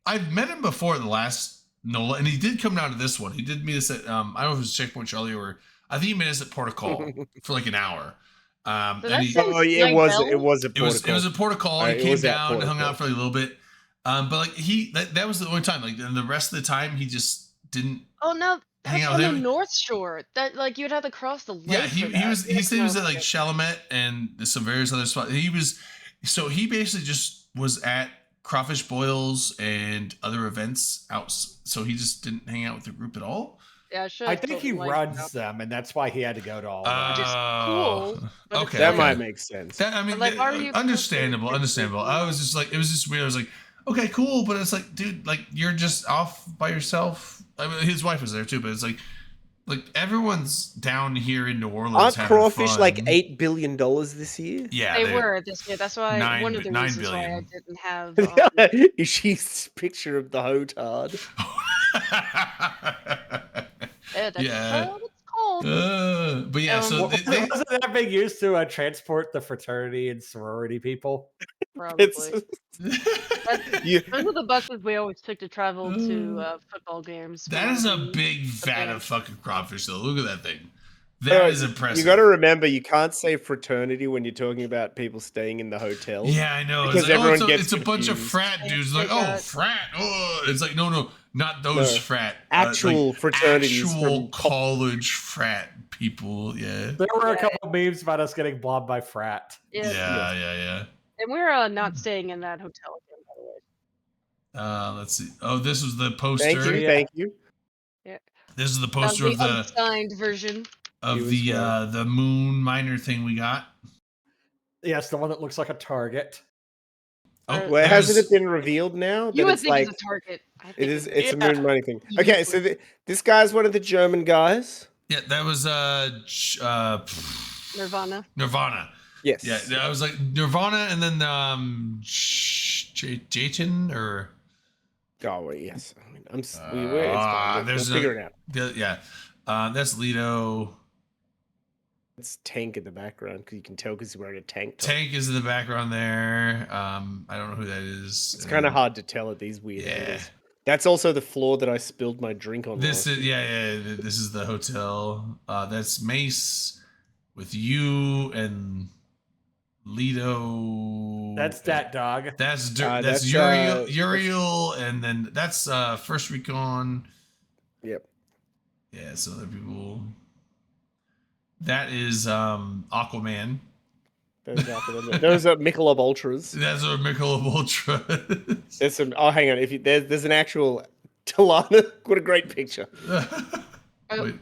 I've met him before the last NOLA, and he did come down to this one. He did meet us at, I don't know if it was Checkpoint Charlie or, I think he met us at Portacall for like an hour. It was a Portacall. It was a Portacall. He came down and hung out for a little bit. But like that was the only time. Like, and the rest of the time, he just didn't. Oh no. That's on the North Shore. That like you'd have to cross the lake. Yeah, he said he was at like Chalamet and some various other spots. He basically just was at crawfish boils and other events out. So he just didn't hang out with the group at all. Yeah, sure. I think he runs them, and that's why he had to go to all of them. Which is cool. Okay, that might make sense. Understandable. I was just like, it was just weird. I was like, okay, cool, but it's like, dude, like you're just off by yourself. I mean, his wife was there too, but it's like everyone's down here in New Orleans. Aren't crawfish like $8 billion this year? Yeah, they were this year. That's why one of the reasons why I didn't have. She's picture of the hotard. Yeah. But yeah, so wasn't that being used to transport the fraternity and sorority people? Probably. Those are the buses we always took to travel to football games. That is a big vat of fucking crawfish, though. Look at that thing. That is impressive. You got to remember, you can't say fraternity when you're talking about people staying in the hotel. Yeah, I know. Because it's like, everyone gets it's a bunch of frat dudes. Like, frat. Oh, it's like, no, not those frat. Actual fraternities. Actual college frat people. Yeah. There were a couple of memes about us getting blobbed by frat. Yeah. And we're not staying in that hotel again, by the way. Let's see. Oh, this was the poster. Thank you. Yeah. This is the poster of the unsigned version of the moon miner thing we got. Yes, the one that looks like a target. Oh, well, hasn't it been revealed now? You would think it's a target. It is. It's a moon mining thing. Okay, so this guy's one of the German guys. Yeah, that was Nirvana. Yes. Yeah, I was like Nirvana, and then Jayton or. Oh yes, I mean, it's fine. We'll figure it out. That's Lido. It's Tank in the background because you can tell because he's wearing a tank top. Tank is in the background there. I don't know who that is. It's kind of hard to tell at these weird angles. That's also the floor that I spilled my drink on. This is This is the hotel. That's Mace with you and Lido. That's that dog. That's Uriel, and then that's First Recon. Yep. Yeah, so other people. That is Aquaman. Those are Michelob Ultras. That's a Michelob Ultra. There's some. Oh, hang on. There's an actual Talana. What a great picture. Wait.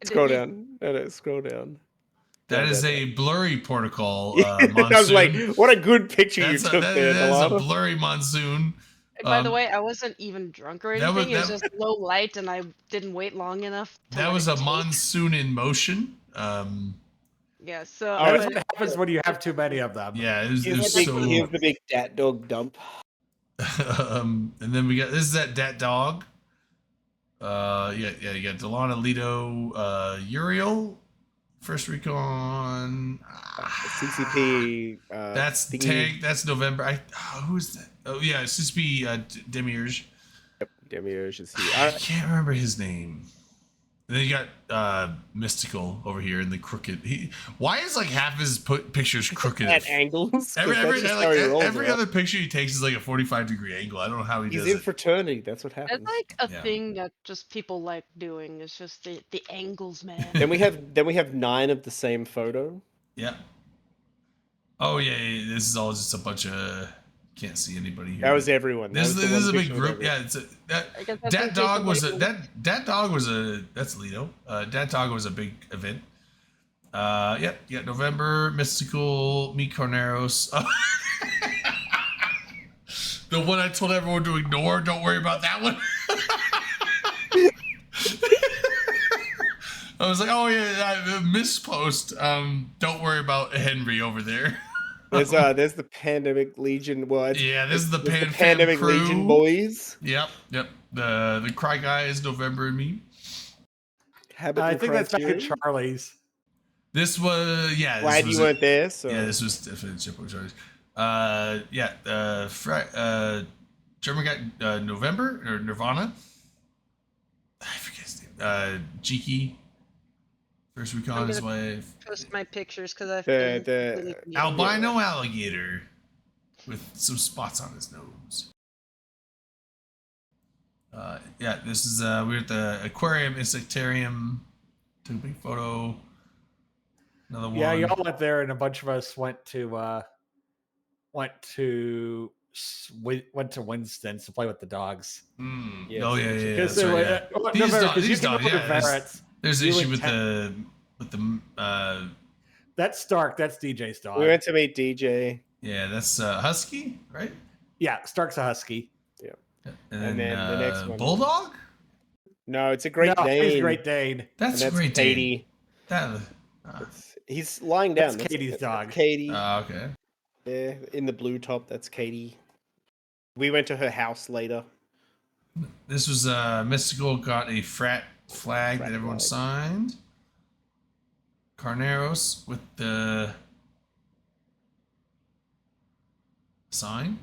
Scroll down. No, scroll down. That is a blurry Portacall. I was like, what a good picture you took there. That's a blurry monsoon. By the way, I wasn't even drunk or anything. It was just low light, and I didn't wait long enough. That was a monsoon in motion. Yeah. So Oh, That's but- what happens when you have too many of them. Yeah, it was Here's the so. big dat dog dump. And then we got this is that dog. You got Delana, Lido, Uriel, First Recon. CCP. That's thingy. Tank. That's November. Who's that? Oh yeah, CCP Demiurge. Yep, Demiurge is here. I can't remember his name. And then you got Mystical over here in the crooked. Why is like half his pictures crooked? At angles. 'Cause Every that's just how he rolls, every right? other picture he takes is like a 45-degree angle. I don't know how he He's does in it. fraternity. That's what It's happens. like a Yeah. thing that just people like doing. It's just the angles, man. Then we have 9 of the same photo. Yeah. Oh yeah, this is all just a bunch of. Can't see anybody here. That was everyone. That This was the is one a big picture with group. everyone. Yeah, it's that I guess that's in case dog was somebody- that dog was that's Lido. Dat dog was a big event. Yeah, November, Mystical, Meet Carneros. The one I told everyone to ignore. Don't worry about that one. I was like, oh yeah, mispost. Don't worry about Henry over there. There's the Pandemic Legion. Well, Yeah, this is the there's Pandemic Legion boys. Yep. The Cry Guy is November and me. Habit I and think that's back at Criterion. Charlie's. This was this Glad was you weren't there. So Yeah, this was definitely Chippo Charlie's. German got November or Nirvana. I forget his name. Jiki. First Recon, his wife. Post my pictures because I The Albino alligator with some spots on his nose. This is we're at the aquarium insectarium. Took a big photo. Another one. Yeah, y'all went there, and a bunch of us went to Winston's to play with the dogs. Yes. Oh yeah. Because That's right, yeah. these These you can dogs, look yeah, at there's- ferrets. There's the You issue and with the That's Stark. That's DJ's dog. we went to meet DJ. yeah, that's Husky, right? Yeah, Stark's a husky. And then the next one. Bulldog. No, it's a Great No, Dane. he's Great Dane. That's, and that's Great Dane. Katie. That. He's lying down. That's Katie's dog. Katie. Okay. Yeah, in the blue top. That's Katie. We went to her house later. This was Mystical got a frat flag that everyone signed. Carneros with the sign.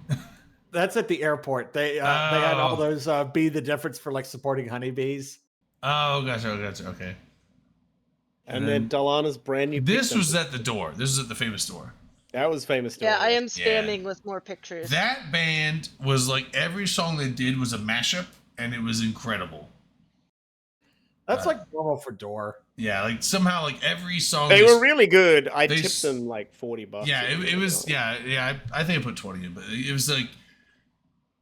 That's at the airport. They had all Oh. those be the difference for like supporting honeybees. Oh, gotcha. Okay. And then Dalana's brand new. This picture. was at the door. This is at the famous door. That was famous. Yeah, I am Yeah. spamming with more pictures. That band was like every song they did was a mashup, and it was incredible. That's like normal for Door. Yeah, like somehow like every song. They just- were really good. I they tipped s- them like $40. Yeah, it was. Yeah. I think I put 20 in, but it was like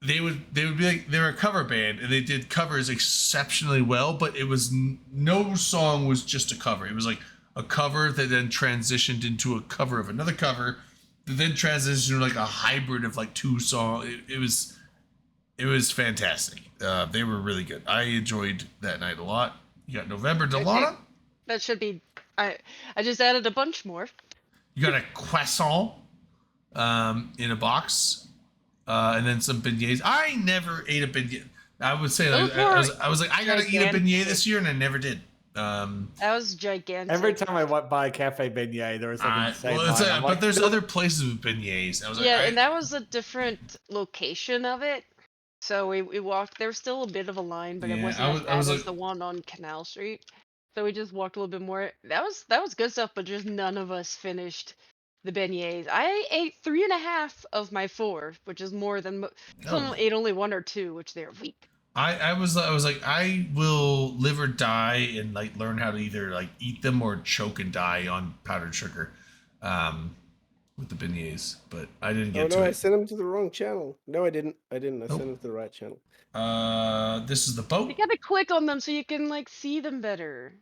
they would be like they were a cover band and they did covers exceptionally well, but it was no song was just a cover. It was like a cover that then transitioned into a cover of another cover, that then transitioned to like a hybrid of like two songs. It was fantastic. They were really good. I enjoyed that night a lot. You got November Delana. That should be. I just added a bunch more. You got a croissant in a box, and then some beignets. I never ate a beignet. I would say Those I was like, I gotta eat a gigantic. beignet this year, and I never did. That was gigantic. Every time I went by Cafe Beignet, there was like an insane well, it's line. I'm but like, there's other places with beignets. I was like, Yeah, I- and that was a different location of it. So we walked. There was still a bit of a line, but it Yeah, wasn't I as was- I bad was as like- the one on Canal Street. So we just walked a little bit more. That was good stuff, but just none of us finished the beignets. I ate 3.5 of my 4, which is more than some Oh. ate only 1 or 2, which they're weak. I was like, I will live or die and like learn how to either like eat them or choke and die on powdered sugar, with the beignets. But I didn't Oh get no, to I it. sent him to the wrong channel. No, I didn't. I Nope. sent him to the right channel. This is the boat. You gotta click on them so you can like see them better.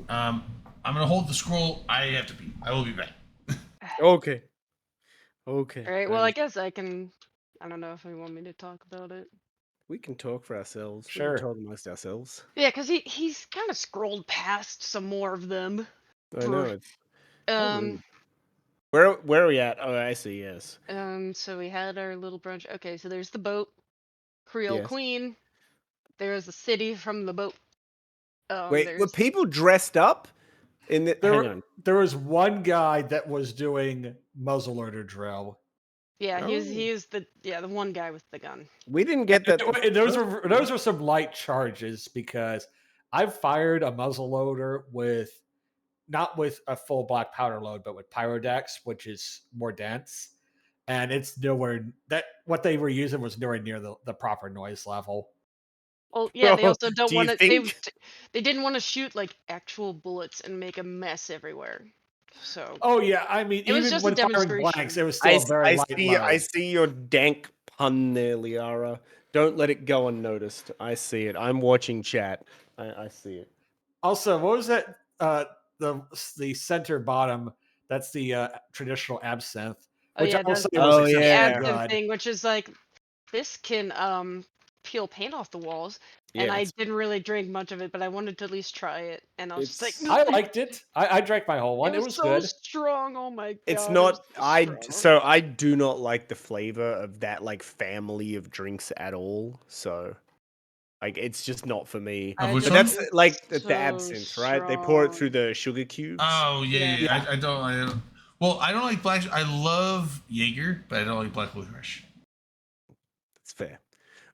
I'm gonna hold the scroll. I have to pee. I will be back. Okay. Okay. All right. Well, I guess I can. I don't know if you want me to talk about it. we can talk for ourselves. Sure. We can talk amongst ourselves. Yeah, because he's kind of scrolled past some more of them. I know. For- Where are we at? Oh, I see. Yes. So we had our little brunch. Okay, so there's the boat, Creole Yes. Queen. There's a city from the boat. Wait, were There's people dressed up in the? Hang on. There was one guy that was doing muzzleloader drill. yeah, Oh. he was the one guy with the gun. We didn't get that. And those were some light charges because I've fired a muzzleloader with not with a full black powder load, but with Pyrodex, which is more dense, and it's nowhere that what they were using was nowhere near the proper noise level. Well, yeah, they Oh, also don't do you want to. think- They didn't want to shoot like actual bullets and make a mess everywhere. So Oh yeah, I mean, It was even just a when firing demonstration. blanks, it was still a very light load. I see your dank pun there, Liara. Don't let it go unnoticed. I see it. I'm watching chat. I see it. Also, what was that? The center bottom. That's the traditional absinthe. Oh, Which yeah, I will that's- say Oh, was the yeah. exceptionally absinthe good. thing, which is like this can peel paint off the walls. And I Yes. didn't really drink much of it, but I wanted to at least try it. And I was just like, It's- I liked it. I drank my whole one. It was so good. strong. Oh my god. It's it not. was so strong. I do not like the flavor of that like family of drinks at all. So, like, it's just not for me. Of I which But one? that's like the so absinthe, right? They pour it through strong. the sugar cubes. Oh yeah. Yeah. I don't. Well, I don't like black. I love Jaeger, but I don't like black licorice. That's fair.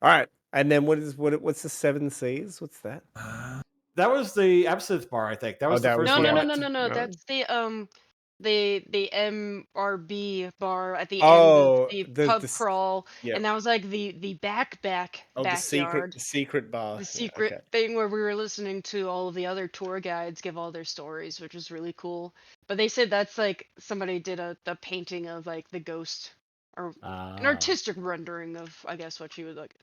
All right, and then what's the 7 C's? What's that? That was the absinthe bar, I think. That was the that was first No, one. no, I no, went no, to. no, no. No? That's the MRB bar at the Oh, end of the- the pub the s- crawl, yeah. and that was like the Oh, backyard, the secret bar. the Yeah, secret okay. thing where we were listening to all of the other tour guides give all their stories, which was really cool. But they said that's like somebody did a painting of like the ghost or an Ah. artistic rendering of I guess what she would like.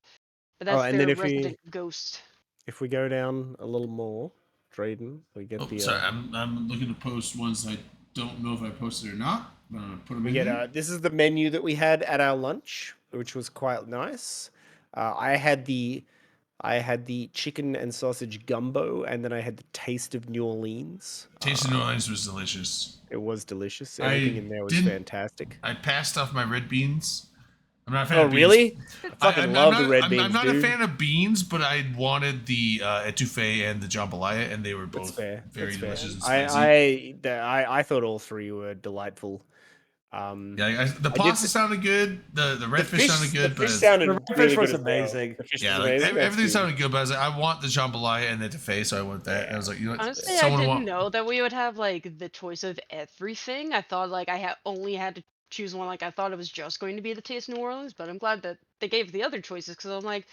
But Oh, that's and their then if we- resident ghost. If we go down a little more, Drayden, we get Oh, the. sorry. I'm looking to post ones I don't know if I posted or not. But I'm gonna put them We in. get here. this is the menu that we had at our lunch, which was quite nice. I had the chicken and sausage gumbo, and then I had the taste of New Orleans. Taste of New Orleans was delicious. It was delicious. Everything in there was didn't- fantastic. I passed off my red beans. I'm not a fan Oh, of beans. really? I fucking I'm love not, the red I'm, beans, I'm not dude. a fan of beans, but I wanted the etouffee and the jambalaya, and they were That's both fair. very That's fair. delicious and spicy. I thought all three were delightful. Yeah, the I did pasta s- sounded good. The red fish sounded good, The fish but sounded The red really fish was good as well. amazing. The fish yeah, was like, amazing. That's everything good. sounded good. But I was like, I want the jambalaya and the etouffee, so I want that. And I was like, you know what? Honestly, I someone didn't want- know that we would have like the choice of everything. I thought like I only had to choose one. Like I thought it was just going to be the Taste of New Orleans, but I'm glad that they gave the other choices because I'm like,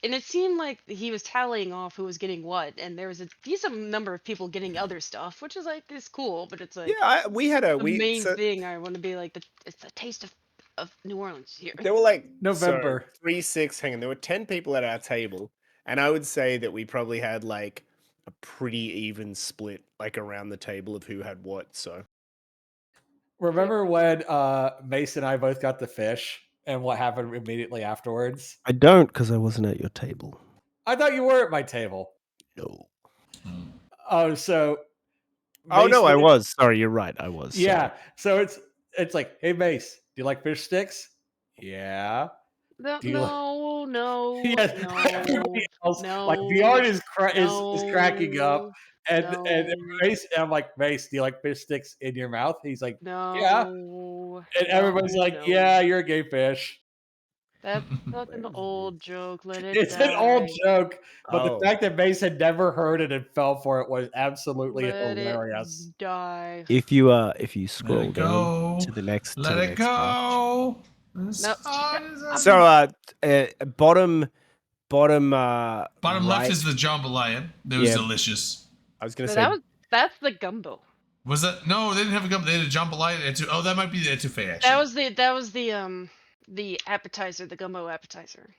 and it seemed like he was tallying off who was getting what, and there was a decent number of people getting other stuff, which is like is cool, but it's like Yeah, we had a the main so thing I want to be like it's the Taste of New Orleans here. there were like November. 3, 6. Hang on, there were 10 people at our table, and I would say that we probably had like a pretty even split, like around the table of who had what. So Remember when Mace and I both got the fish and what happened immediately afterwards? I don't, because I wasn't at your table. I thought you were at my table. No. Oh, so Oh Mace no, I did- was. Sorry, you're right. I was. sorry. Yeah. So it's like, hey Mace, do you like fish sticks? Yeah. No, Do you like- no, Yes. Everybody else, like the art is cracking up, and Mace, and I'm like, Mace, do you like fish sticks in your mouth? He's like, no. and everybody's like, no. yeah, you're a gay fish. That's an old joke. Let it It's an old die. joke, but Oh. the fact that Mace had never heard it and fell for it was absolutely Let hilarious. it die. If you Let scroll it down go. to the next, Let it go. Bottom So bottom bottom right, left is the jambalaya. That was Yeah. delicious. I was gonna So say that's the gumbo. Was that no? They didn't have a gumbo. They had a jambalaya. Oh, that might be the etouffee. Actually, That was the appetizer, the gumbo appetizer.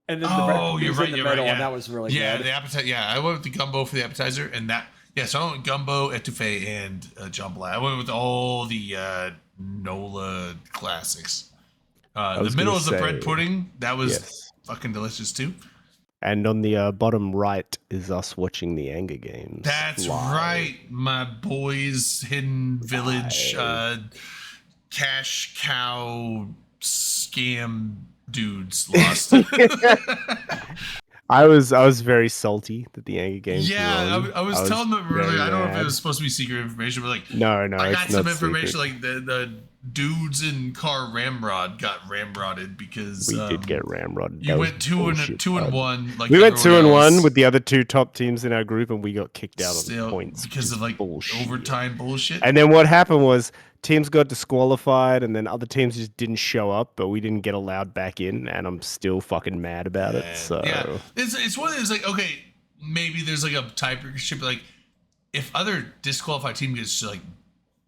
And then the red Oh, you're beans right. in the You're middle, right. and Yeah, that was really yeah. good. The appetizer. Yeah, I went with the gumbo for the appetizer, and that. Yeah, so I went with gumbo, etouffee, and jambalaya. I went with all the NOLA classics. The was middle gonna is the bread say, pudding. That was yes. fucking delicious too. And on the bottom right is us watching the Anger Games. That's live. right, my boys. Hidden Village, cash cow scam dudes lost. I was very salty that the Anger Games. Yeah, were on. I was telling them earlier. very I don't know if it mad. was supposed to be secret information, but like, No, I got it's some not information. secret. Like the dudes in car ramrod got ramrodded because We did get ramrodded. You That went was two and bullshit, two and bud. one. Like We went everyone 2-1 else. with the other two top teams in our group, and we got kicked out on Still, points because of like bullshit. overtime bullshit. And then what happened was teams got disqualified, and then other teams just didn't show up, but we didn't get allowed back in, and I'm still fucking mad about it. So Yeah, it's one of those like, okay, maybe there's like a tiebreaker shit, but like if other disqualified team gets like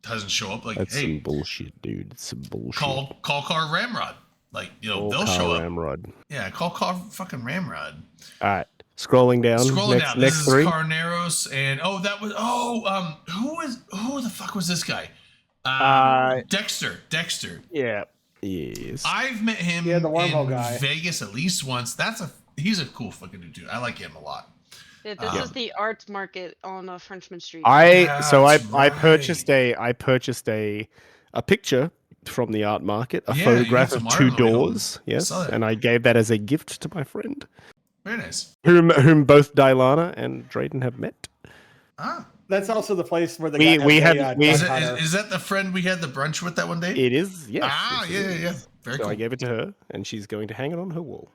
doesn't show up, like that's hey, some bullshit, dude. It's some bullshit. call car ramrod, like Call they'll Car show up. Ramrod. Yeah, call car fucking ramrod. All right, scrolling down. Scrolling down, next this three. is Carneros, and who the fuck was this guy? Dexter. Yeah. Yes. I've met him Yeah, the wormhole in guy. Vegas at least once. He's a cool fucking dude. I like him a lot. Yeah, this is the arts market on Frenchman Street. That's I purchased a picture from the art market, a Yeah, photograph you of got some two art on the way home. doors. Yes, Saw that. and I gave that as a gift to my friend, Very nice. whom both Dylana and Drayden have met. Ah, That's also the place where the We- guy we has had- a, we- is, duck hunter. is that the friend we had the brunch with that one day? It is, yes. Ah, yes, it yeah. is. Very So cool. I gave it to her, and she's going to hang it on her wall.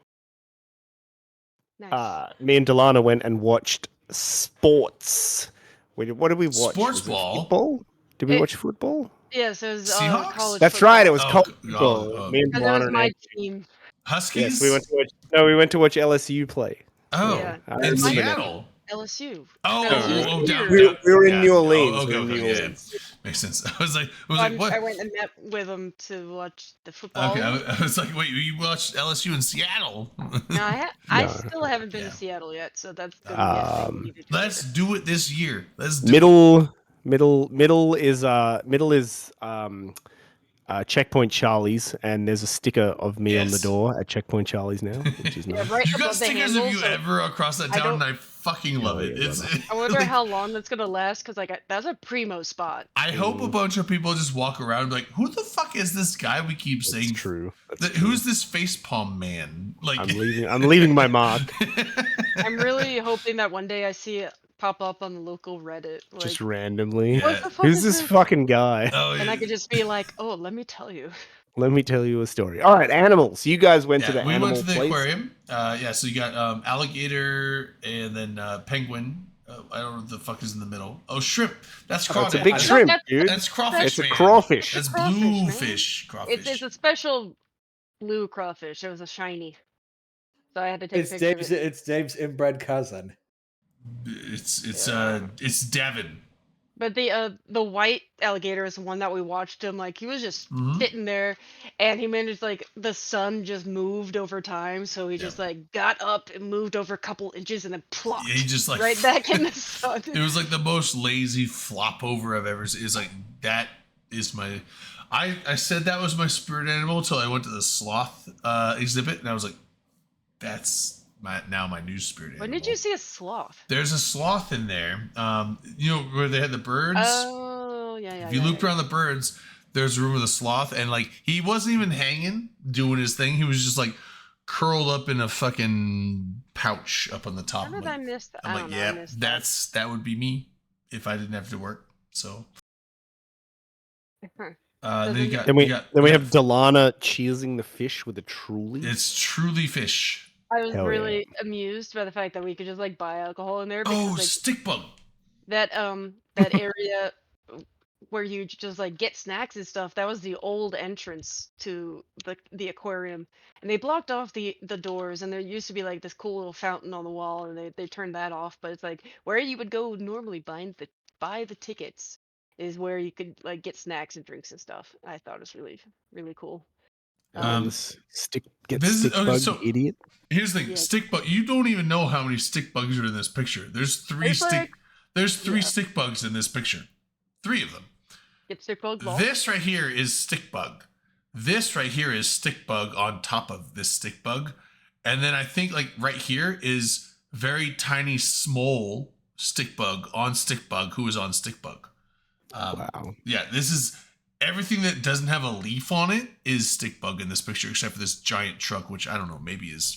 Nice. Me and Delana went and watched sports. What did we watch? Sports Was it ball? Football? Did we It- watch football? Yes, it was Seahawks? college. That's football. right. It was Oh, college oh, football. oh. Me and Because it was Delana. my and team. Huskies? Yes, we went to watch LSU play. Oh, Yeah. I in remember that. Seattle. LSU. Oh, No, down, here. We were in yeah. New Orleans. Oh, We okay, were in okay, New yeah. Orleans. Makes sense. I was like, what? I went and met with them to watch the football. Okay, I was like, wait, you watched LSU in Seattle? No, I No. still haven't been Yeah. to Seattle yet, so that's gonna be a thing we need to do Let's later. do it this year. Let's do Middle is Checkpoint Charlie's, and there's a sticker of me on the Yes. door at Checkpoint Charlie's now, which is Yeah, nice. right You got above the stickers handle, of you so ever across that I town, and don't- I fucking love it. yeah, It's. I wonder like, how long that's gonna last because that's a primo spot. I hope a bunch of people just walk around and be like, who the fuck is this guy we keep That's saying? true. Who's this facepalm man? Like, I'm leaving my mark. I'm really hoping that one day I see it pop up on the local Reddit. Like, Just randomly. Yeah. what the fuck Who's is this fucking guy? Oh, And yeah. I could just be like, oh, let me tell you. Let me tell you a story. All right, animals. You guys went to the we animal went to the place. aquarium. So you got alligator and then penguin. I don't know what the fuck is in the middle. Oh, shrimp. That's Oh, it's a crawfish. big No, shrimp, that's- dude. That's crawfish. It's a man. crawfish. That's Crawfish, blue man. fish. Crawfish. It's a special blue crawfish. It was a shiny. So I had to take It's pictures Dave's. of it. It's Dave's inbred cousin. It's Devin. But the white alligator is the one that we watched him. Like he was just Mhm. sitting there, and he managed like the sun just moved over time, so he just like got up and moved over a couple inches and then plopped Yeah, he just like right back in the sun. It was like the most lazy flop over I've ever seen. It's like that is my. I said that was my spirit animal until I went to the sloth exhibit, and I was like, that's my new spirit animal. When did you see a sloth? There's a sloth in there. You know where they had the birds. Oh yeah. If you looped around the birds, there's a room with a sloth, and like he wasn't even hanging, doing his thing. He was just like curled up in a fucking pouch up on the top. How did I miss that? I'm I like, don't know, I yeah, missed that. that would be me if I didn't have to work. So then you got, Then we you got- then we you have got- Delana cheesing the fish with a truly. It's truly fish. I was Hell yeah. really amused by the fact that we could just like buy alcohol in there because Oh, like stick bug. that that area where you just like get snacks and stuff, that was the old entrance to the aquarium, and they blocked off the doors, and there used to be like this cool little fountain on the wall, and they turned that off. But it's like where you would go normally buy the tickets is where you could like get snacks and drinks and stuff. I thought it was really cool. Stick this is- okay, bug, so- idiot. Here's the thing, Yeah. stick bug. You don't even know how many stick bugs are in this picture. There's three There's, stick. like- There's three yeah. stick bugs in this picture. 3 of them. Get stick bug ball. This right here is stick bug. This right here is stick bug on top of this stick bug. And then I think like right here is very tiny, small stick bug on stick bug who is on stick bug. Wow. Yeah, this is everything that doesn't have a leaf on it is stick bug in this picture, except for this giant truck, which I don't know, maybe is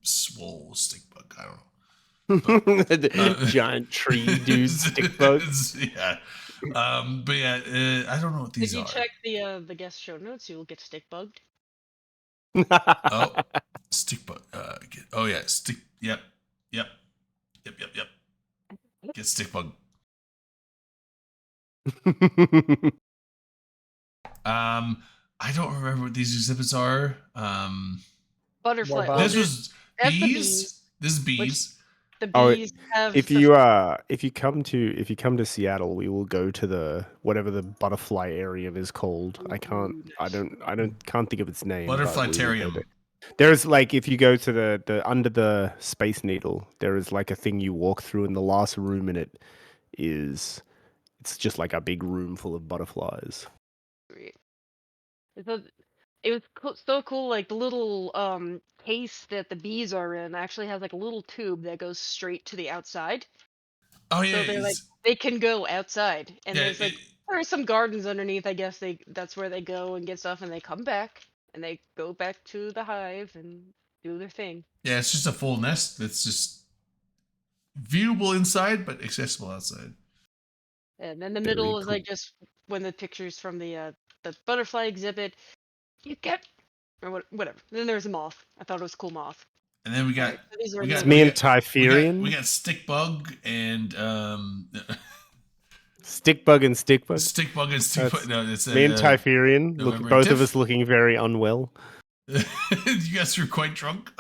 swole stick bug. I don't know. The giant tree dude stick bugs. Yeah. But yeah, I don't know what these If you are. check the guest show notes, you will get stick bugged. Oh, stick bug. Oh yeah, stick. Yep. Get stick bug. I don't remember what these exhibits are. Butterfly. More well, This bugs. was that's the bees. This is bees. The Oh, bees have. if you come to Seattle, we will go to the whatever the butterfly area is called. I can't think of its name. but we will go Butterflytarium. there. There's like if you go to the under the Space Needle, there is like a thing you walk through, and the last room in it it's just like a big room full of butterflies. It was so cool. Like the little case that the bees are in actually has like a little tube that goes straight to the outside. Oh yeah. So they're like they can go outside, and Yeah, there's like there are some gardens underneath. I guess that's where they go and get stuff, and they come back and they go back to the hive and do their thing. yeah, it's just a full nest that's just viewable inside but accessible outside. And then the Very middle is cool. like just when the pictures from the butterfly exhibit. You get or whatever. Then there's a moth. I thought it was a cool moth. And then we got Alright, so these are we got- the- Me we and got- Typherian. we got stick bug and Stick bug and stick bug. stick bug and stick bug. That's- No, it's Me and Typherian. Look, November both of Tiff. us looking very unwell. You guys were quite drunk.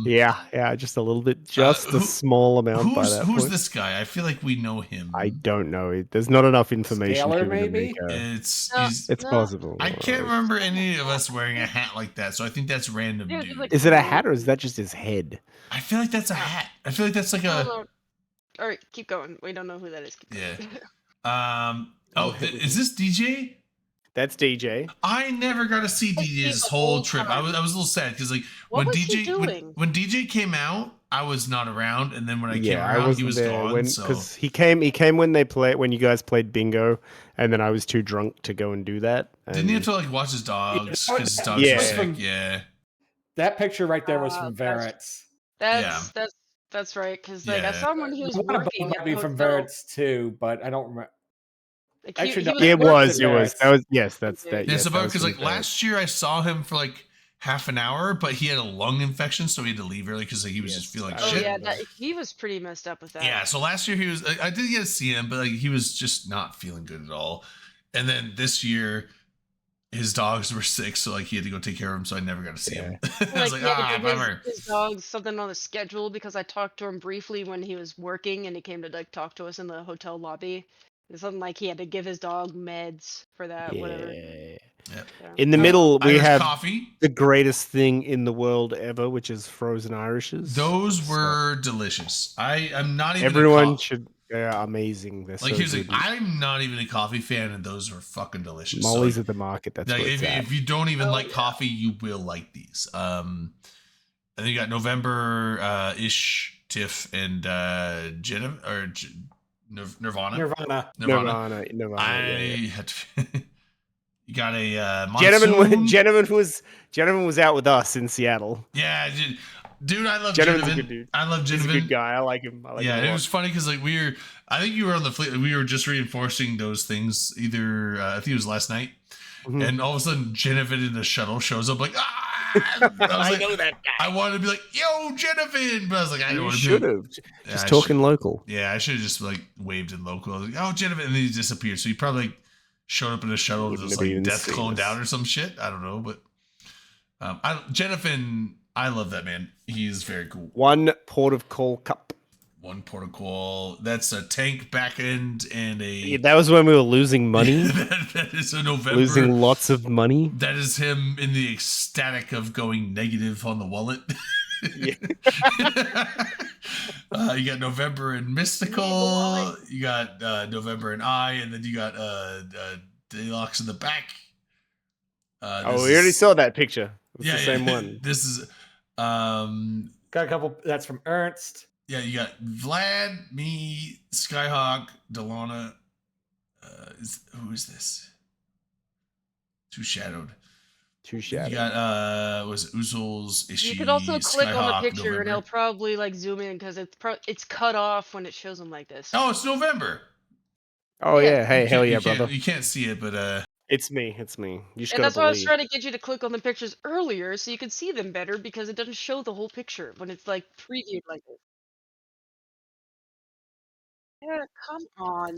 Yeah, just a little bit, just who- a small amount by that who's point. this guy? I feel like we know him. I don't know. There's not enough information. Scalar, given to maybe? make a- It's It's possible. I can't remember any of us wearing a hat like that, so I think that's random, Yeah, dude. it's like- Is it a hat or is that just his head? I feel like that's a hat. I feel like that's like a All right, keep going. We don't know who that is. Keep yeah. going. Is this DJ? That's DJ. I never got to see DJ this the whole whole trip. I time. was a little sad because like What when was he DJ doing? when DJ came out, I was not around, and then when I came Yeah, I around, wasn't he was there gone. So because he came when you guys played bingo, and then I was too drunk to go and do that. didn't he have and- to like watch his dogs because his dogs Yeah. were sick? From- Yeah. That picture right there was from that's- Verets. That's right. Because like I Yeah. saw him when he was One of them working might at be the from hotel. Verets too, but I don't remember. Like, Actually, no, was Yeah, it worked was. in It was. Verets. That was. Yes, that's that. Yeah, Yes, so that was because like from Verets. last year I saw him for like half an hour, but he had a lung infection, so he had to leave early because like, he was just Yes, feeling I like Oh shit. yeah, he was pretty messed up with that. Yeah, so last year he was. I did get to see him, but like he was just not feeling good at all. And then this year, his dogs were sick, so like he had to go take care of them. So I never got to see him. I was like, he had to give bummer. his dogs something on the schedule because I talked to him briefly when he was working and he came to like talk to us in the hotel lobby. It's something like he had to give his dog meds for that, whatever. Yeah. Yep. Yeah. In the middle, we Irish have coffee. the greatest thing in the world ever, which is frozen Irishes. Those So were delicious. I'm not even. everyone should. They're amazing. They're like. so Here's good. like, I'm not even a coffee fan, and those were fucking delicious. So, Molly's like, at the market. That's like, where it's at. if you don't even Oh, like yeah. coffee, you will like these. And then you got November ish Tiff and Jenna or Nirvana. Nirvana. Nirvana. I yeah. had to, you got a monsoon. Gentleman was out with us in Seattle. Yeah, dude, I love Gentleman's a Genovan. good dude. I love He's a Genovan. good guy. I like him. Yeah, him a it lot. was funny because like I think you were on the fleet. We were just reinforcing those things. Either I think it was last night, Mhm. and all of a sudden Genovan in the shuttle shows up like ah. I, was like, know that guy. I wanted to be like yo Genovan, but I was like I don't You want to. should have. Yeah, Just I talking local. Yeah, I should have just like waved in local. I was like, oh Genovan, and then he disappeared. So he probably like, showed up in a shuttle Wouldn't just have like even death seen cloned us. out or some shit. I don't know, but Genovan, I love that man. He is very cool. One port of call cup. One protocol. That's a tank back end and a. Yeah, that was when we were losing money, that is a November. losing lots of money. That is him in the ecstatic of going negative on the wallet. Yeah. You got November and Mystical. You got November and I, and then you got Deluxe in the back. Oh, we already saw that picture. It's Yeah, the same yeah. one. This is Got a couple. That's from Ernst. Yeah, you got Vlad, me, Skyhawk, Delana. Who is this? Too Shadowed. Too You shabby. got was it Uzul's Ishi, You could also click on the Skyhawk, picture and November. it'll probably like zoom in because it's cut off when it shows them like this. Oh, it's November. Oh Yeah. yeah, hey, You hell can't- yeah, you can't- brother. You can't see it, but It's me. It's me. You just And gotta that's why I was believe. trying to get you to click on the pictures earlier so you could see them better because it doesn't show the whole picture when it's like previewed like this. Yeah, come on.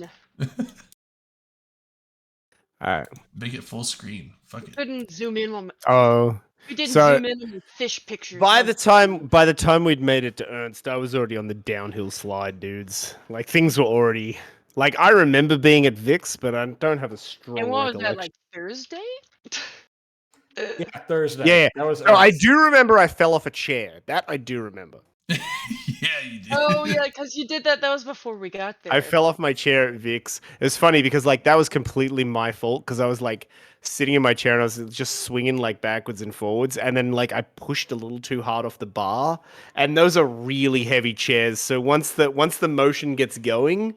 All right. make it full screen. Fuck it. Couldn't zoom in on. Oh, We didn't so zoom in on the fish pictures. by That the time we'd made it to Ernst, I was already on the downhill slide, dudes. Like things were already like I remember being at Vix, but I don't have a strong and what was that, recollection. like Thursday? Yeah, Thursday. Yeah, that was. no, I Ernst. do remember I fell off a chair. That I do remember. Yeah, you did. Oh yeah, because you did that. That was before we got there. I fell off my chair at Vix. It was funny because like that was completely my fault because I was like sitting in my chair and I was just swinging like backwards and forwards, and then like I pushed a little too hard off the bar, and those are really heavy chairs. So once the motion gets going,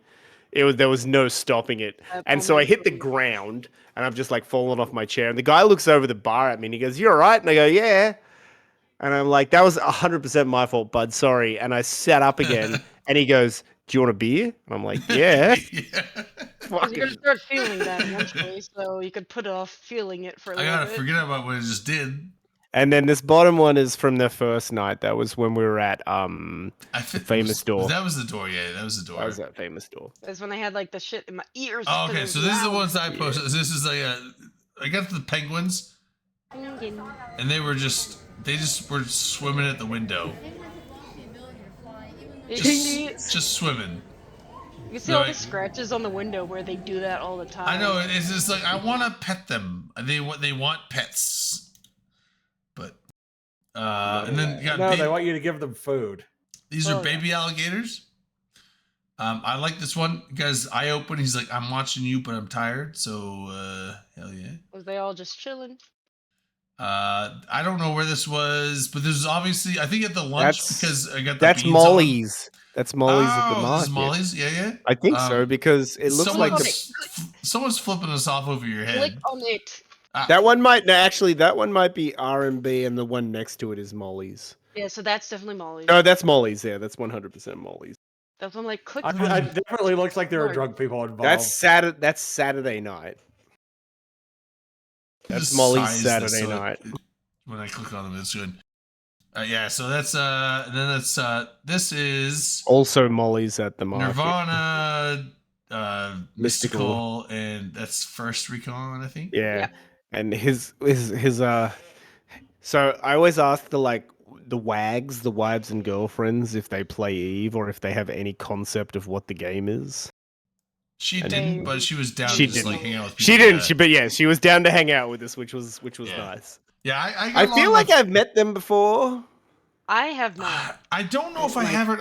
there was no stopping it, and so I hit the ground and I've just like fallen off my chair. And the guy looks over the bar at me and he goes, "You all right?" And I go, "Yeah." And I'm like, that was 100% my fault, bud. Sorry. And I sat up again, and he goes, "Do you want a beer?" And I'm like, "Yeah." Yeah. 'Cause you're Fucking- gonna start feeling that eventually, so you could put off feeling it for a I little gotta bit. forget about what I just did. And then this bottom one is from the first night. That was when we were at I fit, famous door. That was the door. Yeah, that was the door. That was that famous door. That's when I had like the shit in my ears. Oh, 'cause it okay, was so this is the loud. ones I posted. This is like I got the penguins, and they just were swimming at the window, You can just see, swimming. you can see all Right. the scratches on the window where they do that all the time. I know it's just like I want to pet them. They want pets, but and then you got No, ba- they want you to give them food. these Oh, are yeah. baby alligators. I like this one because I open. He's like, "I'm watching you, but I'm tired." So hell yeah. Was they all just chilling? I don't know where this was, but this is obviously I think at the lunch That's- because I got the That's beans on. Molly's. That's Molly's at the Oh, this market. is Molly's. Yeah, yeah. I think so because it looks like someone's flipping us off over your Click head. on it. that one might no, actually that one might be R&B and the one next to it is Molly's. Yeah, so that's definitely Molly's. No, that's Molly's. Yeah, that's 100% Molly's. That's when like click. I, on I it. definitely looks like there are Lord. drunk people involved. That's Saturday night. That's Just Molly's size Saturday this so night. when I click on them, it's good. Yeah, so that's and then that's this is Also Molly's at the market. Nirvana, Mystical. Mystical, and that's First Recon, I think. Yeah. Yeah. And his so I always ask the wags, the wives and girlfriends, if they play Eve or if they have any concept of what the game is. She And- didn't, but she was down She to just like didn't. hang out with people. She didn't, that- but yeah, she was down to hang out with us, which was Yeah. nice. Yeah, I got I along feel like with- I've met them before. I have not. I don't know if I Like- have it.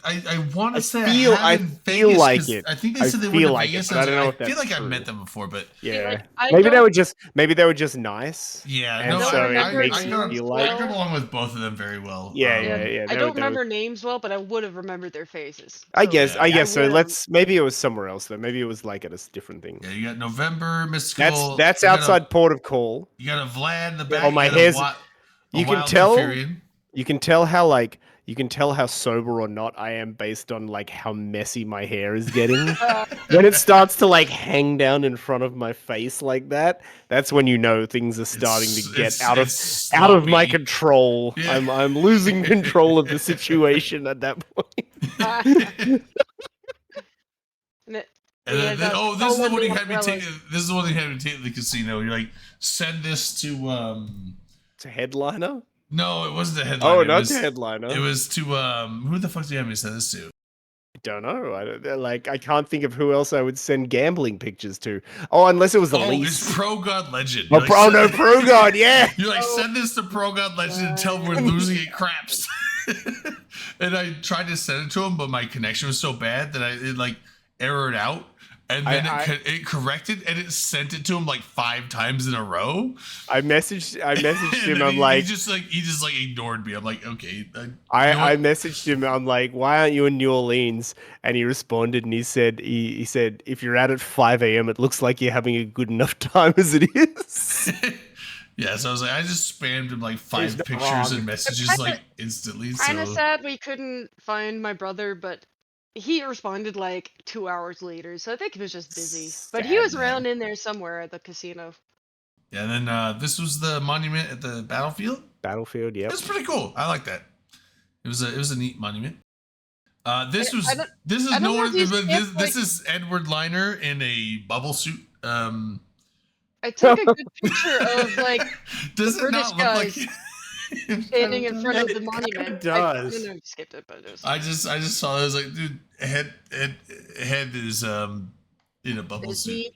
I want I to say feel- I I have in feel Vegas, like 'cause it. I think they I said they went feel to like it, Vegas. but I don't know if I feel that's like I've true. met them before, but Yeah. like, I maybe they don't- were just nice. yeah, And no, so I, it I, makes I, you got, feel I like- got along with both of them very well. Yeah, Um, yeah. I they don't were- remember names well, but I would have remembered their faces. I So, guess. Yeah. I guess so. would've- Maybe it was somewhere else though. Maybe it was like at a different thing. Yeah, you got November Mystical. That's you got outside port of call. You got a Vlad in the back. Oh, my you got a hair's- a you can Wild tell- Infurian. You can tell how sober or not I am based on like how messy my hair is getting. When it starts to like hang down in front of my face like that, that's when you know things are starting to get out of my sloppy. control. Yeah. I'm losing control of the situation at that point. And it- And Yeah, then, that's oh, this is the all one you in had me the take. This is the one you had me take to the casino. You're like, send this to It's a headliner. No, it wasn't the headline. Oh, it not was, the headliner. It was to who the fuck do you have me send this to? I don't know. I can't think of who else I would send gambling pictures to. Oh, unless it was the Oh, least. it's Pro God Legend. Oh, You're Pro, send- no, Pro God, yeah. You're like, send this to Pro God Legend and tell him we're losing at craps. And I tried to send it to him, but my connection was so bad that it like errored out. and then it corrected and it sent it to him like 5 times in a row. I messaged him. And I'm he like, just ignored me. I'm like, okay. I messaged him. I'm like, why aren't you in New Orleans? And he responded and he said, if you're out at 5 a.m., it looks like you're having a good enough time as it is. Yeah, so I was like, I just spammed him like 5 not pictures wrong. and messages kinda- like instantly. Kind of So sad we couldn't find my brother, but he responded like 2 hours later, so I think he was just busy. But he was Sad, around in there somewhere at the casino. yeah, and then this was the monument at the battlefield. Battlefield, yep. It's pretty cool. I like that. It was a neat monument. This I is don't know if you skipped, this is Edward Liner in a bubble suit. I took a good picture of like Does the it not British look guys like? standing in front of the It kinda monument. does. I don't know if you skipped it, but it was. I just saw it. I was like, dude, head is in a bubble Is suit. he-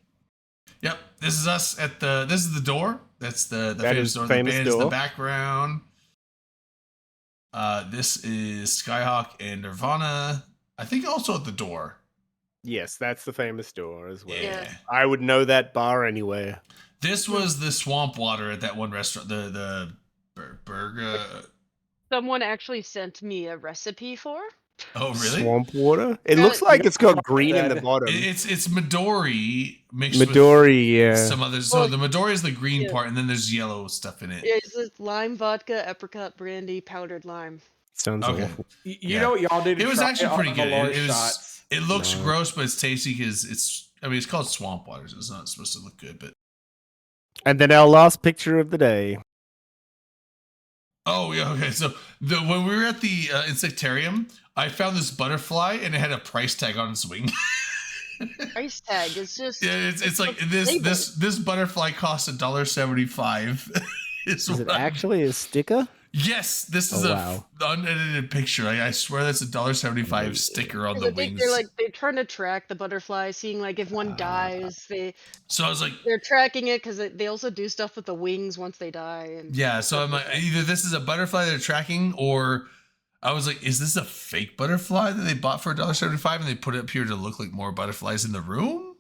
Yep, this is us at the. This is the door. That's the That famous is door. famous the band is the door. background. This is Skyhawk and Nirvana. I think also at the door. Yes, that's the famous door as well. Yeah. I would know that bar anywhere. This was the swamp water at that one restaurant. The burger. Someone actually sent me a recipe for. Oh really? Swamp water? It Yeah, looks like it's got green in the that- bottom. It's Midori mixed Midori, yeah. with some other. So Well, the Midori is the green yeah. part, and then there's yellow stuff in it. Yeah, it's just lime vodka, apricot brandy, powdered lime. Sounds Okay. awful. You Yeah. know what y'all did? It was actually pretty good. It It was. shots. It looks No. gross, but it's tasty because it's. I mean, it's called swamp water, so it's not supposed to look good. But And then our last picture of the day. oh yeah, okay. So when we were at the insectarium, I found this butterfly and it had a price tag on its wing. Price tag is just. Yeah, it's like this butterfly costs $1.75. Is it actually a sticker? Yes, this Oh, is wow. a unedited picture. I swear that's $1.75 sticker on I the think wings. they're trying to track the butterfly, seeing like if one dies, So I was like, they're tracking it because they also do stuff with the wings once they die. And yeah. So I'm like, either this is a butterfly they're tracking, or I was like, is this a fake butterfly that they bought for $1.75 and they put it up here to look like more butterflies in the room?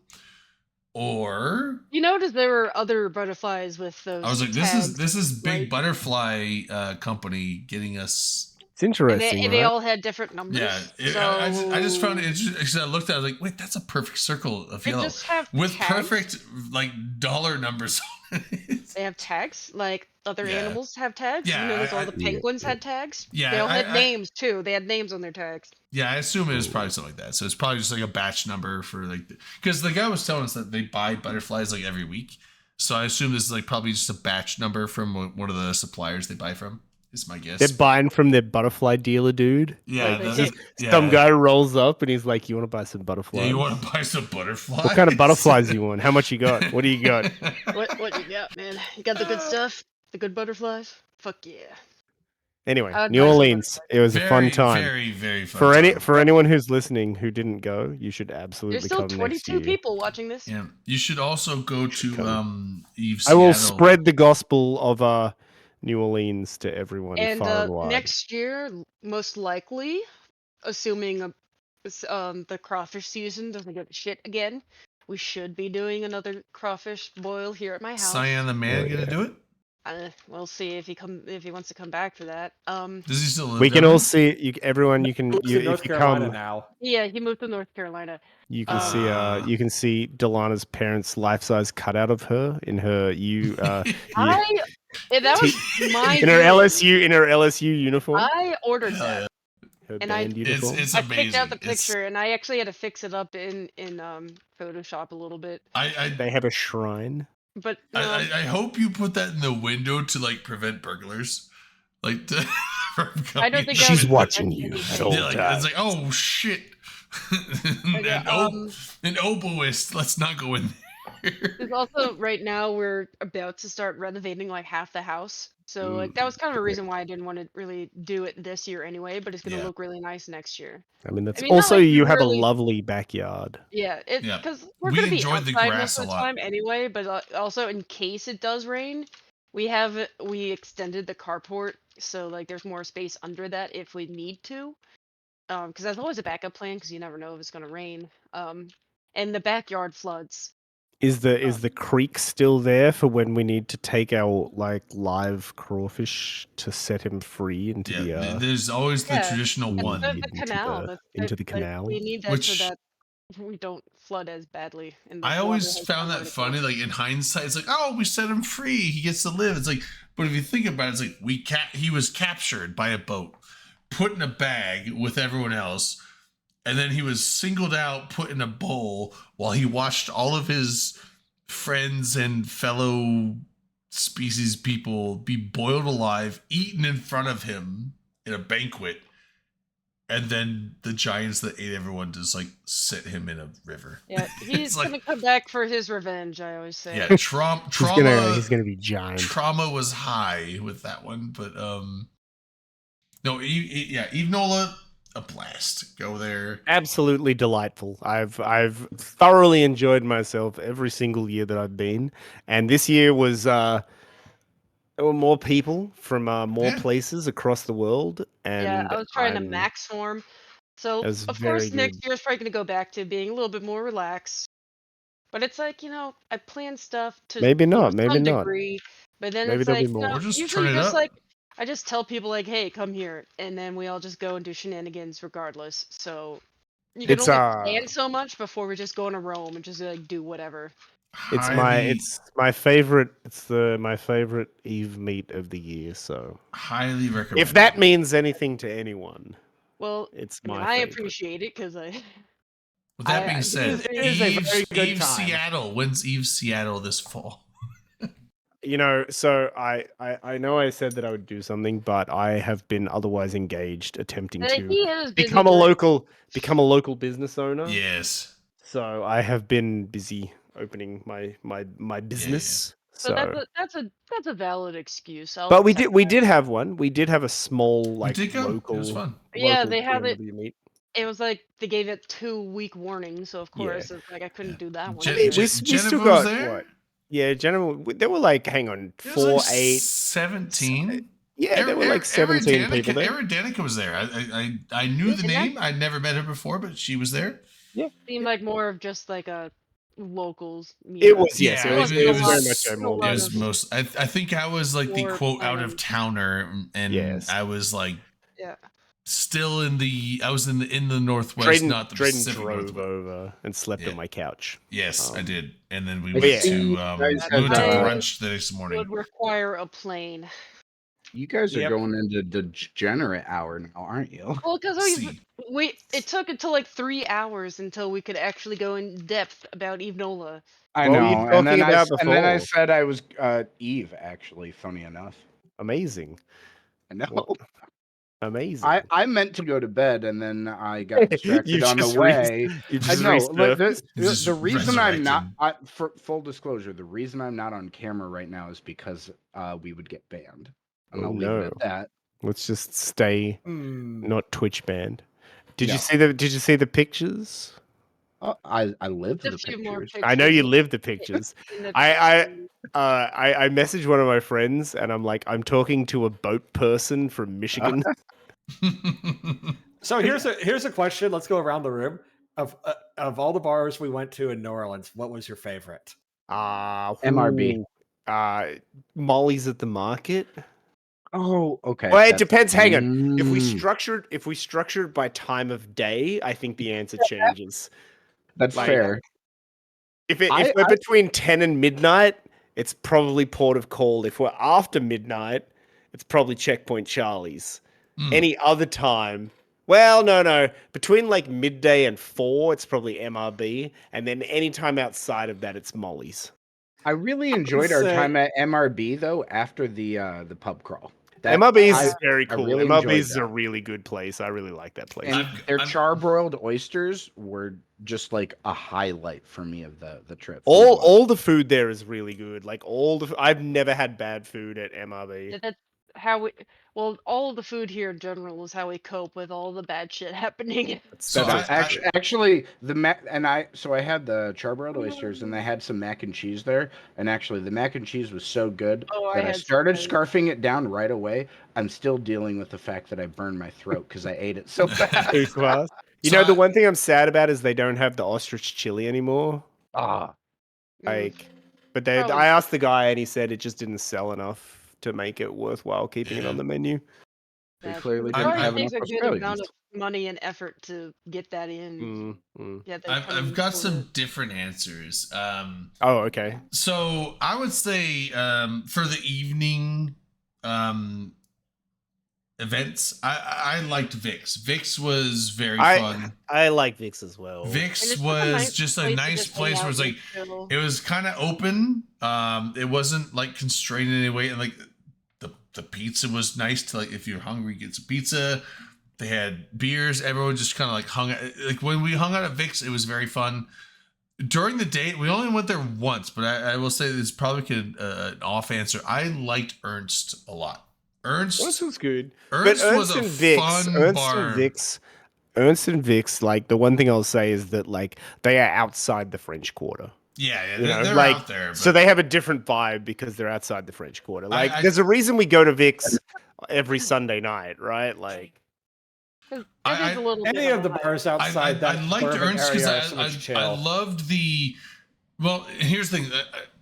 Or you notice there were other butterflies with those. I was like, tags, this is big right? butterfly company getting us. It's And interesting, they right? all had different numbers. Yeah, I just found it interesting because I looked at it, I was like, wait, that's a perfect circle of They yellow just have with tags. perfect like dollar numbers on it. They have tags, like other Yeah. animals have tags. Yeah, you notice all I- the penguins had tags. Yeah, they all had I- names too. They had names on their tags. Yeah, I assume it was probably something like that. So it's probably just like a batch number for like, because the guy was telling us that they buy butterflies like every week. So I assume this is like probably just a batch number from one of the suppliers they buy from. Is my guess. They're buying from their butterfly dealer dude. Yeah, Like, the- yeah. Some guy rolls up and he's like, "You want to buy some butterflies? Yeah, you want to buy some butterflies? What kind of butterflies do you want? How much you got? What do you got?" What you got, man? You got the good stuff? The good butterflies? Fuck yeah. Anyway, I'd New buy some Orleans. It was a fun time. Very, very fun. For time. anyone who's listening who didn't go, you should absolutely There's still come next 22 year. people watching this. Yeah, you should also go to Eve's. I will Seattle. spread the gospel of New Orleans to everyone And far and wide. next year, most likely, assuming the crawfish season doesn't get shit again, we should be doing another crawfish boil here at my house. Cyan the man gonna do it? We'll see if he wants to come back for that. Does he still live We can down all there? see you. Everyone, you can. Lives You, in North if you Carolina come, now. Yeah, he moved to North Carolina. you can see. You can see Delana's parents' life-size cutout of her in her that was my in her doing. LSU uniform. I ordered that. Her and band uniform. It's I amazing. picked out the It's- picture, and I actually had to fix it up in Photoshop a little bit. They have a shrine. But I hope you put that in the window to like prevent burglars. Like to, from I don't coming think in. She's watching you at all Yeah, like, times. it's like, oh shit. yeah, an oboist. Let's not go in there. there's also right now we're about to start renovating like half the house. So like that was kind of a reason why I didn't want to really do it this year anyway, but it's gonna Yeah. look really nice next year. I mean, that's I mean, not also like you have really- a lovely backyard. Yeah, Yeah. because we're We gonna be enjoyed the outside grass most a of the lot. time anyway. But also in case it does rain, we extended the carport, so like there's more space under that if we need to. Because that's always a backup plan, because you never know if it's gonna rain. and the backyard floods. Is the creek still there for when we need to take our live crawfish to set him free into the there's always the Yeah, traditional it's one. the canal. into the canal? We need that Which- so that we don't flood as badly. And the I water always has found nowhere that to go. funny. Like in hindsight, it's like, oh, we set him free. He gets to live. It's like, but if you think about it, it's like he was captured by a boat, put in a bag with everyone else, and then he was singled out, put in a bowl while he watched all of his friends and fellow species people be boiled alive, eaten in front of him in a banquet. And then the giants that ate everyone just like sit him in a river. Yeah, he's like- gonna come back for his revenge. I always say. Yeah, trauma. He's gonna be giant. Trauma was high with that one, but no, Eve Nola, a blast. Go there. Absolutely delightful. I've thoroughly enjoyed myself every single year that I've been, and this year was there were more people from more Yeah. places across the world, and Yeah, I was trying to I'm- max form. So That was of very course next good. year's probably gonna go back to being a little bit more relaxed. But it's like, I plan stuff to Maybe not, some maybe not. degree, but then Maybe it's there'll like, be more. Or just usually turn it just up. I just tell people like, hey, come here, and then we all just go and do shenanigans regardless. So you can It's, only plan so much before we just go on a roam and just like do whatever. It's my favorite. It's my favorite Eve meet of the year. So highly recommend. if that means anything to anyone, Well, it's I mean, my I favorite. appreciate it because I. With that I- being it said, it is a very good Eve time. Seattle. When's Eve Seattle this fall? So I know I said that I would do something, but I have been otherwise engaged attempting He to is busy become a doing- local business owner. Yes. So I have been busy opening my business. So that's a valid excuse. I'll But we accept did that. have one. We did have a small like did go? It local. was fun. Yeah, local they have it- PMW meet. It was like they gave it 2-week warning, so of Yeah. course it's like I couldn't do that one. Jen- I mean, we Jennifer still was got there? what? Yeah, general. There were like, hang on, It was 4, like 8. 17. Yeah, there were like 17 people there. Erin Danica was there. I knew the And name. I'd never met her before, but she was there. Seemed like more of just like a locals. It was Yeah, yes, it it was was- very much a more. It was most. I think I was like the More quote out fun. of towner, and Yes. I was like Yeah. still in the. I was in the northwest, Drayden, not the Drayden Pacific drove Northwest. over and slept Yeah. on my couch. Yes, I did, and then we But went yeah. to you guys we went to had, brunch the next morning. Would require a plane. You guys are Yep. going into the degenerate hour now, aren't you? Well, because See, it took until like 3 hours until we could actually go in depth about Eve Nola. I What were you know. And then talking about and then I before? said I was Eve, actually, funny enough. Amazing, I know. What? amazing. I meant to go to bed and then I got distracted You on the just way. You I just know. But resurfaced. Just the reason I'm not, resurrected. for full disclosure, the reason I'm not on camera right now is because we would get banned. And Oh, I'll leave it no. at that. Let's just stay Hmm. not Twitch banned. Did No. you see the pictures? I lived A the few more pictures. I know you pictures lived the pictures. in the I chat. I messaged one of my friends and I'm like, I'm talking to a boat person from Michigan. So here's a question. Let's go around the room. Of all the bars we went to in New Orleans, what was your favorite? MRB. Molly's at the market. Oh, okay. Well, it that's- depends. Hang on. If we Mm, structured by time of day, I think the answer changes. that's like, fair. If I- we're I- between 10 and midnight, it's probably Port of Call. If we're after midnight, it's probably Checkpoint Charlie's. Hmm. Any other time, well, no. Between like midday and 4, it's probably MRB. And then any time outside of that, it's Molly's. I really enjoyed our say- time at MRB though after the pub crawl. That- MRB's I- is very I cool. really MRB's enjoyed is a that. really good place. I really like that place. And I'm- their I'm- charbroiled oysters were just like a highlight for me of the trip. All the food there is really good. Like I've never had bad food at MRB. That's how we. Well, all of the food here in general is how we cope with all the bad shit happening. So That's I- actually the mac and I had the charbroiled oysters and they had some mac and cheese there, and actually the mac and cheese was so good Oh, that I had some started good. scarfing it down right away. I'm still dealing with the fact that I burned my throat because I ate it so fast. Too fast. You So know, the I- one thing I'm sad about is they don't have the ostrich chili anymore. Ah, Like, but they, Probably. I asked the guy and he said it just didn't sell enough to make it worthwhile keeping it Yeah. on the menu. they That's clearly true. I- didn't Probably have I- enough takes a good amount Australians. of money and effort to get that in. Yeah, they come I've in got for some the- different answers. Oh, okay. So I would say for the evening events, I liked Vix. Vix was very fun. I like Vix as well. And Vix it's was just a place to nice just hang place where out it's like and chill. it was kind of open. It wasn't like constrained in any way, and like the pizza was nice to like if you're hungry, get some pizza. They had beers. Everyone just kind of like hung out. Like when we hung out at Vix, it was very fun. During the day, we only went there once, but I will say this probably an off answer. I liked Ernst a lot. Ernst was good. Ernst But was Ernst a and Vix, fun Ernst bar. and Vix, Ernst and Vix, like the one thing I'll say is that like they are outside the French Quarter. Yeah, You know, they're like out there. so but- they have a different vibe because they're outside the French Quarter. Like I- there's a reason we go to Vix every Sunday night, right? Like 'Cause it I- is a little Any bit of the a vibe. bars outside that I liked suburban Ernst area are because so much I chill. loved the. Well, here's the thing.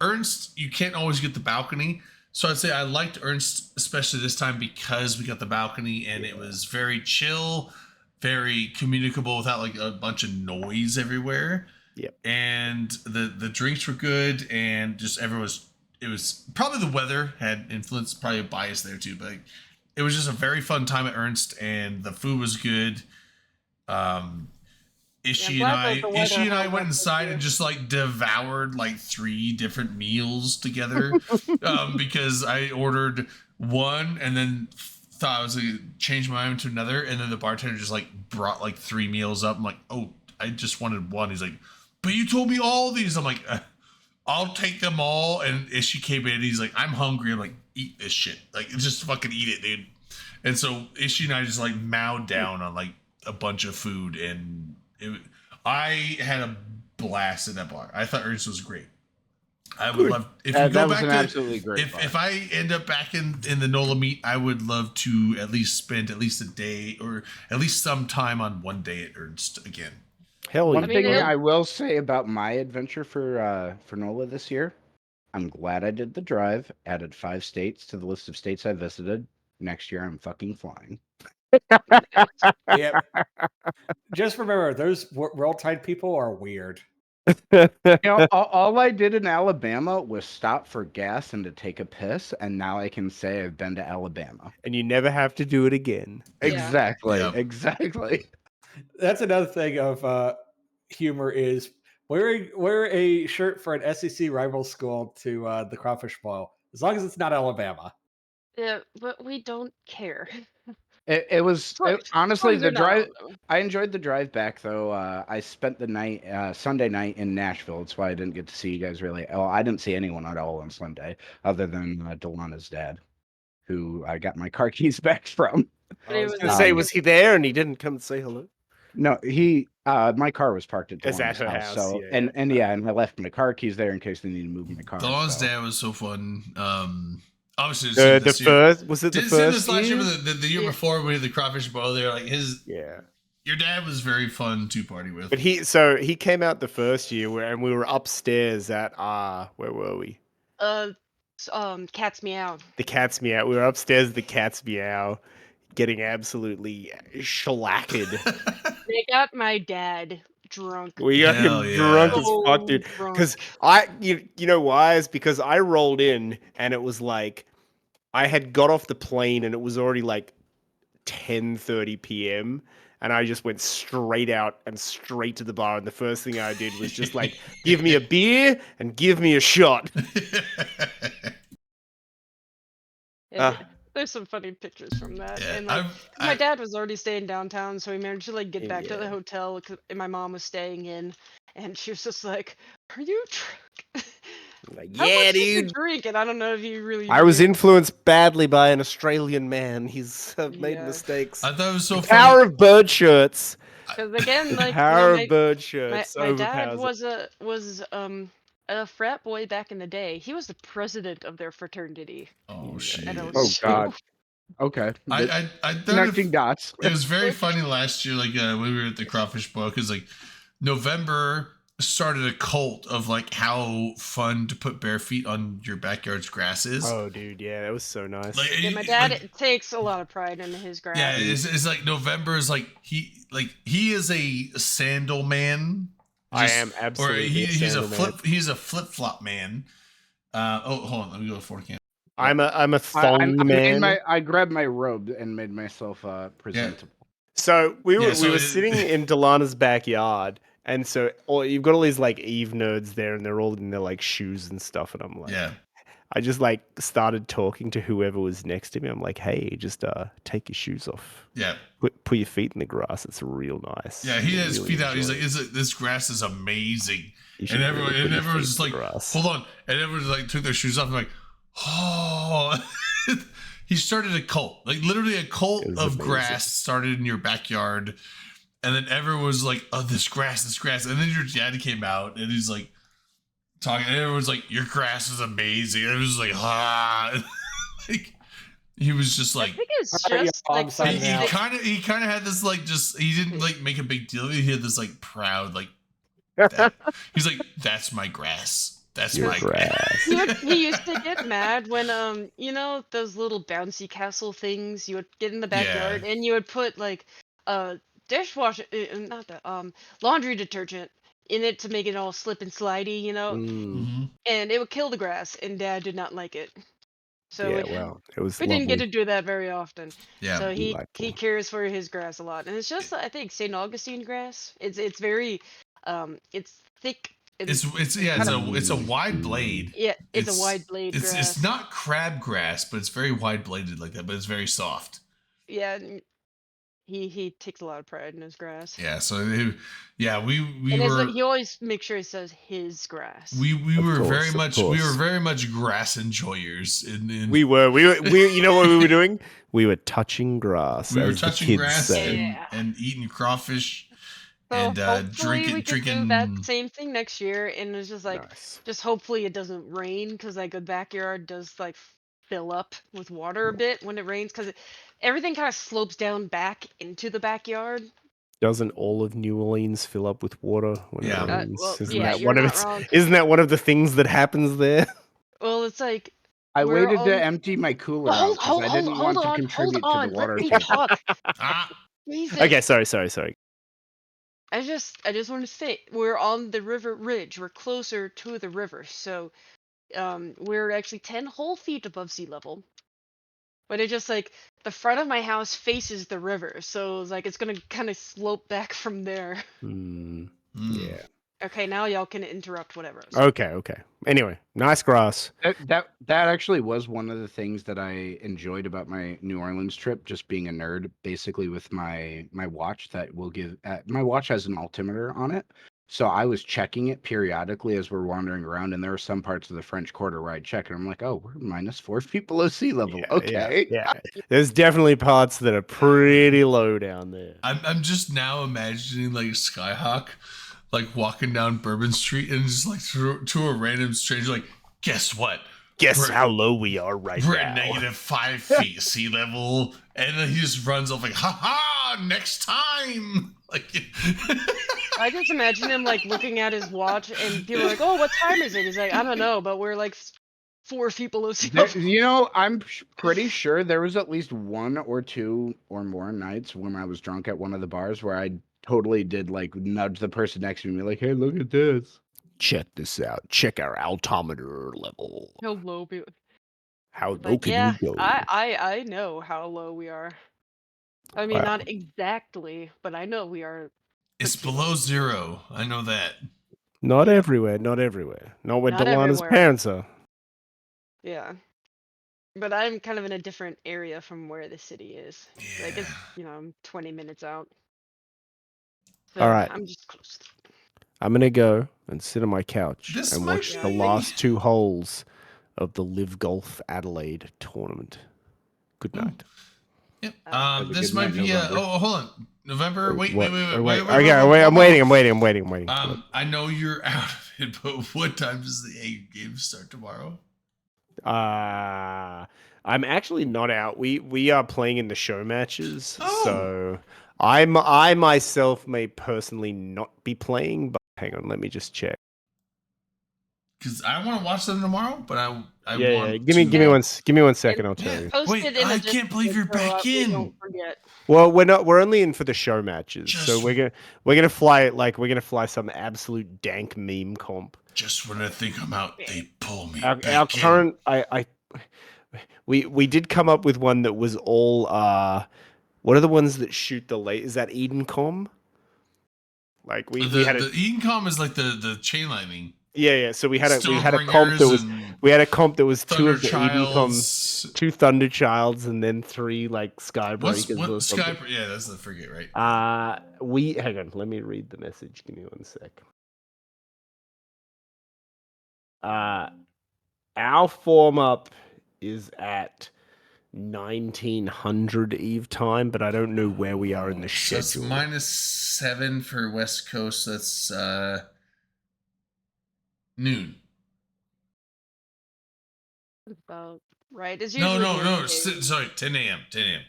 Ernst, you can't always get the balcony. So I'd say I liked Ernst, especially this time because we got the balcony and it was very chill, very communicable without like a bunch of noise everywhere. Yep. And the drinks were good and just everyone was. It was probably the weather had influence, probably a bias there too, but like, it was just a very fun time at Ernst and the food was good. Ishii glad that the weather and I held went up this inside year. and just like devoured like 3 different meals together because I ordered one and then thought I was gonna change my mind to another, and then the bartender just like brought like 3 meals up. I'm like, oh, I just wanted one. He's like, but you told me all these. I'm like, I'll take them all. And Ishii came in and he's like, I'm hungry. I'm like, eat this shit. Like, just fucking eat it, dude. And so Ishii and I just like mowed down on like a bunch of food, and I had a blast at that bar. I thought Ernst was great. I would love if you go that was back an to absolutely great bar. if I end up back in the Nola meet, I would love to at least spend at least a day or at least some time on one day at Ernst again. hell One yeah. mean, thing it- I will say about my adventure for NOLA this year, I'm glad I did the drive. Added 5 states to the list of states I visited. Next year, I'm fucking flying. Yep. Just remember, those World Tide people are weird. You know, all I did in Alabama was stop for gas and to take a piss, and now I can say I've been to Alabama. And you never have to do it again. Yeah. Exactly. Yep. Exactly. That's another thing of humor is wear a shirt for an SEC rival school to the Crawfish Bowl, as long as it's not Alabama. Yeah, but we don't care. It was Right. honestly As long the as they're not drive. Alabama. I enjoyed the drive back though. I spent the night Sunday night in Nashville. That's why I didn't get to see you guys really. Oh, I didn't see anyone at all on Sunday other than Delana's dad, who I got my car keys back from. But it I was was gonna Um, say, was he there and he didn't come say hello? No, my car was parked at Is Delana's at her house. house, So yeah, and yeah. and I left my car keys there in case they need to move my car. Delon's so. dad was so fun. Obviously, The first was it the Didn't see first this last year, year? but the year Yeah. before we had the Crawfish Bowl. They're like Yeah. your dad was very fun to party with. But he came out the first year and we were upstairs at where were we? Cat's Meow. The Cat's Meow. We were upstairs at the Cat's Meow, getting absolutely shellacked. They got my dad drunk. We got Hell him yeah. drunk as fuck, dude. drunk. Because you know why? Is because I rolled in and it was like I had got off the plane and it was already like 10:30 p.m. and I just went straight out and straight to the bar. And the first thing I did was just like, give me a beer and give me a shot. Yeah, there's some funny pictures from that. Yeah, And like, my I- dad was already staying downtown, so we managed to like get back to Yeah. the hotel, and my mom was staying in, and she was just like, "Are you drunk?" Like, How yeah, much did you dude. drink? And I don't know if you really. I was did. influenced badly by an Australian man. He's made Yeah. mistakes. I thought it was so The funny. power of bird shirts. Because again, like Power my, of bird my, shirts. my dad overpowers it. was a frat boy back in the day. He was the president of their fraternity. Oh shit! at Oh OSU. God. Okay. I thought Connecting dots. it was very funny last year, like when we were at the Crawfish Bowl, because like November started a cult of like how fun to put bare feet on your backyard's grass is. Oh, dude, yeah, that was so nice. Like, Yeah, my dad takes a lot of pride in his grass. yeah, it's like November is like he is a sandal man. I am absolutely. Or he's a sandal man. he's a flip flop man. Hold on, let me go to 4K. I'm a thong man. I grabbed my robe and made myself presentable. So we were so sitting in Delana's backyard, and so you've got all these like Eve nerds there, and they're all in their like shoes and stuff, and I'm like, Yeah. I just like started talking to whoever was next to me. I'm like, hey, just take your shoes off. Yeah. Put your feet in the grass. It's real nice. Yeah, he You'll has his really feet out. He's enjoy like, it. this grass is amazing. You should And really put your everyone's feet just in like, the grass. hold on. And everyone's like took their shoes off and like, oh. He started a cult. Like literally a cult It was of amazing. grass started in your backyard. And then everyone was like, oh, this grass. And then your dad came out and he's like talking. And everyone's like, your grass is amazing. And it was like, ah. Like, he was just I like, think it's Alright, just yeah, like I'm signing he out. kind of had this like just he didn't like make a big deal of it. He had this like proud like that. He's like, that's my grass. That's Your my grass. he used to get mad when you know those little bouncy castle things you would get in the backyard and you would put like dishwasher not the laundry detergent in it to make it all slip and slidey, you know, Mm, and it would kill the grass, and Dad did not like it. So yeah, well, it was we didn't get lovely. to do that very often. Yeah. So he Delightful. cares for his grass a lot, and it's just I think St. Augustine grass. It's very it's thick. And, It's a wide blade. yeah, it's a wide blade It's grass. it's not crabgrass, but it's very wide bladed like that. But it's very soft. Yeah, and he takes a lot of pride in his grass. Yeah. So we And were he always makes sure he says his grass. we Of were course, very of much course. grass enjoyers. We were. You know what we were doing? We were touching grass. We were as the touching kids grass say. Yeah. and eating crawfish So and hopefully we can do that drinking. same thing next year, and it's just like Nice. just hopefully it doesn't rain because like the backyard does like fill up with water a bit when it rains because everything kind of slopes down back into the backyard. Doesn't all of New Orleans fill up with water when Yeah. it rains? Well, isn't yeah, that you're one of not its, wrong. Isn't that one of the things that happens there? Well, it's like I we're waited to on- empty my cooler out hold, 'cause hold, I hold, didn't hold want to on, contribute hold on. to the water Let me tank. talk. Ah, Jesus. Okay, sorry. I just want to say we're on the river ridge. We're closer to the river, so we're actually 10 whole feet above sea level. But it just like the front of my house faces the river, so it's like it's gonna kind of slope back from there. Mm, mm. yeah. Okay, now y'all can interrupt whatever. Okay. Anyway, nice grass. That actually was one of the things that I enjoyed about my New Orleans trip, just being a nerd, basically with my watch that will give my watch has an altimeter on it. So I was checking it periodically as we're wandering around, and there were some parts of the French Quarter where I'd check, and I'm like, oh, we're minus 4 feet below sea level. Yeah, Okay. Yeah. There's definitely parts that are pretty low down there. I'm just now imagining like Skyhawk, like walking down Bourbon Street and just like to a random stranger, like, guess what? Guess We're- how low we are right We're now. at -5 feet sea level, and then he just runs off like, "Ha ha! Next time!" Like, I just imagine him like looking at his watch, and people are like, "Oh, what time is it?" He's like, "I don't know, but we're like 4 feet below sea There- level." you know, I'm pretty sure there was at least 1 or 2 or more nights when I was drunk at one of the bars where I totally did like nudge the person next to me, like, "Hey, look at this." Check this out. Check our altimeter level. How low? How low Like, can yeah, we go? I know how low we are. I mean, Wow. not exactly, but I know we are. it's below 0. I know that. Not everywhere. Not where Not Delana's everywhere. parents are. Yeah. But I'm kind of in a different area from where the city is. Like it's, Yeah. I'm 20 minutes out. So All right. I'm just close. I'm gonna go and sit on my couch This and might watch the be- last 2 holes of the Live Golf Adelaide tournament. Good night. Yep. Have a This good might night, be November. hold on. November. Wait. What? Wait. Oh, wait. Okay, wait. I'm waiting. I know you're out of it, but what time does the A game start tomorrow? I'm actually not out. We are playing in the show matches, Oh. so I myself may personally not be playing. But hang on, let me just check. Because I want to watch them tomorrow, but I Yeah, want. give me to- give me 1 second. I'll tell Yeah. you. Post Wait, it in the I can't believe you're Discord so back we in. don't forget. Well, we're only in for the show matches, so Just- we're gonna fly some absolute dank meme comp. Just when I think I'm out, they pull me Our back in. current we did come up with one that was all what are the ones that shoot the late? Is that Edencom? Like we had the Edencom is like the chain lightning. yeah. So we had a Stormbringers comp that was and we had a comp that was 2 Thunder of the Edencoms, Childs. 2 Thunder Childs, and then 3 like What's Skybreakers what or something. Sky? Yeah, that's the frigate, right? We hang on. Let me read the message. Give me 1 sec. Our form up is at 1900 Eve time, but I don't know where we are in the So it's schedule. -7 for West Coast. That's noon. About right. It's No, usually no, the no. end game. Sorry, 10 a.m. 10 a.m.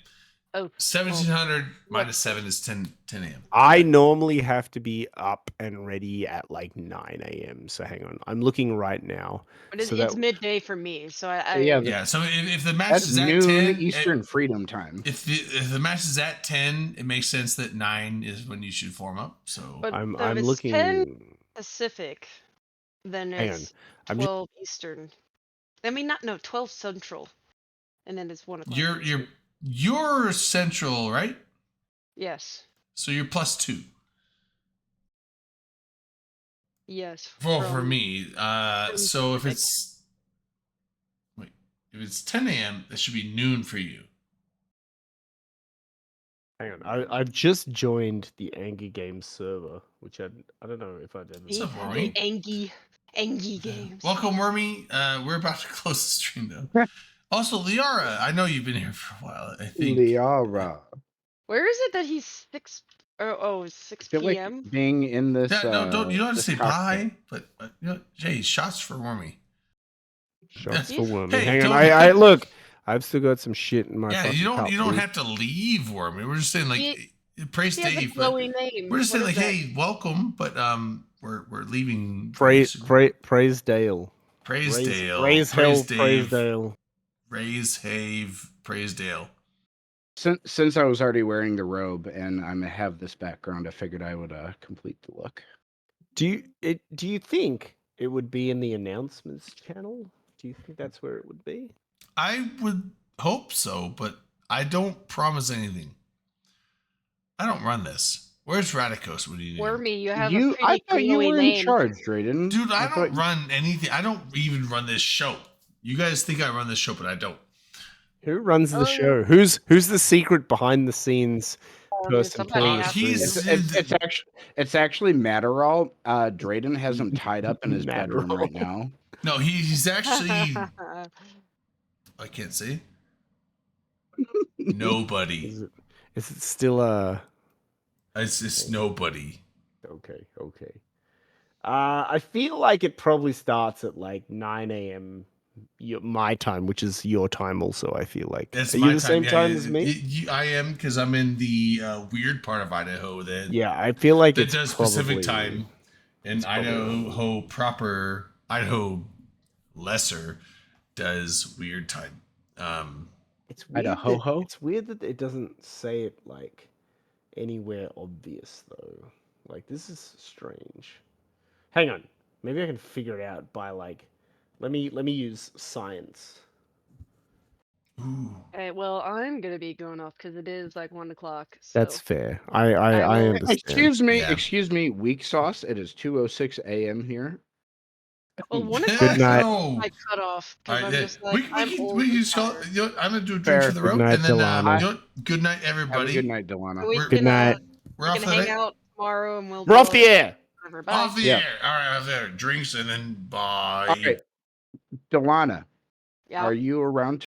Oh, 1700 -7 is 10 a.m. I normally have to be up and ready at like 9 a.m. So hang on, I'm looking right now. but it's, So it's that- midday for me, so I Yeah, Yeah, so if the match That's is at noon 10 Eastern Freedom Time. if the match is at 10, it makes sense that 9 is when you should form up. So But I'm if it's looking. 10 Pacific, then Hang on, it's I'm just 12 Eastern. I mean, not no 12 Central, and then it's 1 o'clock. you're central, right? Yes, So you're +2 yes. for from- me. So if it's 10 a.m., that should be noon for you. hang on. I've just joined the Angry Games server, which I don't know if I'd ever. What's up, The Wormy? Angie games. Welcome, Wormy. We're about to close the stream though. Also, Liara, I know you've been here for a while. I think. Liara. Where is it that he's 6? 6 I feel like p.m. being in this. No, don't you don't have to this say cockpit. bye, but you know, Jay, shots for Wormy. Shots Yeah. for Wormy. Hey, Hang on, don't- I look. I've still got some shit in my. Yeah, fucking you cup, don't dude. have to leave Wormy. We're just saying like praise He has a Dave. But glowy name. we're just saying What like, is that? hey, welcome, but we're leaving. Praise pretty soon. praise Dale. Praise Dale. Praise Hell. Dave. Praise Dale. Raise Have. Praise Dale. Since I was already wearing the robe and I have this background, I figured I would complete the look. Do you think it would be in the announcements channel? Do you think that's where it would be? I would hope so, but I don't promise anything. I don't run this. Where's Radicos? What do you need? Wormy, you have a I pretty thought you glowy were name. in charge, Drayden. Dude, I thought don't run anything. I don't even run this show. You guys think I run this show, but I don't. Who runs the Oh. show? Who's the secret behind the scenes person somebody playing the has to stream? He's- It's actually Matterall. Drayden has him tied up in his bedroom right now. No, he's actually. I can't say. Nobody. Is it still It's nobody. okay? I feel like it probably starts at like 9 a.m. my time, which is your time. Also, I feel like It's are my you the same yeah, time as me? I am because I'm in the weird part of Idaho that Yeah, I feel like that it's does Pacific probably- time, and it's probably- Idaho proper, Idaho lesser does weird time. It's weird Idaho-ho? It's weird that it doesn't say it like anywhere obvious though. Like this is strange. Hang on, maybe I can figure it out by like. Let me use science. Ooh. Okay, well, I'm gonna be going off because it is like 1 o'clock. So. That's fair. I will- understand. Excuse me, weak sauce. It is 2:06 a.m. here. Well, 1 Good o'clock night. is my cutoff All because right, I'm yeah. just like I'm old we can and just call, tired. you know, I'm gonna do a drink Fair. for the Good road, night, and then Delana. you know, good night, Have a everybody. good night, Delana. We Good can, night. We're we off can the hang air. out tomorrow and we'll. We're off do the a- air. whatever, Bye. Off the Yeah. air. All right, off the air. Drinks and then bye. All right, Delana, Yeah. are you around